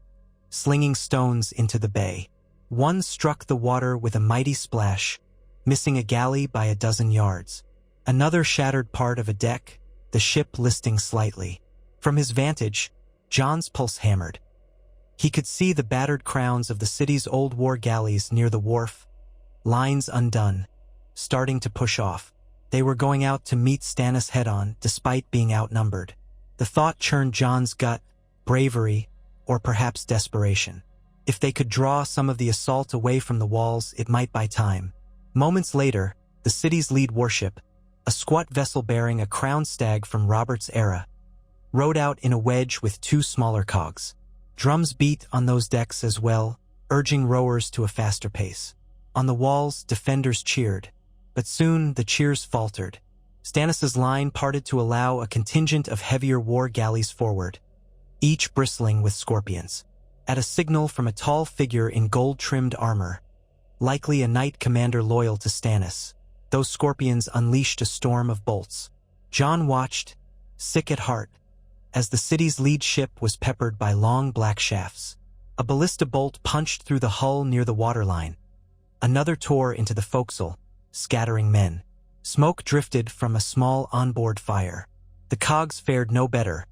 slinging stones into the bay. One struck the water with a mighty splash, missing a galley by a dozen yards. Another shattered part of a deck, the ship listing slightly. From his vantage, Jon's pulse hammered. He could see the battered crowns of the city's old war galleys near the wharf, lines undone, starting to push off. They were going out to meet Stannis head-on, despite being outnumbered. The thought churned Jon's gut, bravery, or perhaps desperation. If they could draw some of the assault away from the walls, it might buy time. Moments later, the city's lead warship, a squat vessel bearing a crowned stag from Robert's era, rode out in a wedge with two smaller cogs. Drums beat on those decks as well, urging rowers to a faster pace. On the walls, defenders cheered, but soon the cheers faltered. Stannis's line parted to allow a contingent of heavier war galleys forward, each bristling with scorpions. At a signal from a tall figure in gold-trimmed armor, likely a knight commander loyal to Stannis, those scorpions unleashed a storm of bolts. Jon watched, sick at heart, as the city's lead ship was peppered by long black shafts. A ballista bolt punched through the hull near the waterline. Another tore into the forecastle, scattering men. Smoke drifted from a small onboard fire. The cogs fared no better.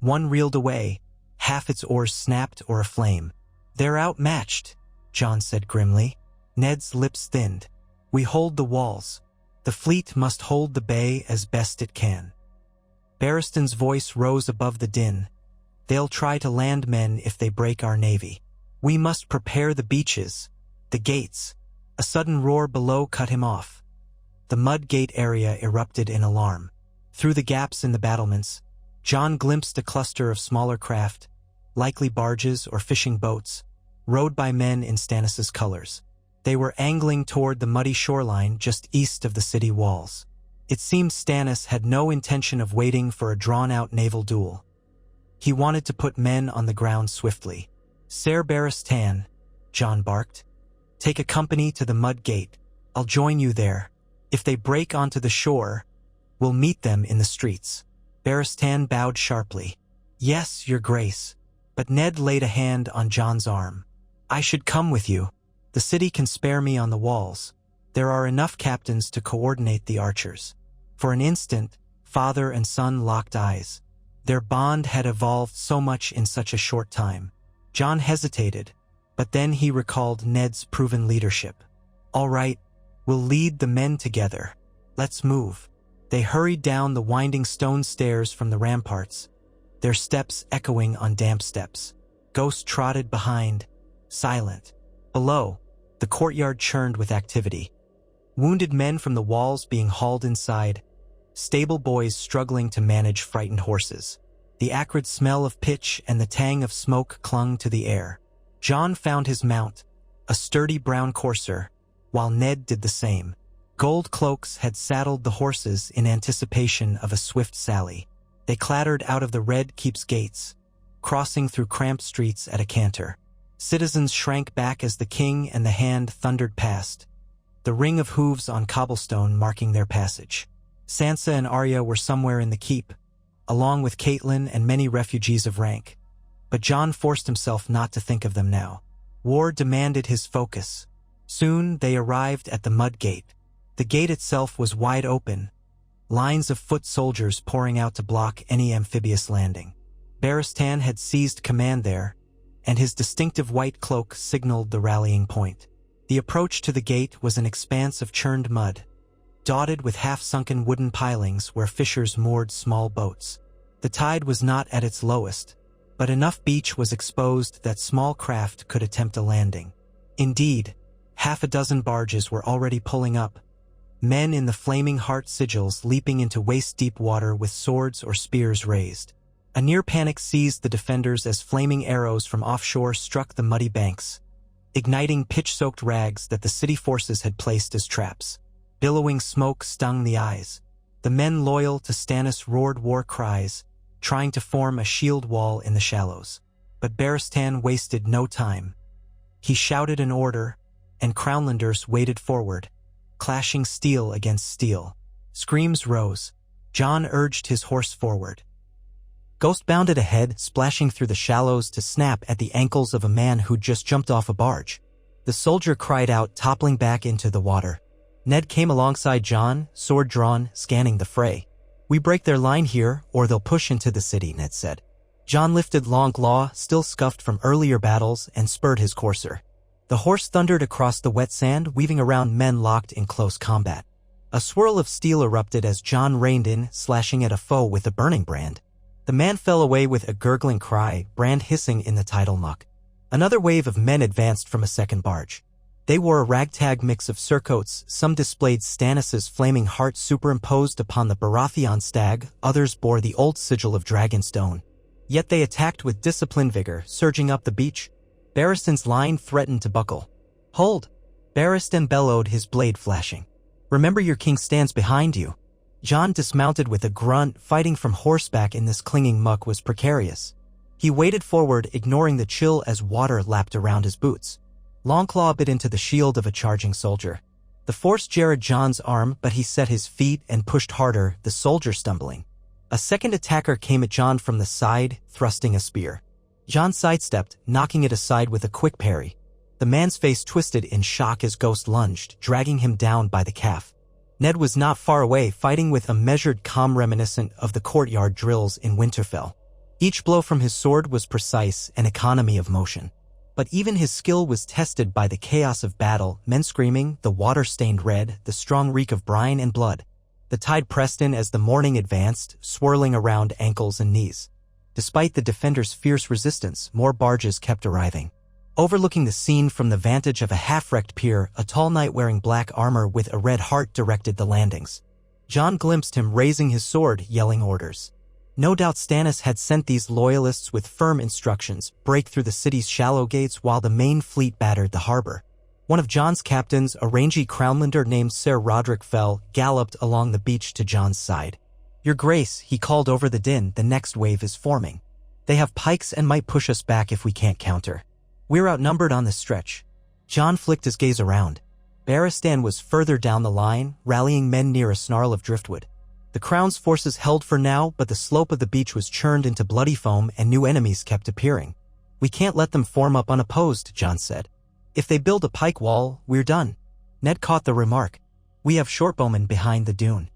One reeled away, half its oars snapped or aflame. "They're outmatched," Jon said grimly. Ned's lips thinned. "We hold the walls. The fleet must hold the bay as best it can." Barristan's voice rose above the din. "They'll try to land men if they break our navy. We must prepare the beaches, The gates. A sudden roar below cut him off. The mud gate area erupted in alarm. Through the gaps in the battlements, Jon glimpsed a cluster of smaller craft, likely barges or fishing boats, rowed by men in Stannis' colors. They were angling toward the muddy shoreline just east of the city walls. It seemed Stannis had no intention of waiting for a drawn-out naval duel. He wanted to put men on the ground swiftly. "Ser Barristan," Jon barked. "Take a company to the mud gate. I'll join you there. If they break onto the shore, we'll meet them in the streets." Barristan bowed sharply. "Yes, your grace." But Ned laid a hand on Jon's arm. "I should come with you. The city can spare me on the walls. There are enough captains to coordinate the archers." For an instant, father and son locked eyes. Their bond had evolved so much in such a short time. Jon hesitated, but then he recalled Ned's proven leadership. "All right, we'll lead the men together. Let's move." They hurried down the winding stone stairs from the ramparts, their steps echoing on damp steps. Ghost trotted behind, silent. Below, the courtyard churned with activity. Wounded men from the walls being hauled inside, stable boys struggling to manage frightened horses. The acrid smell of pitch and the tang of smoke clung to the air. Jon found his mount, a sturdy brown courser, while Ned did the same. Gold cloaks had saddled the horses in anticipation of a swift sally. They clattered out of the Red Keep's gates, crossing through cramped streets at a canter. Citizens shrank back as the king and the hand thundered past, the ring of hooves on cobblestone marking their passage. Sansa and Arya were somewhere in the keep, along with Catelyn and many refugees of rank. But Jon forced himself not to think of them now. War demanded his focus. Soon they arrived at the mud gate. The gate itself was wide open, lines of foot soldiers pouring out to block any amphibious landing. Barristan had seized command there, and his distinctive white cloak signaled the rallying point. The approach to the gate was an expanse of churned mud, dotted with half-sunken wooden pilings where fishers moored small boats. The tide was not at its lowest, but enough beach was exposed that small craft could attempt a landing. Indeed, half a dozen barges were already pulling up, men in the flaming heart sigils leaping into waist-deep water with swords or spears raised. A near panic seized the defenders as flaming arrows from offshore struck the muddy banks, igniting pitch-soaked rags that the city forces had placed as traps. Billowing smoke stung the eyes. The men loyal to Stannis roared war cries, trying to form a shield wall in the shallows. But Barristan wasted no time. He shouted an order, and Crownlanders waded forward, clashing steel against steel. Screams rose. Jon urged his horse forward. Ghost bounded ahead, splashing through the shallows to snap at the ankles of a man who'd just jumped off a barge. The soldier cried out, toppling back into the water. Ned came alongside Jon, sword drawn, scanning the fray. "We break their line here, or they'll push into the city," Ned said. Jon lifted long claw, still scuffed from earlier battles, and spurred his courser. The horse thundered across the wet sand, weaving around men locked in close combat. A swirl of steel erupted as Jon reined in, slashing at a foe with a burning brand. The man fell away with a gurgling cry, brand hissing in the tidal muck. Another wave of men advanced from a second barge. They wore a ragtag mix of surcoats, some displayed Stannis' flaming heart superimposed upon the Baratheon stag, others bore the old sigil of Dragonstone. Yet they attacked with disciplined vigor, surging up the beach. Barristan's line threatened to buckle. "Hold!" Barristan bellowed, his blade flashing. "Remember your king stands behind you." Jon dismounted with a grunt. Fighting from horseback in this clinging muck was precarious. He waded forward, ignoring the chill as water lapped around his boots. Longclaw bit into the shield of a charging soldier. The force jarred Jon's arm, but he set his feet and pushed harder, the soldier stumbling. A second attacker came at Jon from the side, thrusting a spear. Jon sidestepped, knocking it aside with a quick parry. The man's face twisted in shock as Ghost lunged, dragging him down by the calf. Ned was not far away, fighting with a measured calm reminiscent of the courtyard drills in Winterfell. Each blow from his sword was precise, an economy of motion. But even his skill was tested by the chaos of battle, men screaming, the water stained red, the strong reek of brine and blood. The tide pressed in as the morning advanced, swirling around ankles and knees. Despite the defenders' fierce resistance, more barges kept arriving. Overlooking the scene from the vantage of a half-wrecked pier, a tall knight wearing black armor with a red heart directed the landings. Jon glimpsed him raising his sword, yelling orders. No doubt Stannis had sent these loyalists with firm instructions, break through the city's shallow gates while the main fleet battered the harbor. One of Jon's captains, a rangy crownlander named Ser Roderick Fell, galloped along the beach to Jon's side. "Your Grace," he called over the din, "the next wave is forming. They have pikes and might push us back if we can't counter. We're outnumbered on this stretch." Jon flicked his gaze around. Barristan was further down the line, rallying men near a snarl of driftwood. The Crown's forces held for now, but the slope of the beach was churned into bloody foam and new enemies kept appearing. "We can't let them form up unopposed," Jon said. "If they build a pike wall, we're done." Ned caught the remark. "We have shortbowmen behind the dune.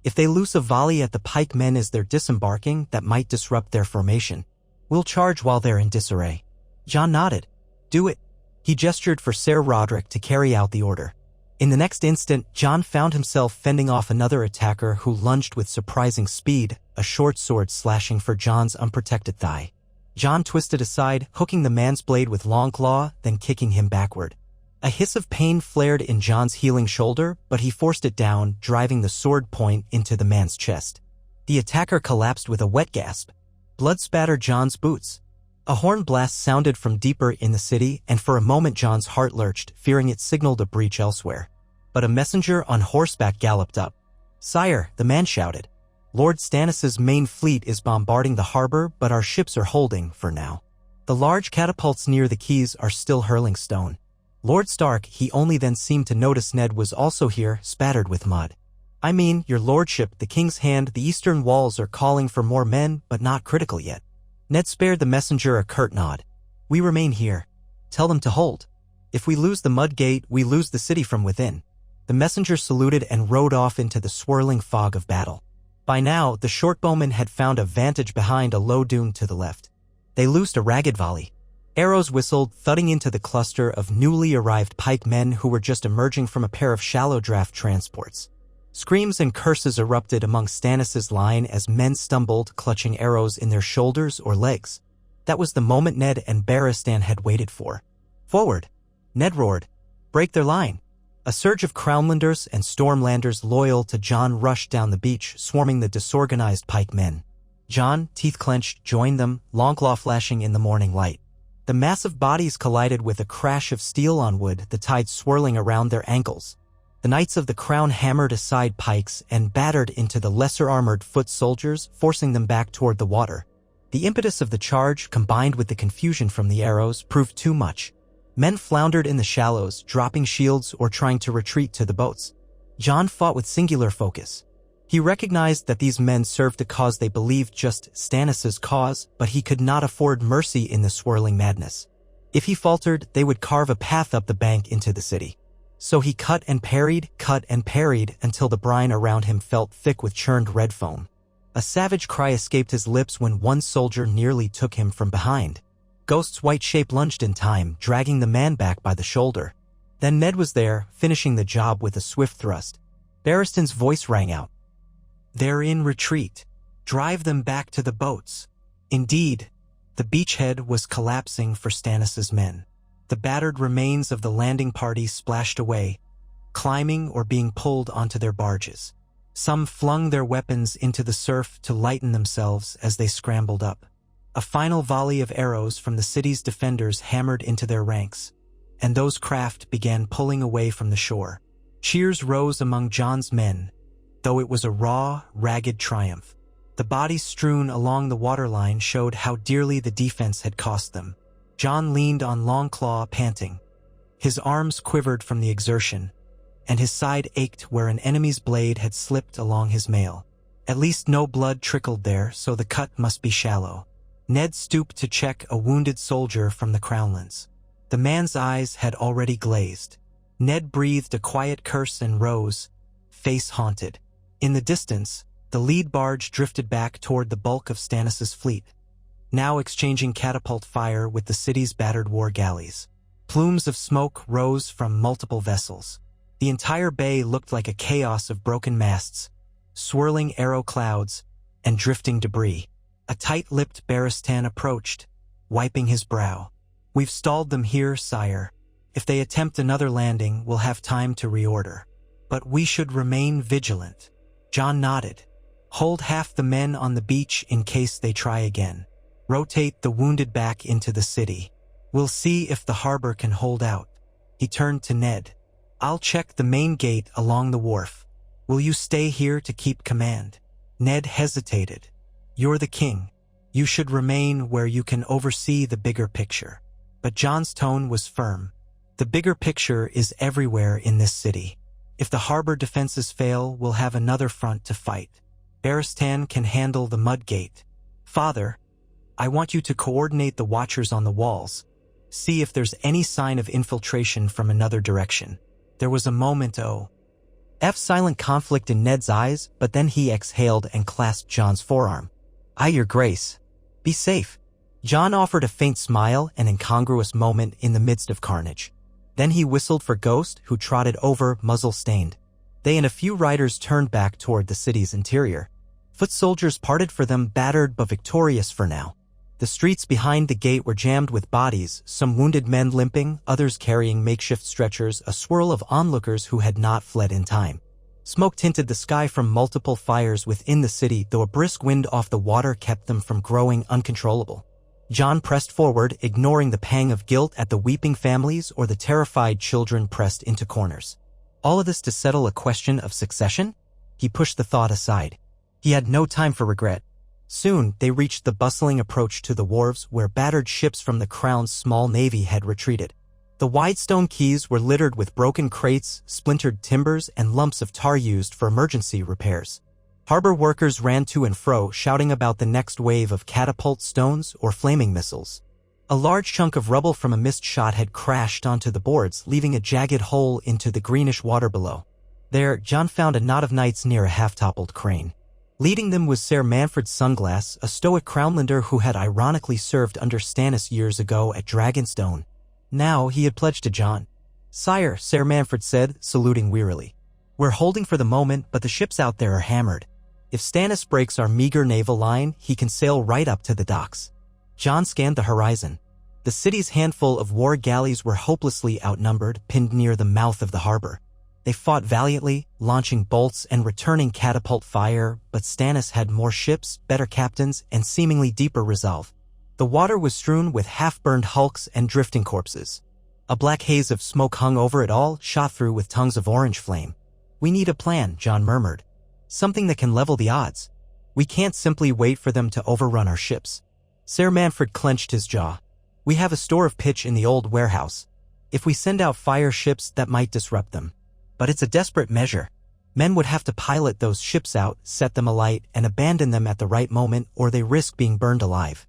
If they loose a volley at the pike men as they're disembarking, that might disrupt their formation. We'll charge while they're in disarray." Jon nodded. "Do it." He gestured for Ser Roderick to carry out the order. In the next instant, Jon found himself fending off another attacker who lunged with surprising speed, a short sword slashing for Jon's unprotected thigh. Jon twisted aside, hooking the man's blade with Longclaw, then kicking him backward. A hiss of pain flared in Jon's healing shoulder, but he forced it down, driving the sword point into the man's chest. The attacker collapsed with a wet gasp. Blood spattered Jon's boots. A horn blast sounded from deeper in the city, and for a moment Jon's heart lurched, fearing it signaled a breach elsewhere. But a messenger on horseback galloped up. "Sire," the man shouted. "Lord Stannis's main fleet is bombarding the harbor, but our ships are holding, for now. The large catapults near the quays are still hurling stone." Lord Stark, he only then seemed to notice Ned was also here, spattered with mud. "I mean, your lordship, the king's hand, the eastern walls are calling for more men, but not critical yet." Ned spared the messenger a curt nod. "We remain here. Tell them to hold. If we lose the mud gate, we lose the city from within." The messenger saluted and rode off into the swirling fog of battle. By now, the shortbowmen had found a vantage behind a low dune to the left. They loosed a ragged volley. Arrows whistled, thudding into the cluster of newly arrived pike men who were just emerging from a pair of shallow draft transports. Screams and curses erupted among Stannis' line as men stumbled, clutching arrows in their shoulders or legs. That was the moment Ned and Barristan had waited for. "Forward!" Ned roared. "Break their line!" A surge of Crownlanders and Stormlanders loyal to Jon rushed down the beach, swarming the disorganized pike men. Jon, teeth clenched, joined them, Longclaw flashing in the morning light. The massive bodies collided with a crash of steel on wood, the tide swirling around their ankles. The Knights of the Crown hammered aside pikes and battered into the lesser-armored foot soldiers, forcing them back toward the water. The impetus of the charge, combined with the confusion from the arrows, proved too much. Men floundered in the shallows, dropping shields or trying to retreat to the boats. Jon fought with singular focus. He recognized that these men served a cause they believed just Stannis' cause, but he could not afford mercy in the swirling madness. If he faltered, they would carve a path up the bank into the city. So he cut and parried, until the brine around him felt thick with churned red foam. A savage cry escaped his lips when one soldier nearly took him from behind. Ghost's white shape lunged in time, dragging the man back by the shoulder. Then Ned was there, finishing the job with a swift thrust. Barristan's voice rang out. "They're in retreat. Drive them back to the boats." Indeed, the beachhead was collapsing for Stannis' men. The battered remains of the landing party splashed away, climbing or being pulled onto their barges. Some flung their weapons into the surf to lighten themselves as they scrambled up. A final volley of arrows from the city's defenders hammered into their ranks, and those craft began pulling away from the shore. Cheers rose among Jon's men, though it was a raw, ragged triumph. The bodies strewn along the waterline showed how dearly the defense had cost them. Jon leaned on Longclaw, panting. His arms quivered from the exertion, and his side ached where an enemy's blade had slipped along his mail. At least no blood trickled there, so the cut must be shallow. Ned stooped to check a wounded soldier from the Crownlands. The man's eyes had already glazed. Ned breathed a quiet curse and rose, face haunted. In the distance, the lead barge drifted back toward the bulk of Stannis' fleet, now exchanging catapult fire with the city's battered war galleys. Plumes of smoke rose from multiple vessels. The entire bay looked like a chaos of broken masts, swirling arrow clouds, and drifting debris. A tight-lipped Barristan approached, wiping his brow. We've stalled them here, sire. If they attempt another landing, we'll have time to reorder. But we should remain vigilant. Jon nodded. Hold half the men on the beach in case they try again. Rotate the wounded back into the city. We'll see if the harbor can hold out. He turned to Ned. I'll check the main gate along the wharf. Will you stay here to keep command? Ned hesitated. You're the king. You should remain where you can oversee the bigger picture. But Jon's tone was firm. The bigger picture is everywhere in this city. If the harbor defenses fail, we'll have another front to fight. Barristan can handle the mud gate. Father, I want you to coordinate the watchers on the walls. See if there's any sign of infiltration from another direction. There was a moment silent conflict in Ned's eyes, but then he exhaled and clasped Jon's forearm. Aye, your grace. Be safe. Jon offered a faint smile, an incongruous moment in the midst of carnage. Then he whistled for Ghost, who trotted over, muzzle-stained. They and a few riders turned back toward the city's interior. Foot soldiers parted for them, battered but victorious for now. The streets behind the gate were jammed with bodies, some wounded men limping, others carrying makeshift stretchers, a swirl of onlookers who had not fled in time. Smoke tinted the sky from multiple fires within the city, though a brisk wind off the water kept them from growing uncontrollable. Jon pressed forward, ignoring the pang of guilt at the weeping families or the terrified children pressed into corners. All of this to settle a question of succession? He pushed the thought aside. He had no time for regret. Soon, they reached the bustling approach to the wharves where battered ships from the Crown's small navy had retreated. The wide stone quays were littered with broken crates, splintered timbers, and lumps of tar used for emergency repairs. Harbor workers ran to and fro, shouting about the next wave of catapult stones or flaming missiles. A large chunk of rubble from a missed shot had crashed onto the boards, leaving a jagged hole into the greenish water below. There, Jon found a knot of knights near a half-toppled crane. Leading them was Ser Manfred Sunglass, a stoic Crownlander who had ironically served under Stannis years ago at Dragonstone. Now he had pledged to Jon. Sire, Ser Manfred said, saluting wearily. We're holding for the moment, but the ships out there are hammered. If Stannis breaks our meager naval line, he can sail right up to the docks. Jon scanned the horizon. The city's handful of war galleys were hopelessly outnumbered, pinned near the mouth of the harbor. They fought valiantly, launching bolts and returning catapult fire, but Stannis had more ships, better captains, and seemingly deeper resolve. The water was strewn with half-burned hulks and drifting corpses. A black haze of smoke hung over it all, shot through with tongues of orange flame. We need a plan, Jon murmured. Something that can level the odds. We can't simply wait for them to overrun our ships. Ser Manfred clenched his jaw. We have a store of pitch in the old warehouse. If we send out fire ships, that might disrupt them. But it's a desperate measure. Men would have to pilot those ships out, set them alight, and abandon them at the right moment, or they risk being burned alive.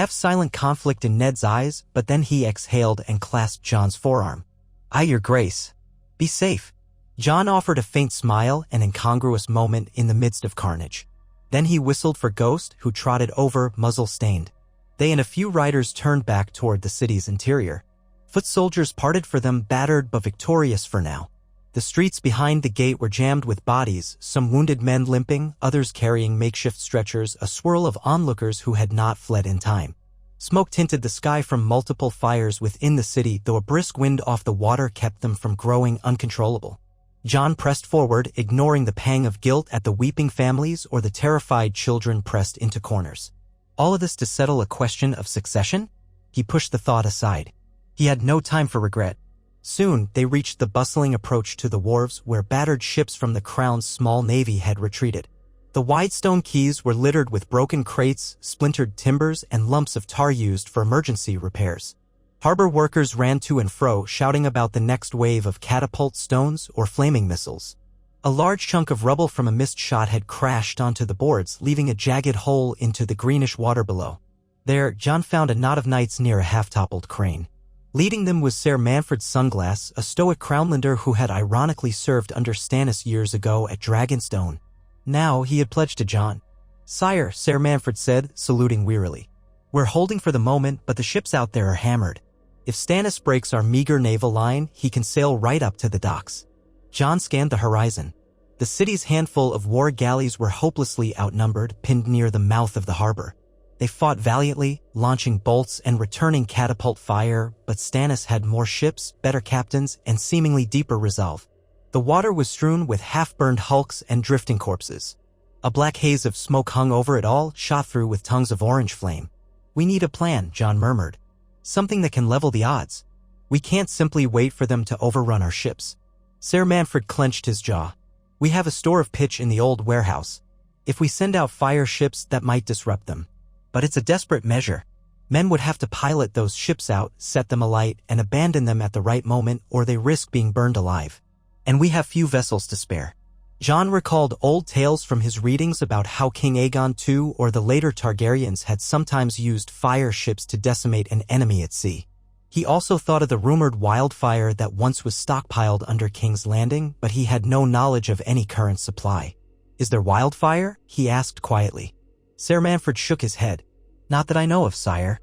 Silent conflict in Ned's eyes, but then he exhaled and clasped Jon's forearm. Aye, your grace. Be safe. Jon offered a faint smile, an incongruous moment in the midst of carnage. Then he whistled for Ghost, who trotted over, muzzle-stained. They and a few riders turned back toward the city's interior. Foot soldiers parted for them, battered but victorious for now. The streets behind the gate were jammed with bodies, some wounded men limping, others carrying makeshift stretchers, a swirl of onlookers who had not fled in time. Smoke tinted the sky from multiple fires within the city, though a brisk wind off the water kept them from growing uncontrollable. Jon pressed forward, ignoring the pang of guilt at the weeping families or the terrified children pressed into corners. All of this to settle a question of succession? He pushed the thought aside. He had no time for regret. Soon, they reached the bustling approach to the wharves where battered ships from the Crown's small navy had retreated. The wide stone quays were littered with broken crates, splintered timbers, and lumps of tar used for emergency repairs. Harbor workers ran to and fro, shouting about the next wave of catapult stones or flaming missiles. A large chunk of rubble from a missed shot had crashed onto the boards, leaving a jagged hole into the greenish water below. There, Jon found a knot of knights near a half-toppled crane. Leading them was Ser Manfred Sunglass, a stoic Crownlander who had ironically served under Stannis years ago at Dragonstone. Now he had pledged to Jon. Sire, Ser Manfred said, saluting wearily. We're holding for the moment, but the ships out there are hammered. If Stannis breaks our meager naval line, he can sail right up to the docks. Jon scanned the horizon. The city's handful of war galleys were hopelessly outnumbered, pinned near the mouth of the harbor. They fought valiantly, launching bolts and returning catapult fire, but Stannis had more ships, better captains, and seemingly deeper resolve. The water was strewn with half-burned hulks and drifting corpses. A black haze of smoke hung over it all, shot through with tongues of orange flame. "We need a plan," Jon murmured. "Something that can level the odds. We can't simply wait for them to overrun our ships." Ser Manfred clenched his jaw. "We have a store of pitch in the old warehouse. If we send out fire ships, that might disrupt them. But it's a desperate measure. Men would have to pilot those ships out, set them alight, and abandon them at the right moment, or they risk being burned alive. And we have few vessels to spare." Jon recalled old tales from his readings about how King Aegon II or the later Targaryens had sometimes used fire ships to decimate an enemy at sea. He also thought of the rumored wildfire that once was stockpiled under King's Landing, but he had no knowledge of any current supply. "Is there wildfire?" he asked quietly. Ser Manfred shook his head. "Not that I know of, sire.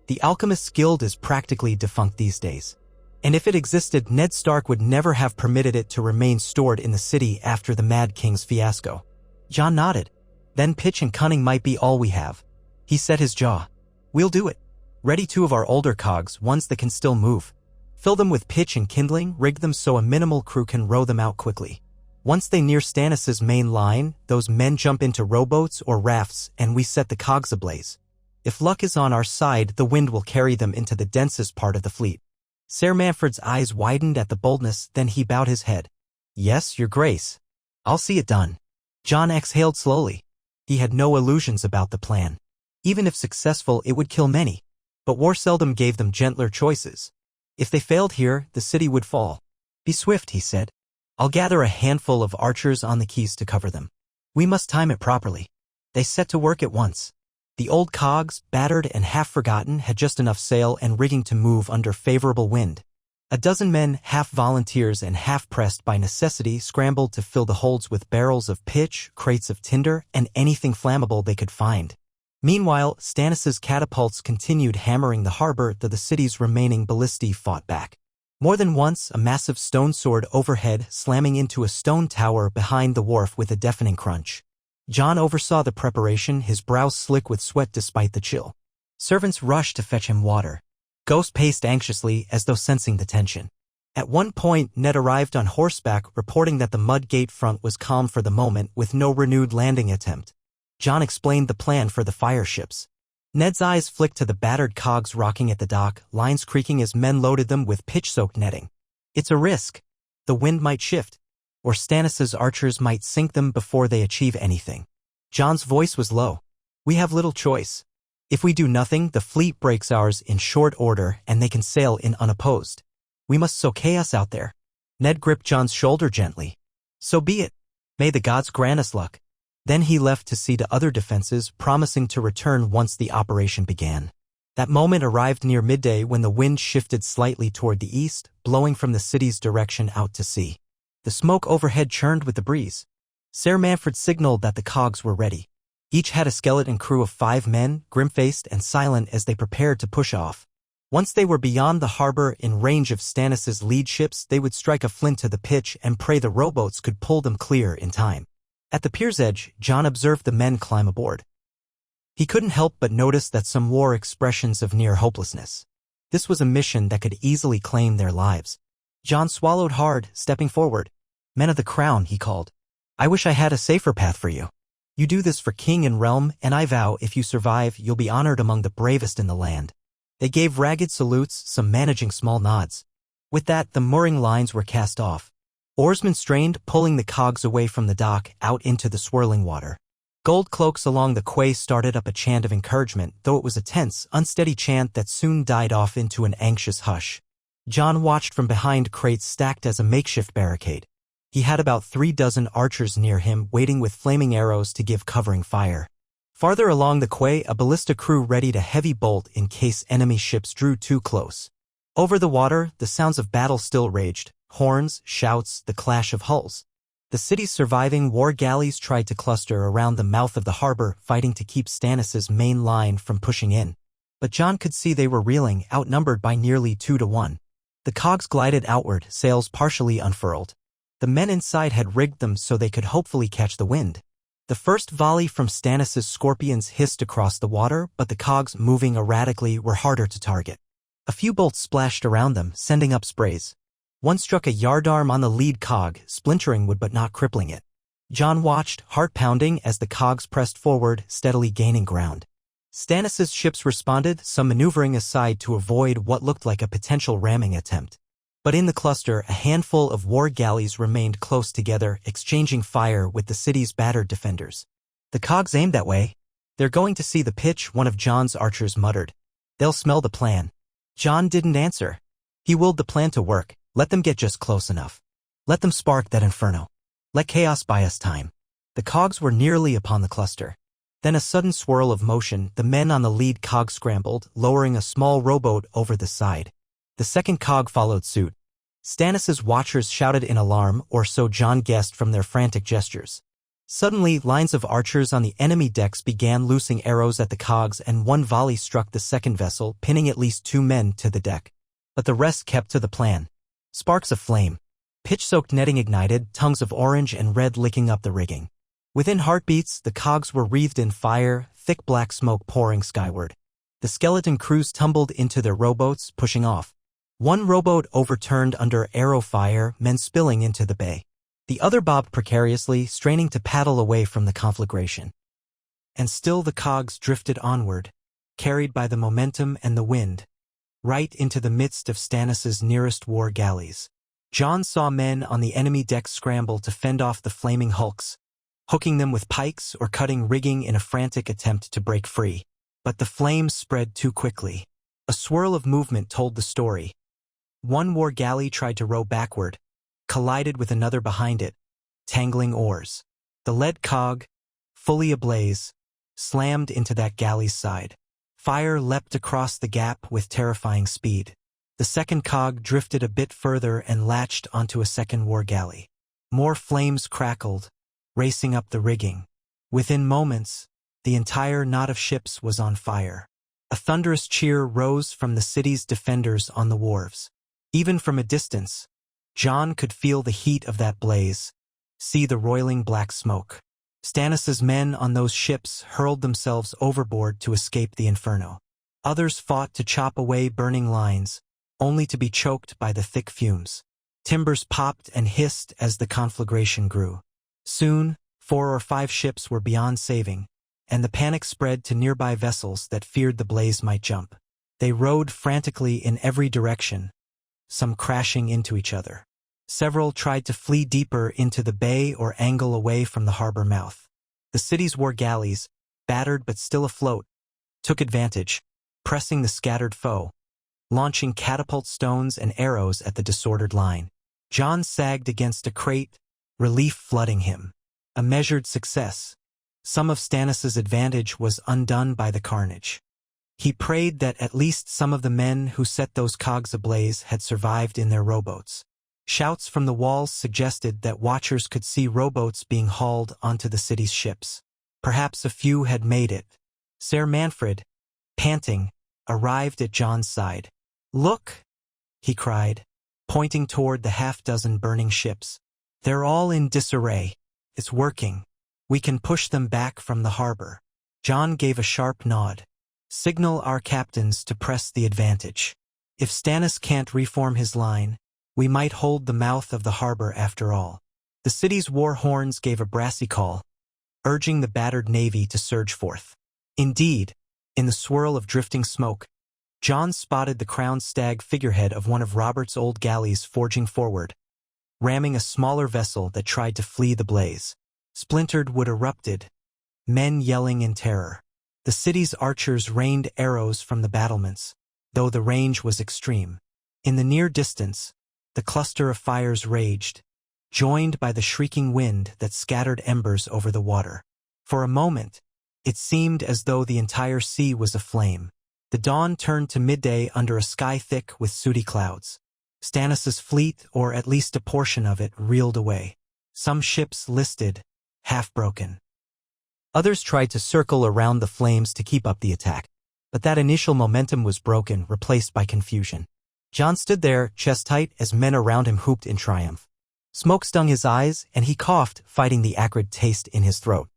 The Alchemist's Guild is practically defunct these days. And if it existed, Ned Stark would never have permitted it to remain stored in the city after the Mad King's fiasco." Jon nodded. "Then pitch and cunning might be all we have." He set his jaw. "We'll do it. Ready 2 of our older cogs, ones that can still move. Fill them with pitch and kindling, rig them so a minimal crew can row them out quickly. Once they near Stannis' main line, those men jump into rowboats or rafts and we set the cogs ablaze. If luck is on our side, the wind will carry them into the densest part of the fleet." Ser Manfred's eyes widened at the boldness, then he bowed his head. "Yes, your grace. I'll see it done." Jon exhaled slowly. He had no illusions about the plan. Even if successful, it would kill many. But war seldom gave them gentler choices. If they failed here, the city would fall. "Be swift," he said. "I'll gather a handful of archers on the quays to cover them. We must time it properly." They set to work at once. The old cogs, battered and half-forgotten, had just enough sail and rigging to move under favorable wind. A dozen men, half volunteers and half pressed by necessity, scrambled to fill the holds with barrels of pitch, crates of tinder, and anything flammable they could find. Meanwhile, Stannis' catapults continued hammering the harbor, though the city's remaining ballistae fought back. More than once, a massive stone sword overhead, slamming into a stone tower behind the wharf with a deafening crunch. Jon oversaw the preparation, his brow slick with sweat despite the chill. Servants rushed to fetch him water. Ghost paced anxiously as though sensing the tension. At one point, Ned arrived on horseback, reporting that the mud gate front was calm for the moment, with no renewed landing attempt. Jon explained the plan for the fire ships. Ned's eyes flicked to the battered cogs rocking at the dock, lines creaking as men loaded them with pitch-soaked netting. "It's a risk. The wind might shift, or Stannis' archers might sink them before they achieve anything." Jon's voice was low. "We have little choice. If we do nothing, the fleet breaks ours in short order and they can sail in unopposed. We must sow chaos out there." Ned gripped Jon's shoulder gently. "So be it. May the gods grant us luck." Then he left to see to other defenses, promising to return once the operation began. That moment arrived near midday when the wind shifted slightly toward the east, blowing from the city's direction out to sea. The smoke overhead churned with the breeze. Ser Manfred signaled that the cogs were ready. Each had a skeleton crew of 5 men, grim-faced and silent as they prepared to push off. Once they were beyond the harbor in range of Stannis' lead ships, they would strike a flint to the pitch and pray the rowboats could pull them clear in time. At the pier's edge, Jon observed the men climb aboard. He couldn't help but notice that some wore expressions of near hopelessness. This was a mission that could easily claim their lives. Jon swallowed hard, stepping forward. "Men of the crown," he called. "I wish I had a safer path for you. You do this for king and realm, and I vow if you survive, you'll be honored among the bravest in the land." They gave ragged salutes, some managing small nods. With that, the mooring lines were cast off. Oarsmen strained, pulling the cogs away from the dock, out into the swirling water. Gold cloaks along the quay started up a chant of encouragement, though it was a tense, unsteady chant that soon died off into an anxious hush. Jon watched from behind crates stacked as a makeshift barricade. He had about 3 dozen archers near him, waiting with flaming arrows to give covering fire. Farther along the quay, a ballista crew readied a heavy bolt in case enemy ships drew too close. Over the water, the sounds of battle still raged. Horns, shouts, the clash of hulls. The city's surviving war galleys tried to cluster around the mouth of the harbor, fighting to keep Stannis' main line from pushing in. But Jon could see they were reeling, outnumbered by nearly 2 to 1. The cogs glided outward, sails partially unfurled. The men inside had rigged them so they could hopefully catch the wind. The first volley from Stannis' scorpions hissed across the water, but the cogs moving erratically were harder to target. A few bolts splashed around them, sending up sprays. One struck a yardarm on the lead cog, splintering wood but not crippling it. Jon watched, heart pounding, as the cogs pressed forward, steadily gaining ground. Stannis' ships responded, some maneuvering aside to avoid what looked like a potential ramming attempt. But in the cluster, a handful of war galleys remained close together, exchanging fire with the city's battered defenders. "The cogs aimed that way. They're going to see the pitch," one of Jon's archers muttered. "They'll smell the plan." Jon didn't answer. He willed the plan to work. Let them get just close enough. Let them spark that inferno. Let chaos buy us time. The cogs were nearly upon the cluster. Then a sudden swirl of motion, the men on the lead cog scrambled, lowering a small rowboat over the side. The second cog followed suit. Stannis' watchers shouted in alarm, or so Jon guessed from their frantic gestures. Suddenly, lines of archers on the enemy decks began loosing arrows at the cogs, and one volley struck the second vessel, pinning at least 2 men to the deck. But the rest kept to the plan. Sparks of flame. Pitch-soaked netting ignited, tongues of orange and red licking up the rigging. Within heartbeats, the cogs were wreathed in fire, thick black smoke pouring skyward. The skeleton crews tumbled into their rowboats, pushing off. One rowboat overturned under arrow fire, men spilling into the bay. The other bobbed precariously, straining to paddle away from the conflagration. And still the cogs drifted onward, carried by the momentum and the wind, right into the midst of Stannis' nearest war galleys. Jon saw men on the enemy deck scramble to fend off the flaming hulks, hooking them with pikes or cutting rigging in a frantic attempt to break free. But the flames spread too quickly. A swirl of movement told the story. One war galley tried to row backward, collided with another behind it, tangling oars. The lead cog, fully ablaze, slammed into that galley's side. Fire leapt across the gap with terrifying speed. The second cog drifted a bit further and latched onto a second war galley. More flames crackled, racing up the rigging. Within moments, the entire knot of ships was on fire. A thunderous cheer rose from the city's defenders on the wharves. Even from a distance, Jon could feel the heat of that blaze, see the roiling black smoke. Stannis' men on those ships hurled themselves overboard to escape the inferno. Others fought to chop away burning lines, only to be choked by the thick fumes. Timbers popped and hissed as the conflagration grew. Soon, 4 or 5 ships were beyond saving, and the panic spread to nearby vessels that feared the blaze might jump. They rowed frantically in every direction, some crashing into each other. Several tried to flee deeper into the bay or angle away from the harbor mouth. The city's war galleys, battered but still afloat, took advantage, pressing the scattered foe, launching catapult stones and arrows at the disordered line. Jon sagged against a crate, relief flooding him. A measured success. Some of Stannis' advantage was undone by the carnage. He prayed that at least some of the men who set those cogs ablaze had survived in their rowboats. Shouts from the walls suggested that watchers could see rowboats being hauled onto the city's ships. Perhaps a few had made it. Ser Manfred, panting, arrived at Jon's side. "Look!" he cried, pointing toward the half-dozen burning ships. "They're all in disarray. It's working. We can push them back from the harbor." Jon gave a sharp nod. "Signal our captains to press the advantage. If Stannis can't reform his line, we might hold the mouth of the harbor after all." The city's war horns gave a brassy call, urging the battered navy to surge forth. Indeed, in the swirl of drifting smoke, Jon spotted the crowned stag figurehead of one of Robert's old galleys forging forward, ramming a smaller vessel that tried to flee the blaze. Splintered wood erupted, men yelling in terror. The city's archers rained arrows from the battlements, though the range was extreme. In the near distance, the cluster of fires raged, joined by the shrieking wind that scattered embers over the water. For a moment, it seemed as though the entire sea was aflame. The dawn turned to midday under a sky thick with sooty clouds. Stannis' fleet, or at least a portion of it, reeled away. Some ships listed, half-broken. Others tried to circle around the flames to keep up the attack, but that initial momentum was broken, replaced by confusion. Jon stood there, chest tight, as men around him whooped in triumph. Smoke stung his eyes, and he coughed, fighting the acrid taste in his throat.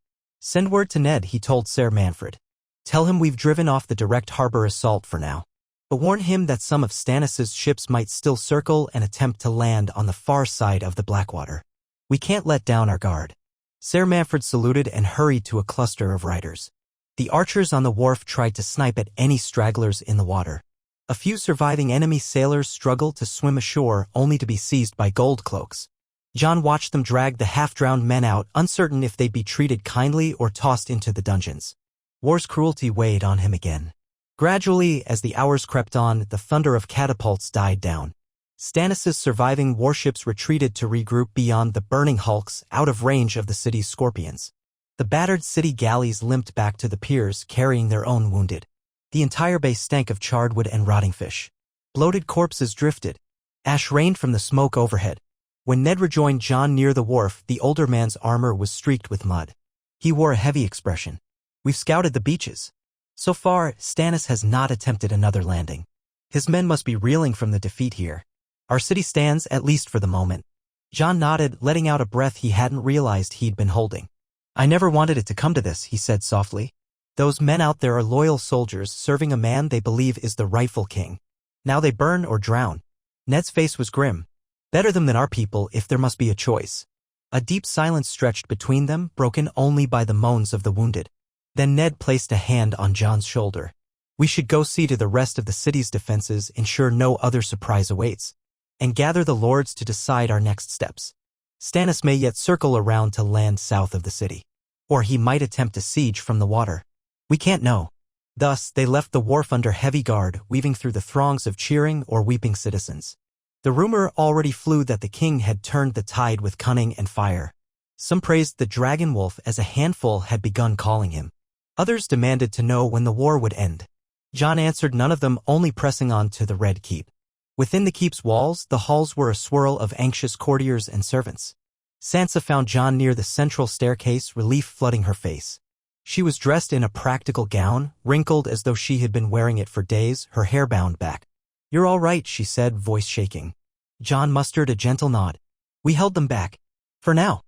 Send word to Ned, he told Ser Manfred. Tell him we've driven off the direct harbor assault for now. But warn him that some of Stannis' ships might still circle and attempt to land on the far side of the Blackwater. We can't let down our guard. Ser Manfred saluted and hurried to a cluster of riders. The archers on the wharf tried to snipe at any stragglers in the water. A few surviving enemy sailors struggled to swim ashore only to be seized by gold cloaks. Jon watched them drag the half-drowned men out, uncertain if they'd be treated kindly or tossed into the dungeons. War's cruelty weighed on him again. Gradually, as the hours crept on, the thunder of catapults died down. Stannis' surviving warships retreated to regroup beyond the burning hulks, out of range of the city's scorpions. The battered city galleys limped back to the piers, carrying their own wounded. The entire bay stank of charred wood and rotting fish. Bloated corpses drifted. Ash rained from the smoke overhead. When Ned rejoined Jon near the wharf, the older man's armor was streaked with mud. He wore a heavy expression. We've scouted the beaches. So far, Stannis has not attempted another landing. His men must be reeling from the defeat here. Our city stands, at least for the moment. Jon nodded, letting out a breath he hadn't realized he'd been holding. I never wanted it to come to this, he said softly. Those men out there are loyal soldiers serving a man they believe is the rightful king. Now they burn or drown. Ned's face was grim. Better them than our people if there must be a choice. A deep silence stretched between them, broken only by the moans of the wounded. Then Ned placed a hand on Jon's shoulder. We should go see to the rest of the city's defenses, ensure no other surprise awaits, and gather the lords to decide our next steps. Stannis may yet circle around to land south of the city. Or he might attempt a siege from the water. We can't know. Thus, they left the wharf under heavy guard, weaving through the throngs of cheering or weeping citizens. The rumor already flew that the king had turned the tide with cunning and fire. Some praised the dragon wolf as a handful had begun calling him. Others demanded to know when the war would end. Jon answered none of them, only pressing on to the Red Keep. Within the keep's walls, the halls were a swirl of anxious courtiers and servants. Sansa found Jon near the central staircase, relief flooding her face. She was dressed in a practical gown, wrinkled as though she had been wearing it for days, her hair bound back. You're all right, she said, voice shaking. Jon mustered a gentle nod. We held them back. For now.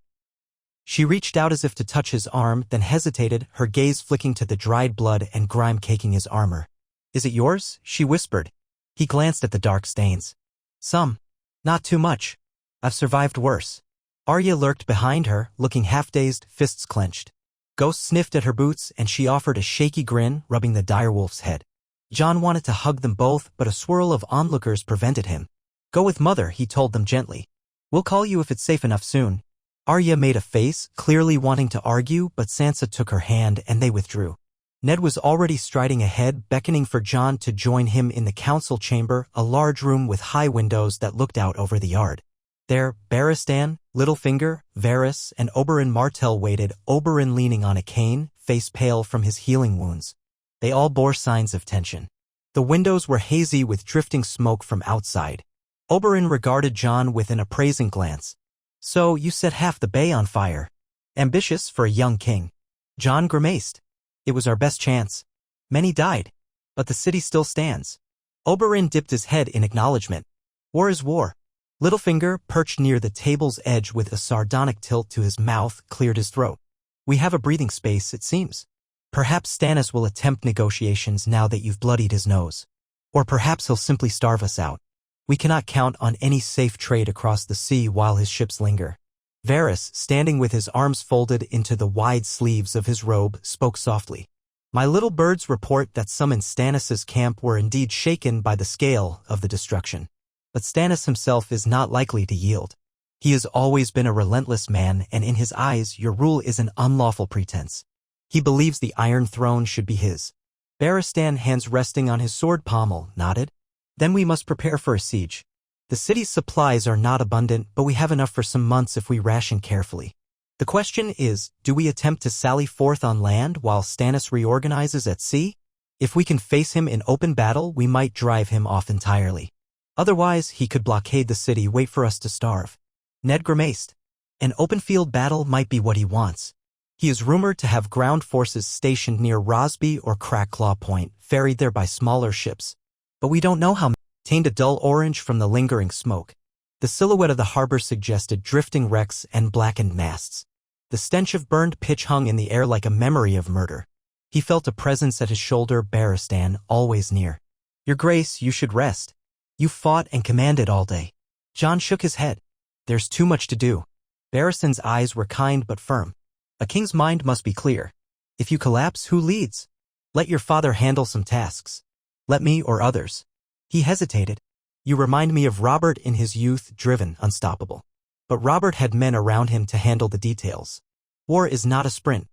She reached out as if to touch his arm, then hesitated, her gaze flicking to the dried blood and grime caking his armor. Is it yours? She whispered. He glanced at the dark stains. Some. Not too much. I've survived worse. Arya lurked behind her, looking half-dazed, fists clenched. Ghost sniffed at her boots, and she offered a shaky grin, rubbing the direwolf's head. Jon wanted to hug them both, but a swirl of onlookers prevented him. Go with Mother, he told them gently. We'll call you if it's safe enough soon. Arya made a face, clearly wanting to argue, but Sansa took her hand and they withdrew. Ned was already striding ahead, beckoning for Jon to join him in the council chamber, a large room with high windows that looked out over the yard. There, Barristan, Littlefinger, Varys, and Oberyn Martell waited, Oberyn leaning on a cane, face pale from his healing wounds. They all bore signs of tension. The windows were hazy with drifting smoke from outside. Oberyn regarded Jon with an appraising glance. So, you set half the bay on fire. Ambitious for a young king. Jon grimaced. It was our best chance. Many died. But the city still stands. Oberyn dipped his head in acknowledgement. War is war. Littlefinger, perched near the table's edge with a sardonic tilt to his mouth, cleared his throat. We have a breathing space, it seems. Perhaps Stannis will attempt negotiations now that you've bloodied his nose. Or perhaps he'll simply starve us out. We cannot count on any safe trade across the sea while his ships linger. Varys, standing with his arms folded into the wide sleeves of his robe, spoke softly. My little birds report that some in Stannis' camp were indeed shaken by the scale of the destruction. But Stannis himself is not likely to yield. He has always been a relentless man, and in his eyes your rule is an unlawful pretense. He believes the Iron Throne should be his. Barristan, hands resting on his sword pommel, nodded. Then we must prepare for a siege. The city's supplies are not abundant, but we have enough for some months if we ration carefully. The question is, do we attempt to sally forth on land while Stannis reorganizes at sea? If we can face him in open battle, we might drive him off entirely. Otherwise, he could blockade the city, wait for us to starve. Ned grimaced. An open field battle might be what he wants. He is rumored to have ground forces stationed near Rosby or Crackclaw Point, ferried there by smaller ships. But we don't know how many. Tained a dull orange from the lingering smoke. The silhouette of the harbor suggested drifting wrecks and blackened masts. The stench of burned pitch hung in the air like a memory of murder. He felt a presence at his shoulder, Barristan, always near. Your Grace, you should rest. You fought and commanded all day. Jon shook his head. There's too much to do. Barristan's eyes were kind but firm. A king's mind must be clear. If you collapse, who leads? Let your father handle some tasks. Let me or others. He hesitated. You remind me of Robert in his youth, driven, unstoppable. But Robert had men around him to handle the details. War is not a sprint.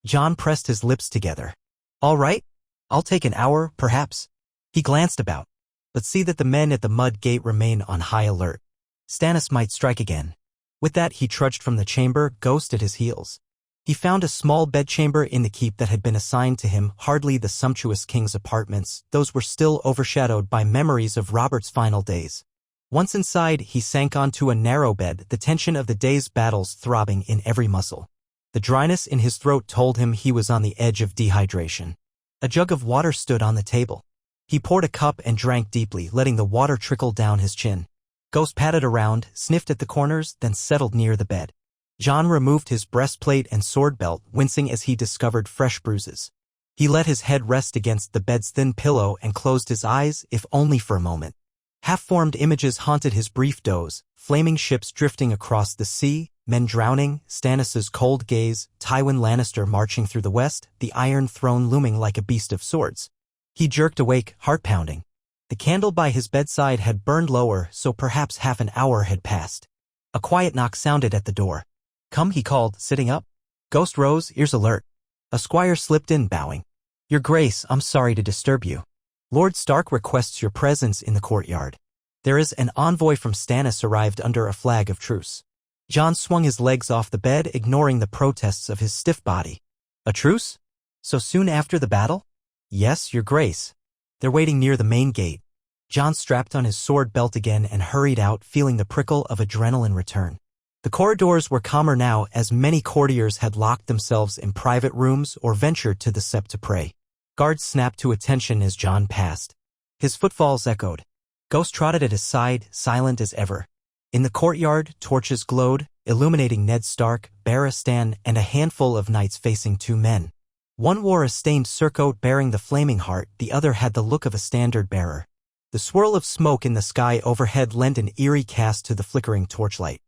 Jon pressed his lips together. All right, I'll take an hour, perhaps. He glanced about. But see that the men at the mud gate remain on high alert. Stannis might strike again. With that he trudged from the chamber, Ghost at his heels. He found a small bedchamber in the keep that had been assigned to him, hardly the sumptuous king's apartments. Those were still overshadowed by memories of Robert's final days. Once inside, he sank onto a narrow bed, the tension of the day's battles throbbing in every muscle. The dryness in his throat told him he was on the edge of dehydration. A jug of water stood on the table. He poured a cup and drank deeply, letting the water trickle down his chin. Ghost patted around, sniffed at the corners, then settled near the bed. Jon removed his breastplate and sword belt, wincing as he discovered fresh bruises. He let his head rest against the bed's thin pillow and closed his eyes, if only for a moment. Half-formed images haunted his brief doze, flaming ships drifting across the sea, men drowning, Stannis's cold gaze, Tywin Lannister marching through the west, the Iron Throne looming like a beast of swords. He jerked awake, heart pounding. The candle by his bedside had burned lower, so perhaps half an hour had passed. A quiet knock sounded at the door. Come, he called, sitting up. Ghost rose, ears alert. A squire slipped in, bowing. Your Grace, I'm sorry to disturb you. Lord Stark requests your presence in the courtyard. There is an envoy from Stannis arrived under a flag of truce. Jon swung his legs off the bed, ignoring the protests of his stiff body. A truce? So soon after the battle? Yes, Your Grace. They're waiting near the main gate. Jon strapped on his sword belt again and hurried out, feeling the prickle of adrenaline return. The corridors were calmer now, as many courtiers had locked themselves in private rooms or ventured to the sept to pray. Guards snapped to attention as Jon passed. His footfalls echoed. Ghost trotted at his side, silent as ever. In the courtyard, torches glowed, illuminating Ned Stark, Barristan, and a handful of knights facing two men. One wore a stained surcoat bearing the flaming heart, the other had the look of a standard-bearer. The swirl of smoke in the sky overhead lent an eerie cast to the flickering torchlight.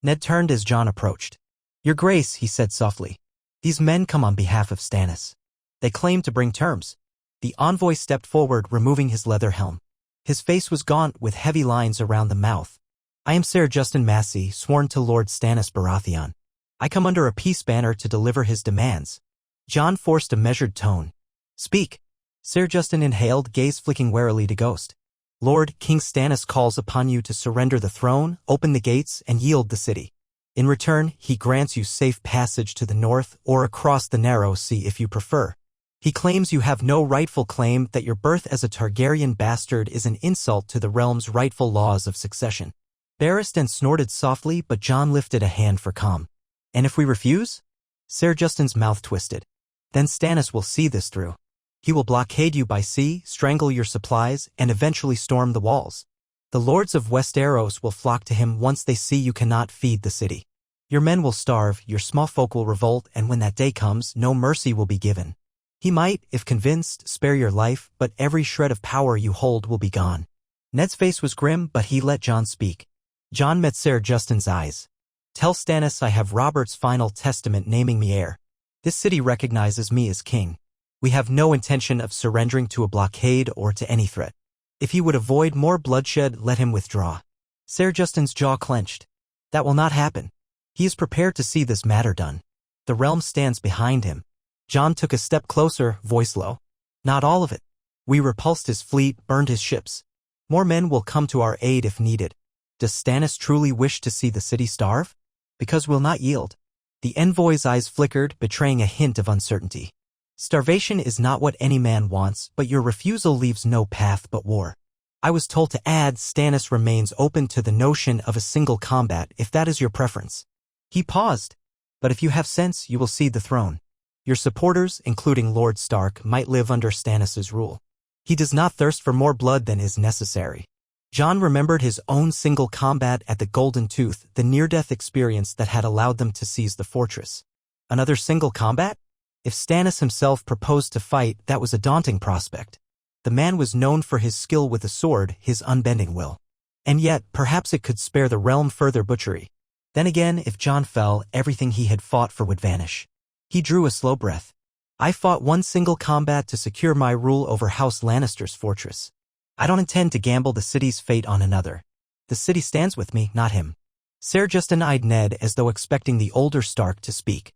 Ned turned as Jon approached. Your Grace, he said softly. These men come on behalf of Stannis. They claim to bring terms. The envoy stepped forward, removing his leather helm. His face was gaunt, with heavy lines around the mouth. I am Ser Justin Massey, sworn to Lord Stannis Baratheon. I come under a peace banner to deliver his demands. Jon forced a measured tone. Speak. Ser Justin inhaled, gaze flicking warily to Ghost. Lord, King Stannis calls upon you to surrender the throne, open the gates, and yield the city. In return, he grants you safe passage to the north or across the narrow sea if you prefer. He claims you have no rightful claim, that your birth as a Targaryen bastard is an insult to the realm's rightful laws of succession. Barristan snorted softly, but Jon lifted a hand for calm. And if we refuse? Ser Justin's mouth twisted. Then Stannis will see this through. He will blockade you by sea, strangle your supplies, and eventually storm the walls. The lords of Westeros will flock to him once they see you cannot feed the city. Your men will starve, your small folk will revolt, and when that day comes, no mercy will be given. He might, if convinced, spare your life, but every shred of power you hold will be gone. Ned's face was grim, but he let Jon speak. Jon met Ser Justin's eyes. Tell Stannis I have Robert's final testament naming me heir. This city recognizes me as king. We have no intention of surrendering to a blockade or to any threat. If he would avoid more bloodshed, let him withdraw. Ser Justin's jaw clenched. That will not happen. He is prepared to see this matter done. The realm stands behind him. Jon took a step closer, voice low. Not all of it. We repulsed his fleet, burned his ships. More men will come to our aid if needed. Does Stannis truly wish to see the city starve? Because we'll not yield. The envoy's eyes flickered, betraying a hint of uncertainty. Starvation is not what any man wants, but your refusal leaves no path but war. I was told to add, Stannis remains open to the notion of a single combat if that is your preference. He paused. But if you have sense, you will cede the throne. Your supporters, including Lord Stark, might live under Stannis's rule. He does not thirst for more blood than is necessary. Jon remembered his own single combat at the Golden Tooth, the near-death experience that had allowed them to seize the fortress. Another single combat? If Stannis himself proposed to fight, that was a daunting prospect. The man was known for his skill with the sword, his unbending will. And yet, perhaps it could spare the realm further butchery. Then again, if Jon fell, everything he had fought for would vanish. He drew a slow breath. I fought one single combat to secure my rule over House Lannister's fortress. I don't intend to gamble the city's fate on another. The city stands with me, not him. Ser Justin eyed Ned as though expecting the older Stark to speak.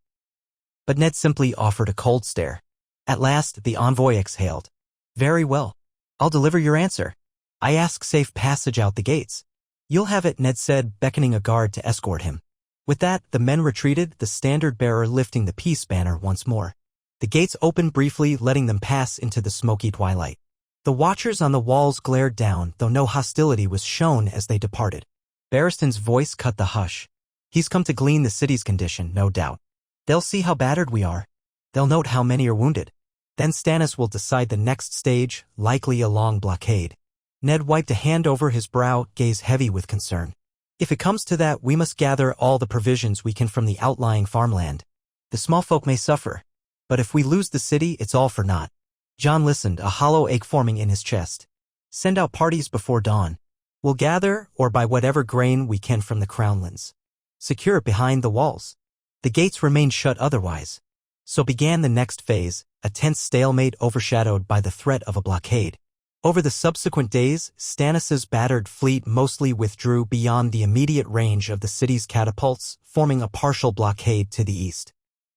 But Ned simply offered a cold stare. At last, the envoy exhaled. Very well. I'll deliver your answer. I ask safe passage out the gates. You'll have it, Ned said, beckoning a guard to escort him. With that, the men retreated, the standard-bearer lifting the peace banner once more. The gates opened briefly, letting them pass into the smoky twilight. The watchers on the walls glared down, though no hostility was shown as they departed. Barristan's voice cut the hush. He's come to glean the city's condition, no doubt. They'll see how battered we are. They'll note how many are wounded. Then Stannis will decide the next stage, likely a long blockade. Ned wiped a hand over his brow, gaze heavy with concern. If it comes to that, we must gather all the provisions we can from the outlying farmland. The small folk may suffer, but if we lose the city, it's all for naught. Jon listened, a hollow ache forming in his chest. Send out parties before dawn. We'll gather, or buy whatever grain we can from the crownlands. Secure it behind the walls. The gates remained shut otherwise. So began the next phase, a tense stalemate overshadowed by the threat of a blockade. Over the subsequent days, Stannis's battered fleet mostly withdrew beyond the immediate range of the city's catapults, forming a partial blockade to the east.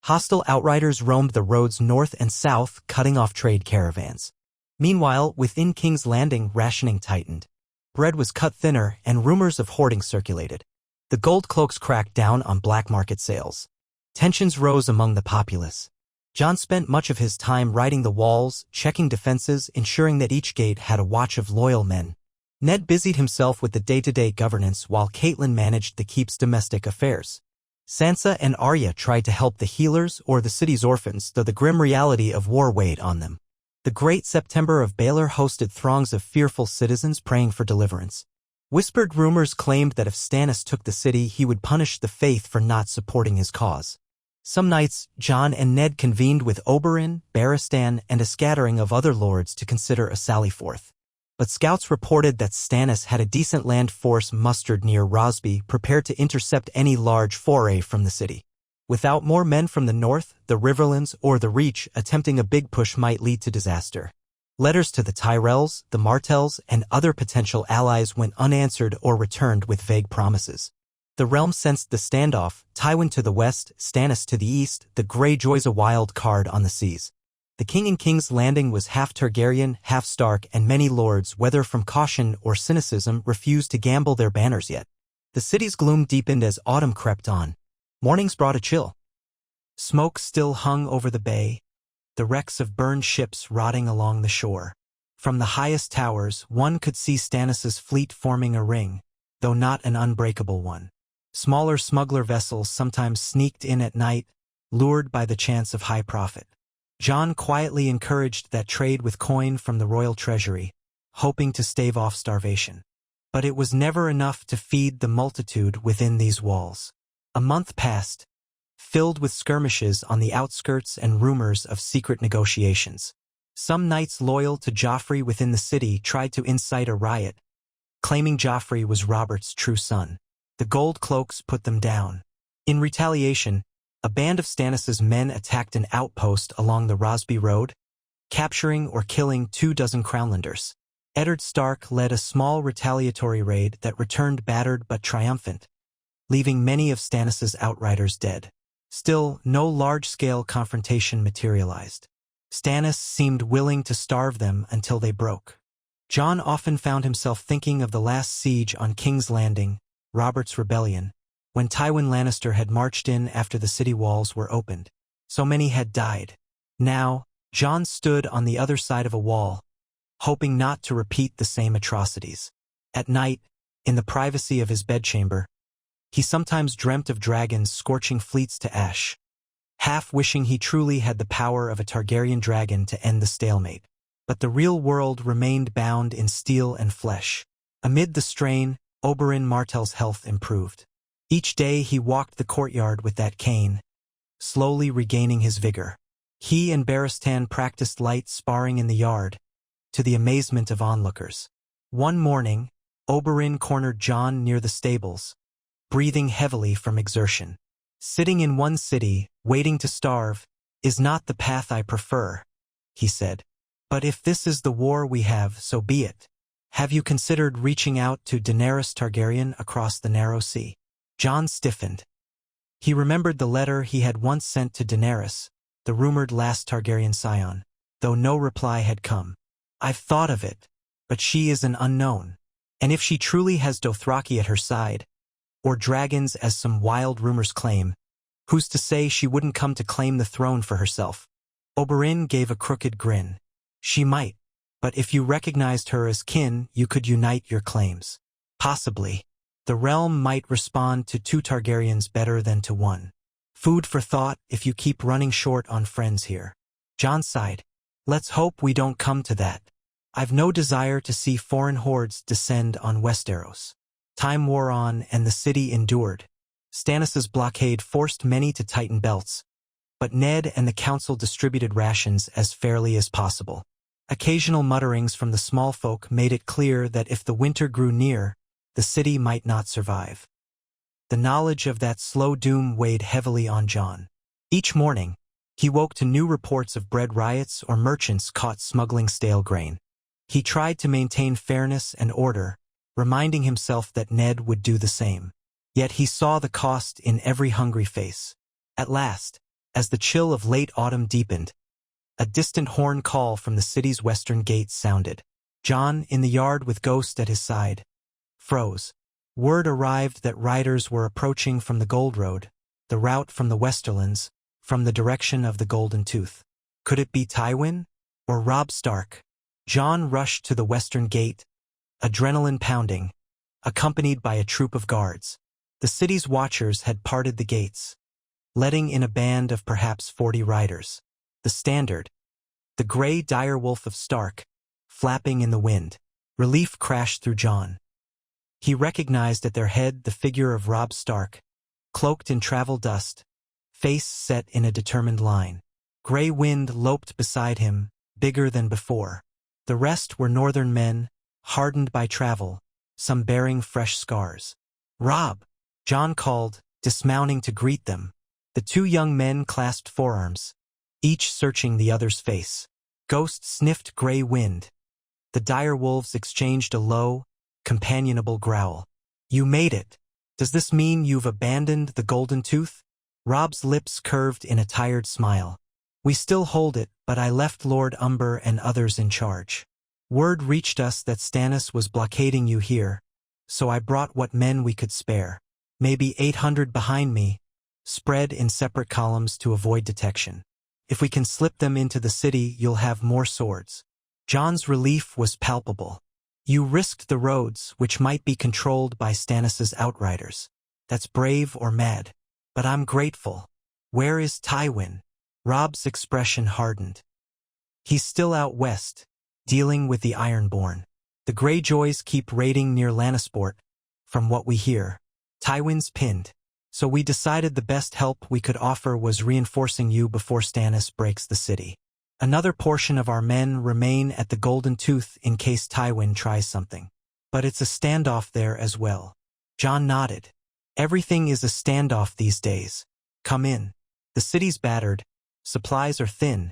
Hostile outriders roamed the roads north and south, cutting off trade caravans. Meanwhile, within King's Landing, rationing tightened. Bread was cut thinner, and rumors of hoarding circulated. The gold cloaks cracked down on black market sales. Tensions rose among the populace. Jon spent much of his time riding the walls, checking defenses, ensuring that each gate had a watch of loyal men. Ned busied himself with the day-to-day governance while Catelyn managed the keep's domestic affairs. Sansa and Arya tried to help the healers or the city's orphans, though the grim reality of war weighed on them. The Great September of Baelor hosted throngs of fearful citizens praying for deliverance. Whispered rumors claimed that if Stannis took the city, he would punish the faith for not supporting his cause. Some nights, Jon and Ned convened with Oberyn, Barristan, and a scattering of other lords to consider a sally forth. But scouts reported that Stannis had a decent land force mustered near Rosby, prepared to intercept any large foray from the city. Without more men from the north, the Riverlands, or the Reach, attempting a big push might lead to disaster. Letters to the Tyrells, the Martells, and other potential allies went unanswered or returned with vague promises. The realm sensed the standoff, Tywin to the west, Stannis to the east, the Greyjoys a wild card on the seas. The king in King's Landing was half Targaryen, half Stark, and many lords, whether from caution or cynicism, refused to gamble their banners yet. The city's gloom deepened as autumn crept on. Mornings brought a chill. Smoke still hung over the bay, the wrecks of burned ships rotting along the shore. From the highest towers, one could see Stannis's fleet forming a ring, though not an unbreakable one. Smaller smuggler vessels sometimes sneaked in at night, lured by the chance of high profit. Jon quietly encouraged that trade with coin from the royal treasury, hoping to stave off starvation. But it was never enough to feed the multitude within these walls. A month passed, filled with skirmishes on the outskirts and rumors of secret negotiations. Some knights loyal to Joffrey within the city tried to incite a riot, claiming Joffrey was Robert's true son. The gold cloaks put them down. In retaliation, a band of Stannis's men attacked an outpost along the Rosby Road, capturing or killing 24 Crownlanders. Eddard Stark led a small retaliatory raid that returned battered but triumphant, leaving many of Stannis's outriders dead. Still, no large-scale confrontation materialized. Stannis seemed willing to starve them until they broke. Jon often found himself thinking of the last siege on King's Landing, Robert's rebellion, when Tywin Lannister had marched in after the city walls were opened. So many had died. Now, Jon stood on the other side of a wall, hoping not to repeat the same atrocities. At night, in the privacy of his bedchamber, he sometimes dreamt of dragons scorching fleets to ash, half wishing he truly had the power of a Targaryen dragon to end the stalemate. But the real world remained bound in steel and flesh. Amid the strain, Oberyn Martell's health improved. Each day he walked the courtyard with that cane, slowly regaining his vigor. He and Barristan practiced light sparring in the yard, to the amazement of onlookers. One morning, Oberyn cornered Jon near the stables, breathing heavily from exertion. "Sitting in one city, waiting to starve, is not the path I prefer," he said. "But if this is the war we have, so be it. Have you considered reaching out to Daenerys Targaryen across the narrow sea?" Jon stiffened. He remembered the letter he had once sent to Daenerys, the rumored last Targaryen scion, though no reply had come. "I've thought of it, but she is an unknown. And if she truly has Dothraki at her side, or dragons as some wild rumors claim, who's to say she wouldn't come to claim the throne for herself?" Oberyn gave a crooked grin. "She might, but if you recognized her as kin, you could unite your claims. Possibly. The realm might respond to two Targaryens better than to one. Food for thought if you keep running short on friends here." Jon sighed. "Let's hope we don't come to that. I've no desire to see foreign hordes descend on Westeros." Time wore on and the city endured. Stannis' blockade forced many to tighten belts, but Ned and the Council distributed rations as fairly as possible. Occasional mutterings from the small folk made it clear that if the winter grew near, the city might not survive. The knowledge of that slow doom weighed heavily on Jon. Each morning, he woke to new reports of bread riots or merchants caught smuggling stale grain. He tried to maintain fairness and order, reminding himself that Ned would do the same. Yet he saw the cost in every hungry face. At last, as the chill of late autumn deepened, a distant horn call from the city's western gate sounded. Jon, in the yard with Ghost at his side, froze. Word arrived that riders were approaching from the Gold Road, the route from the Westerlands, from the direction of the Golden Tooth. Could it be Tywin? Or Robb Stark? Jon rushed to the western gate, adrenaline pounding, accompanied by a troop of guards. The city's watchers had parted the gates, letting in a band of perhaps 40 riders. The standard, the gray direwolf of Stark, flapping in the wind. Relief crashed through Jon. He recognized at their head the figure of Robb Stark, cloaked in travel dust, face set in a determined line. Gray Wind loped beside him, bigger than before. The rest were northern men, hardened by travel, some bearing fresh scars. "Robb!" Jon called, dismounting to greet them. The two young men clasped forearms, each searching the other's face. Ghost sniffed Gray Wind. The dire wolves exchanged a low, companionable growl. "You made it. Does this mean you've abandoned the Golden Tooth?" Robb's lips curved in a tired smile. "We still hold it, but I left Lord Umber and others in charge. Word reached us that Stannis was blockading you here, so I brought what men we could spare. Maybe 800 behind me, spread in separate columns to avoid detection. If we can slip them into the city, you'll have more swords." Jon's relief was palpable. "You risked the roads, which might be controlled by Stannis' outriders. That's brave or mad. But I'm grateful. Where is Tywin?" Robb's expression hardened. "He's still out west, dealing with the Ironborn. The Greyjoys keep raiding near Lannisport, from what we hear. Tywin's pinned. So we decided the best help we could offer was reinforcing you before Stannis breaks the city. Another portion of our men remain at the Golden Tooth in case Tywin tries something. But it's a standoff there as well." Jon nodded. "Everything is a standoff these days. Come in. The city's battered, supplies are thin,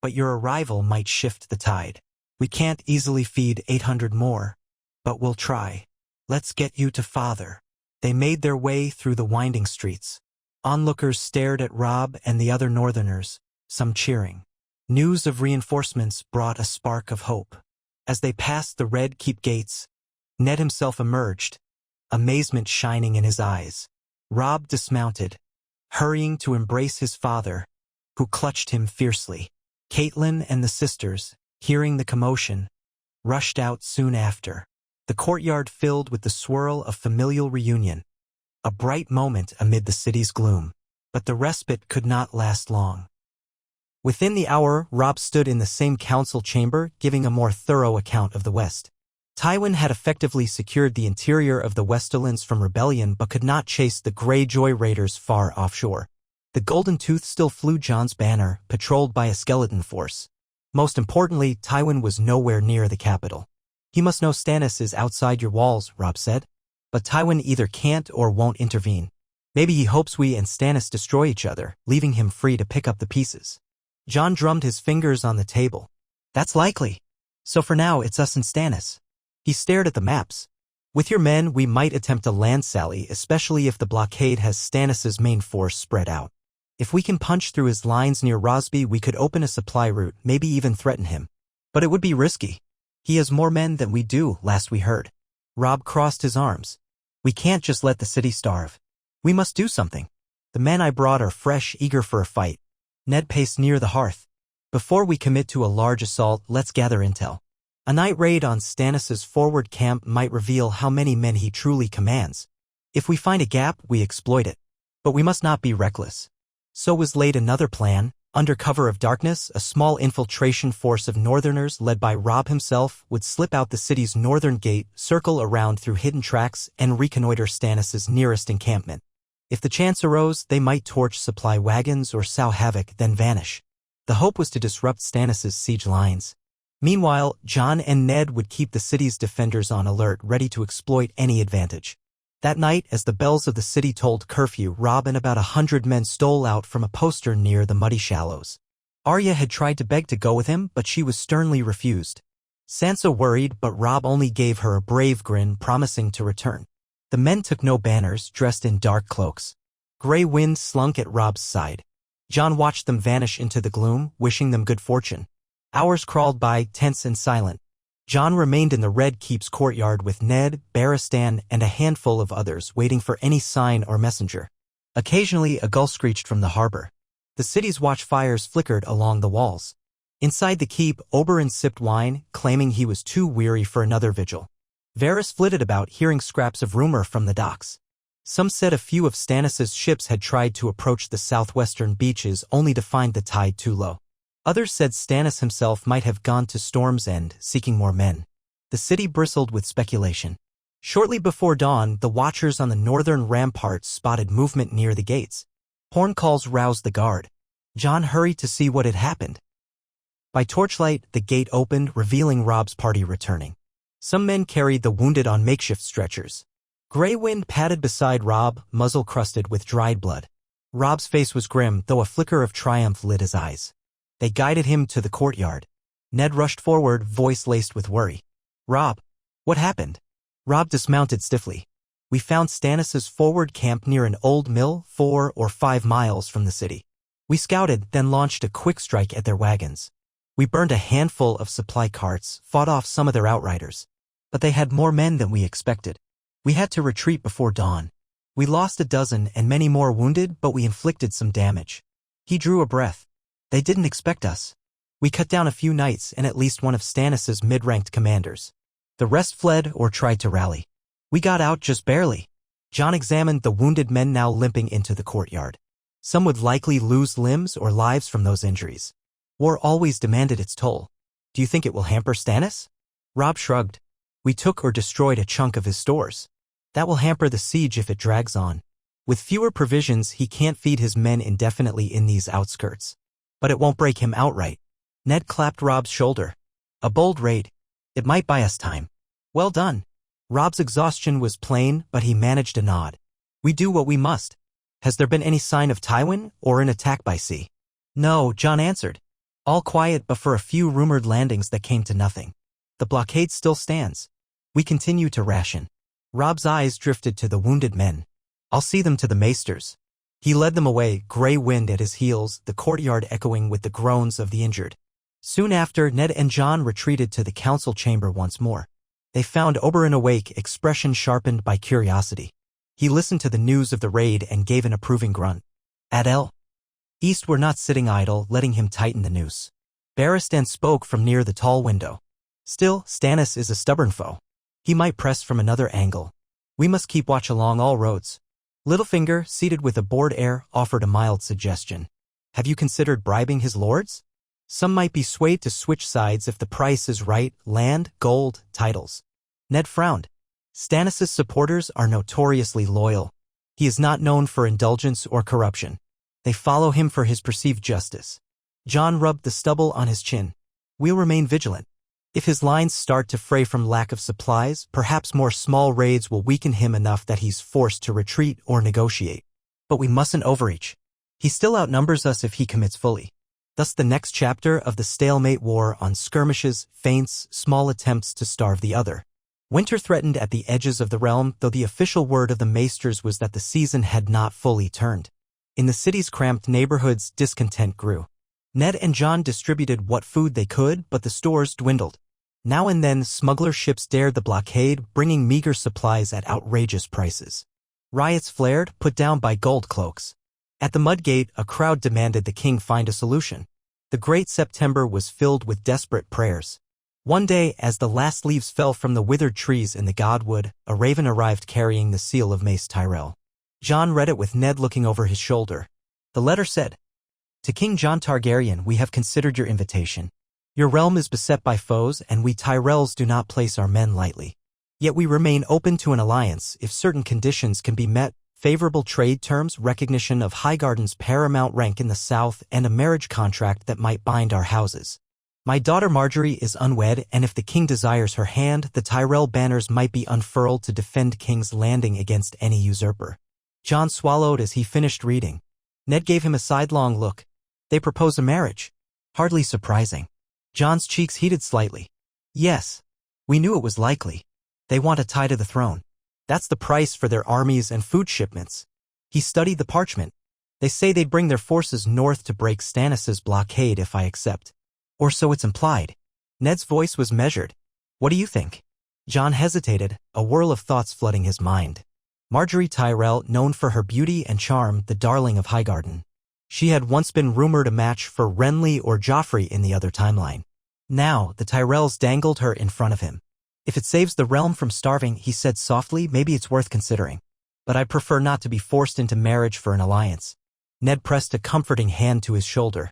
but your arrival might shift the tide. We can't easily feed 800 more, but we'll try. Let's get you to Father." They made their way through the winding streets. Onlookers stared at Robb and the other northerners, some cheering. News of reinforcements brought a spark of hope. As they passed the Red Keep gates, Ned himself emerged, amazement shining in his eyes. Robb dismounted, hurrying to embrace his father, who clutched him fiercely. Catelyn and the sisters, hearing the commotion, rushed out soon after. The courtyard filled with the swirl of familial reunion, a bright moment amid the city's gloom. But the respite could not last long. Within the hour, Robb stood in the same council chamber, giving a more thorough account of the West. Tywin had effectively secured the interior of the Westerlands from rebellion but could not chase the Greyjoy raiders far offshore. The Golden Tooth still flew Jon's banner, patrolled by a skeleton force. Most importantly, Tywin was nowhere near the capital. "He must know Stannis is outside your walls," Robb said. But Tywin either can't or won't intervene. Maybe he hopes we and Stannis destroy each other, leaving him free to pick up the pieces. Jon drummed his fingers on the table. "That's likely. So for now, it's us and Stannis." He stared at the maps. "With your men, we might attempt a land sally, especially if the blockade has Stannis' main force spread out. If we can punch through his lines near Rosby, we could open a supply route, maybe even threaten him. But it would be risky. He has more men than we do, last we heard." Robb crossed his arms. "We can't just let the city starve. We must do something. The men I brought are fresh, eager for a fight." Ned paced near the hearth. "Before we commit to a large assault, let's gather intel. A night raid on Stannis' forward camp might reveal how many men he truly commands. If we find a gap, we exploit it. But we must not be reckless." So was laid another plan. Under cover of darkness, a small infiltration force of northerners led by Robb himself would slip out the city's northern gate, circle around through hidden tracks, and reconnoiter Stannis' nearest encampment. If the chance arose, they might torch supply wagons or sow havoc, then vanish. The hope was to disrupt Stannis' siege lines. Meanwhile, Jon and Ned would keep the city's defenders on alert, ready to exploit any advantage. That night, as the bells of the city tolled curfew, Robb and about 100 men stole out from a poster near the muddy shallows. Arya had tried to beg to go with him, but she was sternly refused. Sansa worried, but Robb only gave her a brave grin, promising to return. The men took no banners, dressed in dark cloaks. Grey wind slunk at Robb's side. Jon watched them vanish into the gloom, wishing them good fortune. Hours crawled by, tense and silent. Jon remained in the Red Keep's courtyard with Ned, Barristan, and a handful of others, waiting for any sign or messenger. Occasionally, a gull screeched from the harbor. The city's watchfires flickered along the walls. Inside the keep, Oberyn sipped wine, claiming he was too weary for another vigil. Varys flitted about, hearing scraps of rumor from the docks. Some said a few of Stannis' ships had tried to approach the southwestern beaches, only to find the tide too low. Others said Stannis himself might have gone to Storm's End, seeking more men. The city bristled with speculation. Shortly before dawn, the watchers on the northern ramparts spotted movement near the gates. Horn calls roused the guard. Jon hurried to see what had happened. By torchlight, the gate opened, revealing Robb's party returning. Some men carried the wounded on makeshift stretchers. Grey wind padded beside Robb, muzzle crusted with dried blood. Robb's face was grim, though a flicker of triumph lit his eyes. They guided him to the courtyard. Ned rushed forward, voice laced with worry. "Robb, what happened?" Robb dismounted stiffly. "We found Stannis' forward camp near an old mill, 4 or 5 miles from the city. We scouted, then launched a quick strike at their wagons. We burned a handful of supply carts, fought off some of their outriders. But they had more men than we expected. We had to retreat before dawn. We lost a dozen and many more wounded, but we inflicted some damage." He drew a breath. "They didn't expect us. We cut down a few knights and at least one of Stannis' mid-ranked commanders. The rest fled or tried to rally. We got out just barely." Jon examined the wounded men now limping into the courtyard. Some would likely lose limbs or lives from those injuries. War always demanded its toll. "Do you think it will hamper Stannis?" Robb shrugged. "We took or destroyed a chunk of his stores. That will hamper the siege if it drags on. With fewer provisions, he can't feed his men indefinitely in these outskirts. But it won't break him outright." Ned clapped Robb's shoulder. "A bold raid. It might buy us time." "Well done." Robb's exhaustion was plain, but he managed a nod. "We do what we must. Has there been any sign of Tywin or an attack by sea?" "No," Jon answered. "All quiet but for a few rumored landings that came to nothing. The blockade still stands. We continue to ration." Robb's eyes drifted to the wounded men. "I'll see them to the maesters." He led them away, grey wind at his heels, the courtyard echoing with the groans of the injured. Soon after, Ned and Jon retreated to the council chamber once more. They found Oberyn awake, expression sharpened by curiosity. He listened to the news of the raid and gave an approving grunt. Adele. East were not sitting idle, letting him tighten the noose. Barristan spoke from near the tall window. "Still, Stannis is a stubborn foe. He might press from another angle. We must keep watch along all roads." Littlefinger, seated with a bored air, offered a mild suggestion. "Have you considered bribing his lords? Some might be swayed to switch sides if the price is right: land, gold, titles." Ned frowned. Stannis' supporters are notoriously loyal. He is not known for indulgence or corruption. They follow him for his perceived justice. Jon rubbed the stubble on his chin. We'll remain vigilant. If his lines start to fray from lack of supplies, perhaps more small raids will weaken him enough that he's forced to retreat or negotiate. But we mustn't overreach. He still outnumbers us if he commits fully. Thus the next chapter of the stalemate war on skirmishes, feints, small attempts to starve the other. Winter threatened at the edges of the realm, though the official word of the maesters was that the season had not fully turned. In the city's cramped neighborhoods, discontent grew. Ned and Jon distributed what food they could, but the stores dwindled. Now and then, smuggler ships dared the blockade, bringing meager supplies at outrageous prices. Riots flared, put down by gold cloaks. At the Mudgate, a crowd demanded the king find a solution. The Great September was filled with desperate prayers. One day, as the last leaves fell from the withered trees in the Godwood, a raven arrived carrying the seal of Mace Tyrell. Jon read it with Ned looking over his shoulder. The letter said, "To King Jon Targaryen, we have considered your invitation. Your realm is beset by foes, and we Tyrells do not place our men lightly. Yet we remain open to an alliance if certain conditions can be met, favorable trade terms, recognition of Highgarden's paramount rank in the south, and a marriage contract that might bind our houses. My daughter Marjorie is unwed, and if the king desires her hand, the Tyrell banners might be unfurled to defend King's Landing against any usurper." Jon swallowed as he finished reading. Ned gave him a sidelong look. They propose a marriage. Hardly surprising. Jon's cheeks heated slightly. Yes. We knew it was likely. They want a tie to the throne. That's the price for their armies and food shipments. He studied the parchment. They say they'd bring their forces north to break Stannis' blockade if I accept. Or so it's implied. Ned's voice was measured. What do you think? Jon hesitated, a whirl of thoughts flooding his mind. Marjorie Tyrell, known for her beauty and charm, the darling of Highgarden. She had once been rumored a match for Renly or Joffrey in the other timeline. Now, the Tyrells dangled her in front of him. If it saves the realm from starving, he said softly, maybe it's worth considering. But I'd prefer not to be forced into marriage for an alliance. Ned pressed a comforting hand to his shoulder.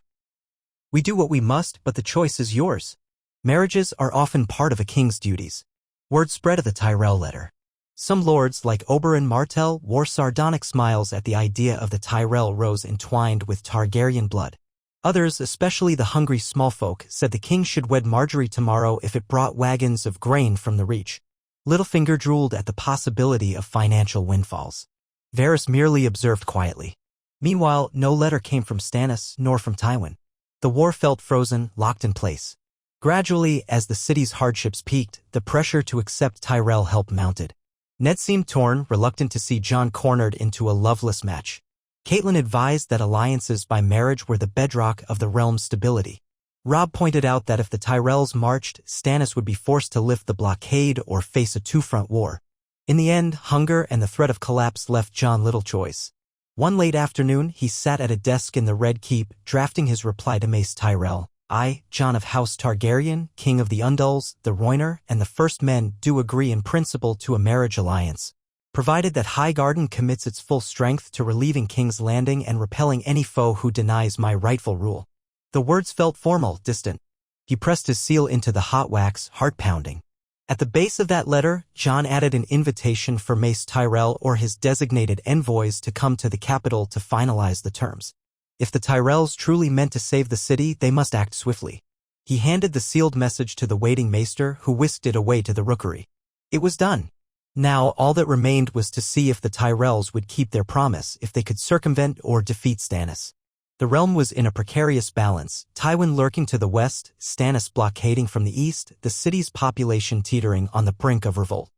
We do what we must, but the choice is yours. Marriages are often part of a king's duties. Word spread of the Tyrell letter. Some lords, like Oberyn Martell, wore sardonic smiles at the idea of the Tyrell rose entwined with Targaryen blood. Others, especially the hungry small folk, said the king should wed Marjorie tomorrow if it brought wagons of grain from the Reach. Littlefinger drooled at the possibility of financial windfalls. Varys merely observed quietly. Meanwhile, no letter came from Stannis nor from Tywin. The war felt frozen, locked in place. Gradually, as the city's hardships peaked, the pressure to accept Tyrell help mounted. Ned seemed torn, reluctant to see Jon cornered into a loveless match. Catelyn advised that alliances by marriage were the bedrock of the realm's stability. Robb pointed out that if the Tyrells marched, Stannis would be forced to lift the blockade or face a two-front war. In the end, hunger and the threat of collapse left Jon little choice. One late afternoon, he sat at a desk in the Red Keep, drafting his reply to Mace Tyrell. I, Jon of House Targaryen, King of the Undulls, the Rhoynar, and the First Men, do agree in principle to a marriage alliance, provided that Highgarden commits its full strength to relieving King's Landing and repelling any foe who denies my rightful rule. The words felt formal, distant. He pressed his seal into the hot wax, heart-pounding. At the base of that letter, Jon added an invitation for Mace Tyrell or his designated envoys to come to the capital to finalize the terms. If the Tyrells truly meant to save the city, they must act swiftly. He handed the sealed message to the waiting maester, who whisked it away to the rookery. It was done. Now all that remained was to see if the Tyrells would keep their promise, if they could circumvent or defeat Stannis. The realm was in a precarious balance, Tywin lurking to the west, Stannis blockading from the east, the city's population teetering on the brink of revolt.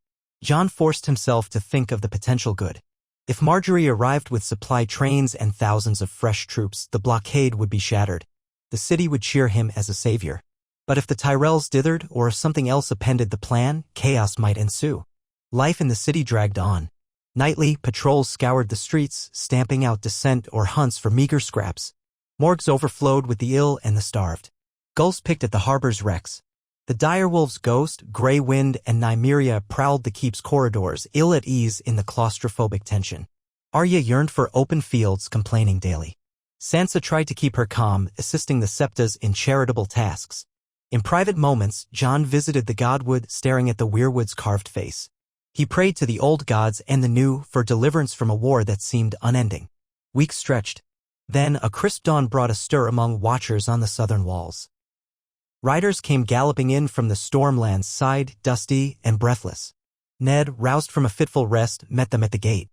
Jon forced himself to think of the potential good. If Marjorie arrived with supply trains and thousands of fresh troops, the blockade would be shattered. The city would cheer him as a savior. But if the Tyrells dithered or if something else appended the plan, chaos might ensue. Life in the city dragged on. Nightly, patrols scoured the streets, stamping out dissent or hunts for meager scraps. Morgues overflowed with the ill and the starved. Gulls picked at the harbor's wrecks. The direwolf's ghost, Grey Wind, and Nymeria prowled the keep's corridors, ill at ease in the claustrophobic tension. Arya yearned for open fields, complaining daily. Sansa tried to keep her calm, assisting the Septas in charitable tasks. In private moments, Jon visited the godwood, staring at the weirwood's carved face. He prayed to the old gods and the new for deliverance from a war that seemed unending. Weeks stretched. Then a crisp dawn brought a stir among watchers on the southern walls. Riders came galloping in from the Stormland's side, dusty and breathless. Ned, roused from a fitful rest, met them at the gate.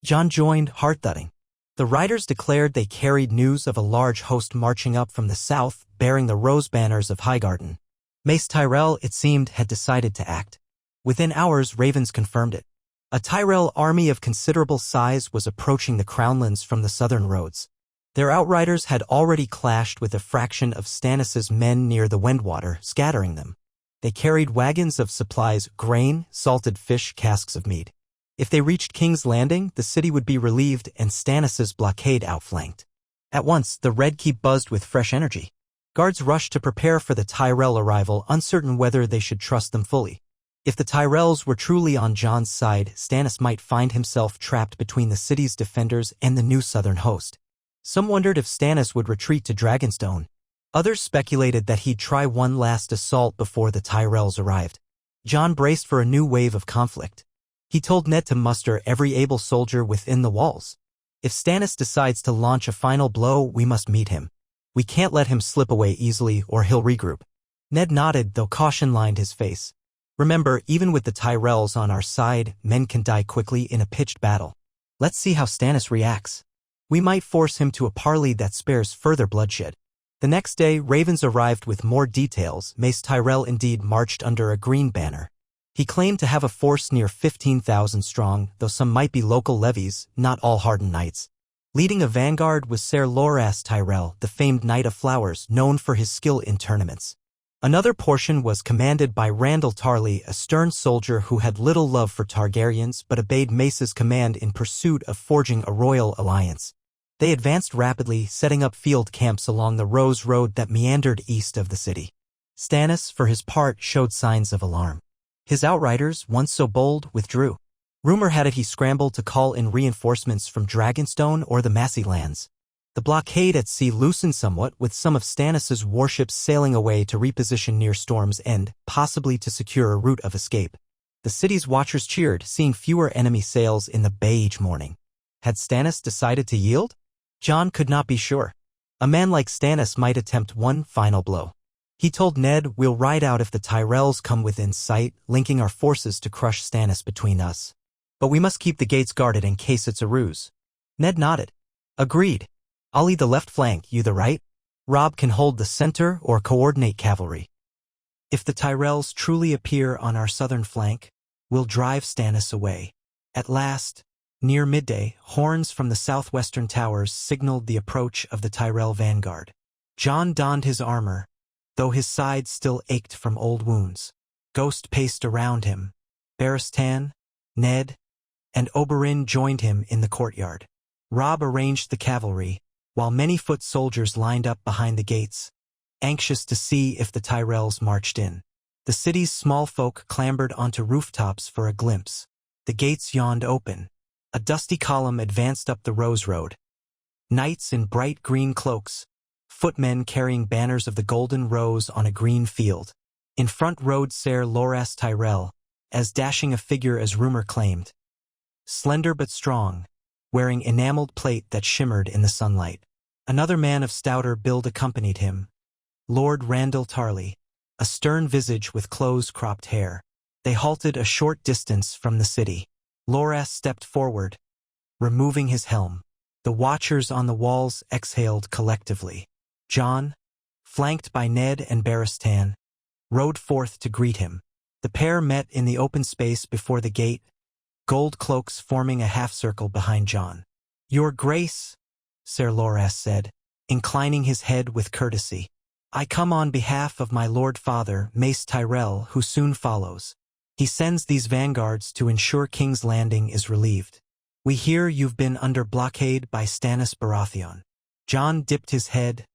Jon joined, heart-thudding. The riders declared they carried news of a large host marching up from the south, bearing the rose banners of Highgarden. Mace Tyrell, it seemed, had decided to act. Within hours, ravens confirmed it. A Tyrell army of considerable size was approaching the Crownlands from the southern roads. Their outriders had already clashed with a fraction of Stannis's men near the Windwater, scattering them. They carried wagons of supplies, grain, salted fish, casks of meat. If they reached King's Landing, the city would be relieved and Stannis's blockade outflanked. At once, the Red Keep buzzed with fresh energy. Guards rushed to prepare for the Tyrell arrival, uncertain whether they should trust them fully. If the Tyrells were truly on Jon's side, Stannis might find himself trapped between the city's defenders and the new southern host. Some wondered if Stannis would retreat to Dragonstone. Others speculated that he'd try one last assault before the Tyrells arrived. Jon braced for a new wave of conflict. He told Ned to muster every able soldier within the walls. If Stannis decides to launch a final blow, we must meet him. We can't let him slip away easily or he'll regroup. Ned nodded, though caution lined his face. Remember, even with the Tyrells on our side, men can die quickly in a pitched battle. Let's see how Stannis reacts. We might force him to a parley that spares further bloodshed. The next day, ravens arrived with more details. Mace Tyrell indeed marched under a green banner. He claimed to have a force near 15,000 strong, though some might be local levies, not all hardened knights. Leading a vanguard was Ser Loras Tyrell, the famed Knight of Flowers, known for his skill in tournaments. Another portion was commanded by Randall Tarley, a stern soldier who had little love for Targaryens but obeyed Mace's command in pursuit of forging a royal alliance. They advanced rapidly, setting up field camps along the Rose Road that meandered east of the city. Stannis, for his part, showed signs of alarm. His outriders, once so bold, withdrew. Rumor had it he scrambled to call in reinforcements from Dragonstone or the Massey lands. The blockade at sea loosened somewhat, with some of Stannis's warships sailing away to reposition near Storm's End, possibly to secure a route of escape. The city's watchers cheered, seeing fewer enemy sails in the bay each morning. Had Stannis decided to yield? Jon could not be sure. A man like Stannis might attempt one final blow. He told Ned, "We'll ride out if the Tyrells come within sight, linking our forces to crush Stannis between us. But we must keep the gates guarded in case it's a ruse." Ned nodded. "Agreed. I'll lead the left flank, you the right. Robb can hold the center or coordinate cavalry. If the Tyrells truly appear on our southern flank, we'll drive Stannis away." At last, near midday, horns from the southwestern towers signaled the approach of the Tyrell vanguard. Jon donned his armor, though his side still ached from old wounds. Ghost paced around him. Barristan, Ned, and Oberyn joined him in the courtyard. Robb arranged the cavalry, while many foot soldiers lined up behind the gates, anxious to see if the Tyrells marched in. The city's small folk clambered onto rooftops for a glimpse. The gates yawned open. A dusty column advanced up the Rose Road. Knights in bright green cloaks, footmen carrying banners of the Golden Rose on a green field. In front rode Ser Loras Tyrell, as dashing a figure as rumor claimed. Slender but strong, wearing enameled plate that shimmered in the sunlight. Another man of stouter build accompanied him, Lord Randall Tarley, a stern visage with close-cropped hair. They halted a short distance from the city. Loras stepped forward, removing his helm. The watchers on the walls exhaled collectively. Jon, flanked by Ned and Barristan, rode forth to greet him. The pair met in the open space before the gate, gold cloaks forming a half-circle behind Jon. "Your Grace," Ser Loras said, inclining his head with courtesy. "I come on behalf of my Lord Father, Mace Tyrell, who soon follows. He sends these vanguards to ensure King's Landing is relieved. We hear you've been under blockade by Stannis Baratheon." Jon dipped his head,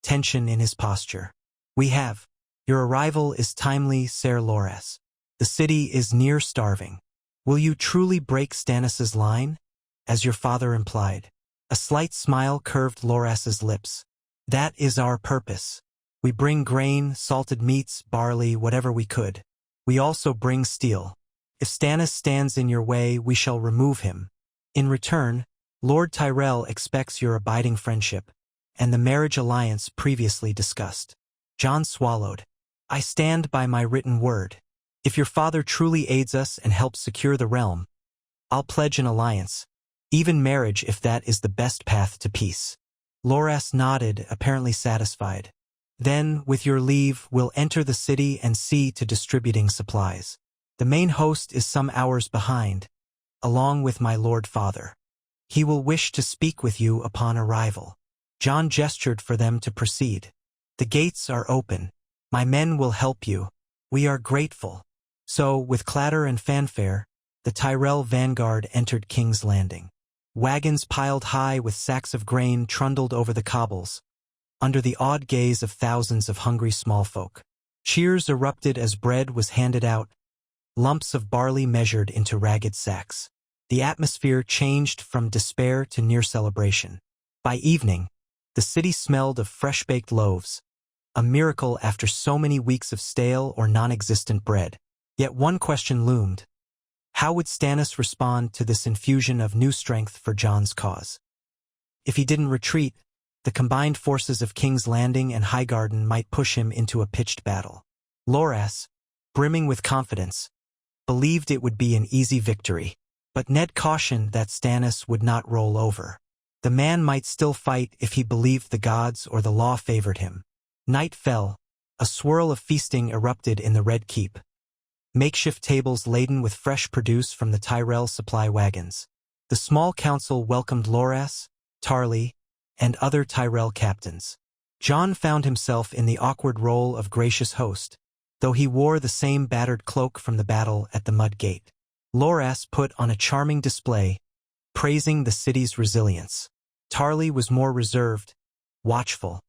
tension in his posture. "We have. Your arrival is timely, Ser Loras. The city is near starving. Will you truly break Stannis's line, as your father implied?" A slight smile curved Loras's lips. "That is our purpose. We bring grain, salted meats, barley, whatever we could. We also bring steel. If Stannis stands in your way, we shall remove him. In return, Lord Tyrell expects your abiding friendship, and the marriage alliance previously discussed." Jon swallowed. "I stand by my written word. If your father truly aids us and helps secure the realm, I'll pledge an alliance, even marriage if that is the best path to peace." Loras nodded, apparently satisfied. "Then, with your leave, we'll enter the city and see to distributing supplies. The main host is some hours behind, along with my lord father. He will wish to speak with you upon arrival." Jon gestured for them to proceed. "The gates are open. My men will help you. We are grateful." So, with clatter and fanfare, the Tyrell vanguard entered King's Landing. Wagons piled high with sacks of grain trundled over the cobbles, under the awed gaze of thousands of hungry small folk. Cheers erupted as bread was handed out, lumps of barley measured into ragged sacks. The atmosphere changed from despair to near celebration. By evening, the city smelled of fresh-baked loaves, a miracle after so many weeks of stale or non-existent bread. Yet one question loomed. How would Stannis respond to this infusion of new strength for Jon's cause? If he didn't retreat, the combined forces of King's Landing and Highgarden might push him into a pitched battle. Loras, brimming with confidence, believed it would be an easy victory, but Ned cautioned that Stannis would not roll over. The man might still fight if he believed the gods or the law favored him. Night fell. A swirl of feasting erupted in the Red Keep. Makeshift tables laden with fresh produce from the Tyrell supply wagons. The small council welcomed Loras, Tarly, and other Tyrell captains. Jon found himself in the awkward role of gracious host, though he wore the same battered cloak from the battle at the Mud Gate. Loras put on a charming display, praising the city's resilience. Tarly was more reserved, watchful,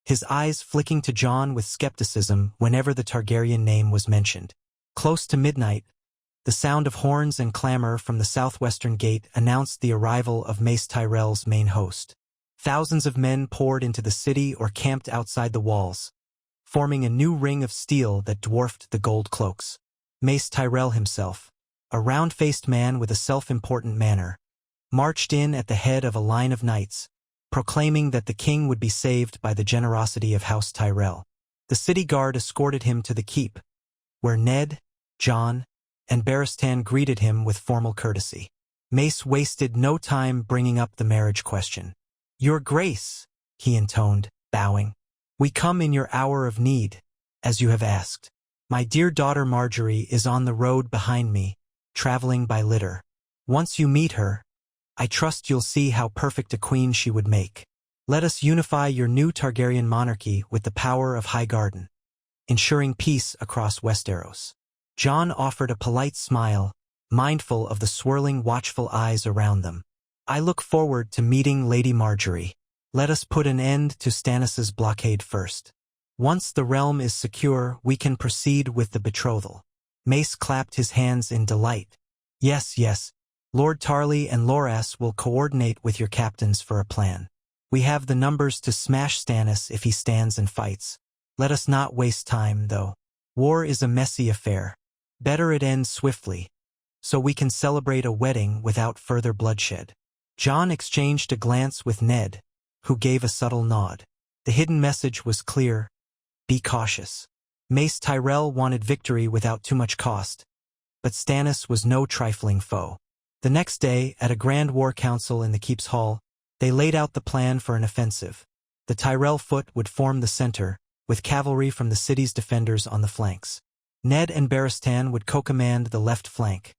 his eyes flicking to Jon with skepticism whenever the Targaryen name was mentioned. Close to midnight, the sound of horns and clamor from the southwestern gate announced the arrival of Mace Tyrell's main host. Thousands of men poured into the city or camped outside the walls, forming a new ring of steel that dwarfed the gold cloaks. Mace Tyrell himself, a round-faced man with a self-important manner, marched in at the head of a line of knights, proclaiming that the king would be saved by the generosity of House Tyrell. The city guard escorted him to the keep, where Ned, Jon, and Barristan greeted him with formal courtesy. Mace wasted no time bringing up the marriage question. "Your Grace," he intoned, bowing, "we come in your hour of need, as you have asked. My dear daughter Marjorie is on the road behind me, traveling by litter. Once you meet her, I trust you'll see how perfect a queen she would make. Let us unify your new Targaryen monarchy with the power of Highgarden, ensuring peace across Westeros." Jon offered a polite smile, mindful of the swirling, watchful eyes around them. "I look forward to meeting Lady Marjorie. Let us put an end to Stannis's blockade first. Once the realm is secure, we can proceed with the betrothal." Mace clapped his hands in delight. "Yes, yes. Lord Tarly and Loras will coordinate with your captains for a plan. We have the numbers to smash Stannis if he stands and fights. Let us not waste time, though. War is a messy affair. Better it ends swiftly, so we can celebrate a wedding without further bloodshed." Jon exchanged a glance with Ned, who gave a subtle nod. The hidden message was clear: be cautious. Mace Tyrell wanted victory without too much cost, but Stannis was no trifling foe. The next day, at a grand war council in the keep's hall, they laid out the plan for an offensive. The Tyrell foot would form the center, with cavalry from the city's defenders on the flanks. Ned and Barristan would co-command the left flank,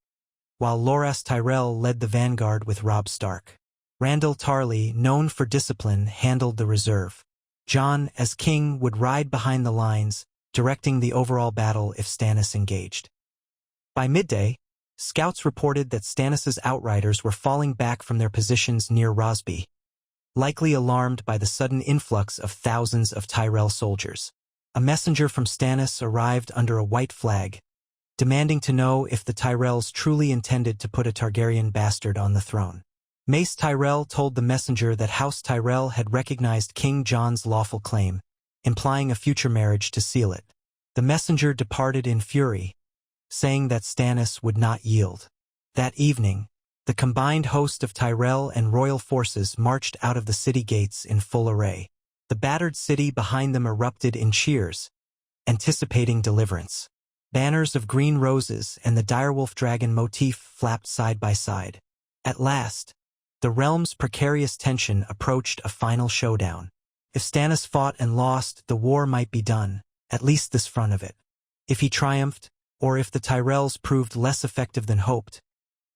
while Loras Tyrell led the vanguard with Robb Stark. Randyll Tarly, known for discipline, handled the reserve. Jon, as king, would ride behind the lines, directing the overall battle if Stannis engaged. By midday, scouts reported that Stannis's outriders were falling back from their positions near Rosby, likely alarmed by the sudden influx of thousands of Tyrell soldiers. A messenger from Stannis arrived under a white flag, demanding to know if the Tyrells truly intended to put a Targaryen bastard on the throne. Mace Tyrell told the messenger that House Tyrell had recognized King Jon's lawful claim, implying a future marriage to seal it. The messenger departed in fury, saying that Stannis would not yield. That evening, the combined host of Tyrell and royal forces marched out of the city gates in full array. The battered city behind them erupted in cheers, anticipating deliverance. Banners of green roses and the direwolf dragon motif flapped side by side. At last, the realm's precarious tension approached a final showdown. If Stannis fought and lost, the war might be done, at least this front of it. If he triumphed, or if the Tyrells proved less effective than hoped,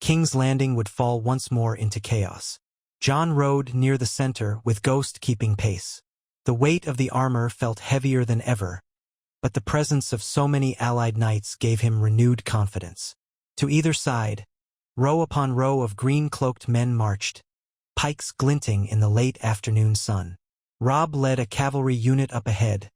King's Landing would fall once more into chaos. Jon rode near the center with Ghost keeping pace. The weight of the armor felt heavier than ever, but the presence of so many allied knights gave him renewed confidence. To either side, row upon row of green-cloaked men marched, pikes glinting in the late afternoon sun. Robb led a cavalry unit up ahead,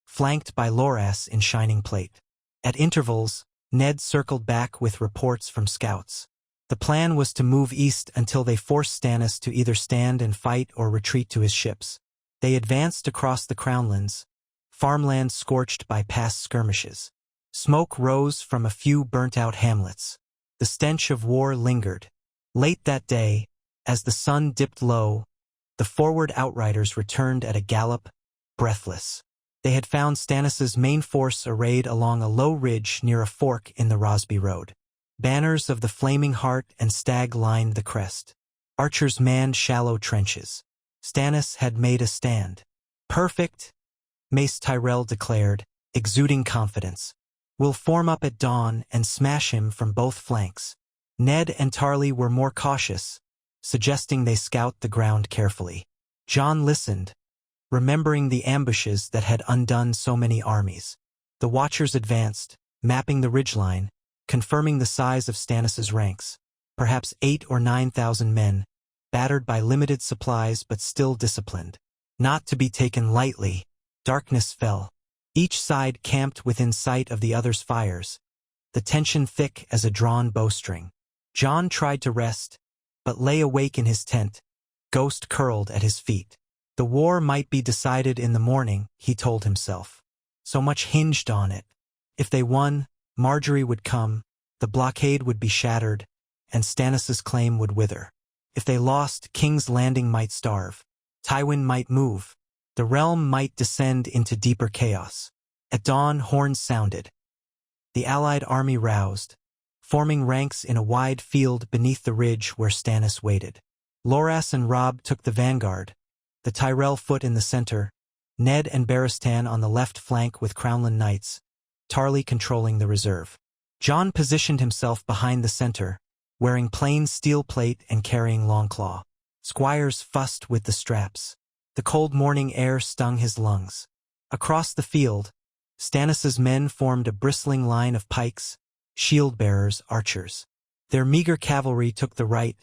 flanked by Loras in shining plate. At intervals, Ned circled back with reports from scouts. The plan was to move east until they forced Stannis to either stand and fight or retreat to his ships. They advanced across the Crownlands, farmland scorched by past skirmishes. Smoke rose from a few burnt-out hamlets. The stench of war lingered. Late that day, as the sun dipped low, the forward outriders returned at a gallop, breathless. They had found Stannis's main force arrayed along a low ridge near a fork in the Rosby Road. Banners of the Flaming Heart and Stag lined the crest. Archers manned shallow trenches. Stannis had made a stand. Perfect, Mace Tyrell declared, exuding confidence. We'll form up at dawn and smash him from both flanks. Ned and Tarly were more cautious, suggesting they scout the ground carefully. Jon listened, remembering the ambushes that had undone so many armies. The Watchers advanced, mapping the ridgeline, confirming the size of Stannis's ranks. Perhaps 8,000 or 9,000 men, battered by limited supplies but still disciplined. Not to be taken lightly, darkness fell. Each side camped within sight of the other's fires, the tension thick as a drawn bowstring. Jon tried to rest, but lay awake in his tent, Ghost curled at his feet. The war might be decided in the morning, he told himself. So much hinged on it. If they won, Marjorie would come, the blockade would be shattered, and Stannis's claim would wither. If they lost, King's Landing might starve. Tywin might move. The realm might descend into deeper chaos. At dawn, horns sounded. The allied army roused, forming ranks in a wide field beneath the ridge where Stannis waited. Loras and Robb took the vanguard, the Tyrell foot in the center, Ned and Barristan on the left flank with Crownland knights, Tarly controlling the reserve. Jon positioned himself behind the center, wearing plain steel plate and carrying Longclaw. Squires fussed with the straps. The cold morning air stung his lungs. Across the field, Stannis's men formed a bristling line of pikes, shield-bearers, archers. Their meager cavalry took the right,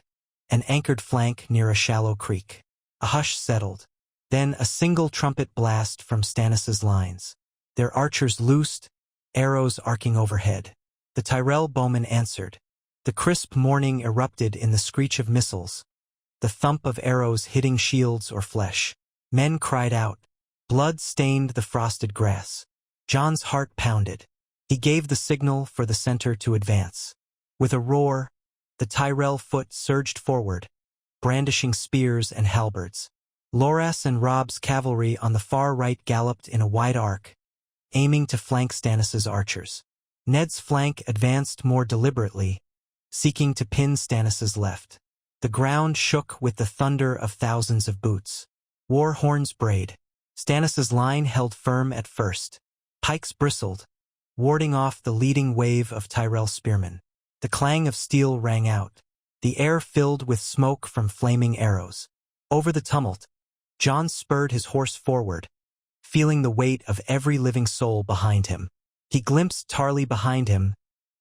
an anchored flank near a shallow creek. A hush settled. Then a single trumpet blast from Stannis's lines. Their archers loosed, arrows arcing overhead. The Tyrell bowmen answered. The crisp morning erupted in the screech of missiles, the thump of arrows hitting shields or flesh. Men cried out. Blood stained the frosted grass. Jon's heart pounded. He gave the signal for the center to advance. With a roar, the Tyrell foot surged forward, brandishing spears and halberds. Loras and Robb's cavalry on the far right galloped in a wide arc, aiming to flank Stannis's archers. Ned's flank advanced more deliberately, seeking to pin Stannis's left. The ground shook with the thunder of thousands of boots. War horns brayed. Stannis's line held firm at first. Pikes bristled, warding off the leading wave of Tyrell spearmen. The clang of steel rang out, the air filled with smoke from flaming arrows. Over the tumult, Jon spurred his horse forward, feeling the weight of every living soul behind him. He glimpsed Tarly behind him,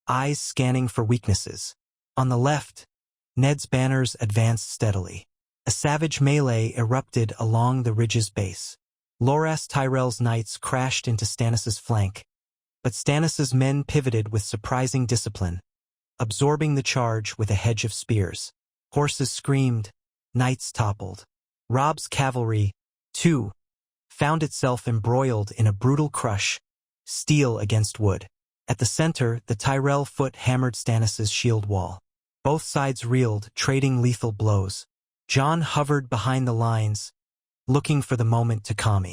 eyes scanning for weaknesses. On the left, Ned's banners advanced steadily. A savage melee erupted along the ridge's base. Loras Tyrell's knights crashed into Stannis's flank, but Stannis's men pivoted with surprising discipline, absorbing the charge with a hedge of spears. Horses screamed, knights toppled. Robb's cavalry, too, found itself embroiled in a brutal crush, steel against wood. At the center, the Tyrell foot hammered Stannis' shield wall. Both sides reeled, trading lethal blows. Jon hovered behind the lines, looking for the moment to calm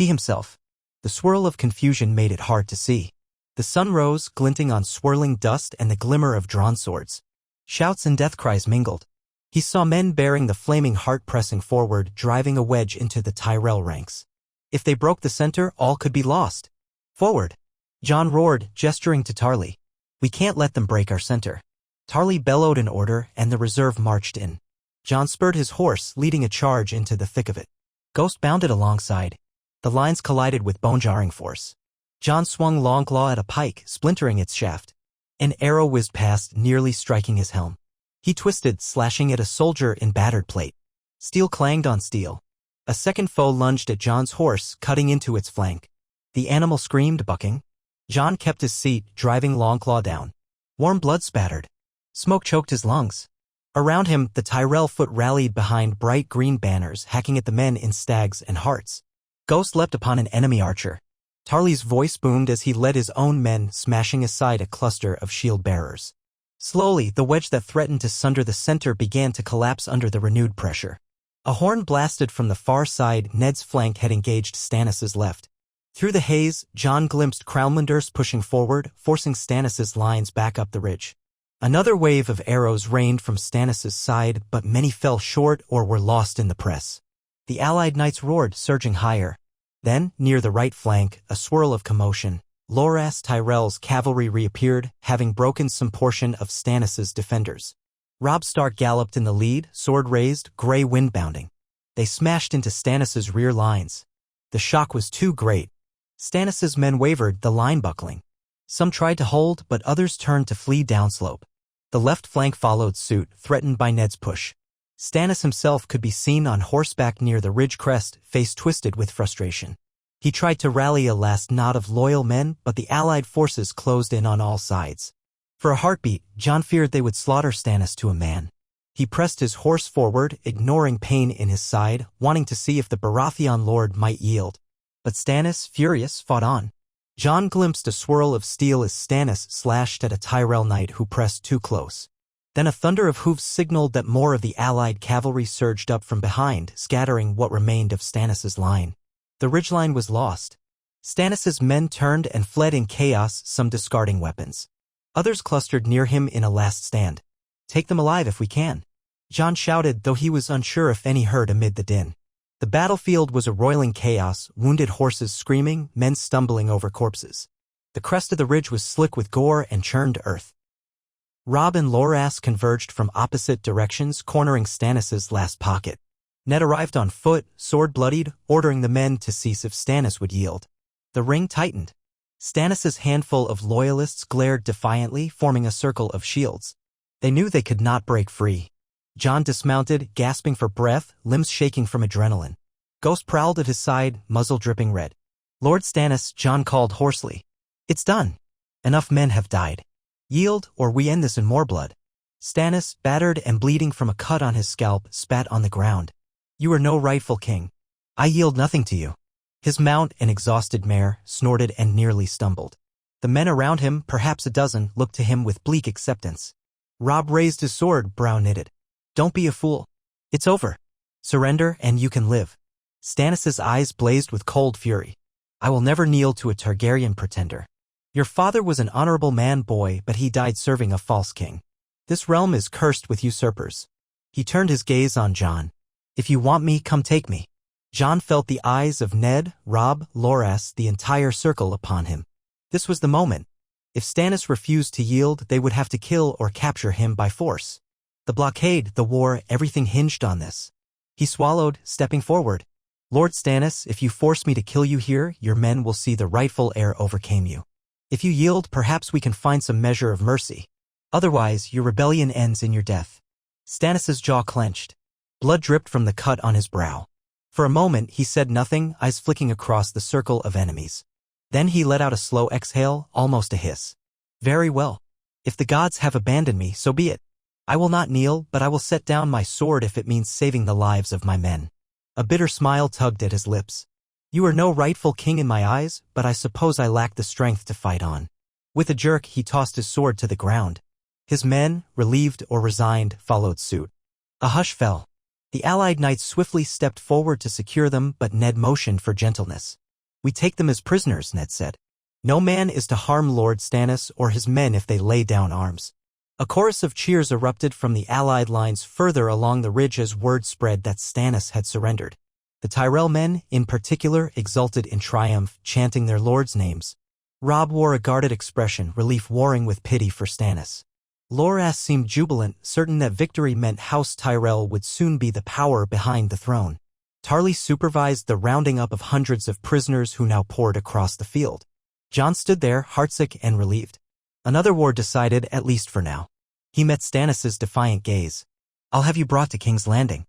himself. The swirl of confusion made it hard to see. The sun rose, glinting on swirling dust and the glimmer of drawn swords. Shouts and death cries mingled. He saw men bearing the flaming heart pressing forward, driving a wedge into the Tyrell ranks. If they broke the center, all could be lost. Forward! Jon roared, gesturing to Tarly. We can't let them break our center. Tarly bellowed an order, and the reserve marched in. Jon spurred his horse, leading a charge into the thick of it. Ghost bounded alongside. The lines collided with bone-jarring force. Jon swung Longclaw at a pike, splintering its shaft. An arrow whizzed past, nearly striking his helm. He twisted, slashing at a soldier in battered plate. Steel clanged on steel. A second foe lunged at Jon's horse, cutting into its flank. The animal screamed, bucking. Jon kept his seat, driving Longclaw down. Warm blood spattered. Smoke choked his lungs. Around him, the Tyrell foot rallied behind bright green banners, hacking at the men in stags and hearts. Ghost leapt upon an enemy archer. Tarly's voice boomed as he led his own men, smashing aside a cluster of shield-bearers. Slowly, the wedge that threatened to sunder the center began to collapse under the renewed pressure. A horn blasted from the far side. Ned's flank had engaged Stannis' left. Through the haze, Jon glimpsed Crownlanders pushing forward, forcing Stannis' lines back up the ridge. Another wave of arrows rained from Stannis' side, but many fell short or were lost in the press. The allied knights roared, surging higher. Then, near the right flank, a swirl of commotion. Loras Tyrell's cavalry reappeared, having broken some portion of Stannis' defenders. Robb Stark galloped in the lead, sword raised, grey wind bounding. They smashed into Stannis' rear lines. The shock was too great. Stannis' men wavered, the line buckling. Some tried to hold, but others turned to flee downslope. The left flank followed suit, threatened by Ned's push. Stannis himself could be seen on horseback near the ridge crest, face twisted with frustration. He tried to rally a last knot of loyal men, but the allied forces closed in on all sides. For a heartbeat, Jon feared they would slaughter Stannis to a man. He pressed his horse forward, ignoring pain in his side, wanting to see if the Baratheon lord might yield. But Stannis, furious, fought on. Jon glimpsed a swirl of steel as Stannis slashed at a Tyrell knight who pressed too close. Then a thunder of hooves signaled that more of the allied cavalry surged up from behind, scattering what remained of Stannis' line. The ridgeline was lost. Stannis' men turned and fled in chaos, some discarding weapons. Others clustered near him in a last stand. Take them alive if we can, Jon shouted, though he was unsure if any heard amid the din. The battlefield was a roiling chaos, wounded horses screaming, men stumbling over corpses. The crest of the ridge was slick with gore and churned earth. Robb and Loras converged from opposite directions, cornering Stannis' last pocket. Ned arrived on foot, sword bloodied, ordering the men to cease if Stannis would yield. The ring tightened. Stannis' handful of loyalists glared defiantly, forming a circle of shields. They knew they could not break free. Jon dismounted, gasping for breath, limbs shaking from adrenaline. Ghost prowled at his side, muzzle dripping red. Lord Stannis, Jon called hoarsely. It's done. Enough men have died. Yield, or we end this in more blood. Stannis, battered and bleeding from a cut on his scalp, spat on the ground. You are no rightful king. I yield nothing to you. His mount, an exhausted mare, snorted and nearly stumbled. The men around him, perhaps a dozen, looked to him with bleak acceptance. Robb raised his sword, brow knitted. Don't be a fool. It's over. Surrender and you can live. Stannis' eyes blazed with cold fury. I will never kneel to a Targaryen pretender. Your father was an honorable man, boy, but he died serving a false king. This realm is cursed with usurpers. He turned his gaze on Jon. If you want me, come take me. Jon felt the eyes of Ned, Robb, Loras, the entire circle upon him. This was the moment. If Stannis refused to yield, they would have to kill or capture him by force. The blockade, the war, everything hinged on this. He swallowed, stepping forward. Lord Stannis, if you force me to kill you here, your men will see the rightful heir overcame you. If you yield, perhaps we can find some measure of mercy. Otherwise, your rebellion ends in your death. Stannis' jaw clenched. Blood dripped from the cut on his brow. For a moment, he said nothing, eyes flicking across the circle of enemies. Then he let out a slow exhale, almost a hiss. Very well. If the gods have abandoned me, so be it. I will not kneel, but I will set down my sword if it means saving the lives of my men. A bitter smile tugged at his lips. You are no rightful king in my eyes, but I suppose I lack the strength to fight on." With a jerk, he tossed his sword to the ground. His men, relieved or resigned, followed suit. A hush fell. The allied knights swiftly stepped forward to secure them, but Ned motioned for gentleness. "We take them as prisoners," Ned said. "No man is to harm Lord Stannis or his men if they lay down arms." A chorus of cheers erupted from the allied lines further along the ridge as word spread that Stannis had surrendered. The Tyrell men, in particular, exulted in triumph, chanting their lord's names. Robb wore a guarded expression, relief warring with pity for Stannis. Loras seemed jubilant, certain that victory meant House Tyrell would soon be the power behind the throne. Tarly supervised the rounding up of hundreds of prisoners who now poured across the field. Jon stood there, heartsick and relieved. Another war decided, at least for now. He met Stannis' defiant gaze. "I'll have you brought to King's Landing.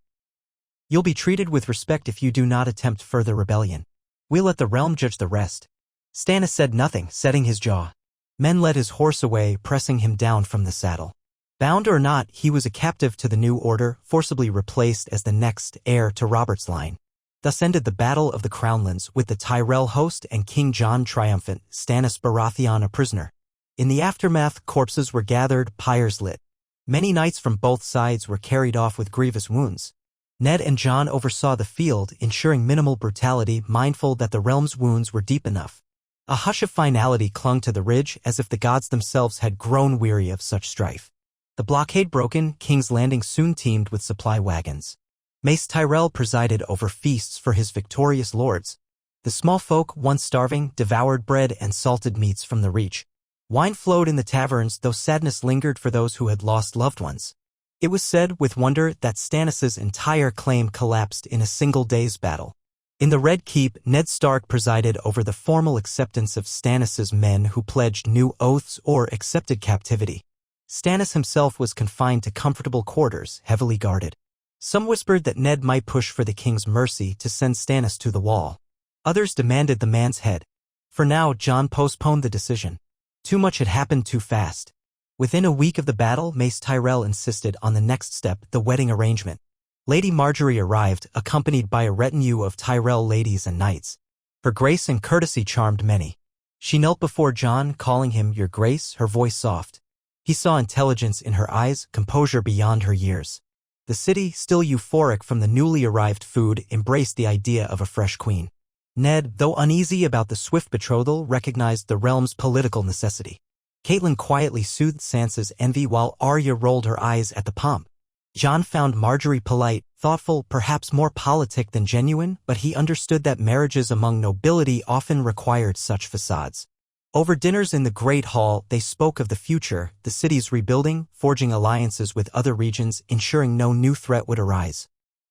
You'll be treated with respect if you do not attempt further rebellion. We'll let the realm judge the rest." Stannis said nothing, setting his jaw. Men led his horse away, pressing him down from the saddle. Bound or not, he was a captive to the new order, forcibly replaced as the next heir to Robert's line. Thus ended the Battle of the Crownlands, with the Tyrell host and King Jon triumphant, Stannis Baratheon a prisoner. In the aftermath, corpses were gathered, pyres lit. Many knights from both sides were carried off with grievous wounds. Ned and Jon oversaw the field, ensuring minimal brutality, mindful that the realm's wounds were deep enough. A hush of finality clung to the ridge, as if the gods themselves had grown weary of such strife. The blockade broken, King's Landing soon teemed with supply wagons. Mace Tyrell presided over feasts for his victorious lords. The small folk, once starving, devoured bread and salted meats from the reach. Wine flowed in the taverns, though sadness lingered for those who had lost loved ones. It was said, with wonder, that Stannis' entire claim collapsed in a single day's battle. In the Red Keep, Ned Stark presided over the formal acceptance of Stannis' men who pledged new oaths or accepted captivity. Stannis himself was confined to comfortable quarters, heavily guarded. Some whispered that Ned might push for the king's mercy to send Stannis to the wall. Others demanded the man's head. For now, Jon postponed the decision. Too much had happened too fast. Within a week of the battle, Mace Tyrell insisted on the next step, the wedding arrangement. Lady Margaery arrived, accompanied by a retinue of Tyrell ladies and knights. Her grace and courtesy charmed many. She knelt before Jon, calling him "Your Grace," her voice soft. He saw intelligence in her eyes, composure beyond her years. The city, still euphoric from the newly arrived food, embraced the idea of a fresh queen. Ned, though uneasy about the swift betrothal, recognized the realm's political necessity. Catelyn quietly soothed Sansa's envy while Arya rolled her eyes at the pomp. Jon found Margaery polite, thoughtful, perhaps more politic than genuine, but he understood that marriages among nobility often required such facades. Over dinners in the Great Hall, they spoke of the future, the city's rebuilding, forging alliances with other regions, ensuring no new threat would arise.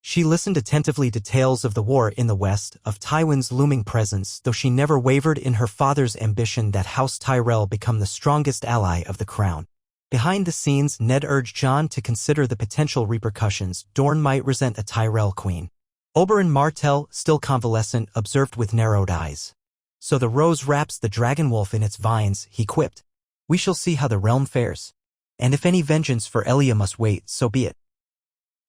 She listened attentively to tales of the war in the West, of Tywin's looming presence, though she never wavered in her father's ambition that House Tyrell become the strongest ally of the crown. Behind the scenes, Ned urged Jon to consider the potential repercussions. Dorne might resent a Tyrell queen. Oberyn Martell, still convalescent, observed with narrowed eyes. "So the rose wraps the dragon wolf in its vines," he quipped. "We shall see how the realm fares. And if any vengeance for Elia must wait, so be it."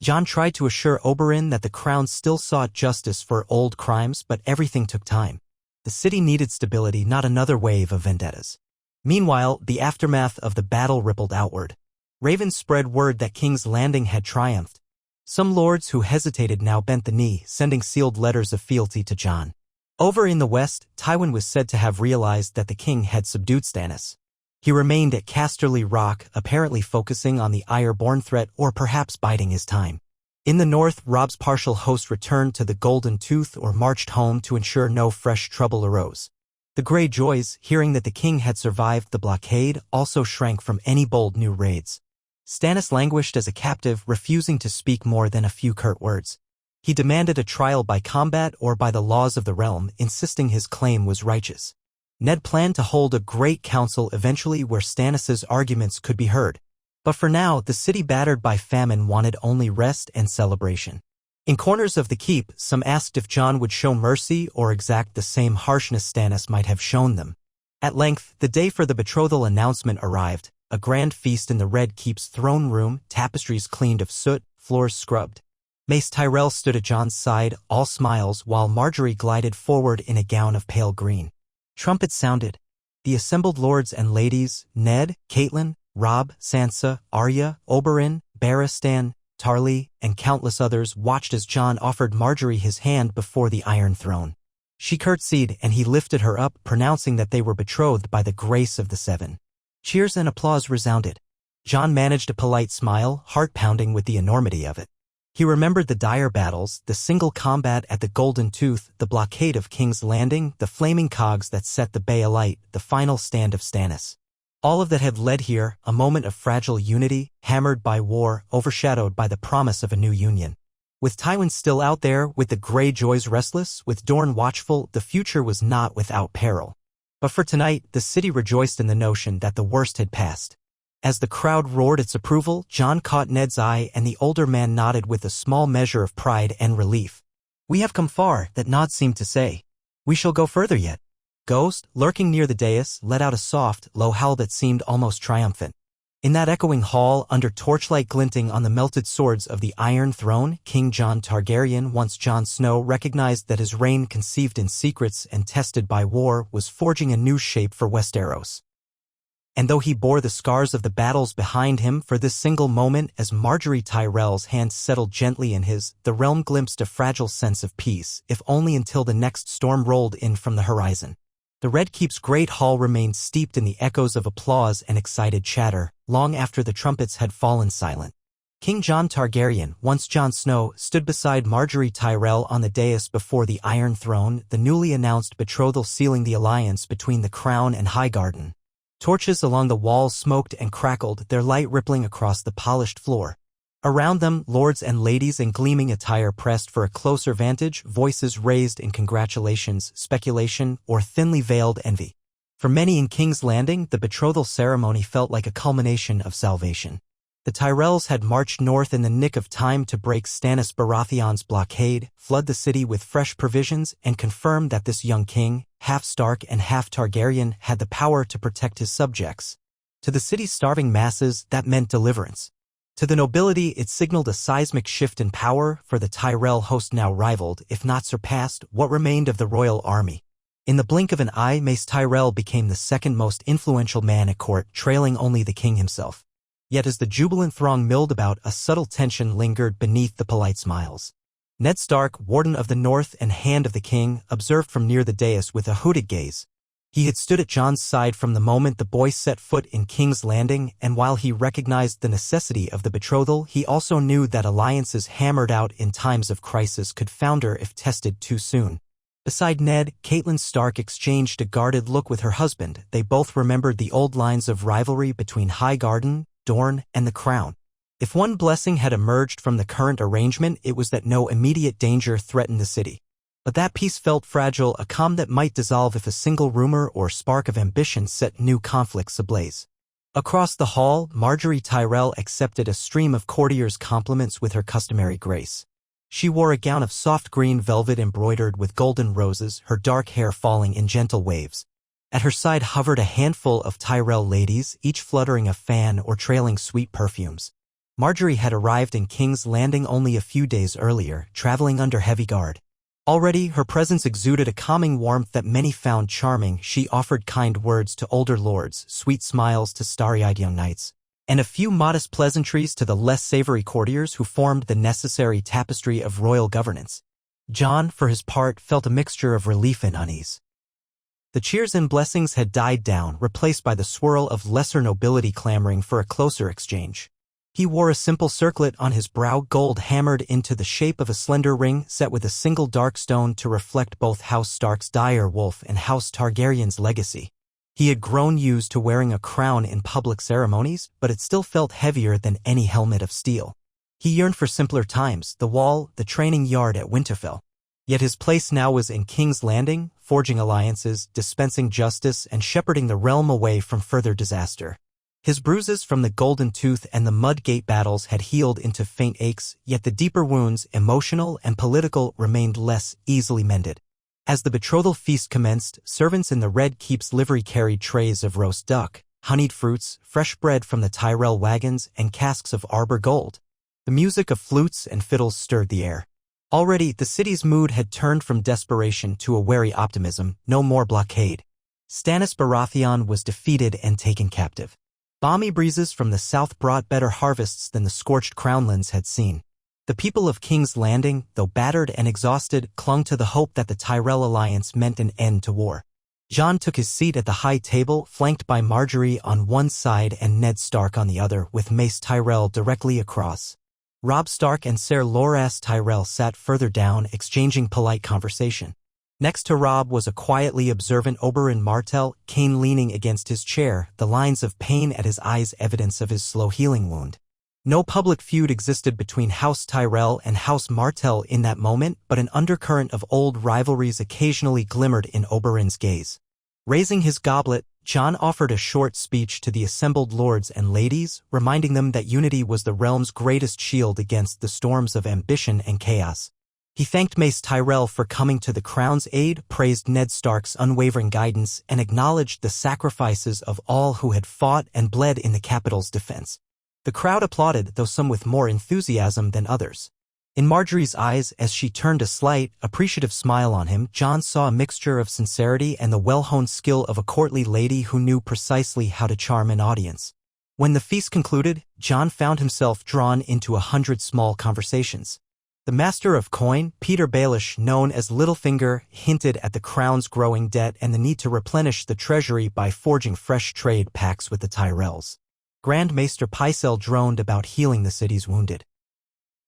Jon tried to assure Oberyn that the crown still sought justice for old crimes, but everything took time. The city needed stability, not another wave of vendettas. Meanwhile, the aftermath of the battle rippled outward. Ravens spread word that King's Landing had triumphed. Some lords who hesitated now bent the knee, sending sealed letters of fealty to Jon. Over in the west, Tywin was said to have realized that the king had subdued Stannis. He remained at Casterly Rock, apparently focusing on the Ironborn Threat or perhaps biding his time. In the north, Robb's partial host returned to the Golden Tooth or marched home to ensure no fresh trouble arose. The Greyjoys, hearing that the king had survived the blockade, also shrank from any bold new raids. Stannis languished as a captive, refusing to speak more than a few curt words. He demanded a trial by combat or by the laws of the realm, insisting his claim was righteous. Ned planned to hold a great council eventually where Stannis' arguments could be heard. But for now, the city battered by famine wanted only rest and celebration. In corners of the keep, some asked if Jon would show mercy or exact the same harshness Stannis might have shown them. At length, the day for the betrothal announcement arrived, a grand feast in the Red Keep's throne room, tapestries cleaned of soot, floors scrubbed. Mace Tyrell stood at Jon's side, all smiles, while Marjorie glided forward in a gown of pale green. Trumpets sounded. The assembled lords and ladies, Ned, Catelyn, Robb, Sansa, Arya, Oberyn, Barristan, Tarly, and countless others watched as Jon offered Marjorie his hand before the Iron Throne. She curtsied, and he lifted her up, pronouncing that they were betrothed by the grace of the Seven. Cheers and applause resounded. Jon managed a polite smile, heart-pounding with the enormity of it. He remembered the dire battles, the single combat at the Golden Tooth, the blockade of King's Landing, the flaming cogs that set the bay alight, the final stand of Stannis. All of that had led here, a moment of fragile unity, hammered by war, overshadowed by the promise of a new union. With Tywin still out there, with the Greyjoys restless, with Dorne watchful, the future was not without peril. But for tonight, the city rejoiced in the notion that the worst had passed. As the crowd roared its approval, Jon caught Ned's eye, and the older man nodded with a small measure of pride and relief. "We have come far," that nod seemed to say. "We shall go further yet." Ghost, lurking near the dais, let out a soft, low howl that seemed almost triumphant. In that echoing hall, under torchlight glinting on the melted swords of the Iron Throne, King Jon Targaryen, once Jon Snow, recognized that his reign, conceived in secrets and tested by war, was forging a new shape for Westeros. And though he bore the scars of the battles behind him, for this single moment, as Marjorie Tyrell's hand settled gently in his, the realm glimpsed a fragile sense of peace, if only until the next storm rolled in from the horizon. The Red Keep's great hall remained steeped in the echoes of applause and excited chatter, long after the trumpets had fallen silent. King Jon Targaryen, once Jon Snow, stood beside Marjorie Tyrell on the dais before the Iron Throne, the newly announced betrothal sealing the alliance between the Crown and Highgarden. Torches along the walls smoked and crackled, their light rippling across the polished floor. Around them, lords and ladies in gleaming attire pressed for a closer vantage, voices raised in congratulations, speculation, or thinly veiled envy. For many in King's Landing, the betrothal ceremony felt like a culmination of salvation. The Tyrells had marched north in the nick of time to break Stannis Baratheon's blockade, flood the city with fresh provisions, and confirm that this young king, half Stark and half Targaryen, had the power to protect his subjects. To the city's starving masses, that meant deliverance. To the nobility, it signaled a seismic shift in power, for the Tyrell host now rivaled, if not surpassed, what remained of the royal army. In the blink of an eye, Mace Tyrell became the second most influential man at court, trailing only the king himself. Yet as the jubilant throng milled about, a subtle tension lingered beneath the polite smiles. Ned Stark, Warden of the North and Hand of the King, observed from near the dais with a hooded gaze. He had stood at Jon's side from the moment the boy set foot in King's Landing, and while he recognized the necessity of the betrothal, he also knew that alliances hammered out in times of crisis could founder if tested too soon. Beside Ned, Catelyn Stark exchanged a guarded look with her husband. They both remembered the old lines of rivalry between Highgarden, Dorne, and the Crown. If one blessing had emerged from the current arrangement, it was that no immediate danger threatened the city. But that peace felt fragile, a calm that might dissolve if a single rumor or spark of ambition set new conflicts ablaze. Across the hall, Marjorie Tyrell accepted a stream of courtiers' compliments with her customary grace. She wore a gown of soft green velvet embroidered with golden roses, her dark hair falling in gentle waves. At her side hovered a handful of Tyrell ladies, each fluttering a fan or trailing sweet perfumes. Marjorie had arrived in King's Landing only a few days earlier, traveling under heavy guard. Already, her presence exuded a calming warmth that many found charming. She offered kind words to older lords, sweet smiles to starry-eyed young knights, and a few modest pleasantries to the less savory courtiers who formed the necessary tapestry of royal governance. Jon, for his part, felt a mixture of relief and unease. The cheers and blessings had died down, replaced by the swirl of lesser nobility clamoring for a closer exchange. He wore a simple circlet on his brow, gold hammered into the shape of a slender ring set with a single dark stone to reflect both House Stark's dire wolf and House Targaryen's legacy. He had grown used to wearing a crown in public ceremonies, but it still felt heavier than any helmet of steel. He yearned for simpler times, the wall, the training yard at Winterfell. Yet his place now was in King's Landing, forging alliances, dispensing justice, and shepherding the realm away from further disaster. His bruises from the Golden Tooth and the Mudgate battles had healed into faint aches, yet the deeper wounds, emotional and political, remained less easily mended. As the betrothal feast commenced, servants in the Red Keep's livery carried trays of roast duck, honeyed fruits, fresh bread from the Tyrell wagons, and casks of Arbor gold. The music of flutes and fiddles stirred the air. Already, the city's mood had turned from desperation to a wary optimism. No more blockade. Stannis Baratheon was defeated and taken captive. Balmy breezes from the south brought better harvests than the scorched crownlands had seen. The people of King's Landing, though battered and exhausted, clung to the hope that the Tyrell alliance meant an end to war. Jon took his seat at the high table, flanked by Margaery on one side and Ned Stark on the other, with Mace Tyrell directly across. Robb Stark and Ser Loras Tyrell sat further down, exchanging polite conversation. Next to Robb was a quietly observant Oberyn Martell, Cain leaning against his chair, the lines of pain at his eyes evidence of his slow healing wound. No public feud existed between House Tyrell and House Martell in that moment, but an undercurrent of old rivalries occasionally glimmered in Oberyn's gaze. Raising his goblet, Jon offered a short speech to the assembled lords and ladies, reminding them that unity was the realm's greatest shield against the storms of ambition and chaos. He thanked Mace Tyrell for coming to the Crown's aid, praised Ned Stark's unwavering guidance, and acknowledged the sacrifices of all who had fought and bled in the capital's defense. The crowd applauded, though some with more enthusiasm than others. In Margaery's eyes, as she turned a slight, appreciative smile on him, Jon saw a mixture of sincerity and the well-honed skill of a courtly lady who knew precisely how to charm an audience. When the feast concluded, Jon found himself drawn into 100 small conversations. The master of coin, Peter Baelish, known as Littlefinger, hinted at the Crown's growing debt and the need to replenish the treasury by forging fresh trade pacts with the Tyrells. Grand Maester Pycelle droned about healing the city's wounded.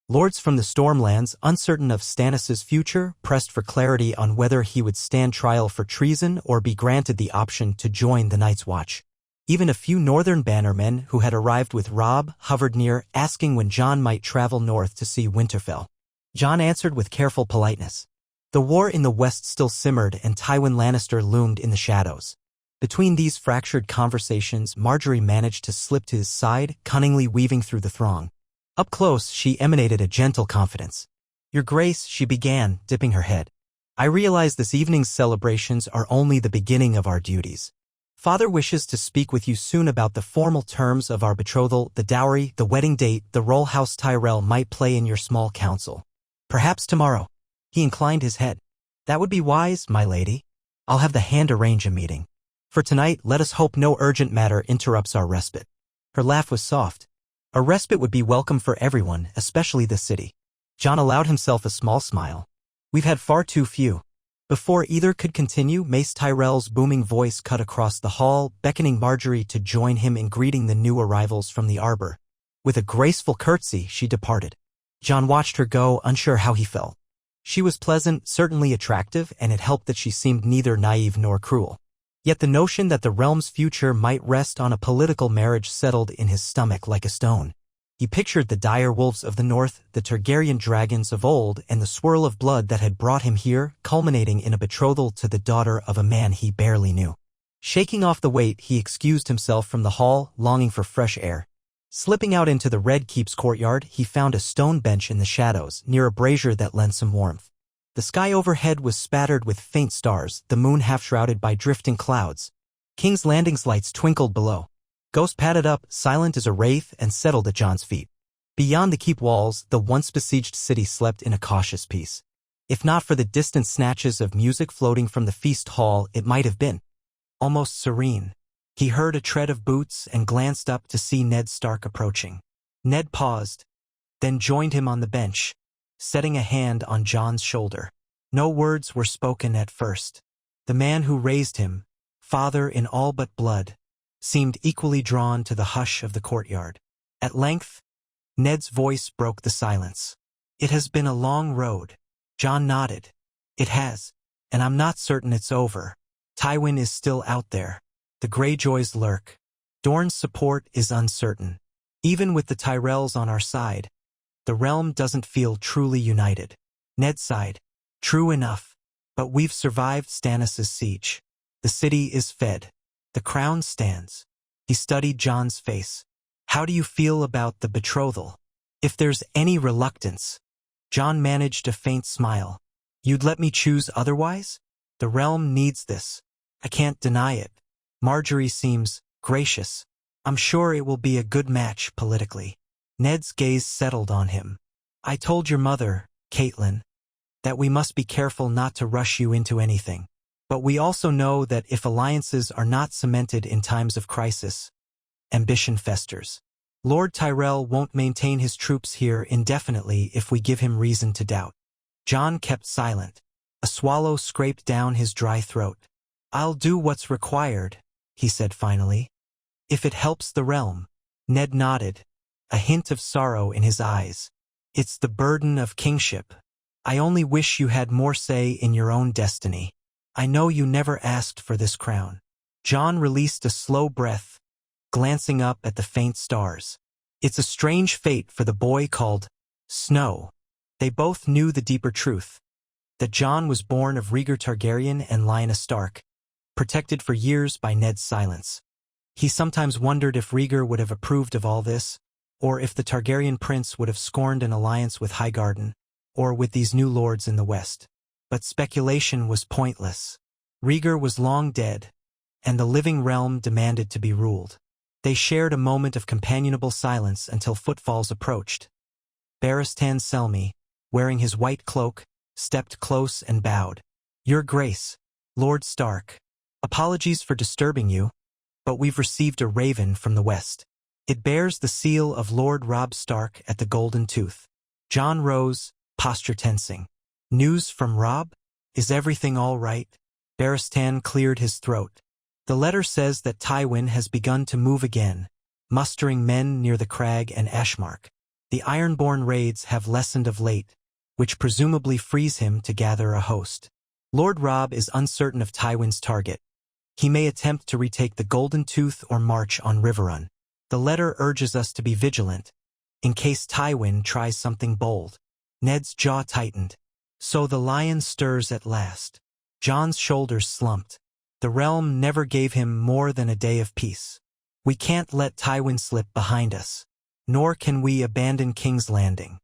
Lords from the Stormlands, uncertain of Stannis' future, pressed for clarity on whether he would stand trial for treason or be granted the option to join the Night's Watch. Even a few northern bannermen who had arrived with Robb hovered near, asking when Jon might travel north to see Winterfell. Jon answered with careful politeness. The war in the west still simmered and Tywin Lannister loomed in the shadows. Between these fractured conversations, Margaery managed to slip to his side, cunningly weaving through the throng. Up close, she emanated a gentle confidence. "Your Grace," she began, dipping her head. "I realize this evening's celebrations are only the beginning of our duties. Father wishes to speak with you soon about the formal terms of our betrothal, the dowry, the wedding date, the role House Tyrell might play in your small council. Perhaps tomorrow." He inclined his head. "That would be wise, my lady. I'll have the hand arrange a meeting. For tonight, let us hope no urgent matter interrupts our respite." Her laugh was soft. A respite would be welcome for everyone, especially the city. Jon allowed himself a small smile. "We've had far too few." Before either could continue, Mace Tyrell's booming voice cut across the hall, beckoning Margaery to join him in greeting the new arrivals from the arbor. With a graceful curtsy, she departed. Jon watched her go, unsure how he felt. She was pleasant, certainly attractive, and it helped that she seemed neither naive nor cruel. Yet the notion that the realm's future might rest on a political marriage settled in his stomach like a stone. He pictured the dire wolves of the north, the Targaryen dragons of old, and the swirl of blood that had brought him here, culminating in a betrothal to the daughter of a man he barely knew. Shaking off the weight, he excused himself from the hall, longing for fresh air. Slipping out into the Red Keep's courtyard, he found a stone bench in the shadows, near a brazier that lent some warmth. The sky overhead was spattered with faint stars, the moon half-shrouded by drifting clouds. King's Landing's lights twinkled below. Ghost padded up, silent as a wraith, and settled at Jon's feet. Beyond the keep walls, the once-besieged city slept in a cautious peace. If not for the distant snatches of music floating from the feast hall, it might have been almost serene. He heard a tread of boots and glanced up to see Ned Stark approaching. Ned paused, then joined him on the bench, setting a hand on Jon's shoulder. No words were spoken at first. The man who raised him, father in all but blood, seemed equally drawn to the hush of the courtyard. At length, Ned's voice broke the silence. "It has been a long road." Jon nodded. "It has, and I'm not certain it's over. Tywin is still out there. The Greyjoys lurk. Dorne's support is uncertain. Even with the Tyrells on our side, the realm doesn't feel truly united." Ned sighed. "True enough. But we've survived Stannis' siege. The city is fed. The crown stands." He studied Jon's face. "How do you feel about the betrothal? If there's any reluctance." Jon managed a faint smile. "You'd let me choose otherwise? The realm needs this. I can't deny it." Margaery seems gracious. "I'm sure it will be a good match politically." Ned's gaze settled on him. "I told your mother, Catelyn, that we must be careful not to rush you into anything. But we also know that if alliances are not cemented in times of crisis, ambition festers. Lord Tyrell won't maintain his troops here indefinitely if we give him reason to doubt." Jon kept silent. A swallow scraped down his dry throat. "I'll do what's required," he said finally. "If it helps the realm." Ned nodded, a hint of sorrow in his eyes. "It's the burden of kingship. I only wish you had more say in your own destiny. I know you never asked for this crown." Jon released a slow breath, glancing up at the faint stars. "It's a strange fate for the boy called Snow." They both knew the deeper truth, that Jon was born of Rhaegar Targaryen and Lyanna Stark, protected for years by Ned's silence. He sometimes wondered if Rhaegar would have approved of all this, or if the Targaryen prince would have scorned an alliance with Highgarden, or with these new lords in the west. But speculation was pointless. Rhaegar was long dead, and the living realm demanded to be ruled. They shared a moment of companionable silence until footfalls approached. Barristan Selmy, wearing his white cloak, stepped close and bowed. "Your Grace, Lord Stark. Apologies for disturbing you, but we've received a raven from the west. It bears the seal of Lord Robb Stark at the Golden Tooth." Jon rose, posture tensing. "News from Robb? Is everything all right?" Barristan cleared his throat. "The letter says that Tywin has begun to move again, mustering men near the crag and Ashmark. The Ironborn raids have lessened of late, which presumably frees him to gather a host. Lord Robb is uncertain of Tywin's target. He may attempt to retake the Golden Tooth or march on Riverrun. The letter urges us to be vigilant, in case Tywin tries something bold." Ned's jaw tightened. "So the lion stirs at last." Jon's shoulders slumped. The realm never gave him more than a day of peace. "We can't let Tywin slip behind us. Nor can we abandon King's Landing.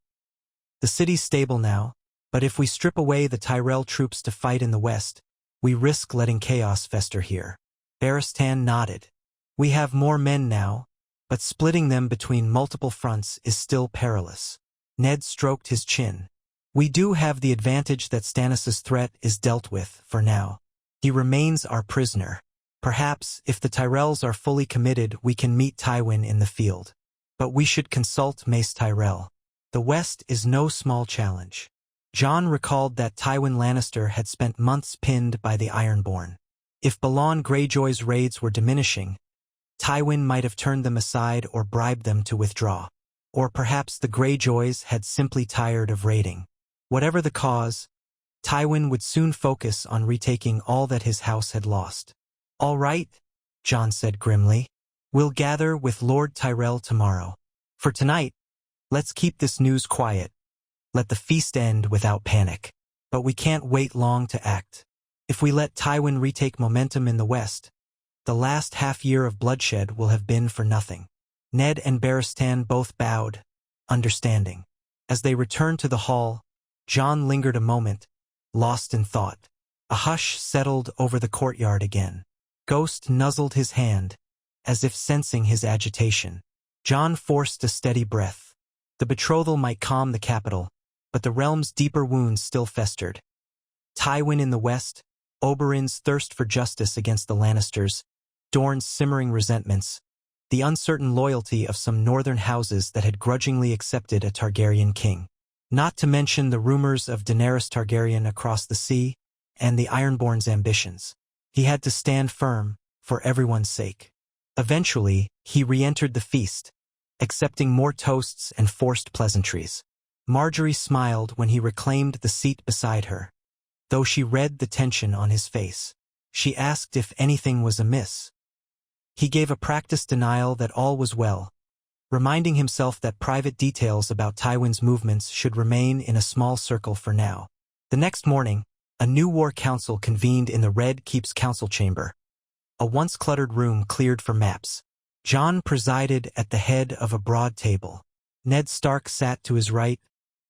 The city's stable now, but if we strip away the Tyrell troops to fight in the west, we risk letting chaos fester here." Barristan nodded. "We have more men now, but splitting them between multiple fronts is still perilous." Ned stroked his chin. "We do have the advantage that Stannis' threat is dealt with, for now. He remains our prisoner. Perhaps, if the Tyrells are fully committed, we can meet Tywin in the field. But we should consult Mace Tyrell. The west is no small challenge." Jon recalled that Tywin Lannister had spent months pinned by the Ironborn. If Balon Greyjoy's raids were diminishing, Tywin might have turned them aside or bribed them to withdraw. Or perhaps the Greyjoys had simply tired of raiding. Whatever the cause, Tywin would soon focus on retaking all that his house had lost. "All right," Jon said grimly. "We'll gather with Lord Tyrell tomorrow. For tonight, let's keep this news quiet. Let the feast end without panic. But we can't wait long to act. If we let Tywin retake momentum in the west, the last half-year of bloodshed will have been for nothing." Ned and Barristan both bowed, understanding. As they returned to the hall, Jon lingered a moment, lost in thought. A hush settled over the courtyard again. Ghost nuzzled his hand, as if sensing his agitation. Jon forced a steady breath. The betrothal might calm the capital, but the realm's deeper wounds still festered. Tywin in the west, Oberyn's thirst for justice against the Lannisters, Dorne's simmering resentments, the uncertain loyalty of some northern houses that had grudgingly accepted a Targaryen king. Not to mention the rumors of Daenerys Targaryen across the sea and the Ironborn's ambitions. He had to stand firm, for everyone's sake. Eventually, he re-entered the feast, accepting more toasts and forced pleasantries. Marjorie smiled when he reclaimed the seat beside her, though she read the tension on his face. She asked if anything was amiss. He gave a practiced denial that all was well, reminding himself that private details about Tywin's movements should remain in a small circle for now. The next morning, a new war council convened in the Red Keep's council chamber, a once cluttered room cleared for maps. Jon presided at the head of a broad table. Ned Stark sat to his right,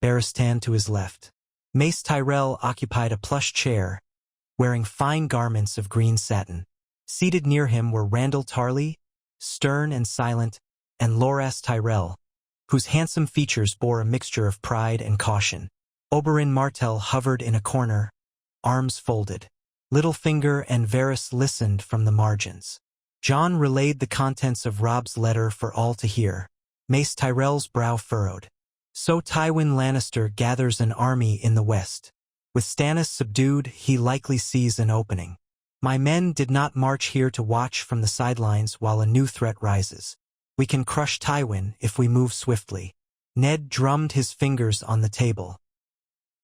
Barristan to his left. Mace Tyrell occupied a plush chair, wearing fine garments of green satin. Seated near him were Randyll Tarly, stern and silent, and Loras Tyrell, whose handsome features bore a mixture of pride and caution. Oberyn Martell hovered in a corner, arms folded. Littlefinger and Varys listened from the margins. Jon relayed the contents of Robb's letter for all to hear. Mace Tyrell's brow furrowed. So Tywin Lannister gathers an army in the west. With Stannis subdued, he likely sees an opening. My men did not march here to watch from the sidelines while a new threat rises. We can crush Tywin if we move swiftly. Ned drummed his fingers on the table.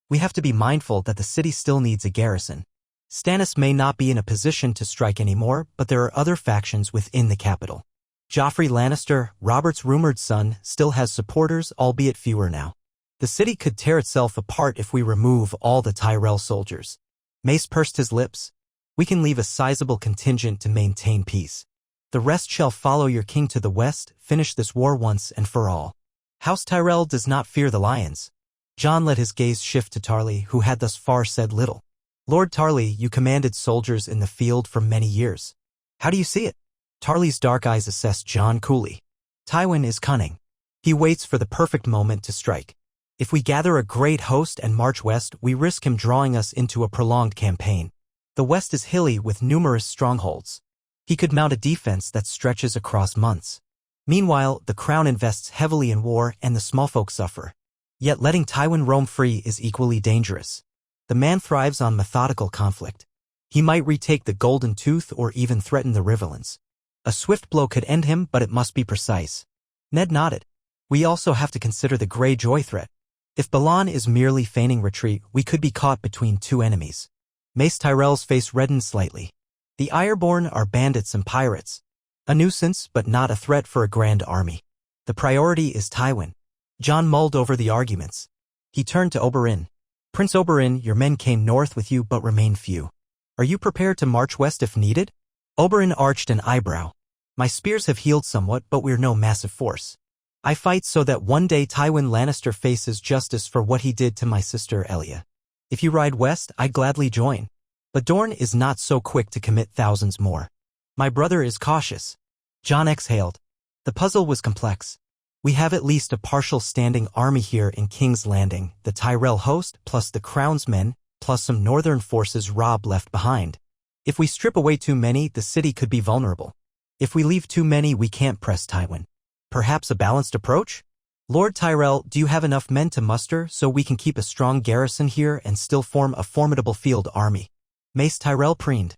We have to be mindful that the city still needs a garrison. Stannis may not be in a position to strike anymore, but there are other factions within the capital. Joffrey Lannister, Robert's rumored son, still has supporters, albeit fewer now. The city could tear itself apart if we remove all the Tyrell soldiers. Mace pursed his lips. We can leave a sizable contingent to maintain peace. The rest shall follow your king to the west, finish this war once and for all. House Tyrell does not fear the lions. Jon let his gaze shift to Tarly, who had thus far said little. Lord Tarly, you commanded soldiers in the field for many years. How do you see it? Tarly's dark eyes assessed Jon coolly. Tywin is cunning. He waits for the perfect moment to strike. If we gather a great host and march west, we risk him drawing us into a prolonged campaign. The west is hilly with numerous strongholds. He could mount a defense that stretches across months. Meanwhile, the crown invests heavily in war and the small folk suffer. Yet letting Tywin roam free is equally dangerous. The man thrives on methodical conflict. He might retake the Golden Tooth or even threaten the Riverlands. A swift blow could end him, but it must be precise. Ned nodded. We also have to consider the Greyjoy threat. If Balon is merely feigning retreat, we could be caught between two enemies. Mace Tyrell's face reddened slightly. The Ironborn are bandits and pirates. A nuisance, but not a threat for a grand army. The priority is Tywin. Jon mulled over the arguments. He turned to Oberyn. Prince Oberyn, your men came north with you but remain few. Are you prepared to march west if needed? Oberyn arched an eyebrow. My spears have healed somewhat, but we're no massive force. I fight so that one day Tywin Lannister faces justice for what he did to my sister Arya. If you ride west, I'd gladly join. But Dorne is not so quick to commit thousands more. My brother is cautious. Jon exhaled. The puzzle was complex. We have at least a partial standing army here in King's Landing, the Tyrell host plus the Crown's men, plus some northern forces Robb left behind. If we strip away too many, the city could be vulnerable. If we leave too many, we can't press Tywin. Perhaps a balanced approach? Lord Tyrell, do you have enough men to muster so we can keep a strong garrison here and still form a formidable field army? Mace Tyrell preened.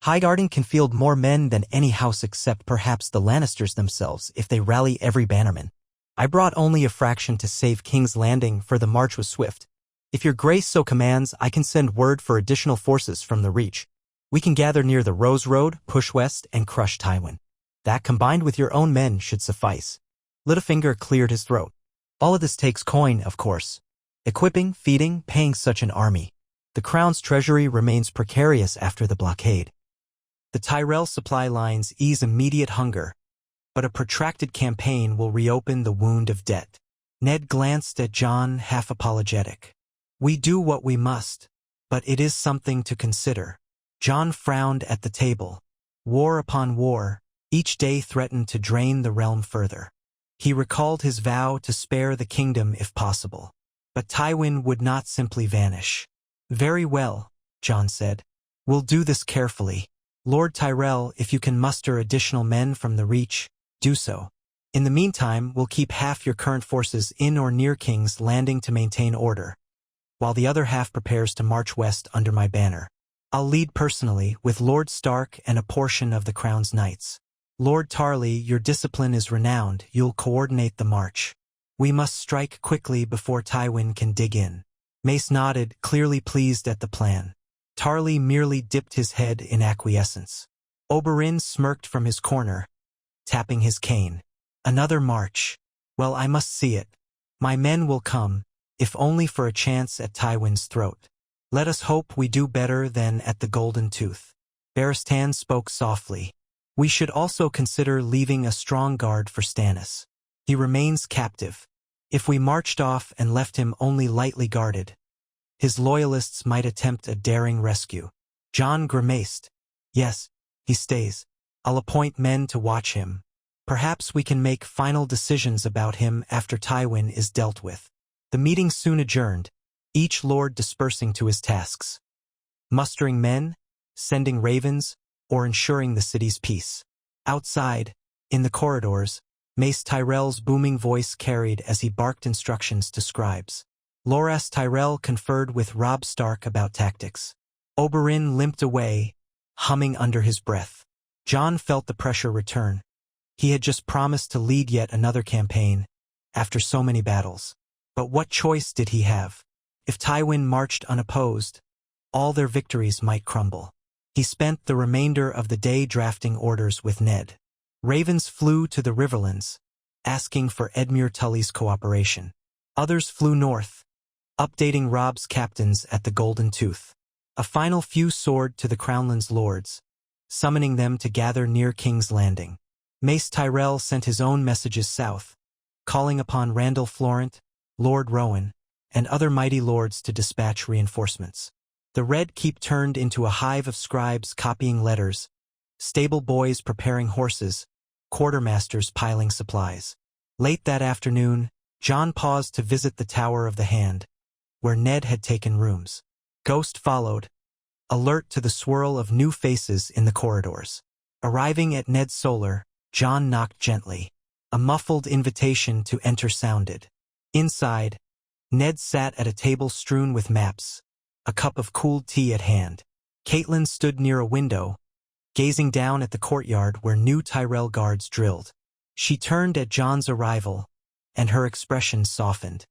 Highgarden can field more men than any house except perhaps the Lannisters themselves if they rally every bannerman. I brought only a fraction to save King's Landing, for the march was swift. If your grace so commands, I can send word for additional forces from the Reach. We can gather near the Rose Road, push west, and crush Tywin. That, combined with your own men, should suffice. Littlefinger cleared his throat. All of this takes coin, of course. Equipping, feeding, paying such an army. The Crown's treasury remains precarious after the blockade. The Tyrell supply lines ease immediate hunger, but a protracted campaign will reopen the wound of debt. Ned glanced at Jon, half apologetic. We do what we must, but it is something to consider. Jon frowned at the table. War upon war, each day threatened to drain the realm further. He recalled his vow to spare the kingdom if possible. But Tywin would not simply vanish. Very well, Jon said. We'll do this carefully. Lord Tyrell, if you can muster additional men from the Reach, do so. In the meantime, we'll keep half your current forces in or near King's Landing to maintain order, while the other half prepares to march west under my banner. I'll lead personally, with Lord Stark and a portion of the Crown's knights. Lord Tarly, your discipline is renowned. You'll coordinate the march. We must strike quickly before Tywin can dig in. Mace nodded, clearly pleased at the plan. Tarly merely dipped his head in acquiescence. Oberyn smirked from his corner, tapping his cane. Another march. Well, I must see it. My men will come, if only for a chance at Tywin's throat. Let us hope we do better than at the Golden Tooth. Barristan spoke softly. We should also consider leaving a strong guard for Stannis. He remains captive. If we marched off and left him only lightly guarded, his loyalists might attempt a daring rescue. Jon grimaced. Yes, he stays. I'll appoint men to watch him. Perhaps we can make final decisions about him after Tywin is dealt with. The meeting soon adjourned, each lord dispersing to his tasks. Mustering men, sending ravens, or ensuring the city's peace. Outside, in the corridors, Mace Tyrell's booming voice carried as he barked instructions to scribes. Loras Tyrell conferred with Robb Stark about tactics. Oberyn limped away, humming under his breath. Jon felt the pressure return. He had just promised to lead yet another campaign, after so many battles. But what choice did he have? If Tywin marched unopposed, all their victories might crumble. He spent the remainder of the day drafting orders with Ned. Ravens flew to the Riverlands, asking for Edmure Tully's cooperation. Others flew north, updating Robb's captains at the Golden Tooth. A final few soared to the Crownland's lords, summoning them to gather near King's Landing. Mace Tyrell sent his own messages south, calling upon Randall Florent, Lord Rowan, and other mighty lords to dispatch reinforcements. The Red Keep turned into a hive of scribes copying letters, stable boys preparing horses, quartermasters piling supplies. Late that afternoon, Jon paused to visit the Tower of the Hand, where Ned had taken rooms. Ghost followed, alert to the swirl of new faces in the corridors. Arriving at Ned's solar, Jon knocked gently. A muffled invitation to enter sounded. Inside, Ned sat at a table strewn with maps, a cup of cooled tea at hand. Catelyn stood near a window, gazing down at the courtyard where new Tyrell guards drilled. She turned at Jon's arrival, and her expression softened.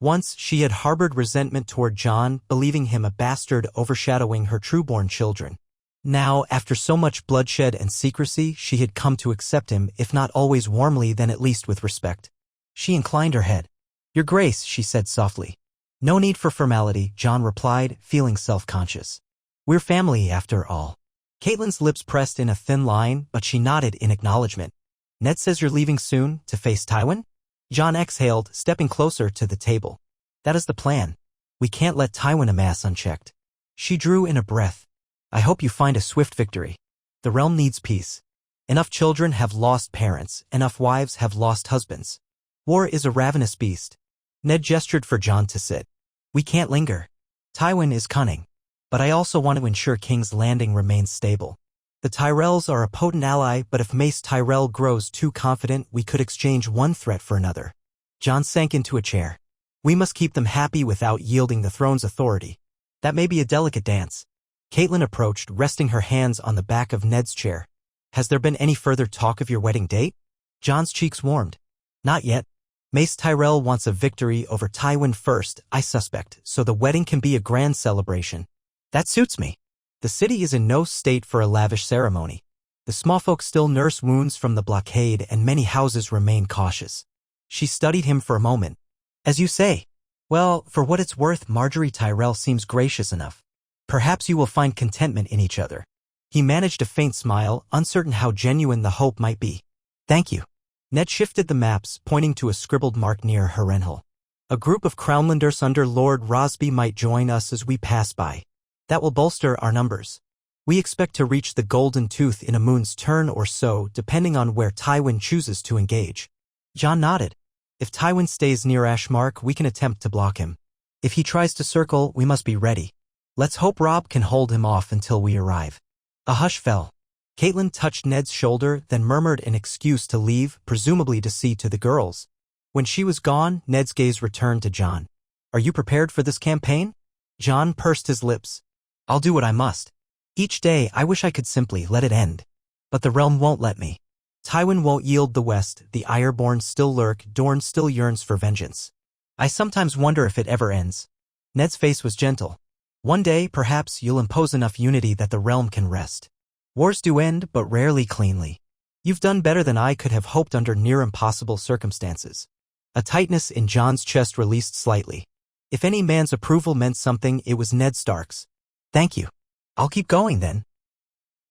Once she had harbored resentment toward Jon, believing him a bastard overshadowing her trueborn children. Now, after so much bloodshed and secrecy, she had come to accept him, if not always warmly, then at least with respect. She inclined her head. "Your Grace," she said softly. "No need for formality," Jon replied, feeling self-conscious. "We're family, after all." Catelyn's lips pressed in a thin line, but she nodded in acknowledgement. "Ned says you're leaving soon, to face Tywin?" Jon exhaled, stepping closer to the table. "That is the plan. We can't let Tywin amass unchecked." She drew in a breath. "I hope you find a swift victory. The realm needs peace. Enough children have lost parents, enough wives have lost husbands. War is a ravenous beast." Ned gestured for Jon to sit. "We can't linger. Tywin is cunning. But I also want to ensure King's Landing remains stable. The Tyrells are a potent ally, but if Mace Tyrell grows too confident, we could exchange one threat for another." Jon sank into a chair. "We must keep them happy without yielding the throne's authority. That may be a delicate dance." Catelyn approached, resting her hands on the back of Ned's chair. "Has there been any further talk of your wedding date?" Jon's cheeks warmed. "Not yet. Mace Tyrell wants a victory over Tywin first, I suspect, so the wedding can be a grand celebration. That suits me. The city is in no state for a lavish ceremony. The small folk still nurse wounds from the blockade, and many houses remain cautious." She studied him for a moment. "As you say. Well, for what it's worth, Marjorie Tyrell seems gracious enough. Perhaps you will find contentment in each other." He managed a faint smile, uncertain how genuine the hope might be. "Thank you." Ned shifted the maps, pointing to a scribbled mark near Harrenhal. "A group of Crownlanders under Lord Rosby might join us as we pass by. That will bolster our numbers. We expect to reach the Golden Tooth in a moon's turn or so, depending on where Tywin chooses to engage." Jon nodded. "If Tywin stays near Ashmark, we can attempt to block him. If he tries to circle, we must be ready. Let's hope Robb can hold him off until we arrive." A hush fell. Catelyn touched Ned's shoulder, then murmured an excuse to leave, presumably to see to the girls. When she was gone, Ned's gaze returned to Jon. "Are you prepared for this campaign?" Jon pursed his lips. "I'll do what I must. Each day I wish I could simply let it end. But the realm won't let me. Tywin won't yield the West, the Ironborn still lurk, Dorne still yearns for vengeance. I sometimes wonder if it ever ends." Ned's face was gentle. "One day, perhaps, you'll impose enough unity that the realm can rest. Wars do end, but rarely cleanly. You've done better than I could have hoped under near-impossible circumstances." A tightness in Jon's chest released slightly. If any man's approval meant something, it was Ned Stark's. "Thank you. I'll keep going then."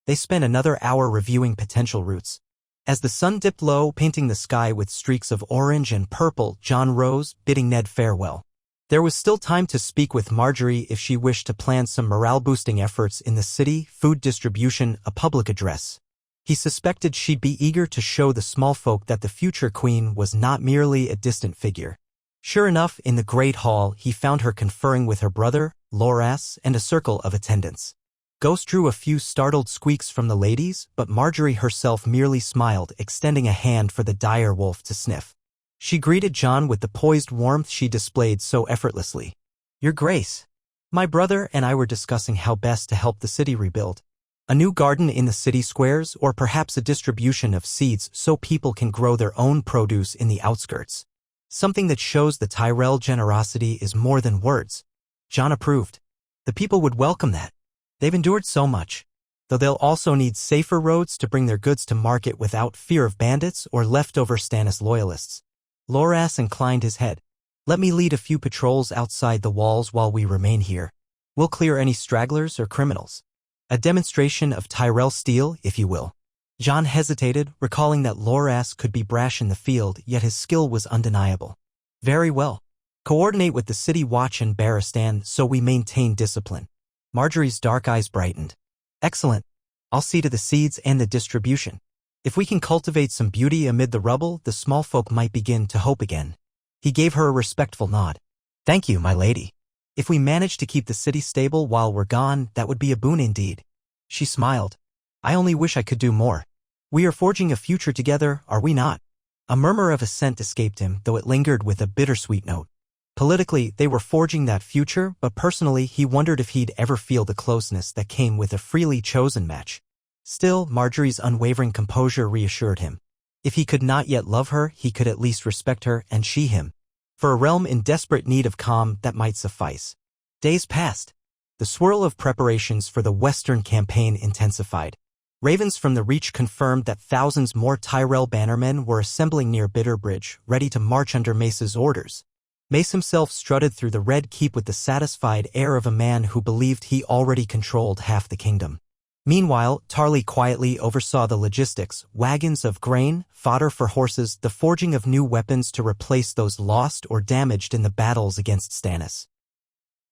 They spent another hour reviewing potential routes. As the sun dipped low, painting the sky with streaks of orange and purple, Jon rose, bidding Ned farewell. There was still time to speak with Marjorie if she wished to plan some morale-boosting efforts in the city, food distribution, a public address. He suspected she'd be eager to show the small folk that the future queen was not merely a distant figure. Sure enough, in the great hall, he found her conferring with her brother, Loras, and a circle of attendants. Ghost drew a few startled squeaks from the ladies, but Marjorie herself merely smiled, extending a hand for the dire wolf to sniff. She greeted Jon with the poised warmth she displayed so effortlessly. "Your Grace, my brother and I were discussing how best to help the city rebuild. A new garden in the city squares, or perhaps a distribution of seeds so people can grow their own produce in the outskirts. Something that shows the Tyrell generosity is more than words." Jon approved. The people would welcome that. They've endured so much, though they'll also need safer roads to bring their goods to market without fear of bandits or leftover Stannis loyalists. Loras inclined his head. "Let me lead a few patrols outside the walls while we remain here. We'll clear any stragglers or criminals. A demonstration of Tyrell steel, if you will." Jon hesitated, recalling that Loras could be brash in the field, yet his skill was undeniable. "Very well. Coordinate with the city watch and Barristan so we maintain discipline." Marjorie's dark eyes brightened. "Excellent. I'll see to the seeds and the distribution. If we can cultivate some beauty amid the rubble, the small folk might begin to hope again." He gave her a respectful nod. "Thank you, my lady. If we manage to keep the city stable while we're gone, that would be a boon indeed." She smiled. "I only wish I could do more. We are forging a future together, are we not?" A murmur of assent escaped him, though it lingered with a bittersweet note. Politically, they were forging that future, but personally, he wondered if he'd ever feel the closeness that came with a freely chosen match. Still, Marjorie's unwavering composure reassured him. If he could not yet love her, he could at least respect her and she him. For a realm in desperate need of calm, that might suffice. Days passed. The swirl of preparations for the Western campaign intensified. Ravens from the Reach confirmed that thousands more Tyrell bannermen were assembling near Bitterbridge, ready to march under Mace's orders. Mace himself strutted through the Red Keep with the satisfied air of a man who believed he already controlled half the kingdom. Meanwhile, Tarly quietly oversaw the logistics, wagons of grain, fodder for horses, the forging of new weapons to replace those lost or damaged in the battles against Stannis.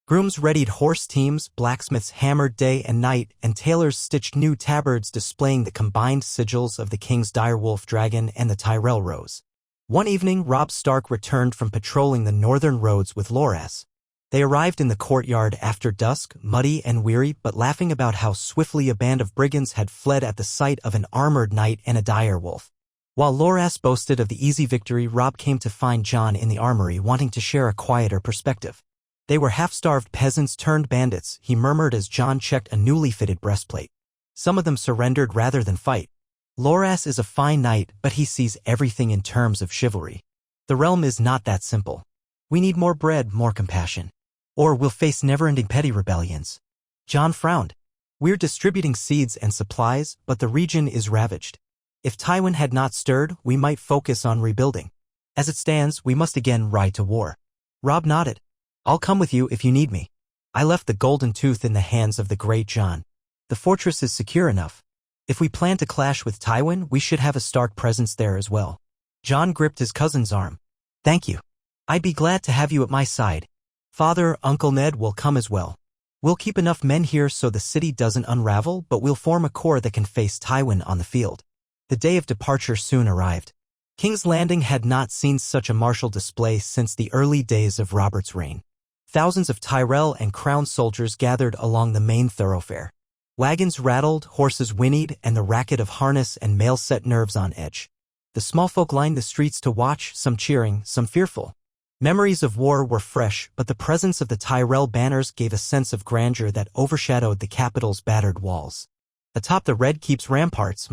Grooms readied horse teams, blacksmiths hammered day and night, and tailors stitched new tabards displaying the combined sigils of the king's direwolf dragon and the Tyrell rose. One evening, Robb Stark returned from patrolling the northern roads with Loras. They arrived in the courtyard after dusk, muddy and weary, but laughing about how swiftly a band of brigands had fled at the sight of an armored knight and a direwolf. While Loras boasted of the easy victory, Robb came to find Jon in the armory, wanting to share a quieter perspective. "They were half-starved peasants turned bandits," he murmured as Jon checked a newly fitted breastplate. "Some of them surrendered rather than fight. Loras is a fine knight, but he sees everything in terms of chivalry. The realm is not that simple. We need more bread, more compassion. Or we'll face never-ending petty rebellions." Jon frowned. "We're distributing seeds and supplies, but the region is ravaged. If Tywin had not stirred, we might focus on rebuilding. As it stands, we must again ride to war." Robb nodded. "I'll come with you if you need me. I left the Golden Tooth in the hands of the great Jon. The fortress is secure enough. If we plan to clash with Tywin, we should have a Stark presence there as well." Jon gripped his cousin's arm. "Thank you. I'd be glad to have you at my side. Father, Uncle Ned will come as well. We'll keep enough men here so the city doesn't unravel, but we'll form a corps that can face Tywin on the field." The day of departure soon arrived. King's Landing had not seen such a martial display since the early days of Robert's reign. Thousands of Tyrell and Crown soldiers gathered along the main thoroughfare. Wagons rattled, horses whinnied, and the racket of harness and mail set nerves on edge. The small folk lined the streets to watch, some cheering, some fearful. Memories of war were fresh, but the presence of the Tyrell banners gave a sense of grandeur that overshadowed the capital's battered walls. Atop the Red Keep's ramparts,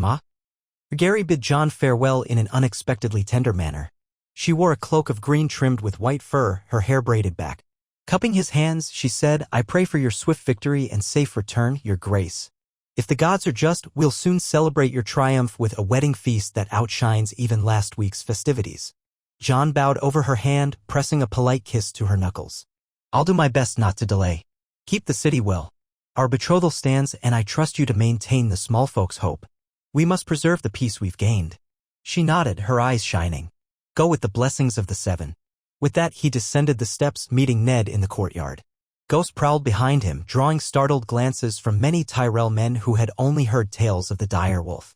Gary bid Jon farewell in an unexpectedly tender manner. She wore a cloak of green trimmed with white fur, her hair braided back. Cupping his hands, she said, "I pray for your swift victory and safe return, your grace. If the gods are just, we'll soon celebrate your triumph with a wedding feast that outshines even last week's festivities." Jon bowed over her hand, pressing a polite kiss to her knuckles. "I'll do my best not to delay. Keep the city well. Our betrothal stands, and I trust you to maintain the small folks' hope. We must preserve the peace we've gained." She nodded, her eyes shining. "Go with the blessings of the Seven." With that, he descended the steps, meeting Ned in the courtyard. Ghost prowled behind him, drawing startled glances from many Tyrell men who had only heard tales of the direwolf.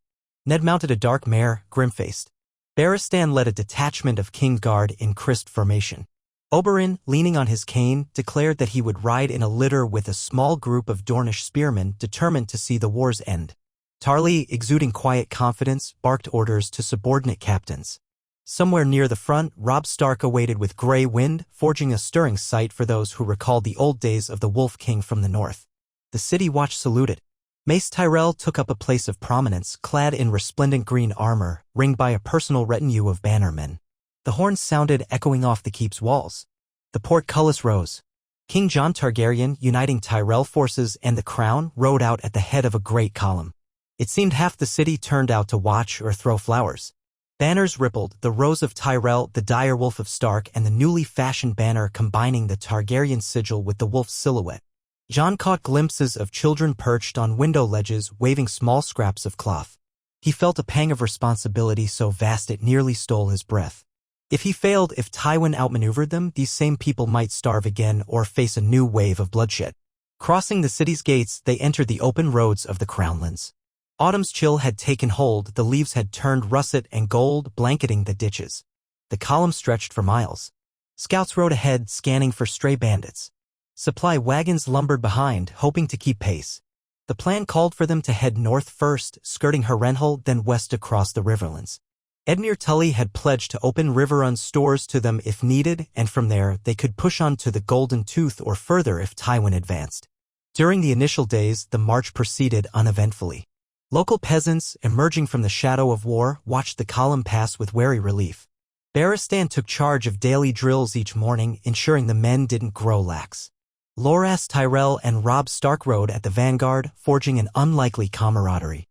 Ned mounted a dark mare, grim-faced. Barristan led a detachment of King's Guard in crisp formation. Oberyn, leaning on his cane, declared that he would ride in a litter with a small group of Dornish spearmen determined to see the war's end. Tarly, exuding quiet confidence, barked orders to subordinate captains. Somewhere near the front, Robb Stark awaited with grey wind, forging a stirring sight for those who recalled the old days of the Wolf King from the north. The City Watch saluted. Mace Tyrell took up a place of prominence, clad in resplendent green armor, ringed by a personal retinue of bannermen. The horns sounded, echoing off the keep's walls. The portcullis rose. King Jon Targaryen, uniting Tyrell forces and the crown, rode out at the head of a great column. It seemed half the city turned out to watch or throw flowers. Banners rippled, the rose of Tyrell, the direwolf of Stark, and the newly fashioned banner combining the Targaryen sigil with the wolf's silhouette. Jon caught glimpses of children perched on window ledges, waving small scraps of cloth. He felt a pang of responsibility so vast it nearly stole his breath. If Tywin outmaneuvered them, these same people might starve again or face a new wave of bloodshed. Crossing the city's gates, they entered the open roads of the Crownlands. Autumn's chill had taken hold, the leaves had turned russet and gold, blanketing the ditches. The column stretched for miles. Scouts rode ahead, scanning for stray bandits. Supply wagons lumbered behind, hoping to keep pace. The plan called for them to head north first, skirting Harrenhal, then west across the Riverlands. Edmure Tully had pledged to open Riverrun's stores to them if needed, and from there they could push on to the Golden Tooth or further if Tywin advanced. During the initial days, the march proceeded uneventfully. Local peasants, emerging from the shadow of war, watched the column pass with wary relief. Barristan took charge of daily drills each morning, ensuring the men didn't grow lax. Loras Tyrell and Robb Stark rode at the vanguard, forging an unlikely camaraderie.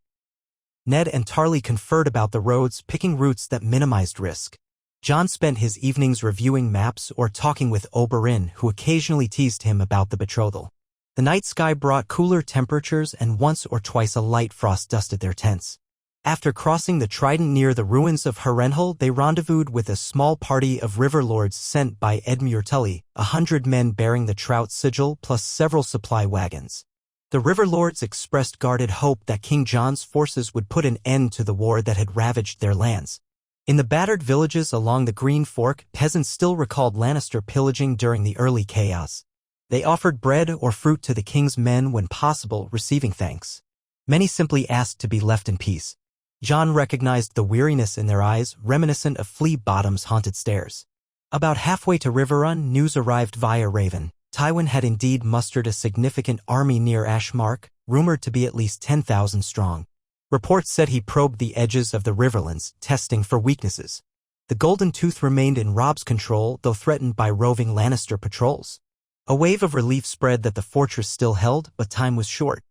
Ned and Tarly conferred about the roads, picking routes that minimized risk. Jon spent his evenings reviewing maps or talking with Oberyn, who occasionally teased him about the betrothal. The night sky brought cooler temperatures, and once or twice a light frost dusted their tents. After crossing the Trident near the ruins of Harrenhal, they rendezvoused with a small party of river lords sent by Edmure Tully, 100 men bearing the Trout sigil plus several supply wagons. The river lords expressed guarded hope that King Jon's forces would put an end to the war that had ravaged their lands. In the battered villages along the Green Fork, peasants still recalled Lannister pillaging during the early chaos. They offered bread or fruit to the king's men when possible, receiving thanks. Many simply asked to be left in peace. Jon recognized the weariness in their eyes, reminiscent of Flea Bottom's haunted stairs. About halfway to Riverrun, news arrived via Raven. Tywin had indeed mustered a significant army near Ashmark, rumored to be at least 10,000 strong. Reports said he probed the edges of the Riverlands, testing for weaknesses. The Golden Tooth remained in Robb's control, though threatened by roving Lannister patrols. A wave of relief spread that the fortress still held, but time was short.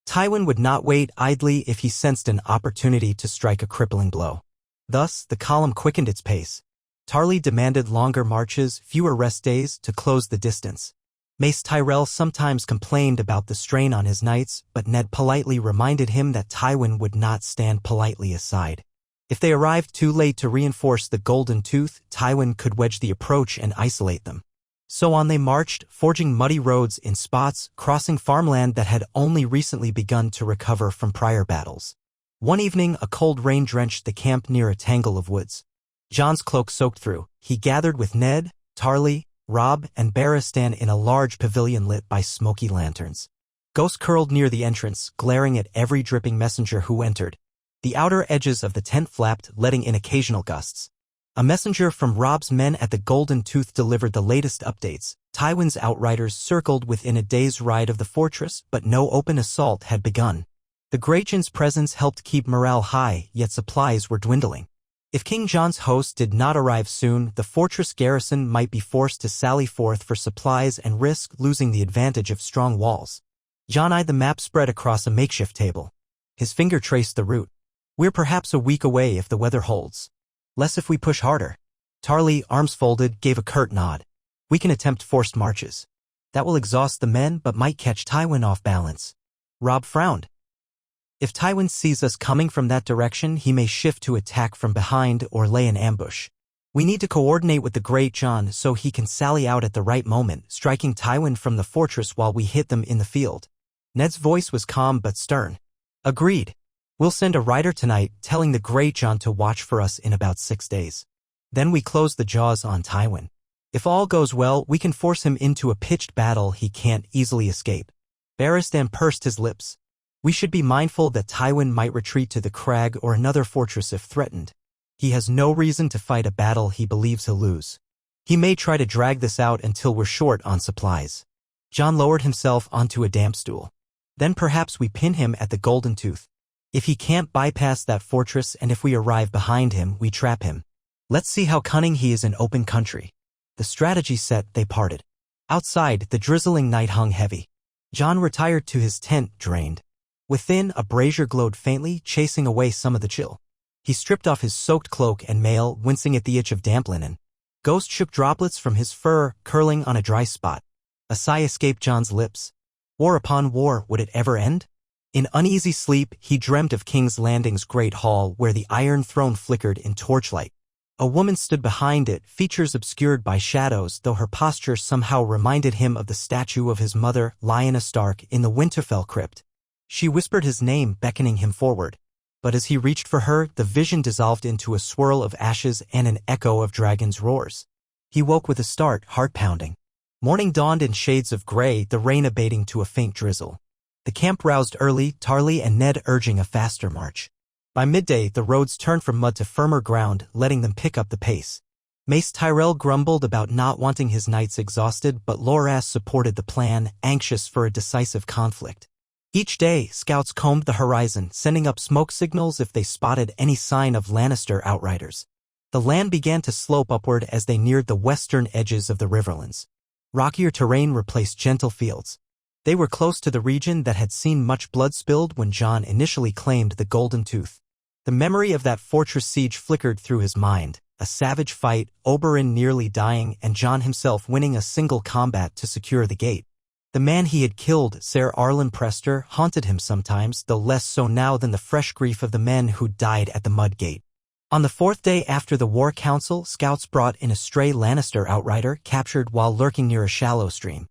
Tywin would not wait idly if he sensed an opportunity to strike a crippling blow. Thus, the column quickened its pace. Tarly demanded longer marches, fewer rest days, to close the distance. Mace Tyrell sometimes complained about the strain on his knights, but Ned politely reminded him that Tywin would not stand politely aside. If they arrived too late to reinforce the Golden Tooth, Tywin could wedge the approach and isolate them. So on they marched, forging muddy roads in spots, crossing farmland that had only recently begun to recover from prior battles. One evening, a cold rain drenched the camp near a tangle of woods. Jon's cloak soaked through. He gathered with Ned, Tarly, Robb, and Barristan in a large pavilion lit by smoky lanterns. Ghosts curled near the entrance, glaring at every dripping messenger who entered. The outer edges of the tent flapped, letting in occasional gusts. A messenger from Robb's men at the Golden Tooth delivered the latest updates. Tywin's outriders circled within a day's ride of the fortress, but no open assault had begun. The Greyjoy's presence helped keep morale high, yet supplies were dwindling. If King Jon's host did not arrive soon, the fortress garrison might be forced to sally forth for supplies and risk losing the advantage of strong walls. Jon eyed the map spread across a makeshift table. His finger traced the route. We're perhaps a week away if the weather holds. Less if we push harder. Tarly, arms folded, gave a curt nod. We can attempt forced marches. That will exhaust the men but might catch Tywin off balance. Robb frowned. If Tywin sees us coming from that direction, he may shift to attack from behind or lay an ambush. We need to coordinate with the Great Jon so he can sally out at the right moment, striking Tywin from the fortress while we hit them in the field. Ned's voice was calm but stern. Agreed. We'll send a rider tonight telling the Grey Jon to watch for us in about 6 days. Then we close the jaws on Tywin. If all goes well, we can force him into a pitched battle he can't easily escape." Barristan pursed his lips. "We should be mindful that Tywin might retreat to the crag or another fortress if threatened. He has no reason to fight a battle he believes he'll lose. He may try to drag this out until we're short on supplies." Jon lowered himself onto a damp stool. "Then perhaps we pin him at the Golden Tooth. If he can't bypass that fortress and if we arrive behind him, we trap him. Let's see how cunning he is in open country." The strategy set, they parted. Outside, the drizzling night hung heavy. Jon retired to his tent, drained. Within, a brazier glowed faintly, chasing away some of the chill. He stripped off his soaked cloak and mail, wincing at the itch of damp linen. Ghost shook droplets from his fur, curling on a dry spot. A sigh escaped Jon's lips. War upon war, would it ever end? In uneasy sleep, he dreamt of King's Landing's great hall where the Iron Throne flickered in torchlight. A woman stood behind it, features obscured by shadows, though her posture somehow reminded him of the statue of his mother, Lyanna Stark, in the Winterfell crypt. She whispered his name, beckoning him forward. But as he reached for her, the vision dissolved into a swirl of ashes and an echo of dragons' roars. He woke with a start, heart pounding. Morning dawned in shades of gray, the rain abating to a faint drizzle. The camp roused early, Tarly and Ned urging a faster march. By midday, the roads turned from mud to firmer ground, letting them pick up the pace. Mace Tyrell grumbled about not wanting his knights exhausted, but Loras supported the plan, anxious for a decisive conflict. Each day, scouts combed the horizon, sending up smoke signals if they spotted any sign of Lannister outriders. The land began to slope upward as they neared the western edges of the Riverlands. Rockier terrain replaced gentle fields. They were close to the region that had seen much blood spilled when Jon initially claimed the Golden Tooth. The memory of that fortress siege flickered through his mind, a savage fight, Oberyn nearly dying, and Jon himself winning a single combat to secure the gate. The man he had killed, Ser Arlen Prester, haunted him sometimes, though less so now than the fresh grief of the men who died at the Mud Gate. On the 4th day after the War Council, scouts brought in a stray Lannister outrider captured while lurking near a shallow stream.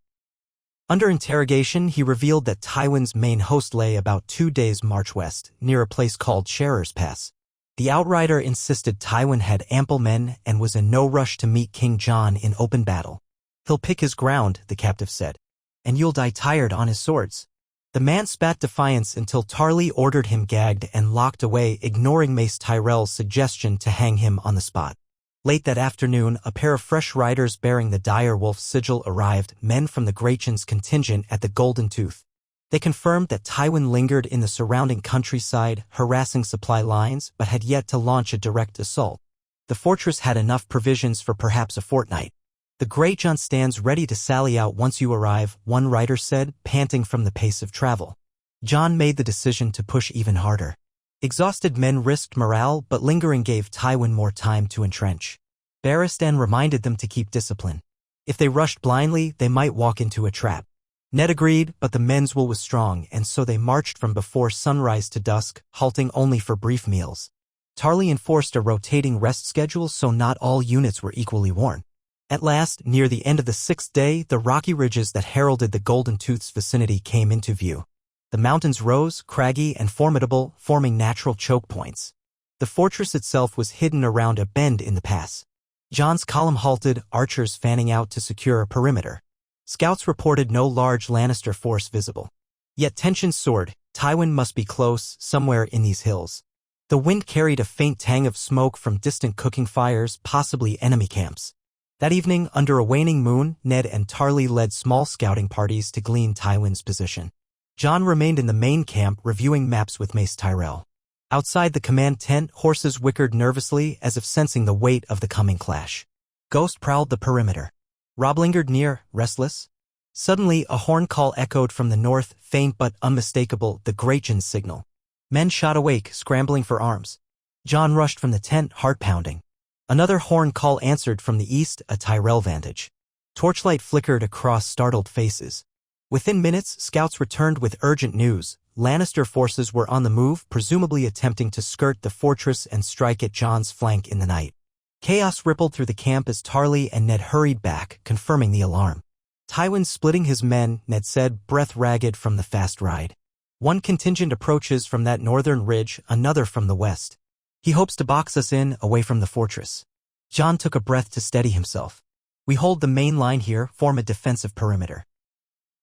Under interrogation, he revealed that Tywin's main host lay about 2 days' march west, near a place called Sharer's Pass. The outrider insisted Tywin had ample men and was in no rush to meet King Jon in open battle. "He'll pick his ground," the captive said, "and you'll die tired on his swords." The man spat defiance until Tarly ordered him gagged and locked away, ignoring Mace Tyrell's suggestion to hang him on the spot. Late that afternoon, a pair of fresh riders bearing the dire wolf sigil arrived, men from the Greyjon's contingent at the Golden Tooth. They confirmed that Tywin lingered in the surrounding countryside, harassing supply lines, but had yet to launch a direct assault. The fortress had enough provisions for perhaps a fortnight. "The Greyjon stands ready to sally out once you arrive," one rider said, panting from the pace of travel. Jon made the decision to push even harder. Exhausted men risked morale, but lingering gave Tywin more time to entrench. Barristan reminded them to keep discipline. If they rushed blindly, they might walk into a trap. Ned agreed, but the men's will was strong, and so they marched from before sunrise to dusk, halting only for brief meals. Tarly enforced a rotating rest schedule so not all units were equally worn. At last, near the end of the 6th day, the rocky ridges that heralded the Golden Tooth's vicinity came into view. The mountains rose, craggy and formidable, forming natural choke points. The fortress itself was hidden around a bend in the pass. Jon's column halted, archers fanning out to secure a perimeter. Scouts reported no large Lannister force visible. Yet tensions soared. Tywin must be close, somewhere in these hills. The wind carried a faint tang of smoke from distant cooking fires, possibly enemy camps. That evening, under a waning moon, Ned and Tarly led small scouting parties to glean Tywin's position. Jon remained in the main camp, reviewing maps with Mace Tyrell. Outside the command tent, horses whickered nervously as if sensing the weight of the coming clash. Ghost prowled the perimeter. Robb lingered near, restless. Suddenly, a horn call echoed from the north, faint but unmistakable, the Greyjon's signal. Men shot awake, scrambling for arms. Jon rushed from the tent, heart pounding. Another horn call answered from the east, a Tyrell vantage. Torchlight flickered across startled faces. Within minutes, scouts returned with urgent news. Lannister forces were on the move, presumably attempting to skirt the fortress and strike at Jon's flank in the night. Chaos rippled through the camp as Tarly and Ned hurried back, confirming the alarm. "Tywin's splitting his men," Ned said, breath ragged from the fast ride. One contingent approaches from that northern ridge, another from the west. He hopes to box us in, away from the fortress. Jon took a breath to steady himself. We hold the main line here, form a defensive perimeter.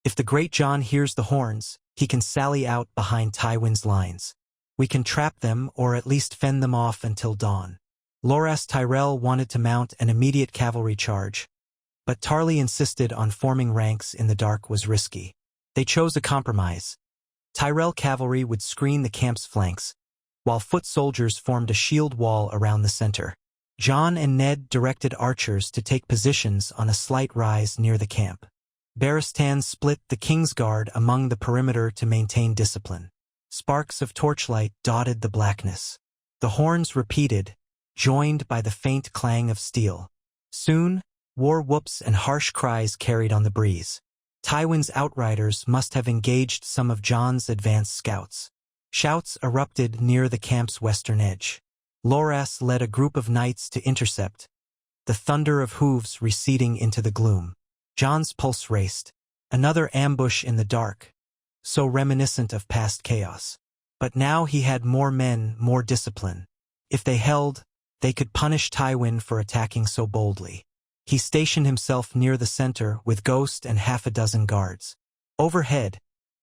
If the great Jon hears the horns, he can sally out behind Tywin's lines. We can trap them or at least fend them off until dawn. Loras Tyrell wanted to mount an immediate cavalry charge, but Tarly insisted on forming ranks in the dark was risky. They chose a compromise. Tyrell cavalry would screen the camp's flanks, while foot soldiers formed a shield wall around the center. Jon and Ned directed archers to take positions on a slight rise near the camp. Barristan split the Kingsguard among the perimeter to maintain discipline. Sparks of torchlight dotted the blackness. The horns repeated, joined by the faint clang of steel. Soon, war whoops and harsh cries carried on the breeze. Tywin's outriders must have engaged some of Jon's advanced scouts. Shouts erupted near the camp's western edge. Loras led a group of knights to intercept, the thunder of hooves receding into the gloom. Jon's pulse raced. Another ambush in the dark, so reminiscent of past chaos. But now he had more men, more discipline. If they held, they could punish Tywin for attacking so boldly. He stationed himself near the center with Ghost and half a dozen guards. Overhead,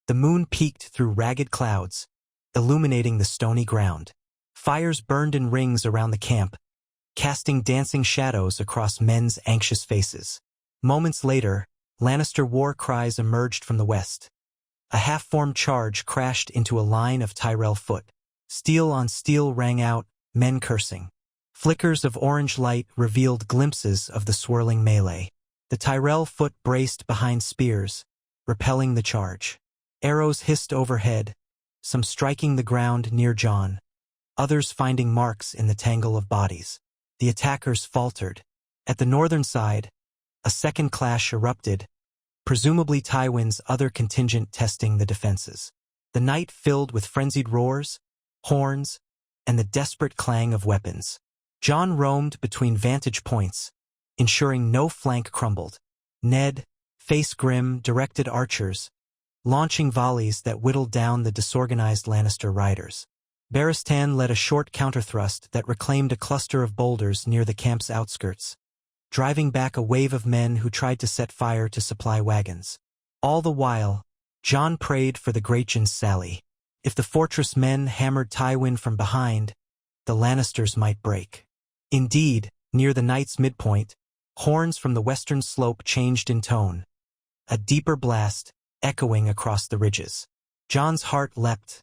the moon peeked through ragged clouds, illuminating the stony ground. Fires burned in rings around the camp, casting dancing shadows across men's anxious faces. Moments later, Lannister war cries emerged from the west. A half-formed charge crashed into a line of Tyrell foot. Steel on steel rang out, men cursing. Flickers of orange light revealed glimpses of the swirling melee. The Tyrell foot braced behind spears, repelling the charge. Arrows hissed overhead, some striking the ground near Jon, others finding marks in the tangle of bodies. The attackers faltered. At the northern side, a second clash erupted, presumably Tywin's other contingent testing the defenses. The night filled with frenzied roars, horns, and the desperate clang of weapons. Jon roamed between vantage points, ensuring no flank crumbled. Ned, face grim, directed archers, launching volleys that whittled down the disorganized Lannister riders. Barristan led a short counterthrust that reclaimed a cluster of boulders near the camp's outskirts, driving back a wave of men who tried to set fire to supply wagons. All the while, Jon prayed for the great Jon's sally. If the fortress men hammered Tywin from behind, the Lannisters might break. Indeed, near the night's midpoint, horns from the western slope changed in tone, a deeper blast echoing across the ridges. Jon's heart leapt.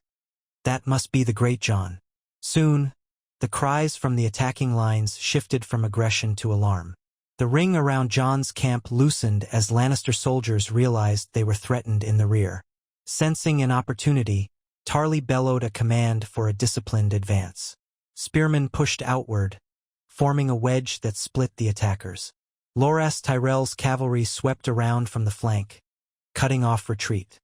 That must be the great Jon. Soon, the cries from the attacking lines shifted from aggression to alarm. The ring around Jon's camp loosened as Lannister soldiers realized they were threatened in the rear. Sensing an opportunity, Tarly bellowed a command for a disciplined advance. Spearmen pushed outward, forming a wedge that split the attackers. Loras Tyrell's cavalry swept around from the flank, cutting off retreat.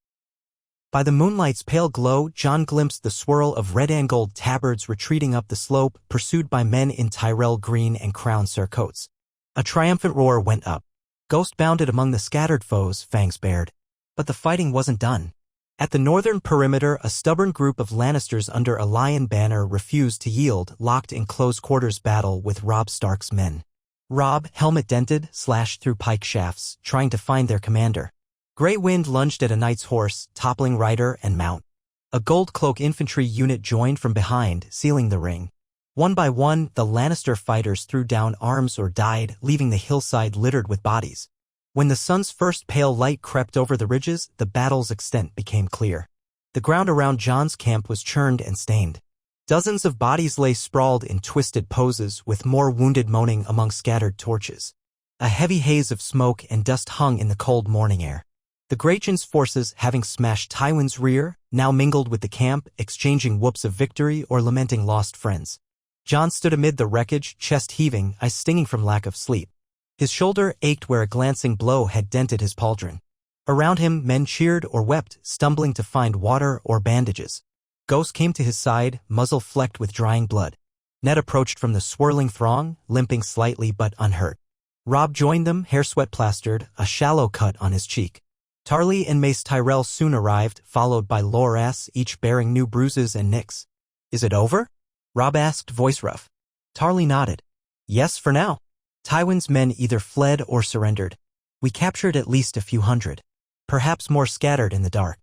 By the moonlight's pale glow, Jon glimpsed the swirl of red and gold tabards retreating up the slope, pursued by men in Tyrell green and crown surcoats. A triumphant roar went up. Ghost bounded among the scattered foes, fangs bared. But the fighting wasn't done. At the northern perimeter, a stubborn group of Lannisters under a lion banner refused to yield, locked in close-quarters battle with Robb Stark's men. Robb, helmet dented, slashed through pike shafts, trying to find their commander. Grey Wind lunged at a knight's horse, toppling rider and mount. A gold cloak infantry unit joined from behind, sealing the ring. One by one, the Lannister fighters threw down arms or died, leaving the hillside littered with bodies. When the sun's first pale light crept over the ridges, the battle's extent became clear. The ground around Jon's camp was churned and stained. Dozens of bodies lay sprawled in twisted poses, with more wounded moaning among scattered torches. A heavy haze of smoke and dust hung in the cold morning air. The Greyjoy's forces, having smashed Tywin's rear, now mingled with the camp, exchanging whoops of victory or lamenting lost friends. Jon stood amid the wreckage, chest heaving, eyes stinging from lack of sleep. His shoulder ached where a glancing blow had dented his pauldron. Around him, men cheered or wept, stumbling to find water or bandages. Ghost came to his side, muzzle flecked with drying blood. Ned approached from the swirling throng, limping slightly but unhurt. Robb joined them, hair sweat plastered, a shallow cut on his cheek. Tarly and Mace Tyrell soon arrived, followed by Loras, each bearing new bruises and nicks. "Is it over?" Robb asked, voice rough. Tarly nodded. "Yes, for now." Tywin's men either fled or surrendered. We captured at least a few hundred. Perhaps more scattered in the dark.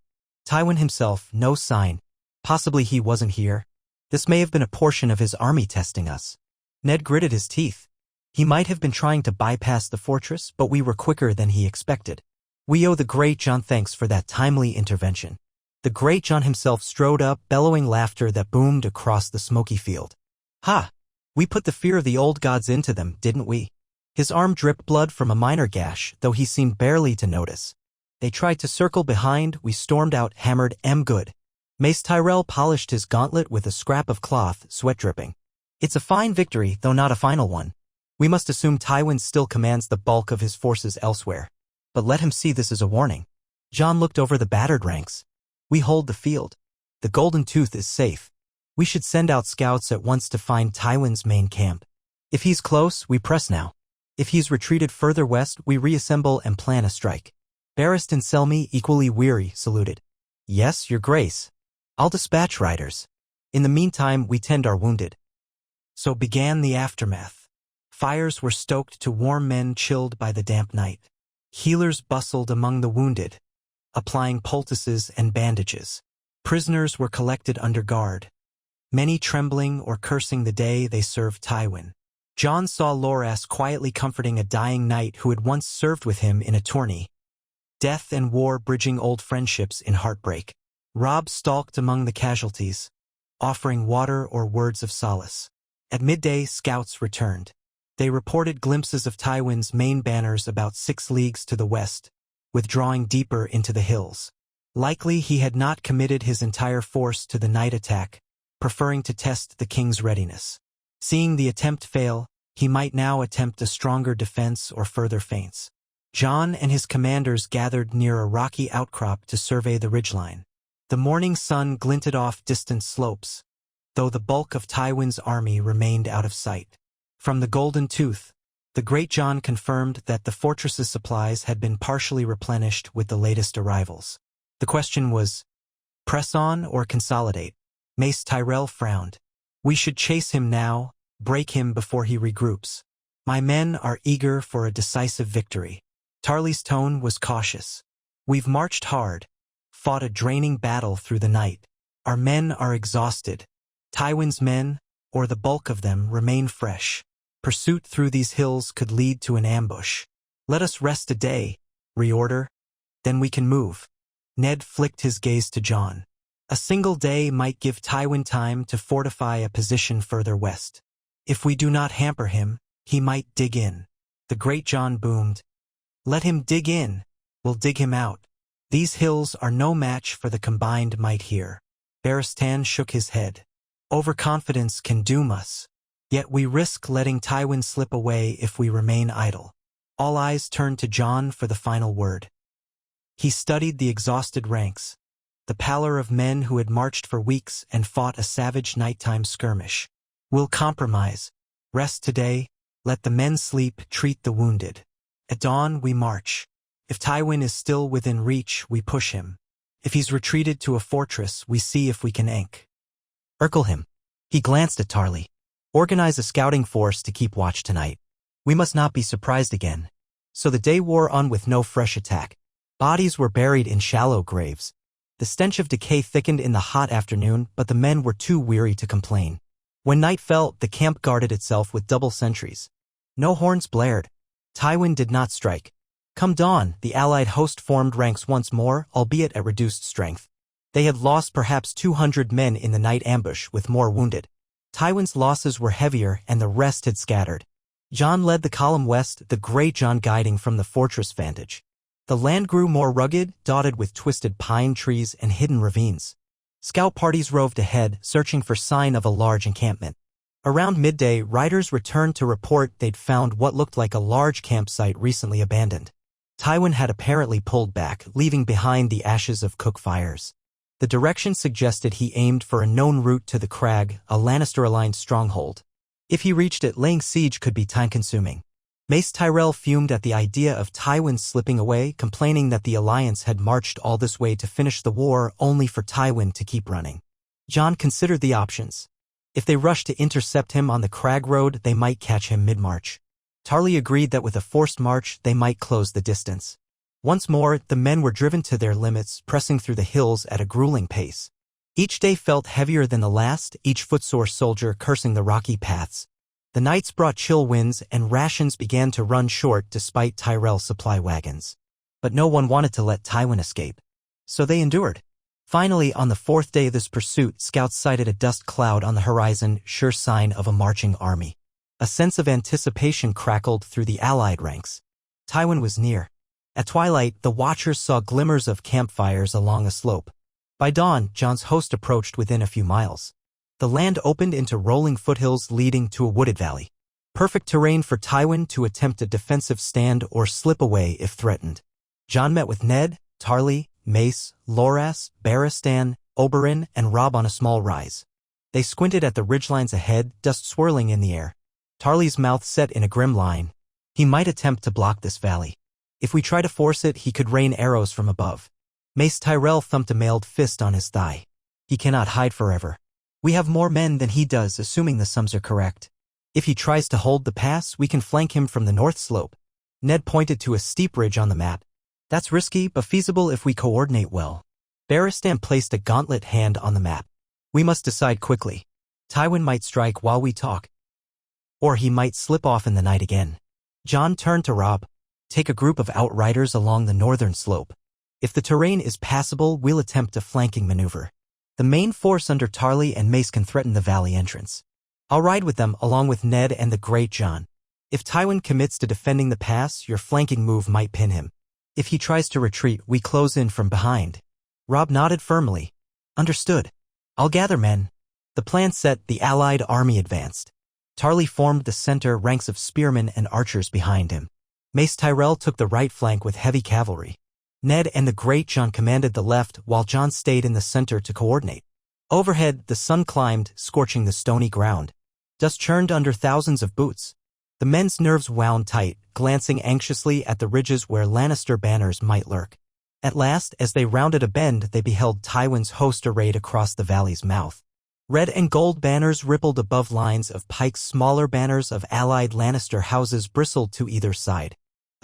Tywin himself, no sign. Possibly he wasn't here. This may have been a portion of his army testing us. Ned gritted his teeth. He might have been trying to bypass the fortress, but we were quicker than he expected. We owe the Great Jon thanks for that timely intervention. The Great Jon himself strode up, bellowing laughter that boomed across the smoky field. "Ha! We put the fear of the old gods into them, didn't we?" His arm dripped blood from a minor gash, though he seemed barely to notice. They tried to circle behind, we stormed out, hammered, good. Mace Tyrell polished his gauntlet with a scrap of cloth, sweat dripping. "It's a fine victory, though not a final one. We must assume Tywin still commands the bulk of his forces elsewhere. But let him see this as a warning." Jon looked over the battered ranks. "We hold the field. The Golden Tooth is safe. We should send out scouts at once to find Tywin's main camp. If he's close, we press now. If he's retreated further west, we reassemble and plan a strike." Barristan and Selmy, equally weary, saluted. "Yes, your grace. I'll dispatch riders. In the meantime, we tend our wounded." So began the aftermath. Fires were stoked to warm men chilled by the damp night. Healers bustled among the wounded, applying poultices and bandages. Prisoners were collected under guard, many trembling or cursing the day they served Tywin. Jon saw Loras quietly comforting a dying knight who had once served with him in a tourney. Death and war bridging old friendships in heartbreak. Robb stalked among the casualties, offering water or words of solace. At midday, scouts returned. They reported glimpses of Tywin's main banners about 6 leagues to the west, withdrawing deeper into the hills. Likely he had not committed his entire force to the night attack, preferring to test the king's readiness. Seeing the attempt fail, he might now attempt a stronger defense or further feints. Jon and his commanders gathered near a rocky outcrop to survey the ridgeline. The morning sun glinted off distant slopes, though the bulk of Tywin's army remained out of sight. From the Golden Tooth, the Great Jon confirmed that the fortress's supplies had been partially replenished with the latest arrivals. The question was, press on or consolidate? Mace Tyrell frowned. "We should chase him now, break him before he regroups. My men are eager for a decisive victory." Tarly's tone was cautious. "We've marched hard, fought a draining battle through the night. Our men are exhausted. Tywin's men, or the bulk of them, remain fresh. Pursuit through these hills could lead to an ambush. Let us rest a day, reorder, then we can move." Ned flicked his gaze to Jon. "A single day might give Tywin time to fortify a position further west. If we do not hamper him, he might dig in." The Great Jon boomed. "Let him dig in. We'll dig him out. These hills are no match for the combined might here." Barristan shook his head. "Overconfidence can doom us. Yet we risk letting Tywin slip away if we remain idle." All eyes turned to Jon for the final word. He studied the exhausted ranks, the pallor of men who had marched for weeks and fought a savage nighttime skirmish. "We'll compromise. Rest today, let the men sleep, treat the wounded. At dawn we march. If Tywin is still within reach, we push him. If he's retreated to a fortress, we see if we can encircle him." He glanced at Tarly. "Organize a scouting force to keep watch tonight. We must not be surprised again." So the day wore on with no fresh attack. Bodies were buried in shallow graves. The stench of decay thickened in the hot afternoon, but the men were too weary to complain. When night fell, the camp guarded itself with double sentries. No horns blared. Tywin did not strike. Come dawn, the allied host formed ranks once more, albeit at reduced strength. They had lost perhaps 200 men in the night ambush, with more wounded. Tywin's losses were heavier and the rest had scattered. Jon led the column west, the Great Jon guiding from the fortress vantage. The land grew more rugged, dotted with twisted pine trees and hidden ravines. Scout parties roved ahead, searching for sign of a large encampment. Around midday, riders returned to report they'd found what looked like a large campsite recently abandoned. Tywin had apparently pulled back, leaving behind the ashes of cook fires. The direction suggested he aimed for a known route to the crag, a Lannister-aligned stronghold. If he reached it, laying siege could be time-consuming. Mace Tyrell fumed at the idea of Tywin slipping away, complaining that the Alliance had marched all this way to finish the war only for Tywin to keep running. Jon considered the options. If they rushed to intercept him on the Crag Road, they might catch him mid-march. Tarly agreed that with a forced march, they might close the distance. Once more, the men were driven to their limits, pressing through the hills at a grueling pace. Each day felt heavier than the last, each footsore soldier cursing the rocky paths. The nights brought chill winds, and rations began to run short despite Tyrell's supply wagons. But no one wanted to let Tywin escape. So they endured. Finally, on the fourth day of this pursuit, scouts sighted a dust cloud on the horizon, sure sign of a marching army. A sense of anticipation crackled through the allied ranks. Tywin was near. At twilight, the watchers saw glimmers of campfires along a slope. By dawn, Jon's host approached within a few miles. The land opened into rolling foothills leading to a wooded valley. Perfect terrain for Tywin to attempt a defensive stand or slip away if threatened. Jon met with Ned, Tarly, Mace, Loras, Barristan, Oberyn, and Robb on a small rise. They squinted at the ridgelines ahead, dust swirling in the air. Tarly's mouth set in a grim line. He might attempt to block this valley. If we try to force it, he could rain arrows from above. Mace Tyrell thumped a mailed fist on his thigh. He cannot hide forever. We have more men than he does, assuming the sums are correct. If he tries to hold the pass, we can flank him from the north slope. Ned pointed to a steep ridge on the map. That's risky, but feasible if we coordinate well. Barristan placed a gauntlet hand on the map. We must decide quickly. Tywin might strike while we talk. Or he might slip off in the night again. Jon turned to Robb. Take a group of outriders along the northern slope. If the terrain is passable, we'll attempt a flanking maneuver. The main force under Tarly and Mace can threaten the valley entrance. I'll ride with them along with Ned and the Great Jon. If Tywin commits to defending the pass, your flanking move might pin him. If he tries to retreat, we close in from behind. Robb nodded firmly. Understood. I'll gather men. The plan set, the allied army advanced. Tarly formed the center, ranks of spearmen and archers behind him. Mace Tyrell took the right flank with heavy cavalry. Ned and the Great Jon commanded the left, while Jon stayed in the center to coordinate. Overhead, the sun climbed, scorching the stony ground. Dust churned under thousands of boots. The men's nerves wound tight, glancing anxiously at the ridges where Lannister banners might lurk. At last, as they rounded a bend, they beheld Tywin's host arrayed across the valley's mouth. Red and gold banners rippled above lines of pikes, smaller banners of allied Lannister houses bristled to either side.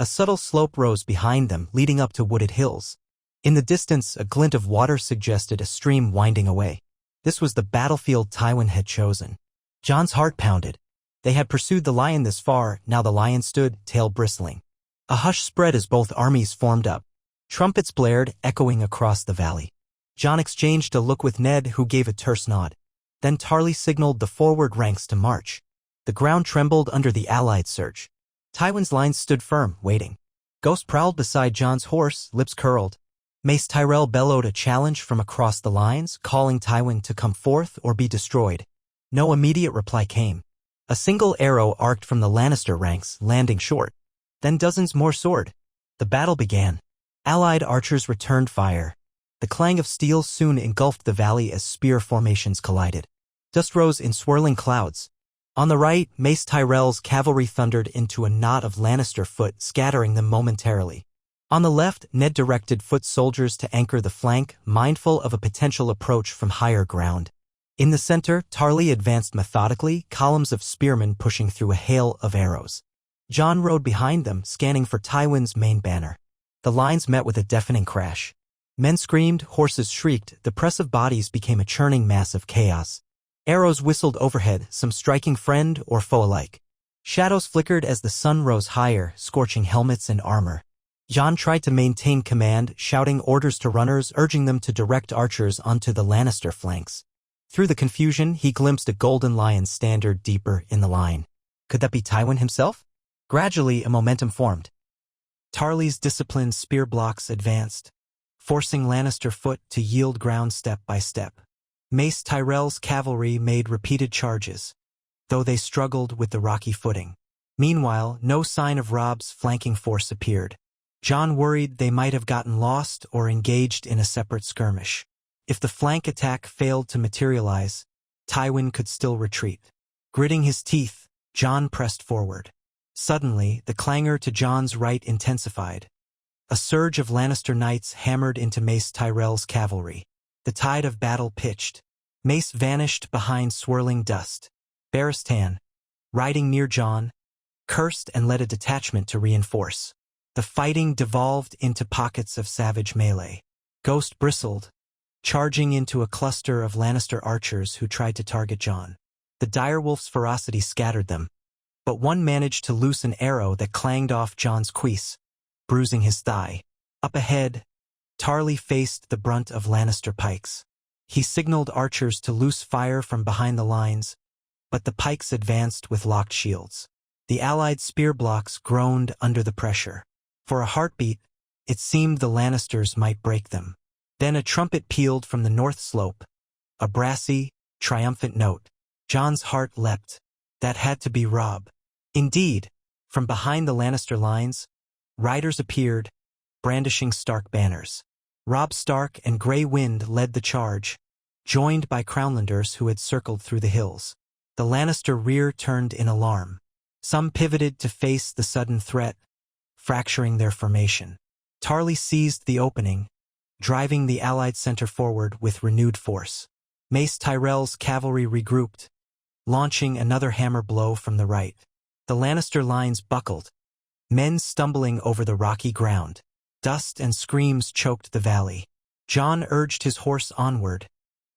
A subtle slope rose behind them, leading up to wooded hills. In the distance, a glint of water suggested a stream winding away. This was the battlefield Tywin had chosen. Jon's heart pounded. They had pursued the lion this far, now the lion stood, tail bristling. A hush spread as both armies formed up. Trumpets blared, echoing across the valley. Jon exchanged a look with Ned, who gave a terse nod. Then Tarly signaled the forward ranks to march. The ground trembled under the allied surge. Tywin's lines stood firm, waiting. Ghost prowled beside Jon's horse, lips curled. Mace Tyrell bellowed a challenge from across the lines, calling Tywin to come forth or be destroyed. No immediate reply came. A single arrow arced from the Lannister ranks, landing short. Then dozens more soared. The battle began. Allied archers returned fire. The clang of steel soon engulfed the valley as spear formations collided. Dust rose in swirling clouds. On the right, Mace Tyrell's cavalry thundered into a knot of Lannister foot, scattering them momentarily. On the left, Ned directed foot soldiers to anchor the flank, mindful of a potential approach from higher ground. In the center, Tarly advanced methodically, columns of spearmen pushing through a hail of arrows. Jon rode behind them, scanning for Tywin's main banner. The lines met with a deafening crash. Men screamed, horses shrieked, the press of bodies became a churning mass of chaos. Arrows whistled overhead, some striking friend or foe alike. Shadows flickered as the sun rose higher, scorching helmets and armor. Jon tried to maintain command, shouting orders to runners, urging them to direct archers onto the Lannister flanks. Through the confusion, he glimpsed a golden lion standard deeper in the line. Could that be Tywin himself? Gradually, a momentum formed. Tarly's disciplined spear blocks advanced, forcing Lannister foot to yield ground step by step. Mace Tyrell's cavalry made repeated charges, though they struggled with the rocky footing. Meanwhile, no sign of Robb's flanking force appeared. Jon worried they might have gotten lost or engaged in a separate skirmish. If the flank attack failed to materialize, Tywin could still retreat. Gritting his teeth, Jon pressed forward. Suddenly, the clangor to Jon's right intensified. A surge of Lannister knights hammered into Mace Tyrell's cavalry. The tide of battle pitched. Mace vanished behind swirling dust. Barristan, riding near Jon, cursed and led a detachment to reinforce. The fighting devolved into pockets of savage melee. Ghost bristled, charging into a cluster of Lannister archers who tried to target Jon. The direwolf's ferocity scattered them, but one managed to loose an arrow that clanged off Jon's cuisse, bruising his thigh. Up ahead, Tarly faced the brunt of Lannister pikes. He signaled archers to loose fire from behind the lines, but the pikes advanced with locked shields. The allied spear blocks groaned under the pressure. For a heartbeat, it seemed the Lannisters might break them. Then a trumpet pealed from the north slope, a brassy, triumphant note. Jon's heart leapt. That had to be Robb. Indeed, from behind the Lannister lines, riders appeared, brandishing Stark banners. Robb Stark and Grey Wind led the charge, joined by Crownlanders who had circled through the hills. The Lannister rear turned in alarm. Some pivoted to face the sudden threat, fracturing their formation. Tarly seized the opening, driving the allied center forward with renewed force. Mace Tyrell's cavalry regrouped, launching another hammer blow from the right. The Lannister lines buckled, men stumbling over the rocky ground. Dust and screams choked the valley. Jon urged his horse onward,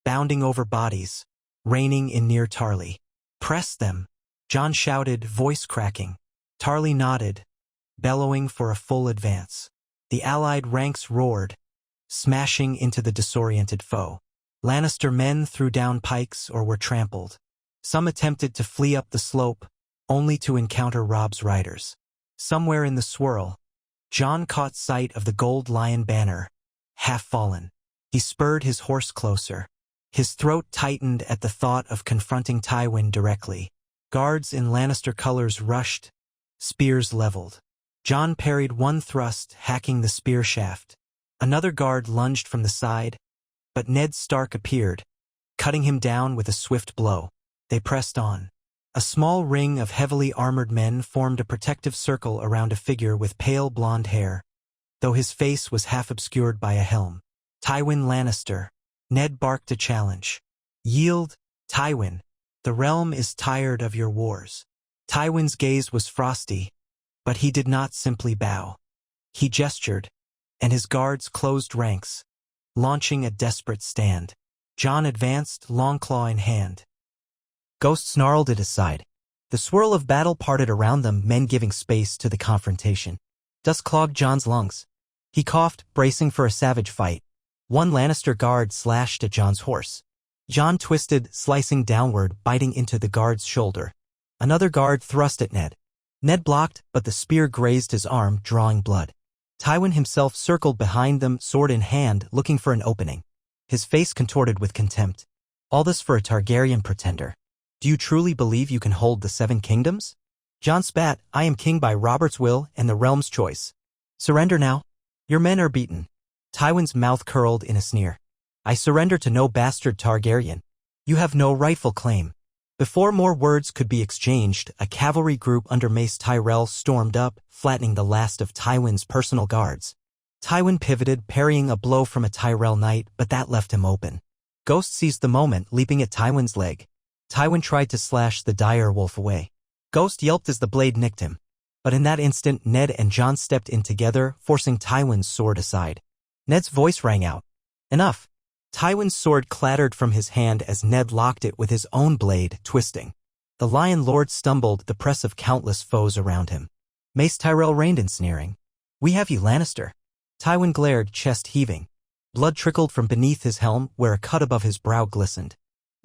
bounding over bodies, reining in near Tarly. "Press them!" Jon shouted, voice cracking. Tarly nodded, bellowing for a full advance. The allied ranks roared, smashing into the disoriented foe. Lannister men threw down pikes or were trampled. Some attempted to flee up the slope, only to encounter Robb's riders. Somewhere in the swirl, Jon caught sight of the gold lion banner, half fallen. He spurred his horse closer. His throat tightened at the thought of confronting Tywin directly. Guards in Lannister colors rushed, spears leveled. Jon parried one thrust, hacking the spear shaft. Another guard lunged from the side, but Ned Stark appeared, cutting him down with a swift blow. They pressed on. A small ring of heavily armored men formed a protective circle around a figure with pale blonde hair, though his face was half obscured by a helm. Tywin Lannister. Ned barked a challenge. "Yield, Tywin. The realm is tired of your wars." Tywin's gaze was frosty, but he did not simply bow. He gestured, and his guards closed ranks, launching a desperate stand. Jon advanced, longclaw in hand. Ghost snarled at his side. The swirl of battle parted around them, men giving space to the confrontation. Dust clogged Jon's lungs. He coughed, bracing for a savage fight. One Lannister guard slashed at Jon's horse. Jon twisted, slicing downward, biting into the guard's shoulder. Another guard thrust at Ned. Ned blocked, but the spear grazed his arm, drawing blood. Tywin himself circled behind them, sword in hand, looking for an opening. His face contorted with contempt. "All this for a Targaryen pretender. Do you truly believe you can hold the 7 kingdoms?" Jon spat, "I am king by Robert's will and the realm's choice. Surrender now. Your men are beaten." Tywin's mouth curled in a sneer. "I surrender to no bastard Targaryen. You have no rightful claim." Before more words could be exchanged, a cavalry group under Mace Tyrell stormed up, flattening the last of Tywin's personal guards. Tywin pivoted, parrying a blow from a Tyrell knight, but that left him open. Ghost seized the moment, leaping at Tywin's leg. Tywin tried to slash the dire wolf away. Ghost yelped as the blade nicked him. But in that instant, Ned and Jon stepped in together, forcing Tywin's sword aside. Ned's voice rang out. "Enough." Tywin's sword clattered from his hand as Ned locked it with his own blade, twisting. The Lion Lord stumbled, the press of countless foes around him. Mace Tyrell reined in, sneering. "We have you, Lannister." Tywin glared, chest heaving. Blood trickled from beneath his helm, where a cut above his brow glistened.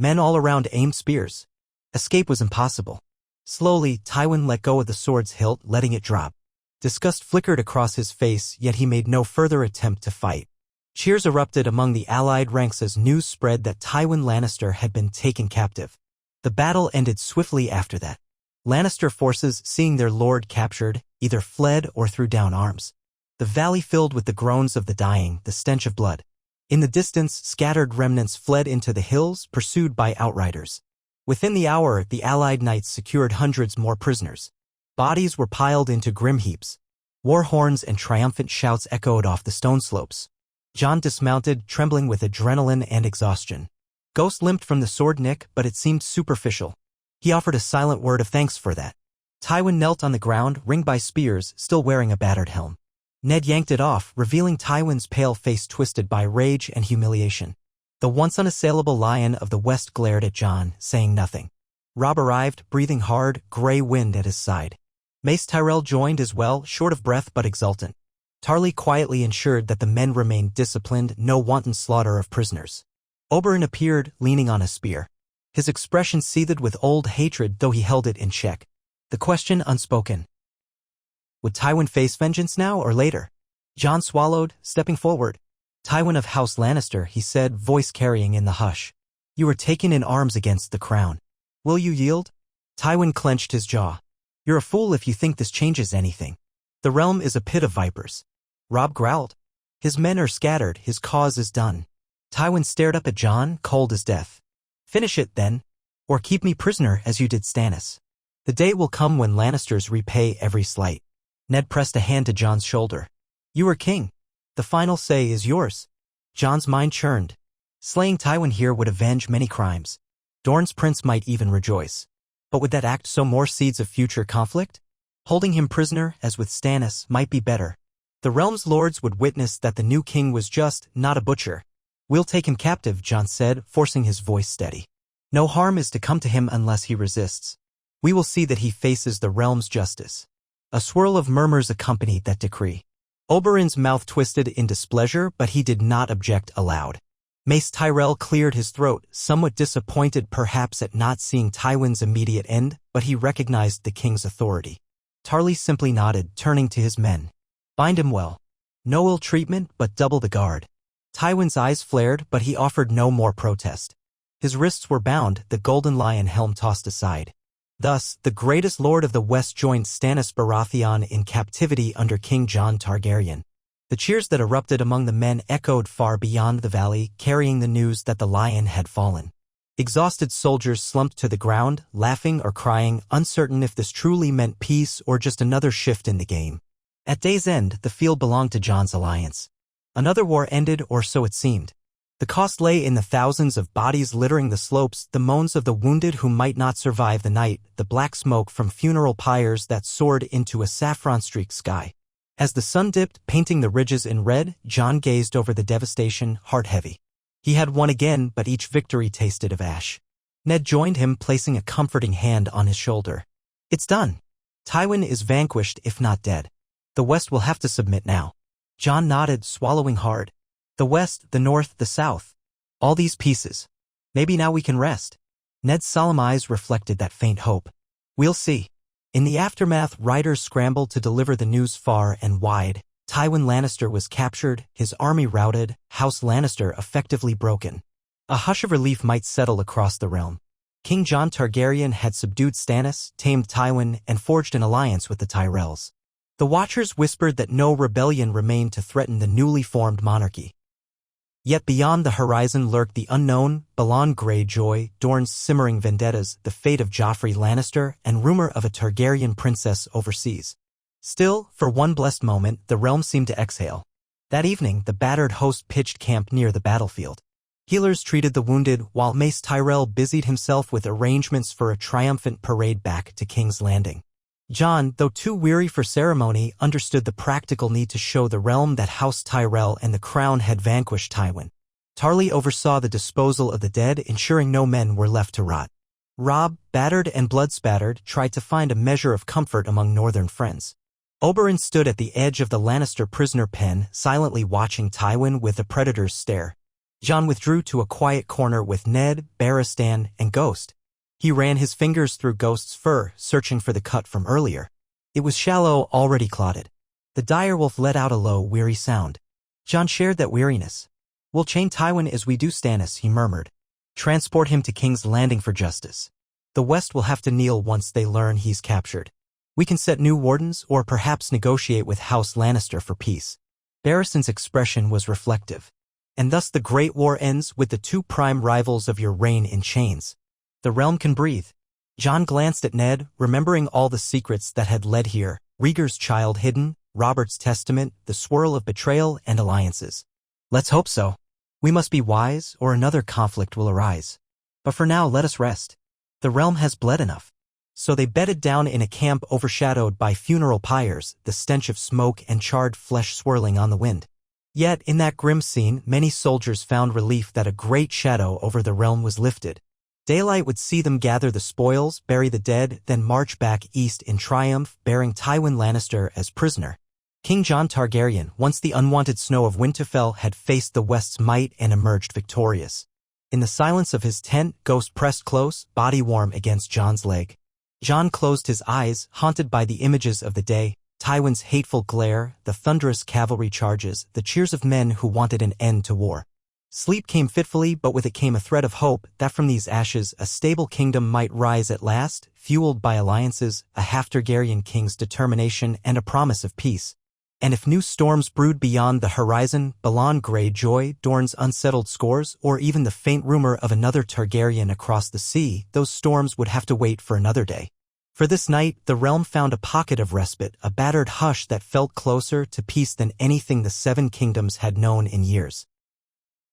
Men all around aimed spears. Escape was impossible. Slowly, Tywin let go of the sword's hilt, letting it drop. Disgust flickered across his face, yet he made no further attempt to fight. Cheers erupted among the allied ranks as news spread that Tywin Lannister had been taken captive. The battle ended swiftly after that. Lannister forces, seeing their lord captured, either fled or threw down arms. The valley filled with the groans of the dying, the stench of blood. In the distance, scattered remnants fled into the hills, pursued by outriders. Within the hour, the allied knights secured hundreds more prisoners. Bodies were piled into grim heaps. War horns and triumphant shouts echoed off the stone slopes. Jon dismounted, trembling with adrenaline and exhaustion. Ghost limped from the sword nick, but it seemed superficial. He offered a silent word of thanks for that. Tywin knelt on the ground, ringed by spears, still wearing a battered helm. Ned yanked it off, revealing Tywin's pale face twisted by rage and humiliation. The once unassailable lion of the west glared at Jon, saying nothing. Robb arrived, breathing hard, gray wind at his side. Mace Tyrell joined as well, short of breath but exultant. Tarly quietly ensured that the men remained disciplined, no wanton slaughter of prisoners. Oberyn appeared, leaning on a spear. His expression seethed with old hatred, though he held it in check. The question unspoken. Would Tywin face vengeance now or later? Jon swallowed, stepping forward. Tywin of House Lannister, he said, voice carrying in the hush. You were taken in arms against the crown. Will you yield? Tywin clenched his jaw. You're a fool if you think this changes anything. The realm is a pit of vipers. Robb growled. His men are scattered, his cause is done. Tywin stared up at Jon, cold as death. Finish it, then. Or keep me prisoner as you did Stannis. The day will come when Lannisters repay every slight. Ned pressed a hand to Jon's shoulder. You are king. The final say is yours. Jon's mind churned. Slaying Tywin here would avenge many crimes. Dorne's prince might even rejoice. But would that act sow more seeds of future conflict? Holding him prisoner, as with Stannis, might be better. The realm's lords would witness that the new king was just, not a butcher. We'll take him captive, Jon said, forcing his voice steady. No harm is to come to him unless he resists. We will see that he faces the realm's justice. A swirl of murmurs accompanied that decree. Oberyn's mouth twisted in displeasure, but he did not object aloud. Mace Tyrell cleared his throat, somewhat disappointed perhaps at not seeing Tywin's immediate end, but he recognized the king's authority. Tarly simply nodded, turning to his men. Bind him well. No ill treatment, but double the guard. Tywin's eyes flared, but he offered no more protest. His wrists were bound, the golden lion helm tossed aside. Thus, the greatest lord of the West joined Stannis Baratheon in captivity under King Jon Targaryen. The cheers that erupted among the men echoed far beyond the valley, carrying the news that the lion had fallen. Exhausted soldiers slumped to the ground, laughing or crying, uncertain if this truly meant peace or just another shift in the game. At day's end, the field belonged to Jon's alliance. Another war ended, or so it seemed. The cost lay in the thousands of bodies littering the slopes, the moans of the wounded who might not survive the night, the black smoke from funeral pyres that soared into a saffron-streaked sky. As the sun dipped, painting the ridges in red, Jon gazed over the devastation, heart-heavy. He had won again, but each victory tasted of ash. Ned joined him, placing a comforting hand on his shoulder. It's done. Tywin is vanquished, if not dead. The West will have to submit now. Jon nodded, swallowing hard. The West, the North, the South. All these pieces. Maybe now we can rest. Ned's solemn eyes reflected that faint hope. We'll see. In the aftermath, riders scrambled to deliver the news far and wide. Tywin Lannister was captured, his army routed, House Lannister effectively broken. A hush of relief might settle across the realm. King Jon Targaryen had subdued Stannis, tamed Tywin, and forged an alliance with the Tyrells. The Watchers whispered that no rebellion remained to threaten the newly formed monarchy. Yet beyond the horizon lurked the unknown, Balon Greyjoy, Dorne's simmering vendettas, the fate of Joffrey Lannister, and rumor of a Targaryen princess overseas. Still, for one blessed moment, the realm seemed to exhale. That evening, the battered host pitched camp near the battlefield. Healers treated the wounded, while Mace Tyrell busied himself with arrangements for a triumphant parade back to King's Landing. Jon, though too weary for ceremony, understood the practical need to show the realm that House Tyrell and the crown had vanquished Tywin. Tarly oversaw the disposal of the dead, ensuring no men were left to rot. Robb, battered and blood-spattered, tried to find a measure of comfort among northern friends. Oberyn stood at the edge of the Lannister prisoner pen, silently watching Tywin with a predator's stare. Jon withdrew to a quiet corner with Ned, Barristan, and Ghost. He ran his fingers through Ghost's fur, searching for the cut from earlier. It was shallow, already clotted. The direwolf let out a low, weary sound. Jon shared that weariness. We'll chain Tywin as we do Stannis, he murmured. Transport him to King's Landing for justice. The West will have to kneel once they learn he's captured. We can set new wardens, or perhaps negotiate with House Lannister for peace. Barristan's expression was reflective. And thus the Great War ends with the two prime rivals of your reign in chains. The realm can breathe. Jon glanced at Ned, remembering all the secrets that had led here, Rhaegar's child hidden, Robert's testament, the swirl of betrayal and alliances. Let's hope so. We must be wise, or another conflict will arise. But for now, let us rest. The realm has bled enough. So they bedded down in a camp overshadowed by funeral pyres, the stench of smoke and charred flesh swirling on the wind. Yet, in that grim scene, many soldiers found relief that a great shadow over the realm was lifted. Daylight would see them gather the spoils, bury the dead, then march back east in triumph, bearing Tywin Lannister as prisoner. King Jon Targaryen, once the unwanted snow of Winterfell, had faced the West's might and emerged victorious. In the silence of his tent, Ghost pressed close, body warm against Jon's leg. Jon closed his eyes, haunted by the images of the day, Tywin's hateful glare, the thunderous cavalry charges, the cheers of men who wanted an end to war. Sleep came fitfully, but with it came a thread of hope that from these ashes a stable kingdom might rise at last, fueled by alliances, a half-Targaryen king's determination, and a promise of peace. And if new storms brewed beyond the horizon, Balon Greyjoy, Dorne's unsettled scores, or even the faint rumor of another Targaryen across the sea, those storms would have to wait for another day. For this night, the realm found a pocket of respite, a battered hush that felt closer to peace than anything the Seven Kingdoms had known in years.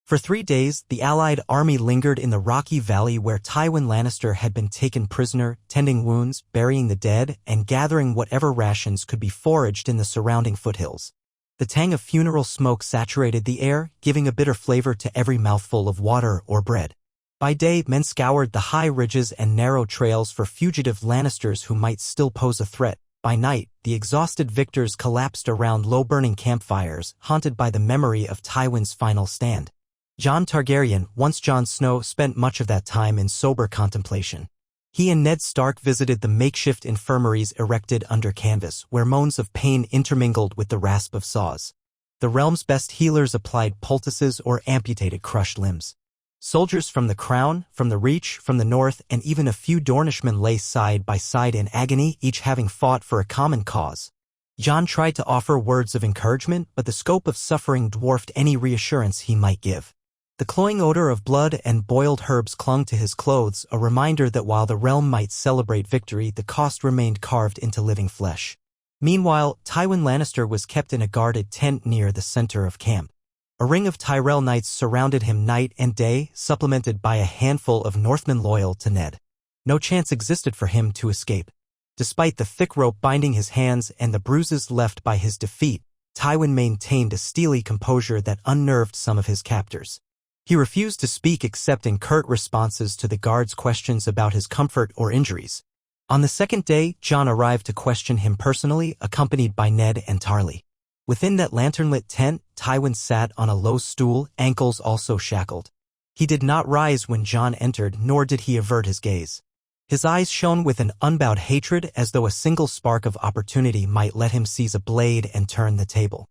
For 3 days, the Allied army lingered in the rocky valley where Tywin Lannister had been taken prisoner, tending wounds, burying the dead, and gathering whatever rations could be foraged in the surrounding foothills. The tang of funeral smoke saturated the air, giving a bitter flavor to every mouthful of water or bread. By day, men scoured the high ridges and narrow trails for fugitive Lannisters who might still pose a threat. By night, the exhausted victors collapsed around low-burning campfires, haunted by the memory of Tywin's final stand. Jon Targaryen, once Jon Snow, spent much of that time in sober contemplation. He and Ned Stark visited the makeshift infirmaries erected under canvas, where moans of pain intermingled with the rasp of saws. The realm's best healers applied poultices or amputated crushed limbs. Soldiers from the Crown, from the Reach, from the North, and even a few Dornishmen lay side by side in agony, each having fought for a common cause. Jon tried to offer words of encouragement, but the scope of suffering dwarfed any reassurance he might give. The cloying odor of blood and boiled herbs clung to his clothes, a reminder that while the realm might celebrate victory, the cost remained carved into living flesh. Meanwhile, Tywin Lannister was kept in a guarded tent near the center of camp. A ring of Tyrell knights surrounded him night and day, supplemented by a handful of Northmen loyal to Ned. No chance existed for him to escape. Despite the thick rope binding his hands and the bruises left by his defeat, Tywin maintained a steely composure that unnerved some of his captors. He refused to speak except in curt responses to the guards' questions about his comfort or injuries. On the second day, Jon arrived to question him personally, accompanied by Ned and Tarly. Within that lantern-lit tent, Tywin sat on a low stool, ankles also shackled. He did not rise when Jon entered, nor did he avert his gaze. His eyes shone with an unbowed hatred, as though a single spark of opportunity might let him seize a blade and turn the table.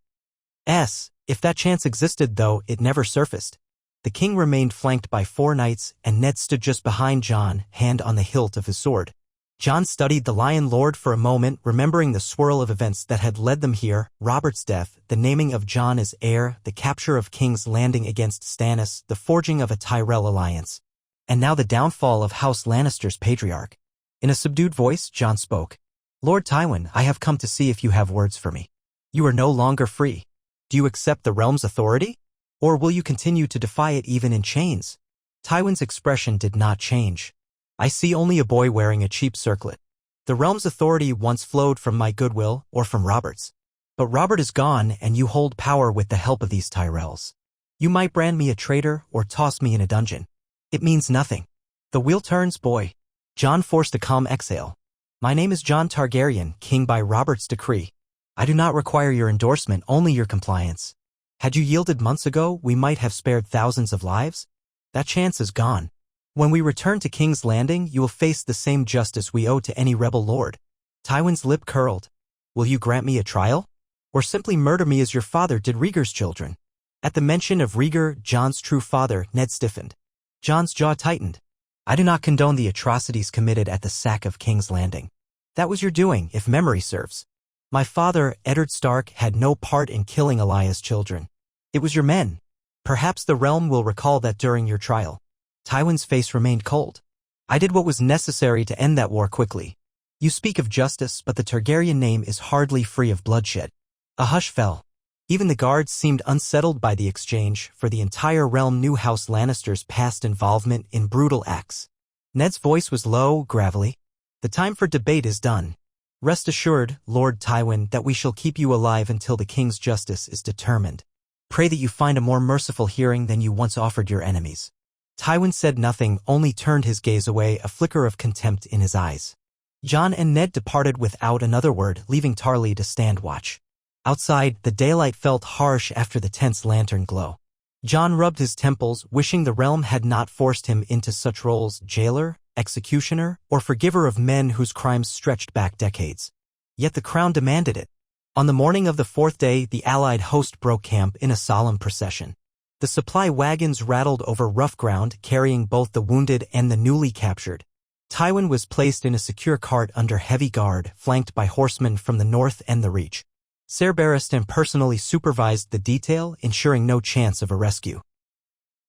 If that chance existed, though, it never surfaced. The king remained flanked by 4 knights, and Ned stood just behind Jon, hand on the hilt of his sword. Jon studied the Lion Lord for a moment, remembering the swirl of events that had led them here: Robert's death, the naming of Jon as heir, the capture of King's Landing against Stannis, the forging of a Tyrell alliance. And now the downfall of House Lannister's patriarch. In a subdued voice, Jon spoke. "Lord Tywin, I have come to see if you have words for me. You are no longer free. Do you accept the realm's authority? Or will you continue to defy it even in chains?" Tywin's expression did not change. "I see only a boy wearing a cheap circlet. The realm's authority once flowed from my goodwill, or from Robert's. But Robert is gone, and you hold power with the help of these Tyrells. You might brand me a traitor, or toss me in a dungeon. It means nothing. The wheel turns, boy." Jon forced a calm exhale. "My name is Jon Targaryen, king by Robert's decree. I do not require your endorsement, only your compliance. Had you yielded months ago, we might have spared thousands of lives. That chance is gone. When we return to King's Landing, you will face the same justice we owe to any rebel lord." Tywin's lip curled. "Will you grant me a trial? Or simply murder me as your father did Rhaegar's children?" At the mention of Rhaegar, Jon's true father, Ned stiffened. Jon's jaw tightened. "I do not condone the atrocities committed at the sack of King's Landing. That was your doing, if memory serves. My father, Eddard Stark, had no part in killing Elaya's children. It was your men. Perhaps the realm will recall that during your trial." Tywin's face remained cold. I did what was necessary to end that war quickly. You speak of justice, but the Targaryen name is hardly free of bloodshed. A hush fell. Even the guards seemed unsettled by the exchange, for the entire realm knew House Lannister's past involvement in brutal acts. Ned's voice was low, gravelly. The time for debate is done. Rest assured, Lord Tywin, that we shall keep you alive until the king's justice is determined. Pray that you find a more merciful hearing than you once offered your enemies. Tywin said nothing, only turned his gaze away, a flicker of contempt in his eyes. Jon and Ned departed without another word, leaving Tarly to stand watch. Outside, the daylight felt harsh after the tense lantern glow. Jon rubbed his temples, wishing the realm had not forced him into such roles: jailer, executioner, or forgiver of men whose crimes stretched back decades. Yet the crown demanded it. On the morning of the fourth day, the allied host broke camp in a solemn procession. The supply wagons rattled over rough ground, carrying both the wounded and the newly captured. Tywin was placed in a secure cart under heavy guard, flanked by horsemen from the north and the Reach. Ser Barristan personally supervised the detail, ensuring no chance of a rescue.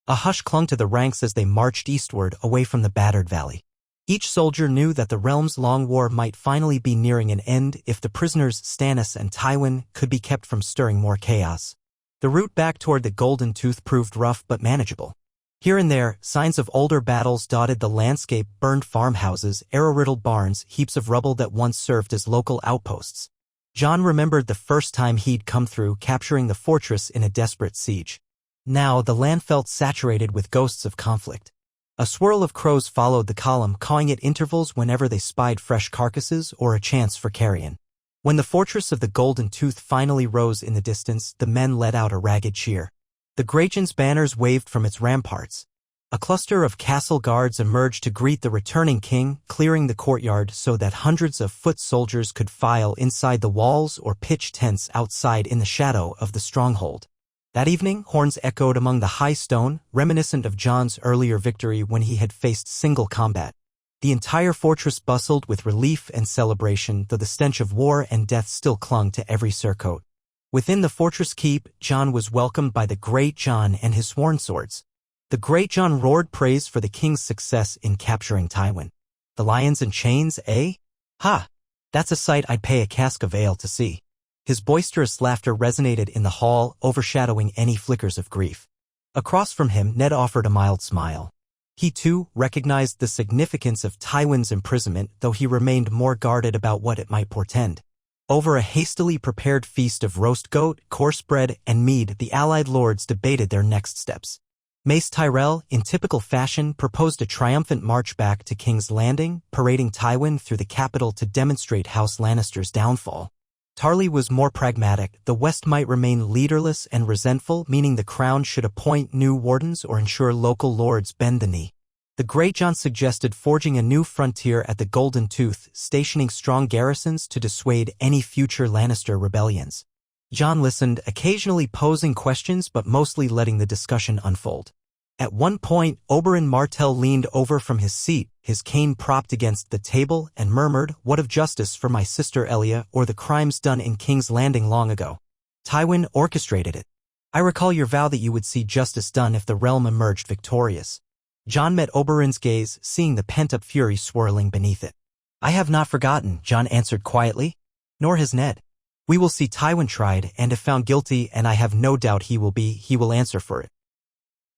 A hush clung to the ranks as they marched eastward, away from the battered valley. Each soldier knew that the realm's long war might finally be nearing an end if the prisoners Stannis and Tywin could be kept from stirring more chaos. The route back toward the Golden Tooth proved rough but manageable. Here and there, signs of older battles dotted the landscape: burned farmhouses, arrow-riddled barns, heaps of rubble that once served as local outposts. Jon remembered the first time he'd come through, capturing the fortress in a desperate siege. Now the land felt saturated with ghosts of conflict. A swirl of crows followed the column, cawing at intervals whenever they spied fresh carcasses or a chance for carrion. When the fortress of the Golden Tooth finally rose in the distance, the men let out a ragged cheer. The Greyjoy's banners waved from its ramparts. A cluster of castle guards emerged to greet the returning king, clearing the courtyard so that hundreds of foot soldiers could file inside the walls or pitch tents outside in the shadow of the stronghold. That evening, horns echoed among the high stone, reminiscent of Jon's earlier victory when he had faced single combat. The entire fortress bustled with relief and celebration, though the stench of war and death still clung to every surcoat. Within the fortress keep, Jon was welcomed by the Great Jon and his sworn swords. The Great Jon roared praise for the king's success in capturing Tywin. The lions and chains, eh? Ha! That's a sight I'd pay a cask of ale to see. His boisterous laughter resonated in the hall, overshadowing any flickers of grief. Across from him, Ned offered a mild smile. He, too, recognized the significance of Tywin's imprisonment, though he remained more guarded about what it might portend. Over a hastily prepared feast of roast goat, coarse bread, and mead, the allied lords debated their next steps. Mace Tyrell, in typical fashion, proposed a triumphant march back to King's Landing, parading Tywin through the capital to demonstrate House Lannister's downfall. Tarly was more pragmatic. The West might remain leaderless and resentful, meaning the crown should appoint new wardens or ensure local lords bend the knee. The Great Jon suggested forging a new frontier at the Golden Tooth, stationing strong garrisons to dissuade any future Lannister rebellions. Jon listened, occasionally posing questions but mostly letting the discussion unfold. At one point, Oberyn Martell leaned over from his seat, his cane propped against the table, and murmured, "What of justice for my sister Elia or the crimes done in King's Landing long ago? Tywin orchestrated it. I recall your vow that you would see justice done if the realm emerged victorious." Jon met Oberyn's gaze, seeing the pent-up fury swirling beneath it. "I have not forgotten," Jon answered quietly. "Nor has Ned. We will see Tywin tried, and if found guilty, and I have no doubt he will answer for it.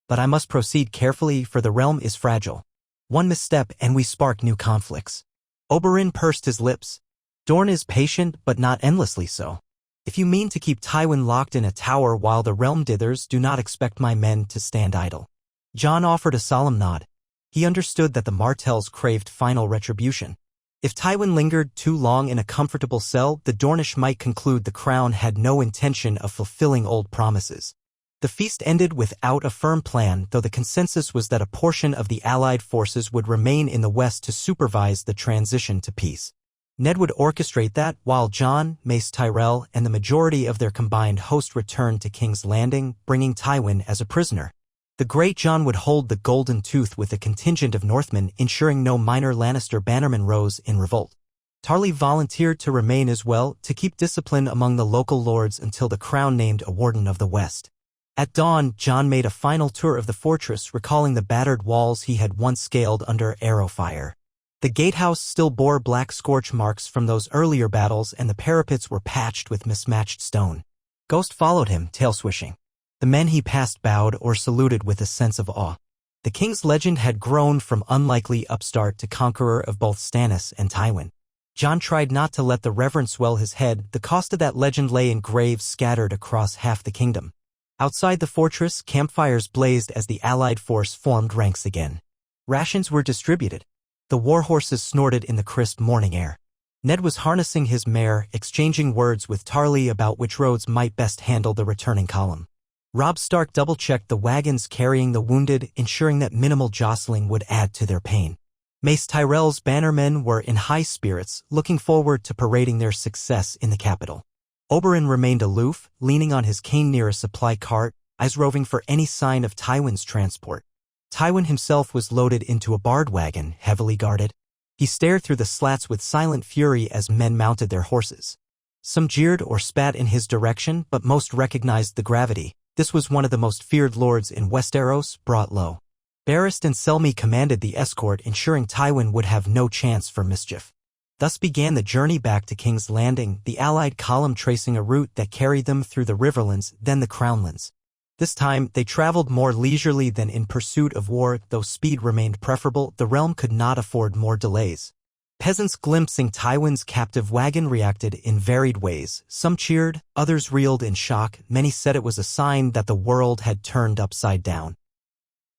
But I must proceed carefully, for the realm is fragile. One misstep and we spark new conflicts." Oberyn pursed his lips. "Dorne is patient, but not endlessly so. If you mean to keep Tywin locked in a tower while the realm dithers, do not expect my men to stand idle." Jon offered a solemn nod. He understood that the Martells craved final retribution. If Tywin lingered too long in a comfortable cell, the Dornish might conclude the crown had no intention of fulfilling old promises. The feast ended without a firm plan, though the consensus was that a portion of the allied forces would remain in the west to supervise the transition to peace. Ned would orchestrate that, while Jon, Mace Tyrell, and the majority of their combined host returned to King's Landing, bringing Tywin as a prisoner. The Great Jon would hold the Golden Tooth with a contingent of Northmen, ensuring no minor Lannister bannermen rose in revolt. Tarly volunteered to remain as well, to keep discipline among the local lords until the crown named a Warden of the West. At dawn, Jon made a final tour of the fortress, recalling the battered walls he had once scaled under arrow fire. The gatehouse still bore black scorch marks from those earlier battles, and the parapets were patched with mismatched stone. Ghost followed him, tail swishing. The men he passed bowed or saluted with a sense of awe. The king's legend had grown from unlikely upstart to conqueror of both Stannis and Tywin. Jon tried not to let the reverence swell his head. The cost of that legend lay in graves scattered across half the kingdom. Outside the fortress, campfires blazed as the allied force formed ranks again. Rations were distributed. The warhorses snorted in the crisp morning air. Ned was harnessing his mare, exchanging words with Tarly about which roads might best handle the returning column. Robb Stark double-checked the wagons carrying the wounded, ensuring that minimal jostling would add to their pain. Mace Tyrell's bannermen were in high spirits, looking forward to parading their success in the capital. Oberyn remained aloof, leaning on his cane near a supply cart, eyes roving for any sign of Tywin's transport. Tywin himself was loaded into a barred wagon, heavily guarded. He stared through the slats with silent fury as men mounted their horses. Some jeered or spat in his direction, but most recognized the gravity. This was one of the most feared lords in Westeros, brought low. Barrist and Selmy commanded the escort, ensuring Tywin would have no chance for mischief. Thus began the journey back to King's Landing, the allied column tracing a route that carried them through the Riverlands, then the Crownlands. This time, they traveled more leisurely than in pursuit of war. Though speed remained preferable, the realm could not afford more delays. Peasants glimpsing Tywin's captive wagon reacted in varied ways. Some cheered, others reeled in shock. Many said it was a sign that the world had turned upside down.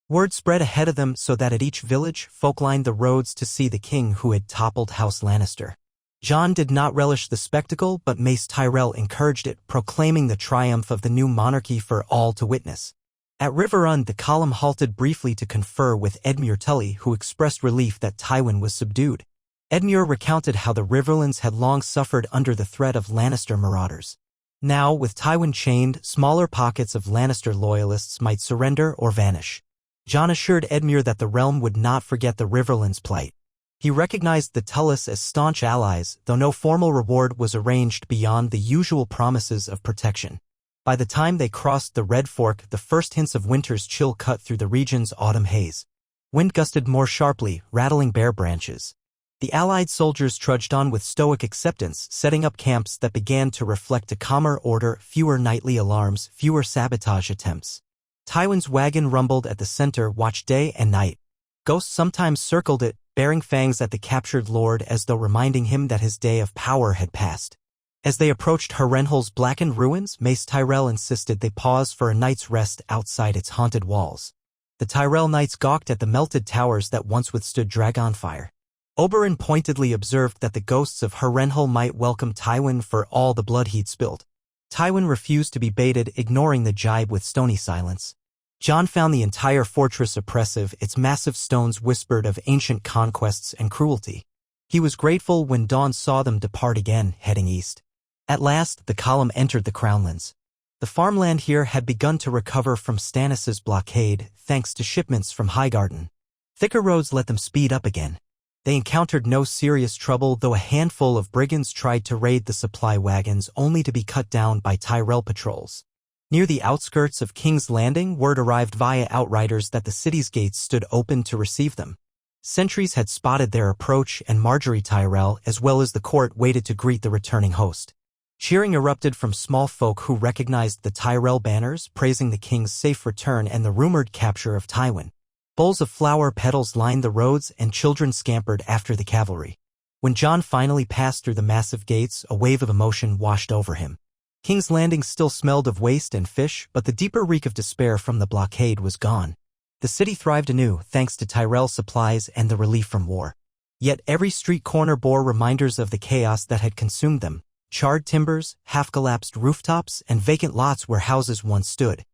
Word spread ahead of them so that at each village, folk lined the roads to see the king who had toppled House Lannister. Jon did not relish the spectacle, but Mace Tyrell encouraged it, proclaiming the triumph of the new monarchy for all to witness. At River Run, the column halted briefly to confer with Edmure Tully, who expressed relief that Tywin was subdued. Edmure recounted how the Riverlands had long suffered under the threat of Lannister marauders. Now, with Tywin chained, smaller pockets of Lannister loyalists might surrender or vanish. Jon assured Edmure that the realm would not forget the Riverlands' plight. He recognized the Tullys as staunch allies, though no formal reward was arranged beyond the usual promises of protection. By the time they crossed the Red Fork, the first hints of winter's chill cut through the region's autumn haze. Wind gusted more sharply, rattling bare branches. The allied soldiers trudged on with stoic acceptance, setting up camps that began to reflect a calmer order, fewer nightly alarms, fewer sabotage attempts. Tywin's wagon rumbled at the center, watched day and night. Ghosts sometimes circled it, bearing fangs at the captured lord as though reminding him that his day of power had passed. As they approached Harrenhal's blackened ruins, Mace Tyrell insisted they pause for a night's rest outside its haunted walls. The Tyrell knights gawked at the melted towers that once withstood Dragonfire. Oberyn pointedly observed that the ghosts of Harrenhal might welcome Tywin for all the blood he'd spilled. Tywin refused to be baited, ignoring the jibe with stony silence. Jon found the entire fortress oppressive, its massive stones whispered of ancient conquests and cruelty. He was grateful when dawn saw them depart again, heading east. At last, the column entered the Crownlands. The farmland here had begun to recover from Stannis' blockade, thanks to shipments from Highgarden. Thicker roads let them speed up again. They encountered no serious trouble, though a handful of brigands tried to raid the supply wagons, only to be cut down by Tyrell patrols. Near the outskirts of King's Landing, word arrived via outriders that the city's gates stood open to receive them. Sentries had spotted their approach, and Margaery Tyrell, as well as the court, waited to greet the returning host. Cheering erupted from small folk who recognized the Tyrell banners, praising the king's safe return and the rumored capture of Tywin. Bowls of flower petals lined the roads, and children scampered after the cavalry. When Jon finally passed through the massive gates, a wave of emotion washed over him. King's Landing still smelled of waste and fish, but the deeper reek of despair from the blockade was gone. The city thrived anew, thanks to Tyrell supplies and the relief from war. Yet every street corner bore reminders of the chaos that had consumed them: charred timbers, half-collapsed rooftops, and vacant lots where houses once stood.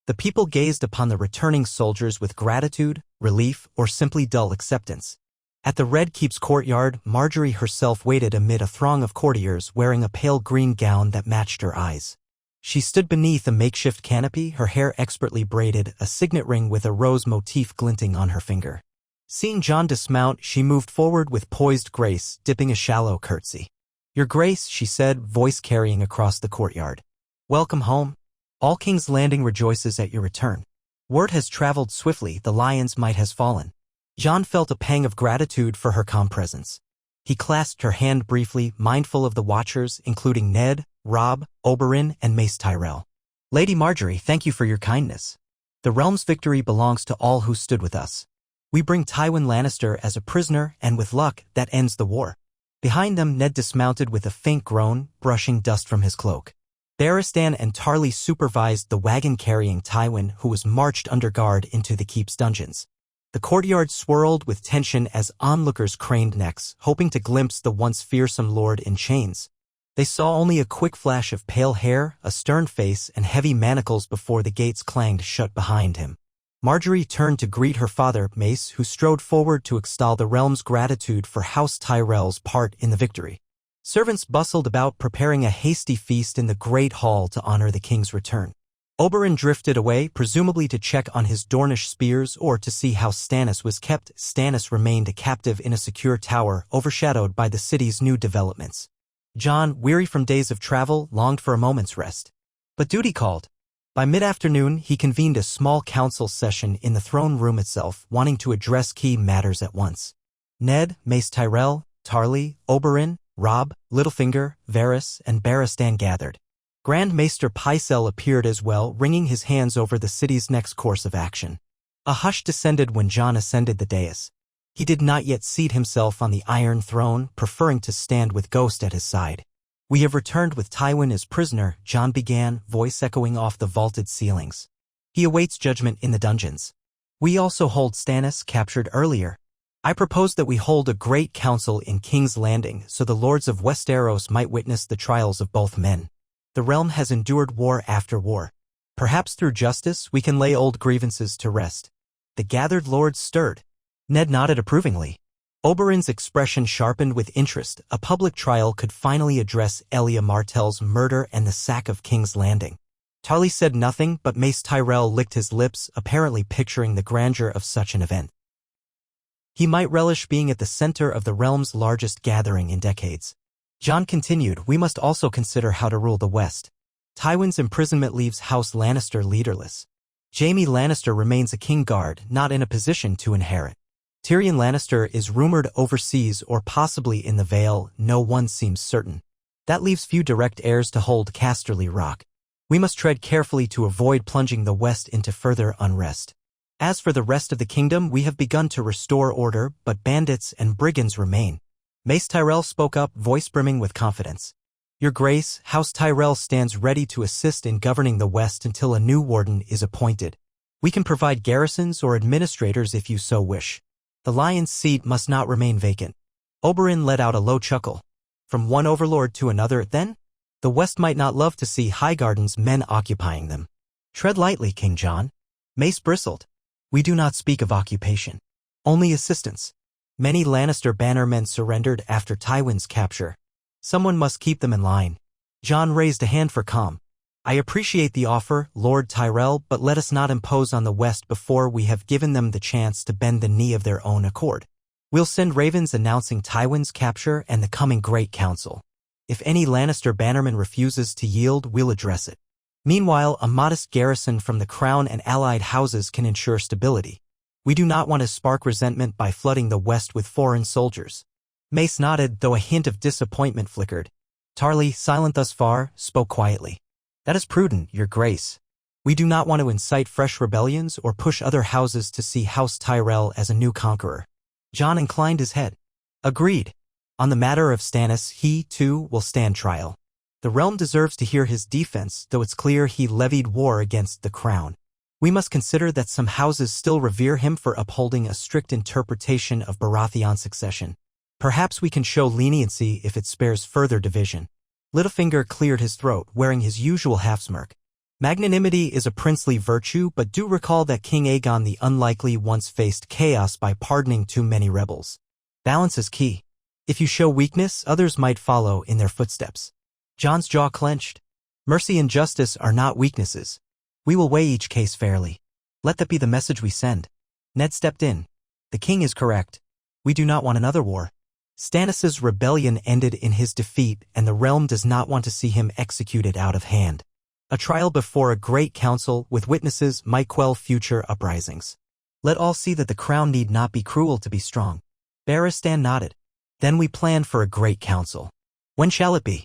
The people gazed upon the returning soldiers with gratitude, relief, or simply dull acceptance. At the Red Keep's courtyard, Margaery herself waited amid a throng of courtiers wearing a pale green gown that matched her eyes. She stood beneath a makeshift canopy, her hair expertly braided, a signet ring with a rose motif glinting on her finger. Seeing Jon dismount, she moved forward with poised grace, dipping a shallow curtsy. "Your Grace," she said, voice carrying across the courtyard. "Welcome home." All King's Landing rejoices at your return. Word has traveled swiftly, the lion's might has fallen. Jon felt a pang of gratitude for her calm presence. He clasped her hand briefly, mindful of the Watchers, including Ned, Robb, Oberyn, and Mace Tyrell. Lady Margaery, thank you for your kindness. The realm's victory belongs to all who stood with us. We bring Tywin Lannister as a prisoner, and with luck, that ends the war. Behind them, Ned dismounted with a faint groan, brushing dust from his cloak. Barristan and Tarly supervised the wagon carrying Tywin, who was marched under guard into the keep's dungeons. The courtyard swirled with tension as onlookers craned necks, hoping to glimpse the once fearsome lord in chains. They saw only a quick flash of pale hair, a stern face, and heavy manacles before the gates clanged shut behind him. Margaery turned to greet her father, Mace, who strode forward to extol the realm's gratitude for House Tyrell's part in the victory. Servants bustled about preparing a hasty feast in the great hall to honor the king's return. Oberyn drifted away, presumably to check on his Dornish spears or to see how Stannis was kept. Stannis remained a captive in a secure tower, overshadowed by the city's new developments. Jon, weary from days of travel, longed for a moment's rest. But duty called. By mid-afternoon, he convened a small council session in the throne room itself, wanting to address key matters at once. Ned, Mace Tyrell, Tarly, Oberyn, Robb, Littlefinger, Varys, and Barristan gathered. Grand Maester Pycelle appeared as well, wringing his hands over the city's next course of action. A hush descended when Jon ascended the dais. He did not yet seat himself on the Iron Throne, preferring to stand with Ghost at his side. We have returned with Tywin as prisoner, Jon began, voice echoing off the vaulted ceilings. He awaits judgment in the dungeons. We also hold Stannis, captured earlier. I propose that we hold a great council in King's Landing so the lords of Westeros might witness the trials of both men. The realm has endured war after war. Perhaps through justice we can lay old grievances to rest. The gathered lords stirred. Ned nodded approvingly. Oberyn's expression sharpened with interest. A public trial could finally address Elia Martell's murder and the sack of King's Landing. Tarly said nothing, but Mace Tyrell licked his lips, apparently picturing the grandeur of such an event. He might relish being at the center of the realm's largest gathering in decades. Jon continued, we must also consider how to rule the West. Tywin's imprisonment leaves House Lannister leaderless. Jaime Lannister remains a king guard, not in a position to inherit. Tyrion Lannister is rumored overseas or possibly in the Vale, no one seems certain. That leaves few direct heirs to hold Casterly Rock. We must tread carefully to avoid plunging the West into further unrest. As for the rest of the kingdom, we have begun to restore order, but bandits and brigands remain. Mace Tyrell spoke up, voice brimming with confidence. Your Grace, House Tyrell stands ready to assist in governing the West until a new warden is appointed. We can provide garrisons or administrators if you so wish. The lion's seat must not remain vacant. Oberyn let out a low chuckle. From one overlord to another, then? The West might not love to see Highgarden's men occupying them. Tread lightly, King Jon. Mace bristled. We do not speak of occupation. Only assistance. Many Lannister bannermen surrendered after Tywin's capture. Someone must keep them in line. Jon raised a hand for calm. I appreciate the offer, Lord Tyrell, but let us not impose on the West before we have given them the chance to bend the knee of their own accord. We'll send ravens announcing Tywin's capture and the coming Great Council. If any Lannister bannerman refuses to yield, we'll address it. Meanwhile, a modest garrison from the Crown and allied houses can ensure stability. We do not want to spark resentment by flooding the West with foreign soldiers. Mace nodded, though a hint of disappointment flickered. Tarly, silent thus far, spoke quietly. That is prudent, Your Grace. We do not want to incite fresh rebellions or push other houses to see House Tyrell as a new conqueror. Jon inclined his head. Agreed. On the matter of Stannis, he, too, will stand trial. The realm deserves to hear his defense, though it's clear he levied war against the crown. We must consider that some houses still revere him for upholding a strict interpretation of Baratheon succession. Perhaps we can show leniency if it spares further division. Littlefinger cleared his throat, wearing his usual half-smirk. Magnanimity is a princely virtue, but do recall that King Aegon the Unlikely once faced chaos by pardoning too many rebels. Balance is key. If you show weakness, others might follow in their footsteps. Jon's jaw clenched. Mercy and justice are not weaknesses. We will weigh each case fairly. Let that be the message we send. Ned stepped in. The king is correct. We do not want another war. Stannis' rebellion ended in his defeat, and the realm does not want to see him executed out of hand. A trial before a great council with witnesses might quell future uprisings. Let all see that the crown need not be cruel to be strong. Barristan nodded. Then we plan for a great council. When shall it be?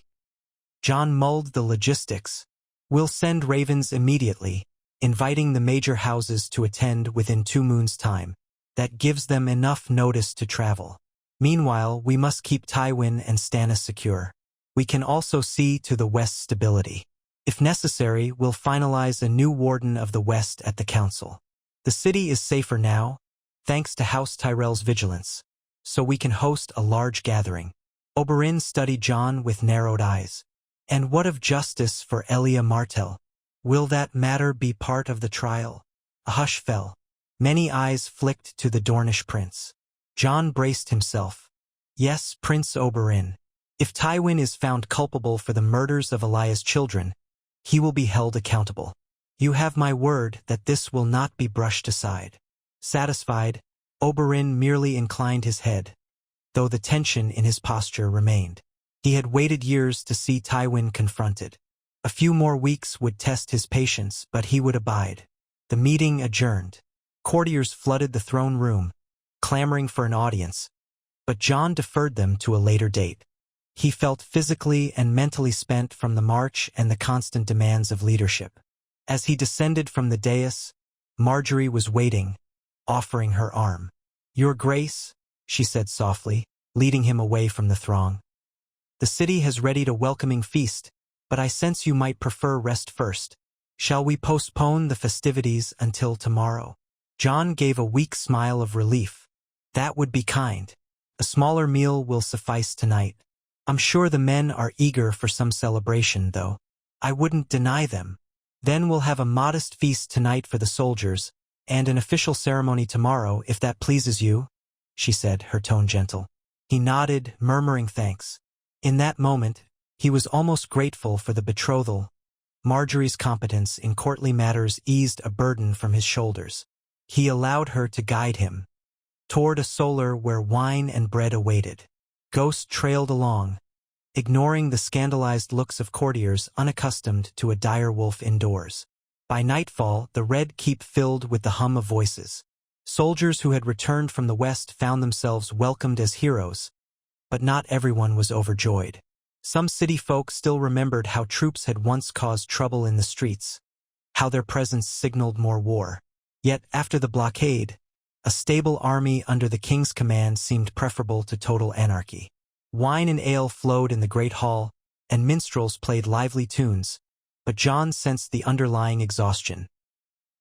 Jon mulled the logistics. We'll send ravens immediately, inviting the major houses to attend within 2 moons' time. That gives them enough notice to travel. Meanwhile, we must keep Tywin and Stannis secure. We can also see to the West's stability. If necessary, we'll finalize a new Warden of the West at the council. The city is safer now, thanks to House Tyrell's vigilance, so we can host a large gathering. Oberyn studied Jon with narrowed eyes. And what of justice for Elia Martell? Will that matter be part of the trial? A hush fell. Many eyes flicked to the Dornish prince. Jon braced himself. Yes, Prince Oberyn. If Tywin is found culpable for the murders of Elia's children, he will be held accountable. You have my word that this will not be brushed aside. Satisfied, Oberyn merely inclined his head, though the tension in his posture remained. He had waited years to see Tywin confronted. A few more weeks would test his patience, but he would abide. The meeting adjourned. Courtiers flooded the throne room, clamoring for an audience, but Jon deferred them to a later date. He felt physically and mentally spent from the march and the constant demands of leadership. As he descended from the dais, Margaery was waiting, offering her arm. Your Grace, she said softly, leading him away from the throng. The city has readied a welcoming feast, but I sense you might prefer rest first. Shall we postpone the festivities until tomorrow? Jon gave a weak smile of relief. That would be kind. A smaller meal will suffice tonight. I'm sure the men are eager for some celebration, though. I wouldn't deny them. Then we'll have a modest feast tonight for the soldiers, and an official ceremony tomorrow, if that pleases you, she said, her tone gentle. He nodded, murmuring thanks. In that moment, he was almost grateful for the betrothal. Margaery's competence in courtly matters eased a burden from his shoulders. He allowed her to guide him toward a solar where wine and bread awaited. Ghost trailed along, ignoring the scandalized looks of courtiers unaccustomed to a dire wolf indoors. By nightfall, the Red Keep filled with the hum of voices. Soldiers who had returned from the west found themselves welcomed as heroes, but not everyone was overjoyed. Some city folk still remembered how troops had once caused trouble in the streets, how their presence signaled more war. Yet, after the blockade, a stable army under the king's command seemed preferable to total anarchy. Wine and ale flowed in the great hall, and minstrels played lively tunes, but Jon sensed the underlying exhaustion.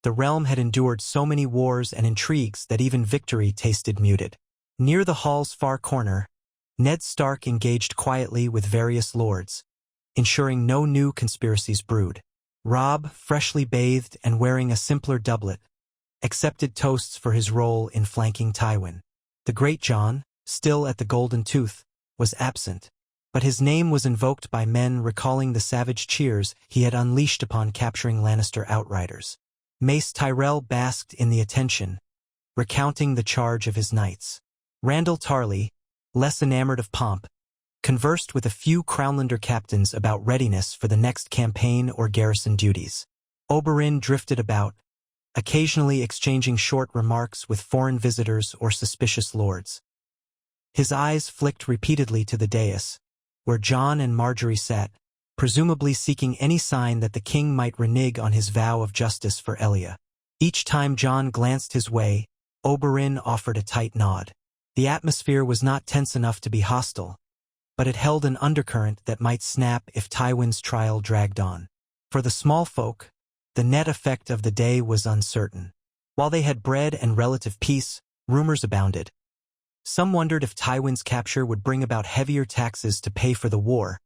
The realm had endured so many wars and intrigues that even victory tasted muted. Near the hall's far corner, Ned Stark engaged quietly with various lords, ensuring no new conspiracies brewed. Robb, freshly bathed and wearing a simpler doublet, accepted toasts for his role in flanking Tywin. The great Jon, still at the Golden Tooth, was absent, but his name was invoked by men recalling the savage cheers he had unleashed upon capturing Lannister outriders. Mace Tyrell basked in the attention, recounting the charge of his knights. Randall Tarley, less enamored of pomp, conversed with a few Crownlander captains about readiness for the next campaign or garrison duties. Oberyn drifted about, occasionally exchanging short remarks with foreign visitors or suspicious lords. His eyes flicked repeatedly to the dais, where Jon and Margaery sat, presumably seeking any sign that the king might renege on his vow of justice for Elia. Each time Jon glanced his way, Oberyn offered a tight nod. The atmosphere was not tense enough to be hostile, but it held an undercurrent that might snap if Tywin's trial dragged on. For the small folk, the net effect of the day was uncertain. While they had bread and relative peace, rumors abounded. Some wondered if Tywin's capture would bring about heavier taxes to pay for the war,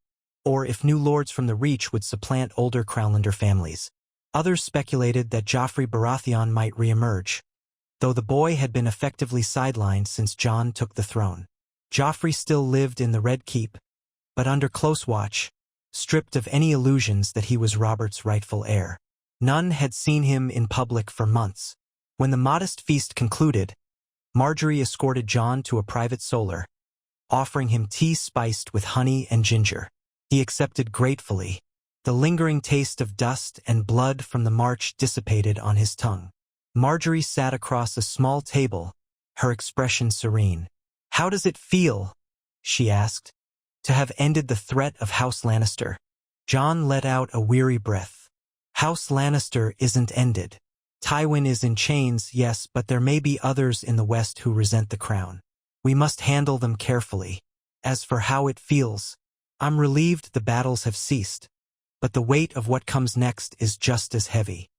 or if new lords from the Reach would supplant older Crownlander families. Others speculated that Joffrey Baratheon might reemerge, though the boy had been effectively sidelined since Jon took the throne. Joffrey still lived in the Red Keep, but under close watch, stripped of any illusions that he was Robert's rightful heir. None had seen him in public for months. When the modest feast concluded, Margaery escorted Jon to a private solar, offering him tea spiced with honey and ginger. He accepted gratefully, The lingering taste of dust and blood from the march dissipated on his tongue. Marjorie sat across a small table, her expression serene. "How does it feel?" she asked. "To have ended the threat of House Lannister." Jon let out a weary breath. "House Lannister isn't ended. Tywin is in chains, yes, but there may be others in the West who resent the crown. We must handle them carefully. As for how it feels, I'm relieved the battles have ceased, but the weight of what comes next is just as heavy."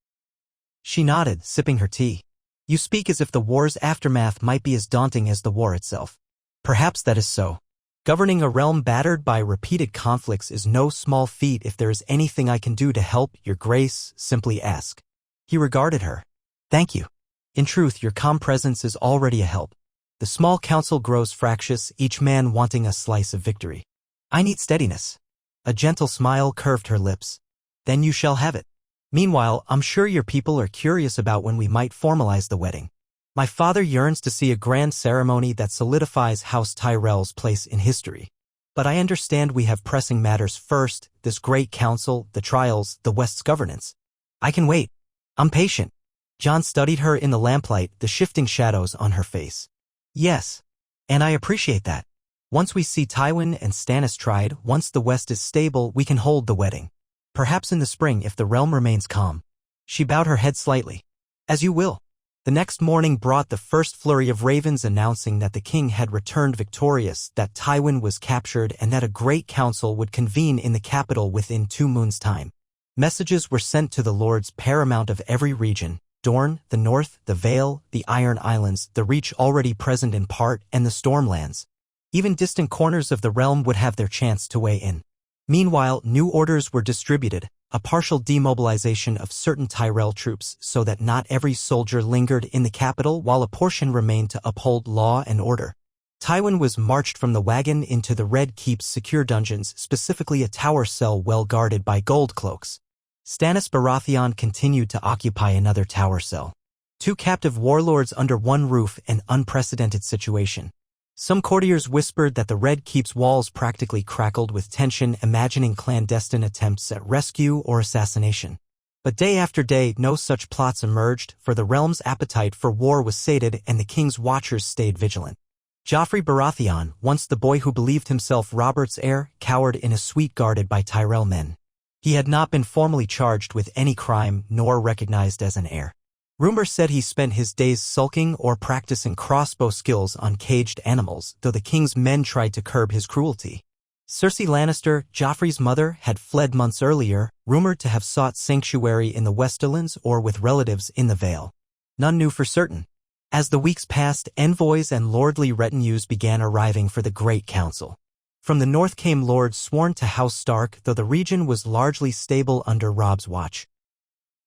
She nodded, sipping her tea. "You speak as if the war's aftermath might be as daunting as the war itself. Perhaps that is so. Governing a realm battered by repeated conflicts is no small feat. If there is anything I can do to help, Your Grace, simply ask." He regarded her. "Thank you. In truth, your calm presence is already a help. The small council grows fractious, each man wanting a slice of victory. I need steadiness." A gentle smile curved her lips. "Then you shall have it. Meanwhile, I'm sure your people are curious about when we might formalize the wedding. My father yearns to see a grand ceremony that solidifies House Tyrell's place in history. But I understand we have pressing matters first, this great council, the trials, the West's governance. I can wait. I'm patient." Jon studied her in the lamplight, the shifting shadows on her face. "Yes, and I appreciate that. Once we see Tywin and Stannis tried, once the West is stable, we can hold the wedding. Perhaps in the spring if the realm remains calm." She bowed her head slightly. "As you will." The next morning brought the first flurry of ravens announcing that the king had returned victorious, that Tywin was captured, and that a great council would convene in the capital within 2 moons' time. Messages were sent to the lords paramount of every region: Dorne, the North, the Vale, the Iron Islands, the Reach already present in part, and the Stormlands. Even distant corners of the realm would have their chance to weigh in. Meanwhile, new orders were distributed, a partial demobilization of certain Tyrell troops so that not every soldier lingered in the capital while a portion remained to uphold law and order. Tywin was marched from the wagon into the Red Keep's secure dungeons, specifically a tower cell well guarded by gold cloaks. Stannis Baratheon continued to occupy another tower cell. 2 captive warlords under one roof, an unprecedented situation. Some courtiers whispered that the Red Keep's walls practically crackled with tension, imagining clandestine attempts at rescue or assassination. But day after day, no such plots emerged, for the realm's appetite for war was sated and the king's watchers stayed vigilant. Joffrey Baratheon, once the boy who believed himself Robert's heir, cowered in a suite guarded by Tyrell men. He had not been formally charged with any crime nor recognized as an heir. Rumor said he spent his days sulking or practicing crossbow skills on caged animals, though the king's men tried to curb his cruelty. Cersei Lannister, Joffrey's mother, had fled months earlier, rumored to have sought sanctuary in the Westerlands or with relatives in the Vale. None knew for certain. As the weeks passed, envoys and lordly retinues began arriving for the Great Council. From the north came lords sworn to House Stark, though the region was largely stable under Robb's watch.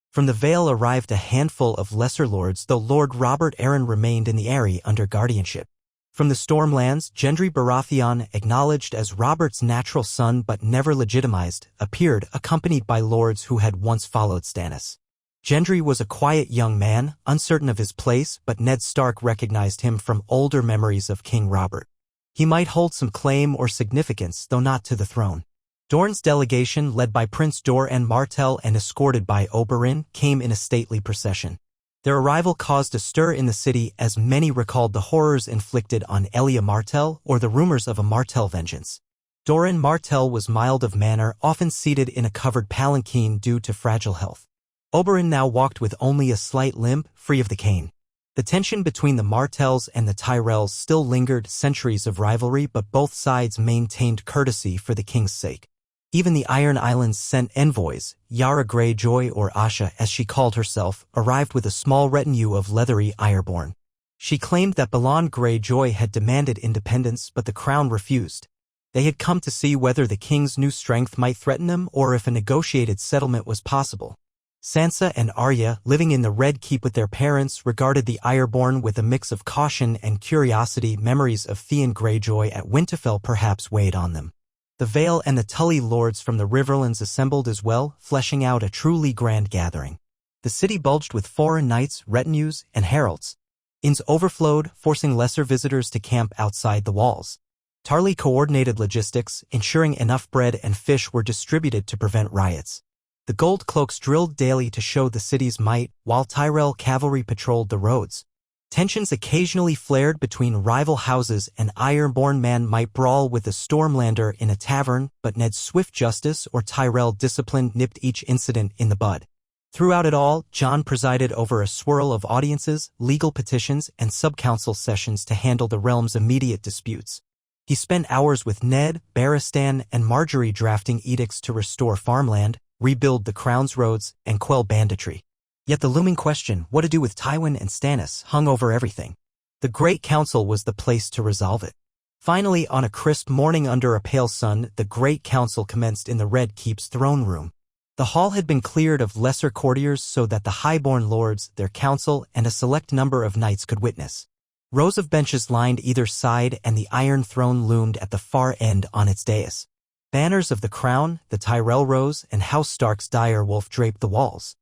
From the Vale arrived a handful of lesser lords, though Lord Robert Arryn remained in the Eyrie under guardianship. From the Stormlands, Gendry Baratheon, acknowledged as Robert's natural son but never legitimized, appeared, accompanied by lords who had once followed Stannis. Gendry was a quiet young man, uncertain of his place, but Ned Stark recognized him from older memories of King Robert. He might hold some claim or significance, though not to the throne. Dorne's delegation, led by Prince Doran Martell and escorted by Oberyn, came in a stately procession. Their arrival caused a stir in the city as many recalled the horrors inflicted on Elia Martell or the rumors of a Martell vengeance. Doran Martell was mild of manner, often seated in a covered palanquin due to fragile health. Oberyn now walked with only a slight limp, free of the cane. The tension between the Martells and the Tyrells still lingered, centuries of rivalry, but both sides maintained courtesy for the king's sake. Even the Iron Islands sent envoys. Yara Greyjoy, or Asha as she called herself, arrived with a small retinue of leathery Ironborn. She claimed that Balon Greyjoy had demanded independence, but the crown refused. They had come to see whether the king's new strength might threaten them or if a negotiated settlement was possible. Sansa and Arya, living in the Red Keep with their parents, regarded the Ironborn with a mix of caution and curiosity. Memories of Theon Greyjoy at Winterfell perhaps weighed on them. The Vale and the Tully lords from the Riverlands assembled as well, fleshing out a truly grand gathering. The city bulged with foreign knights, retinues, and heralds. Inns overflowed, forcing lesser visitors to camp outside the walls. Tarly coordinated logistics, ensuring enough bread and fish were distributed to prevent riots. The gold cloaks drilled daily to show the city's might, while Tyrell cavalry patrolled the roads. Tensions occasionally flared between rival houses, and Ironborn man might brawl with a Stormlander in a tavern, but Ned's swift justice or Tyrell discipline nipped each incident in the bud. Throughout it all, Jon presided over a swirl of audiences, legal petitions, and subcouncil sessions to handle the realm's immediate disputes. He spent hours with Ned, Barristan, and Marjorie drafting edicts to restore farmland, rebuild the crown's roads, and quell banditry. Yet the looming question, what to do with Tywin and Stannis, hung over everything. The Great Council was the place to resolve it. Finally, on a crisp morning under a pale sun, the Great Council commenced in the Red Keep's throne room. The hall had been cleared of lesser courtiers so that the highborn lords, their council, and a select number of knights could witness. Rows of benches lined either side, and the Iron Throne loomed at the far end on its dais. Banners of the Crown, the Tyrell Rose, and House Stark's dire wolf draped the walls.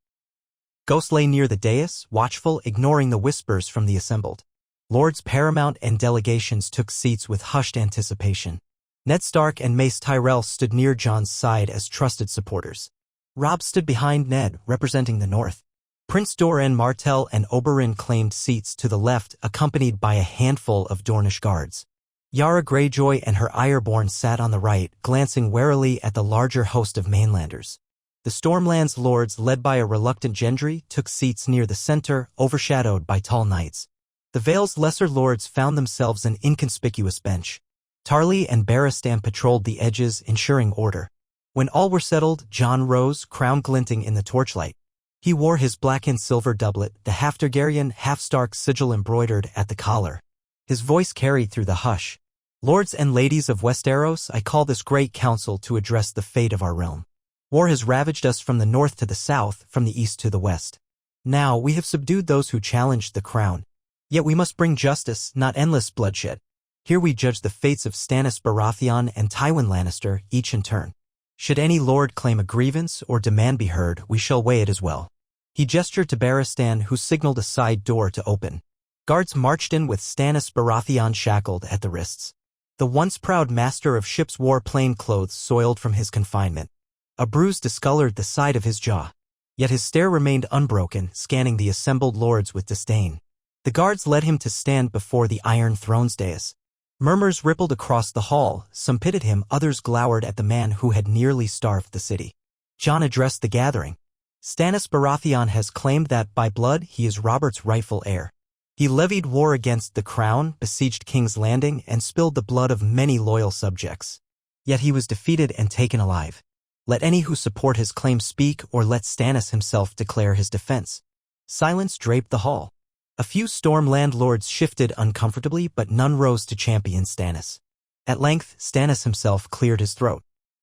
Ghost lay near the dais, watchful, ignoring the whispers from the assembled. Lords paramount and delegations took seats with hushed anticipation. Ned Stark and Mace Tyrell stood near Jon's side as trusted supporters. Robb stood behind Ned, representing the North. Prince Doran Martell and Oberyn claimed seats to the left, accompanied by a handful of Dornish guards. Yara Greyjoy and her Ironborn sat on the right, glancing warily at the larger host of mainlanders. The Stormland's lords, led by a reluctant Gendry, took seats near the center, overshadowed by tall knights. The Vale's lesser lords found themselves an inconspicuous bench. Tarly and Barristan patrolled the edges, ensuring order. When all were settled, Jon rose, crown glinting in the torchlight. He wore his black and silver doublet, the half-Targaryen, half-Stark sigil embroidered at the collar. His voice carried through the hush. Lords and ladies of Westeros, I call this great council to address the fate of our realm. War has ravaged us from the north to the south, from the east to the west. Now we have subdued those who challenged the crown. Yet we must bring justice, not endless bloodshed. Here we judge the fates of Stannis Baratheon and Tywin Lannister, each in turn. Should any lord claim a grievance or demand be heard, we shall weigh it as well. He gestured to Barristan, who signaled a side door to open. Guards marched in with Stannis Baratheon shackled at the wrists. The once proud master of ships wore plain clothes soiled from his confinement. A bruise discolored the side of his jaw. Yet his stare remained unbroken, scanning the assembled lords with disdain. The guards led him to stand before the Iron Throne's dais. Murmurs rippled across the hall, some pitied him, others glowered at the man who had nearly starved the city. Jon addressed the gathering. Stannis Baratheon has claimed that, by blood, he is Robert's rightful heir. He levied war against the crown, besieged King's Landing, and spilled the blood of many loyal subjects. Yet he was defeated and taken alive. Let any who support his claim speak, or let Stannis himself declare his defense. Silence draped the hall. A few Stormland lords shifted uncomfortably, but none rose to champion Stannis. At length, Stannis himself cleared his throat.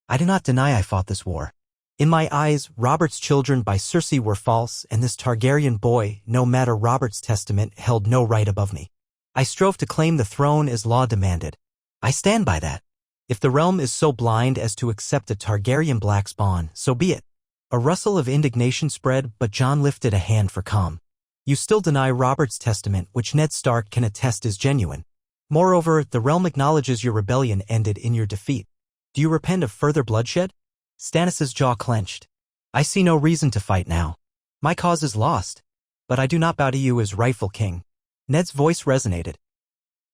I do not deny I fought this war. In my eyes, Robert's children by Cersei were false, and this Targaryen boy, no matter Robert's testament, held no right above me. I strove to claim the throne as law demanded. I stand by that. If the realm is so blind as to accept a Targaryen black spawn, so be it. A rustle of indignation spread, but Jon lifted a hand for calm. You still deny Robert's testament, which Ned Stark can attest is genuine. Moreover, the realm acknowledges your rebellion ended in your defeat. Do you repent of further bloodshed? Stannis' jaw clenched. I see no reason to fight now. My cause is lost. But I do not bow to you as rightful king. Ned's voice resonated.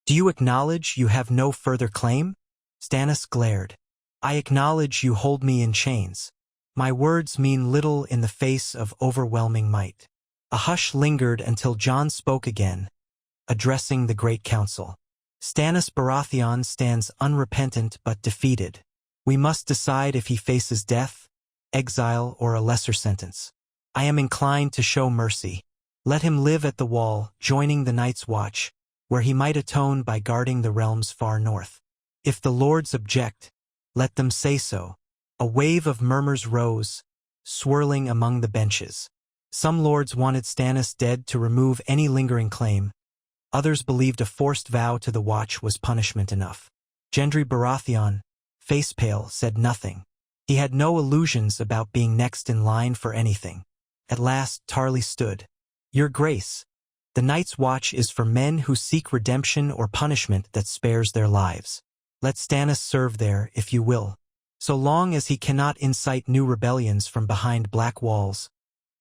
Do you acknowledge you have no further claim? Stannis glared. I acknowledge you hold me in chains. My words mean little in the face of overwhelming might. A hush lingered until Jon spoke again, addressing the Great Council. Stannis Baratheon stands unrepentant but defeated. We must decide if he faces death, exile, or a lesser sentence. I am inclined to show mercy. Let him live at the Wall, joining the Night's Watch, where he might atone by guarding the realm's far north. If the lords object, let them say so. A wave of murmurs rose, swirling among the benches. Some lords wanted Stannis dead to remove any lingering claim. Others believed a forced vow to the Watch was punishment enough. Gendry Baratheon, face pale, said nothing. He had no illusions about being next in line for anything. At last, Tarly stood. Your Grace, the Night's Watch is for men who seek redemption or punishment that spares their lives. Let Stannis serve there, if you will. So long as he cannot incite new rebellions from behind black walls,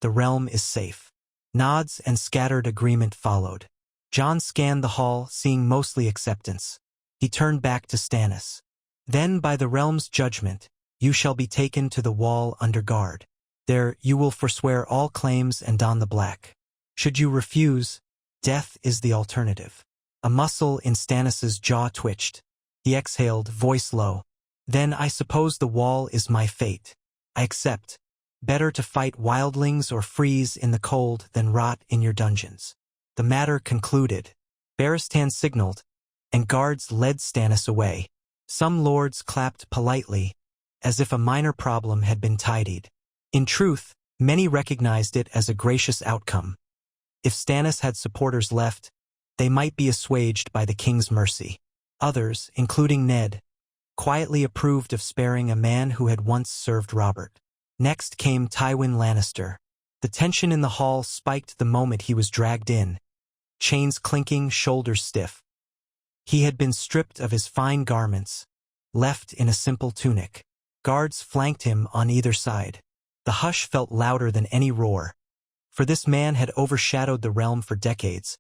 the realm is safe. Nods and scattered agreement followed. Jon scanned the hall, seeing mostly acceptance. He turned back to Stannis. Then, by the realm's judgment, you shall be taken to the wall under guard. There you will forswear all claims and don the black. Should you refuse, death is the alternative. A muscle in Stannis's jaw twitched. He exhaled, voice low. Then I suppose the wall is my fate. I accept. Better to fight wildlings or freeze in the cold than rot in your dungeons. The matter concluded. Barristan signaled, and guards led Stannis away. Some lords clapped politely, as if a minor problem had been tidied. In truth, many recognized it as a gracious outcome. If Stannis had supporters left, they might be assuaged by the king's mercy. Others, including Ned, quietly approved of sparing a man who had once served Robert. Next came Tywin Lannister. The tension in the hall spiked the moment he was dragged in. Chains clinking, shoulders stiff. He had been stripped of his fine garments, left in a simple tunic. Guards flanked him on either side. The hush felt louder than any roar, for this man had overshadowed the realm for decades,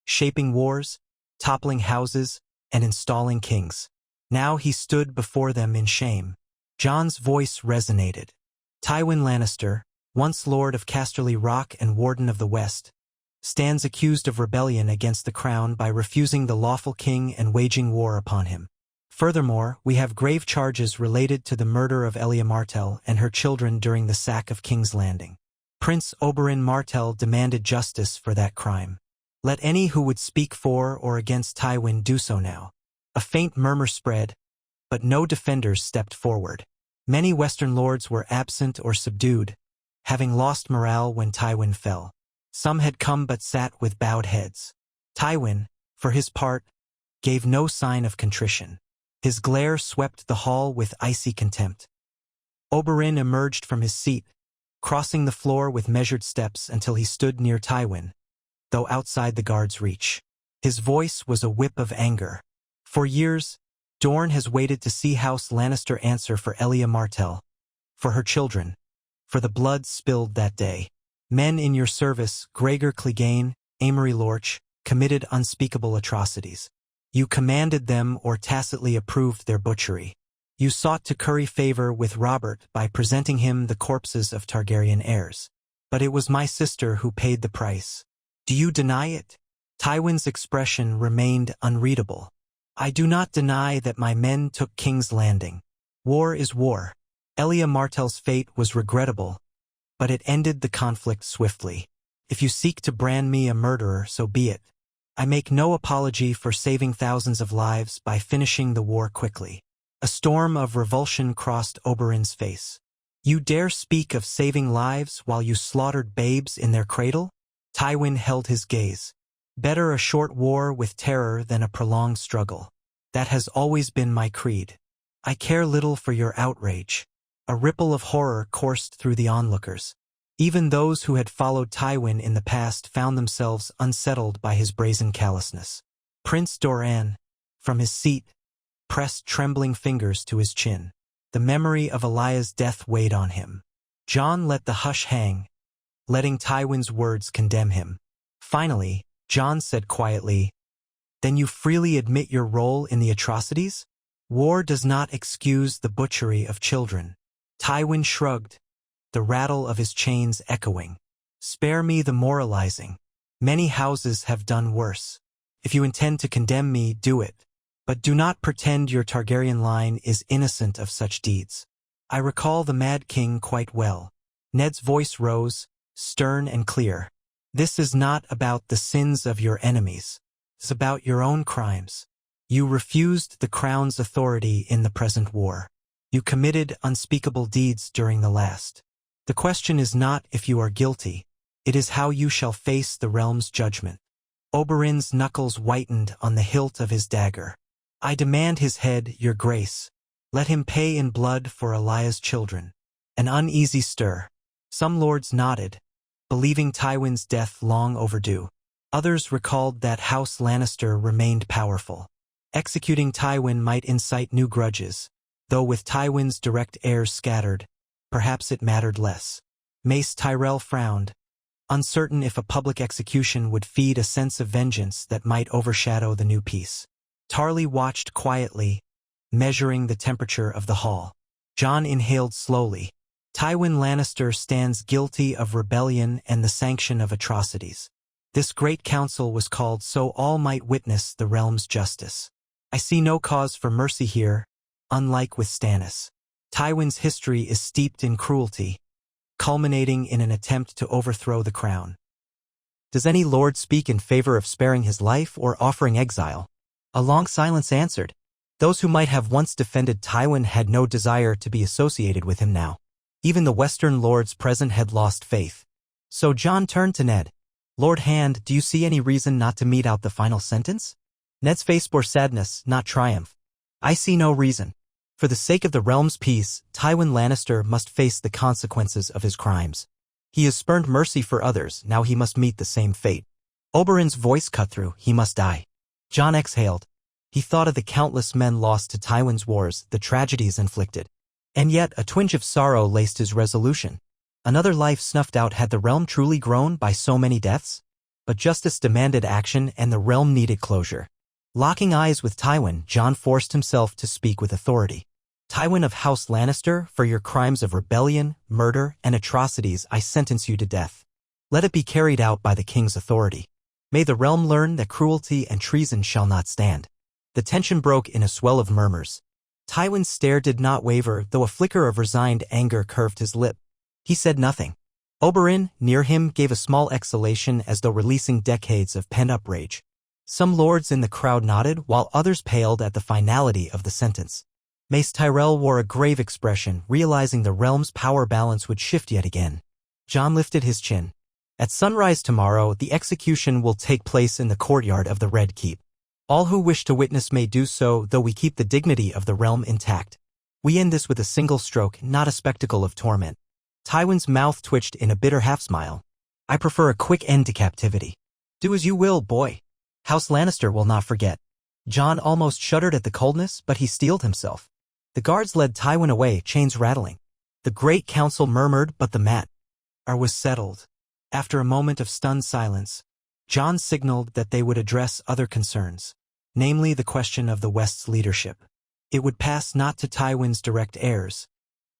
shaping wars, toppling houses, and installing kings. Now he stood before them in shame. Jon's voice resonated. Tywin Lannister, once Lord of Casterly Rock and Warden of the West, stands accused of rebellion against the crown by refusing the lawful king and waging war upon him. Furthermore, we have grave charges related to the murder of Elia Martell and her children during the sack of King's Landing. Prince Oberyn Martell demanded justice for that crime. Let any who would speak for or against Tywin do so now. A faint murmur spread, but no defenders stepped forward. Many Western lords were absent or subdued, having lost morale when Tywin fell. Some had come but sat with bowed heads. Tywin, for his part, gave no sign of contrition. His glare swept the hall with icy contempt. Oberyn emerged from his seat, crossing the floor with measured steps until he stood near Tywin, though outside the guard's reach. His voice was a whip of anger. For years, Dorne has waited to see House Lannister answer for Elia Martell, for her children, for the blood spilled that day. Men in your service, Gregor Clegane, Amory Lorch, committed unspeakable atrocities. You commanded them or tacitly approved their butchery. You sought to curry favor with Robert by presenting him the corpses of Targaryen heirs. But it was my sister who paid the price. Do you deny it? Tywin's expression remained unreadable. I do not deny that my men took King's Landing. War is war. Elia Martell's fate was regrettable, but it ended the conflict swiftly. If you seek to brand me a murderer, so be it. I make no apology for saving thousands of lives by finishing the war quickly. A storm of revulsion crossed Oberyn's face. You dare speak of saving lives while you slaughtered babes in their cradle? Tywin held his gaze. Better a short war with terror than a prolonged struggle. That has always been my creed. I care little for your outrage. A ripple of horror coursed through the onlookers. Even those who had followed Tywin in the past found themselves unsettled by his brazen callousness. Prince Doran, from his seat, pressed trembling fingers to his chin. The memory of Elia's death weighed on him. Jon let the hush hang, letting Tywin's words condemn him. Finally, Jon said quietly, "Then you freely admit your role in the atrocities? War does not excuse the butchery of children." Tywin shrugged, the rattle of his chains echoing. "Spare me the moralizing. Many houses have done worse. If you intend to condemn me, do it. But do not pretend your Targaryen line is innocent of such deeds. I recall the Mad King quite well." Ned's voice rose, stern and clear. "This is not about the sins of your enemies. It's about your own crimes. You refused the crown's authority in the present war. You committed unspeakable deeds during the last. The question is not if you are guilty, it is how you shall face the realm's judgment." Oberyn's knuckles whitened on the hilt of his dagger. "I demand his head, your grace. Let him pay in blood for Elia's children." An uneasy stir. Some lords nodded, believing Tywin's death long overdue. Others recalled that House Lannister remained powerful. Executing Tywin might incite new grudges, though with Tywin's direct heirs scattered, perhaps it mattered less. Mace Tyrell frowned, uncertain if a public execution would feed a sense of vengeance that might overshadow the new peace. Tarly watched quietly, measuring the temperature of the hall. Jon inhaled slowly. Tywin Lannister stands guilty of rebellion and the sanction of atrocities. This great council was called so all might witness the realm's justice. I see no cause for mercy here, unlike with Stannis. Tywin's history is steeped in cruelty, culminating in an attempt to overthrow the crown. Does any lord speak in favor of sparing his life or offering exile? A long silence answered. Those who might have once defended Tywin had no desire to be associated with him now. Even the Western lords present had lost faith. So Jon turned to Ned. Lord Hand, do you see any reason not to mete out the final sentence? Ned's face bore sadness, not triumph. I see no reason. For the sake of the realm's peace, Tywin Lannister must face the consequences of his crimes. He has spurned mercy for others, now he must meet the same fate. Oberyn's voice cut through, he must die. Jon exhaled. He thought of the countless men lost to Tywin's wars, the tragedies inflicted. And yet a twinge of sorrow laced his resolution. Another life snuffed out. Had the realm truly grown by so many deaths? But justice demanded action and the realm needed closure. Locking eyes with Tywin, Jon forced himself to speak with authority. Tywin of House Lannister, for your crimes of rebellion, murder, and atrocities I sentence you to death. Let it be carried out by the king's authority. May the realm learn that cruelty and treason shall not stand. The tension broke in a swell of murmurs. Tywin's stare did not waver, though a flicker of resigned anger curved his lip. He said nothing. Oberyn, near him, gave a small exhalation as though releasing decades of pent-up rage. Some lords in the crowd nodded, while others paled at the finality of the sentence. Mace Tyrell wore a grave expression, realizing the realm's power balance would shift yet again. Jon lifted his chin. At sunrise tomorrow, the execution will take place in the courtyard of the Red Keep. All who wish to witness may do so, though we keep the dignity of the realm intact. We end this with a single stroke, not a spectacle of torment. Tywin's mouth twitched in a bitter half-smile. I prefer a quick end to captivity. Do as you will, boy. House Lannister will not forget. Jon almost shuddered at the coldness, but he steeled himself. The guards led Tywin away, chains rattling. The great council murmured, but the matter was settled. After a moment of stunned silence, Jon signaled that they would address other concerns, namely the question of the West's leadership. It would pass not to Tywin's direct heirs,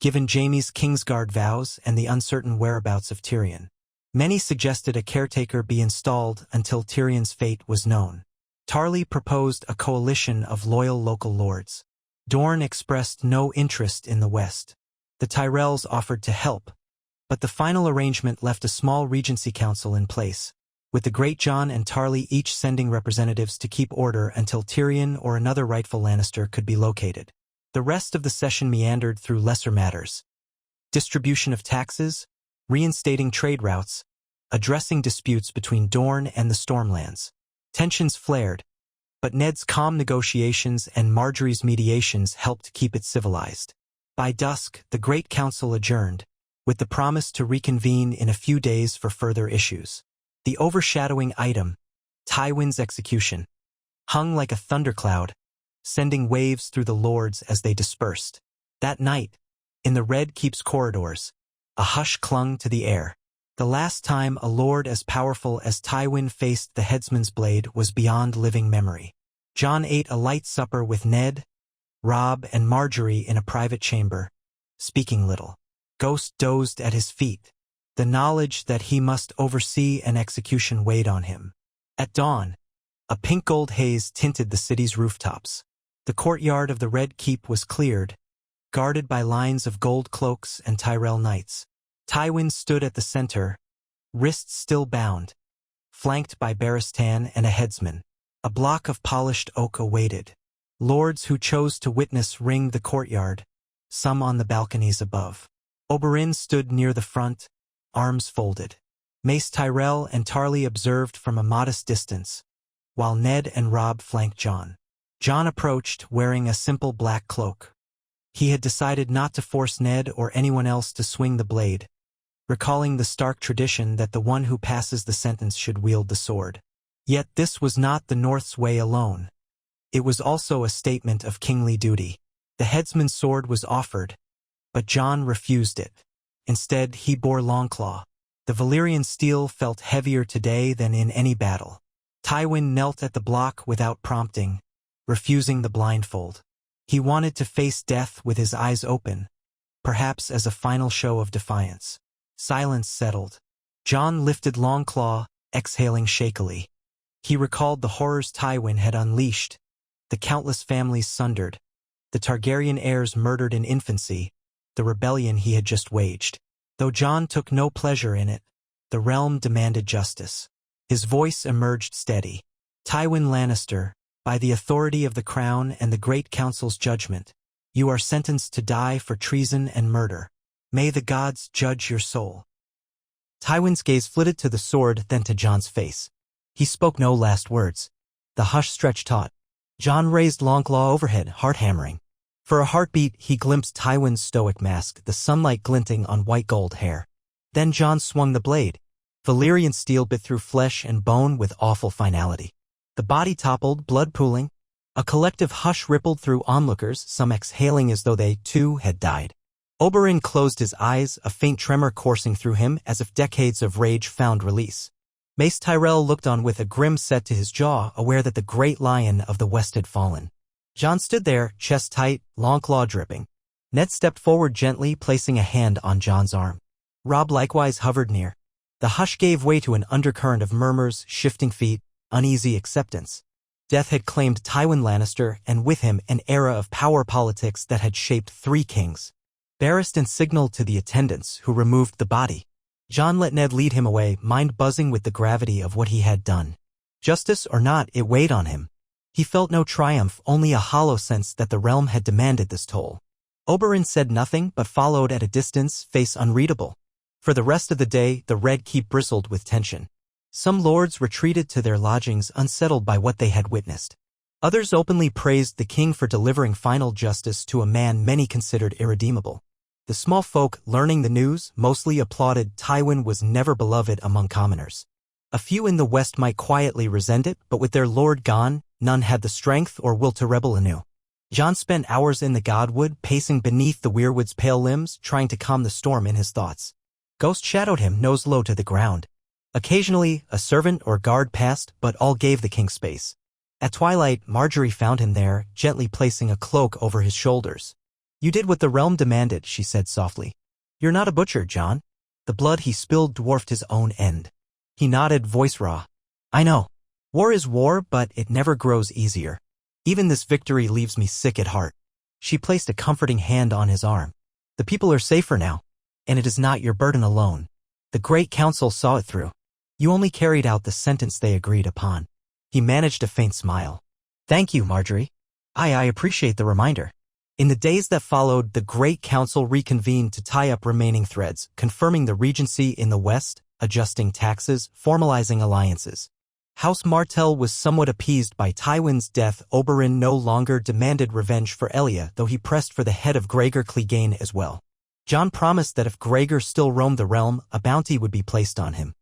given Jaime's Kingsguard vows and the uncertain whereabouts of Tyrion. Many suggested a caretaker be installed until Tyrion's fate was known. Tarly proposed a coalition of loyal local lords. Dorne expressed no interest in the West. The Tyrells offered to help, but the final arrangement left a small regency council in place, with the Great Jon and Tarly each sending representatives to keep order until Tyrion or another rightful Lannister could be located. The rest of the session meandered through lesser matters. Distribution of taxes, reinstating trade routes, addressing disputes between Dorne and the Stormlands. Tensions flared, but Ned's calm negotiations and Marjorie's mediations helped keep it civilized. By dusk, the Great Council adjourned, with the promise to reconvene in a few days for further issues. The overshadowing item, Tywin's execution, hung like a thundercloud, sending waves through the lords as they dispersed. That night, in the Red Keep's corridors, a hush clung to the air. The last time a lord as powerful as Tywin faced the headsman's blade was beyond living memory. Jon ate a light supper with Ned, Robb, and Marjorie in a private chamber, speaking little. Ghost dozed at his feet. The knowledge that he must oversee an execution weighed on him. At dawn, a pink-gold haze tinted the city's rooftops. The courtyard of the Red Keep was cleared, guarded by lines of gold cloaks and Tyrell knights. Tywin stood at the center, wrists still bound, flanked by Barristan and a headsman. A block of polished oak awaited. Lords who chose to witness ringed the courtyard, some on the balconies above. Oberyn stood near the front, arms folded. Mace Tyrell and Tarly observed from a modest distance, while Ned and Robb flanked Jon. Jon approached, wearing a simple black cloak. He had decided not to force Ned or anyone else to swing the blade, recalling the stark tradition that the one who passes the sentence should wield the sword. Yet this was not the North's way alone. It was also a statement of kingly duty. The headsman's sword was offered, but Jon refused it. Instead, he bore Longclaw. The Valyrian steel felt heavier today than in any battle. Tywin knelt at the block without prompting, refusing the blindfold. He wanted to face death with his eyes open, perhaps as a final show of defiance. Silence settled. Jon lifted Longclaw, exhaling shakily. He recalled the horrors Tywin had unleashed, the countless families sundered, the Targaryen heirs murdered in infancy, the rebellion he had just waged. Though Jon took no pleasure in it, the realm demanded justice. His voice emerged steady. Tywin Lannister, by the authority of the crown and the Great Council's judgment, you are sentenced to die for treason and murder. May the gods judge your soul. Tywin's gaze flitted to the sword, then to Jon's face. He spoke no last words. The hush stretched taut. Jon raised Longclaw overhead, heart hammering. For a heartbeat, he glimpsed Tywin's stoic mask, the sunlight glinting on white gold hair. Then Jon swung the blade. Valyrian steel bit through flesh and bone with awful finality. The body toppled, blood pooling. A collective hush rippled through onlookers, some exhaling as though they, too, had died. Oberyn closed his eyes, a faint tremor coursing through him as if decades of rage found release. Mace Tyrell looked on with a grim set to his jaw, aware that the great lion of the West had fallen. Jon stood there, chest tight, Longclaw dripping. Ned stepped forward gently, placing a hand on Jon's arm. Robb likewise hovered near. The hush gave way to an undercurrent of murmurs, shifting feet, uneasy acceptance. Death had claimed Tywin Lannister, and with him an era of power politics that had shaped 3 kings. Barristan signaled to the attendants, who removed the body. Jon let Ned lead him away, mind buzzing with the gravity of what he had done. Justice or not, it weighed on him. He felt no triumph, only a hollow sense that the realm had demanded this toll. Oberyn said nothing, but followed at a distance, face unreadable. For the rest of the day, the Red Keep bristled with tension. Some lords retreated to their lodgings, unsettled by what they had witnessed. Others openly praised the king for delivering final justice to a man many considered irredeemable. The small folk, learning the news, mostly applauded Tywin was never beloved among commoners. A few in the West might quietly resent it, but with their lord gone, none had the strength or will to rebel anew. Jon spent hours in the Godwood, pacing beneath the weirwood's pale limbs, trying to calm the storm in his thoughts. Ghosts shadowed him, nose low to the ground. Occasionally, a servant or guard passed, but all gave the king space. At twilight, Margaery found him there, gently placing a cloak over his shoulders. You did what the realm demanded, she said softly. You're not a butcher, Jon. The blood he spilled dwarfed his own end. He nodded, voice raw. I know. War is war, but it never grows easier. Even this victory leaves me sick at heart. She placed a comforting hand on his arm. The people are safer now, and it is not your burden alone. The Great Council saw it through. You only carried out the sentence they agreed upon. He managed a faint smile. Thank you, Margaery. I appreciate the reminder. In the days that followed, the Great Council reconvened to tie up remaining threads, confirming the regency in the West, adjusting taxes, formalizing alliances. House Martell was somewhat appeased by Tywin's death. Oberyn no longer demanded revenge for Elia, though he pressed for the head of Gregor Clegane as well. Jon promised that if Gregor still roamed the realm, a bounty would be placed on him.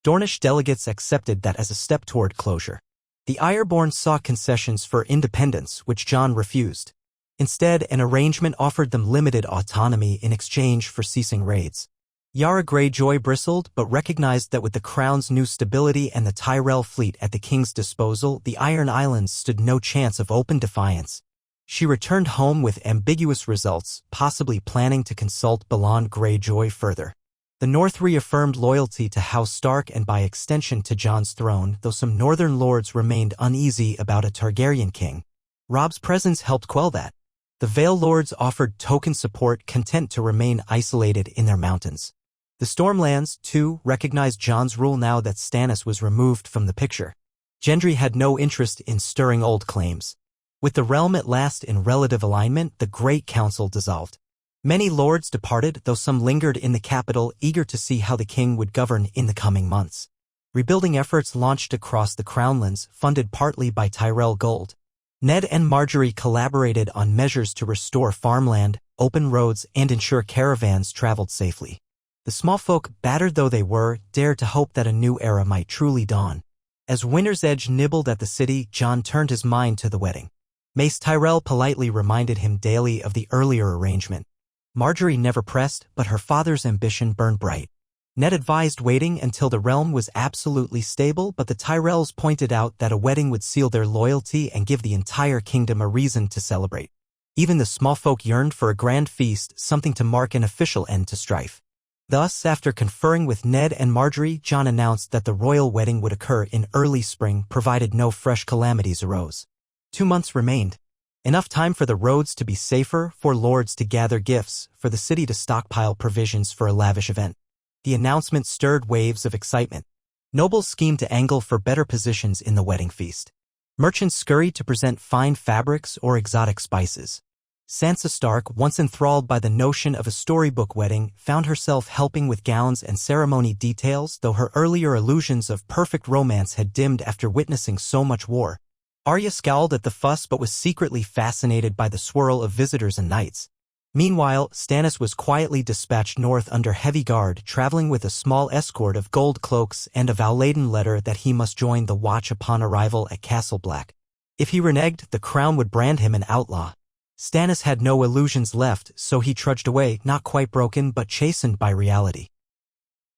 Dornish delegates accepted that as a step toward closure. The Ironborn sought concessions for independence, which Jon refused. Instead, an arrangement offered them limited autonomy in exchange for ceasing raids. Yara Greyjoy bristled, but recognized that with the crown's new stability and the Tyrell fleet at the king's disposal, the Iron Islands stood no chance of open defiance. She returned home with ambiguous results, possibly planning to consult Balon Greyjoy further. The North reaffirmed loyalty to House Stark and by extension to Jon's throne, though some northern lords remained uneasy about a Targaryen king. Robb's presence helped quell that. The Vale Lords offered token support, content to remain isolated in their mountains. The Stormlands, too, recognized Jon's rule now that Stannis was removed from the picture. Gendry had no interest in stirring old claims. With the realm at last in relative alignment, the Great Council dissolved. Many lords departed, though some lingered in the capital, eager to see how the king would govern in the coming months. Rebuilding efforts launched across the Crownlands, funded partly by Tyrell gold. Ned and Margaery collaborated on measures to restore farmland, open roads, and ensure caravans traveled safely. The small folk, battered though they were, dared to hope that a new era might truly dawn. As Winter's Edge nibbled at the city, Jon turned his mind to the wedding. Mace Tyrell politely reminded him daily of the earlier arrangement. Margaery never pressed, but her father's ambition burned bright. Ned advised waiting until the realm was absolutely stable, but the Tyrells pointed out that a wedding would seal their loyalty and give the entire kingdom a reason to celebrate. Even the small folk yearned for a grand feast, something to mark an official end to strife. Thus, after conferring with Ned and Margaery, Jon announced that the royal wedding would occur in early spring, provided no fresh calamities arose. 2 months remained. Enough time for the roads to be safer, for lords to gather gifts, for the city to stockpile provisions for a lavish event. The announcement stirred waves of excitement. Nobles schemed to angle for better positions in the wedding feast. Merchants scurried to present fine fabrics or exotic spices. Sansa Stark, once enthralled by the notion of a storybook wedding, found herself helping with gowns and ceremony details, though her earlier illusions of perfect romance had dimmed after witnessing so much war. Arya scowled at the fuss but was secretly fascinated by the swirl of visitors and knights. Meanwhile, Stannis was quietly dispatched north under heavy guard, traveling with a small escort of gold cloaks and a vow-laden letter that he must join the Watch upon arrival at Castle Black. If he reneged, the crown would brand him an outlaw. Stannis had no illusions left, so he trudged away, not quite broken but chastened by reality.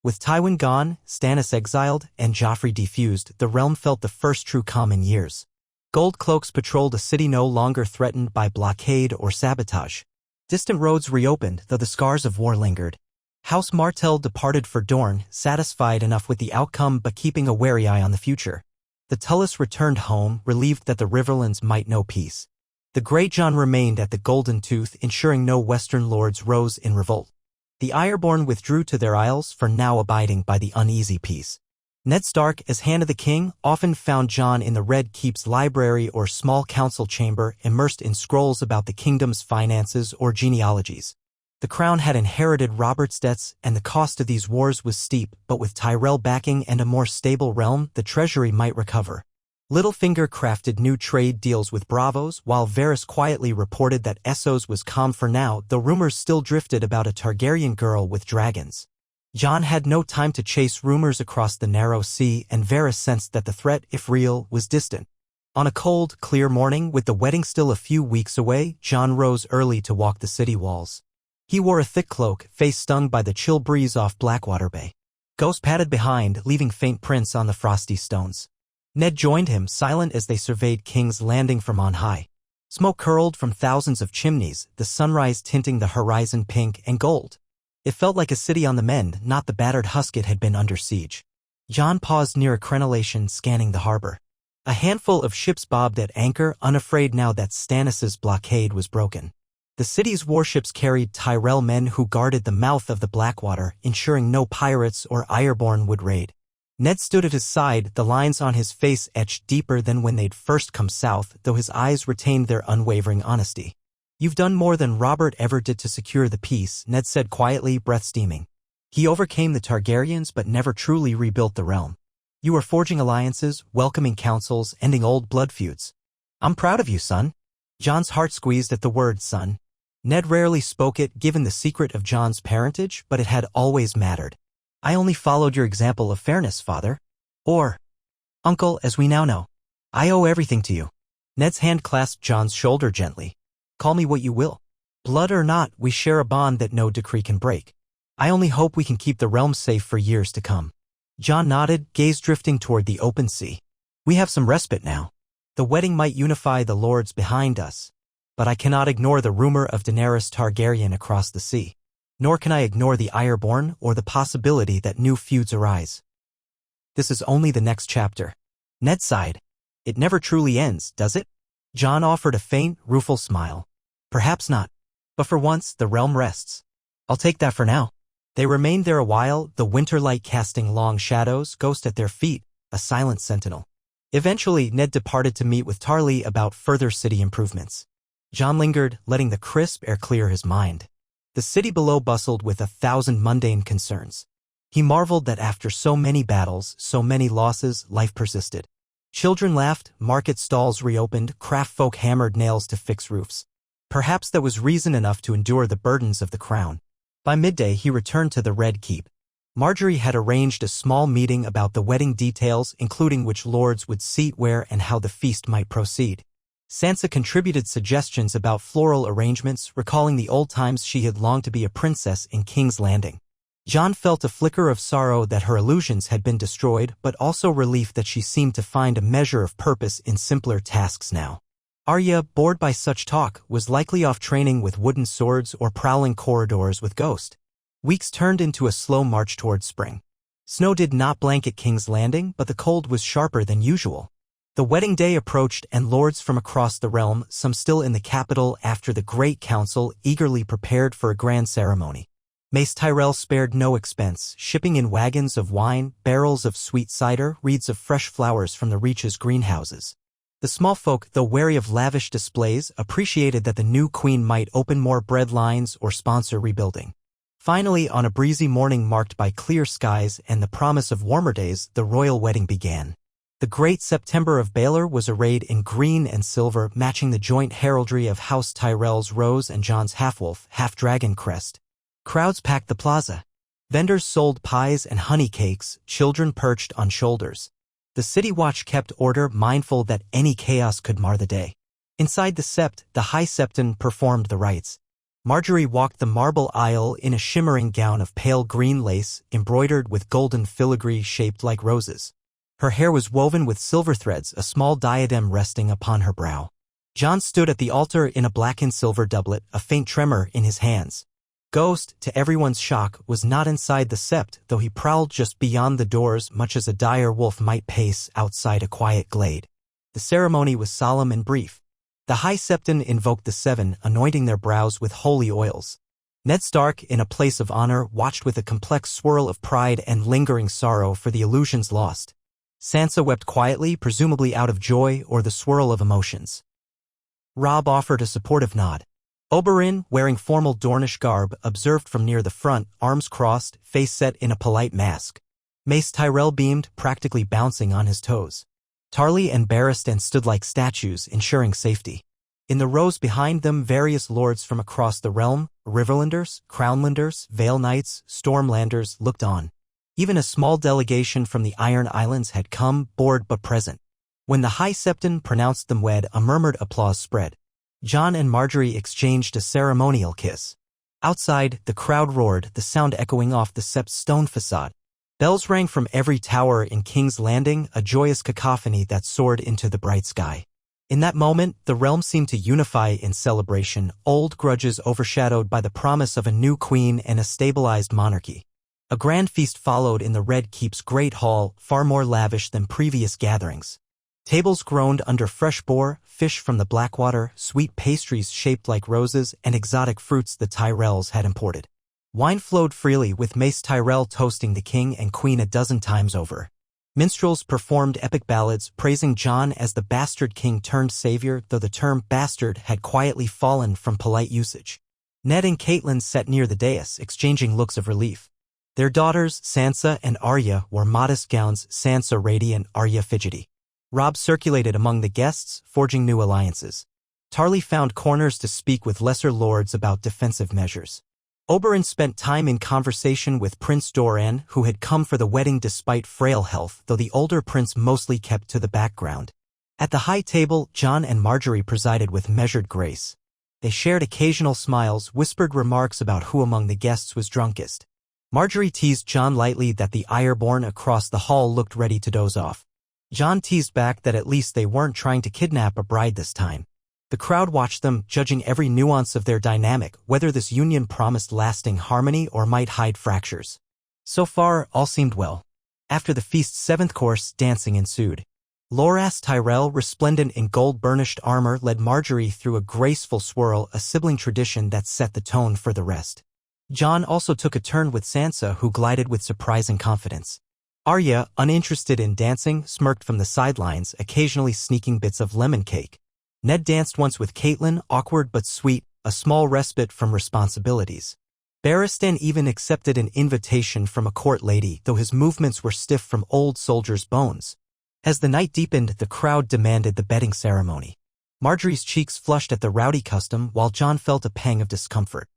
With Tywin gone, Stannis exiled, and Joffrey defused, the realm felt the first true calm in years. Gold cloaks patrolled a city no longer threatened by blockade or sabotage. Distant roads reopened, though the scars of war lingered. House Martell departed for Dorne, satisfied enough with the outcome but keeping a wary eye on the future. The Tullis returned home, relieved that the Riverlands might know peace. The Grey Jon remained at the Golden Tooth, ensuring no western lords rose in revolt. The Ironborn withdrew to their isles, for now abiding by the uneasy peace. Ned Stark, as Hand of the King, often found Jon in the Red Keep's library or small council chamber, immersed in scrolls about the kingdom's finances or genealogies. The crown had inherited Robert's debts, and the cost of these wars was steep, but with Tyrell backing and a more stable realm, the treasury might recover. Littlefinger crafted new trade deals with Bravos, while Varys quietly reported that Essos was calm for now, though rumors still drifted about a Targaryen girl with dragons. Jon had no time to chase rumors across the narrow sea, and Varys sensed that the threat, if real, was distant. On a cold, clear morning, with the wedding still a few weeks away, Jon rose early to walk the city walls. He wore a thick cloak, face stung by the chill breeze off Blackwater Bay. Ghost padded behind, leaving faint prints on the frosty stones. Ned joined him, silent as they surveyed King's Landing from on high. Smoke curled from thousands of chimneys, the sunrise tinting the horizon pink and gold. It felt like a city on the mend, not the battered husk it had been under siege. Jon paused near a crenellation, scanning the harbor. A handful of ships bobbed at anchor, unafraid now that Stannis's blockade was broken. The city's warships carried Tyrell men who guarded the mouth of the Blackwater, ensuring no pirates or Ironborn would raid. Ned stood at his side, the lines on his face etched deeper than when they'd first come south, though his eyes retained their unwavering honesty. "You've done more than Robert ever did to secure the peace," Ned said quietly, breath steaming. "He overcame the Targaryens but never truly rebuilt the realm. You are forging alliances, welcoming councils, ending old blood feuds. I'm proud of you, son." Jon's heart squeezed at the word son. Ned rarely spoke it, given the secret of Jon's parentage, but it had always mattered. "I only followed your example of fairness, father. Or uncle, as we now know. I owe everything to you." Ned's hand clasped Jon's shoulder gently. "Call me what you will. Blood or not, we share a bond that no decree can break. I only hope we can keep the realm safe for years to come." Jon nodded, gaze drifting toward the open sea. "We have some respite now. The wedding might unify the lords behind us, but I cannot ignore the rumor of Daenerys Targaryen across the sea. Nor can I ignore the Ironborn or the possibility that new feuds arise. This is only the next chapter." Ned sighed. "It never truly ends, does it?" Jon offered a faint, rueful smile. "Perhaps not. But for once, the realm rests. I'll take that for now." They remained there a while, the winter light casting long shadows, ghost at their feet, a silent sentinel. Eventually, Ned departed to meet with Tarly about further city improvements. Jon lingered, letting the crisp air clear his mind. The city below bustled with 1,000 mundane concerns. He marveled that after so many battles, so many losses, life persisted. Children laughed, market stalls reopened, craft folk hammered nails to fix roofs. Perhaps that was reason enough to endure the burdens of the crown. By midday he returned to the Red Keep. Marjorie had arranged a small meeting about the wedding details, including which lords would seat where and how the feast might proceed. Sansa contributed suggestions about floral arrangements, recalling the old times she had longed to be a princess in King's Landing. Jon felt a flicker of sorrow that her illusions had been destroyed, but also relief that she seemed to find a measure of purpose in simpler tasks now. Arya, bored by such talk, was likely off training with wooden swords or prowling corridors with Ghost. Weeks turned into a slow march towards spring. Snow did not blanket King's Landing, but the cold was sharper than usual. The wedding day approached, and lords from across the realm, some still in the capital after the Great Council, eagerly prepared for a grand ceremony. Mace Tyrell spared no expense, shipping in wagons of wine, barrels of sweet cider, wreaths of fresh flowers from the Reach's greenhouses. The small folk, though wary of lavish displays, appreciated that the new queen might open more bread lines or sponsor rebuilding. Finally, on a breezy morning marked by clear skies and the promise of warmer days, the royal wedding began. The great September of Baelor was arrayed in green and silver, matching the joint heraldry of House Tyrell's rose and Jon's half-wolf, half-dragon crest. Crowds packed the plaza. Vendors sold pies and honey cakes, children perched on shoulders. The city watch kept order, mindful that any chaos could mar the day. Inside the sept, the High Septon performed the rites. Marjorie walked the marble aisle in a shimmering gown of pale green lace, embroidered with golden filigree shaped like roses. Her hair was woven with silver threads, a small diadem resting upon her brow. Jon stood at the altar in a black and silver doublet, a faint tremor in his hands. Ghost, to everyone's shock, was not inside the sept, though he prowled just beyond the doors, much as a dire wolf might pace outside a quiet glade. The ceremony was solemn and brief. The High Septon invoked the seven, anointing their brows with holy oils. Ned Stark, in a place of honor, watched with a complex swirl of pride and lingering sorrow for the illusions lost. Sansa wept quietly, presumably out of joy or the swirl of emotions. Robb offered a supportive nod. Oberyn, wearing formal Dornish garb, observed from near the front, arms crossed, face set in a polite mask. Mace Tyrell beamed, practically bouncing on his toes. Tarly and Barristan stood like statues, ensuring safety. In the rows behind them, various lords from across the realm, Riverlanders, Crownlanders, Vale Knights, Stormlanders, looked on. Even a small delegation from the Iron Islands had come, bored but present. When the High Septon pronounced them wed, a murmured applause spread. Jon and Marjorie exchanged a ceremonial kiss. Outside, the crowd roared, the sound echoing off the sept's stone facade. Bells rang from every tower in King's Landing, a joyous cacophony that soared into the bright sky. In that moment, the realm seemed to unify in celebration, old grudges overshadowed by the promise of a new queen and a stabilized monarchy. A grand feast followed in the Red Keep's great hall, far more lavish than previous gatherings. Tables groaned under fresh boar, fish from the Blackwater, sweet pastries shaped like roses, and exotic fruits the Tyrells had imported. Wine flowed freely, with Mace Tyrell toasting the king and queen a dozen times over. Minstrels performed epic ballads, praising Jon as the bastard king turned savior, though the term bastard had quietly fallen from polite usage. Ned and Catelyn sat near the dais, exchanging looks of relief. Their daughters, Sansa and Arya, wore modest gowns, Sansa radiant, Arya fidgety. Robb circulated among the guests, forging new alliances. Tarly found corners to speak with lesser lords about defensive measures. Oberyn spent time in conversation with Prince Doran, who had come for the wedding despite frail health, though the older prince mostly kept to the background. At the high table, Jon and Marjorie presided with measured grace. They shared occasional smiles, whispered remarks about who among the guests was drunkest. Marjorie teased Jon lightly that the Ironborn across the hall looked ready to doze off. Jon teased back that at least they weren't trying to kidnap a bride this time. The crowd watched them, judging every nuance of their dynamic, whether this union promised lasting harmony or might hide fractures. So far, all seemed well. After the feast's seventh course, dancing ensued. Loras Tyrell, resplendent in gold-burnished armor, led Marjorie through a graceful swirl, a sibling tradition that set the tone for the rest. Jon also took a turn with Sansa, who glided with surprising confidence. Arya, uninterested in dancing, smirked from the sidelines, occasionally sneaking bits of lemon cake. Ned danced once with Catelyn, awkward but sweet, a small respite from responsibilities. Barristan even accepted an invitation from a court lady, though his movements were stiff from old soldiers' bones. As the night deepened, the crowd demanded the bedding ceremony. Marjorie's cheeks flushed at the rowdy custom, while Jon felt a pang of discomfort.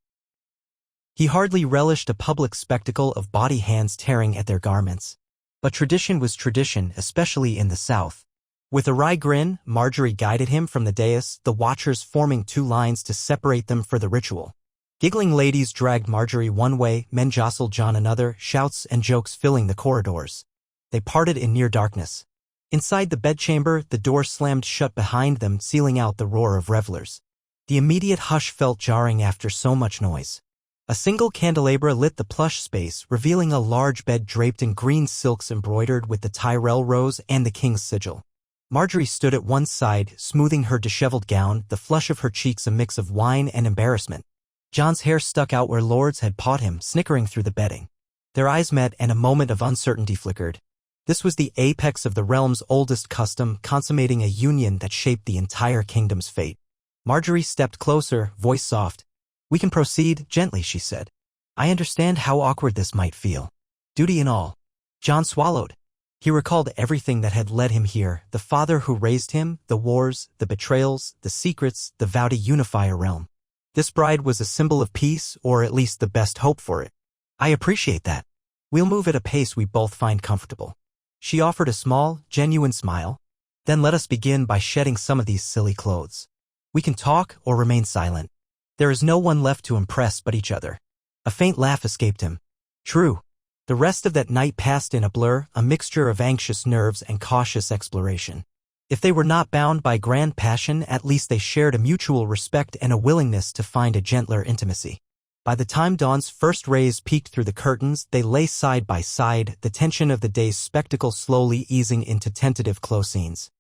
He hardly relished a public spectacle of body hands tearing at their garments. But tradition was tradition, especially in the South. With a wry grin, Margaery guided him from the dais, the watchers forming two lines to separate them for the ritual. Giggling ladies dragged Margaery one way, men jostled Jon another, shouts and jokes filling the corridors. They parted in near darkness. Inside the bedchamber, the door slammed shut behind them, sealing out the roar of revelers. The immediate hush felt jarring after so much noise. A single candelabra lit the plush space, revealing a large bed draped in green silks embroidered with the Tyrell rose and the king's sigil. Margaery stood at one side, smoothing her disheveled gown, the flush of her cheeks a mix of wine and embarrassment. Jon's hair stuck out where lords had pawed him, snickering through the bedding. Their eyes met and a moment of uncertainty flickered. This was the apex of the realm's oldest custom, consummating a union that shaped the entire kingdom's fate. Margaery stepped closer, voice soft. "We can proceed," gently she said. "I understand how awkward this might feel. Duty and all." Jon swallowed. He recalled everything that had led him here, the father who raised him, the wars, the betrayals, the secrets, the vow to unify a realm. This bride was a symbol of peace, or at least the best hope for it. "I appreciate that. We'll move at a pace we both find comfortable." She offered a small, genuine smile. "Then let us begin by shedding some of these silly clothes. We can talk or remain silent. There is no one left to impress but each other." A faint laugh escaped him. True. The rest of that night passed in a blur, a mixture of anxious nerves and cautious exploration. If they were not bound by grand passion, at least they shared a mutual respect and a willingness to find a gentler intimacy. By the time dawn's first rays peeked through the curtains, they lay side by side, the tension of the day's spectacle slowly easing into tentative close scenes.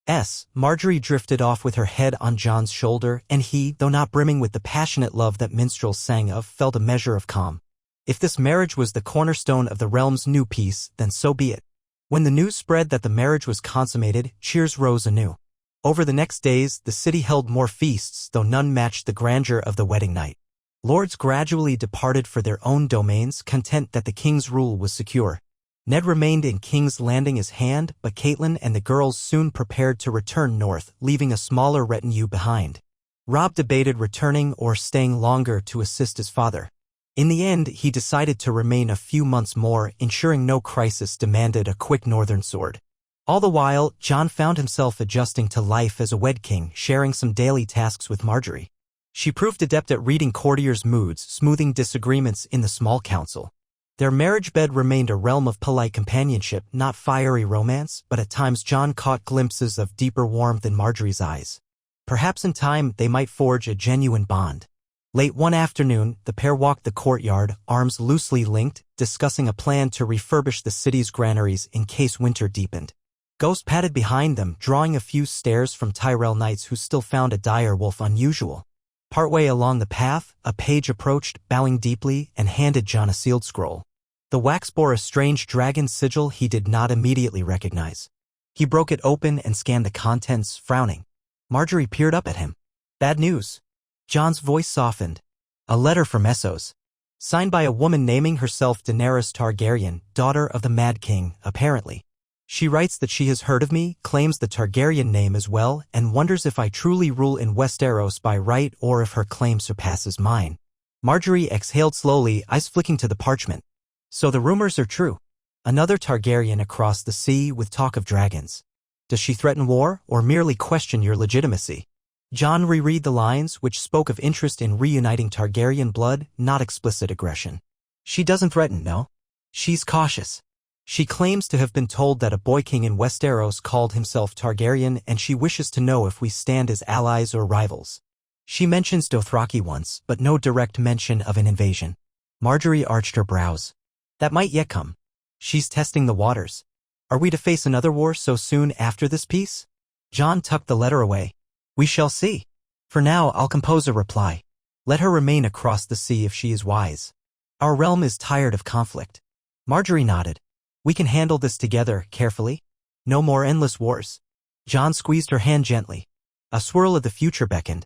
Margaery drifted off with her head on Jon's shoulder, and he, though not brimming with the passionate love that minstrels sang of, felt a measure of calm. If this marriage was the cornerstone of the realm's new peace, then so be it. When the news spread that the marriage was consummated, cheers rose anew. Over the next days, the city held more feasts, though none matched the grandeur of the wedding night. Lords gradually departed for their own domains, content that the king's rule was secure. Ned remained in King's Landing as hand, but Catelyn and the girls soon prepared to return north, leaving a smaller retinue behind. Robb debated returning or staying longer to assist his father. In the end, he decided to remain a few months more, ensuring no crisis demanded a quick northern sword. All the while, Jon found himself adjusting to life as a wed king, sharing some daily tasks with Margaery. She proved adept at reading courtiers' moods, smoothing disagreements in the small council. Their marriage bed remained a realm of polite companionship, not fiery romance, but at times Jon caught glimpses of deeper warmth in Margaery's eyes. Perhaps in time they might forge a genuine bond. Late one afternoon, the pair walked the courtyard, arms loosely linked, discussing a plan to refurbish the city's granaries in case winter deepened. Ghost padded behind them, drawing a few stares from Tyrell knights who still found a dire wolf unusual. Partway along the path, a page approached, bowing deeply, and handed Jon a sealed scroll. The wax bore a strange dragon sigil he did not immediately recognize. He broke it open and scanned the contents, frowning. Margaery peered up at him. "Bad news." Jon's voice softened. "A letter from Essos. Signed by a woman naming herself Daenerys Targaryen, daughter of the Mad King, apparently. She writes that she has heard of me, claims the Targaryen name as well, and wonders if I truly rule in Westeros by right or if her claim surpasses mine." Margaery exhaled slowly, eyes flicking to the parchment. "So the rumors are true. Another Targaryen across the sea with talk of dragons. Does she threaten war or merely question your legitimacy?" Jon reread the lines, which spoke of interest in reuniting Targaryen blood, not explicit aggression. "She doesn't threaten, no. She's cautious. She claims to have been told that a boy king in Westeros called himself Targaryen, and she wishes to know if we stand as allies or rivals. She mentions Dothraki once, but no direct mention of an invasion." Margaery arched her brows. "That might yet come. She's testing the waters. Are we to face another war so soon after this peace?" Jon tucked the letter away. "We shall see. For now, I'll compose a reply. Let her remain across the sea if she is wise. Our realm is tired of conflict." Margaery nodded. "We can handle this together, carefully. No more endless wars." Jon squeezed her hand gently. A swirl of the future beckoned.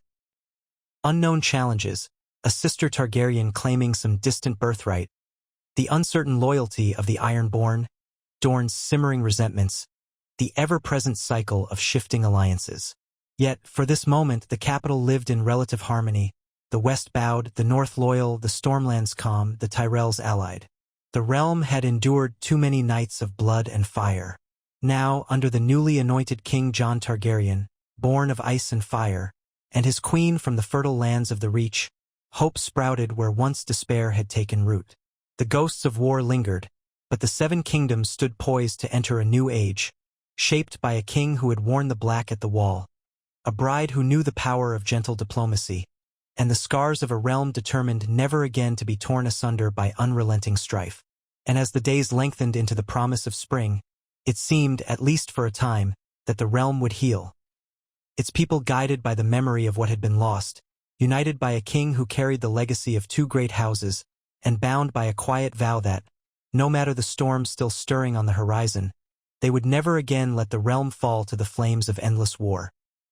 Unknown challenges, a sister Targaryen claiming some distant birthright, the uncertain loyalty of the Ironborn, Dorne's simmering resentments, the ever-present cycle of shifting alliances. Yet, for this moment, the capital lived in relative harmony. The West bowed, the North loyal, the Stormlands calm, the Tyrells allied. The realm had endured too many nights of blood and fire. Now, under the newly anointed King Jon Targaryen, born of ice and fire, and his queen from the fertile lands of the Reach, hope sprouted where once despair had taken root. The ghosts of war lingered, but the Seven Kingdoms stood poised to enter a new age, shaped by a king who had worn the black at the wall, a bride who knew the power of gentle diplomacy, and the scars of a realm determined never again to be torn asunder by unrelenting strife. And as the days lengthened into the promise of spring, it seemed, at least for a time, that the realm would heal. Its people guided by the memory of what had been lost, united by a king who carried the legacy of two great houses, and bound by a quiet vow that, no matter the storm still stirring on the horizon, they would never again let the realm fall to the flames of endless war.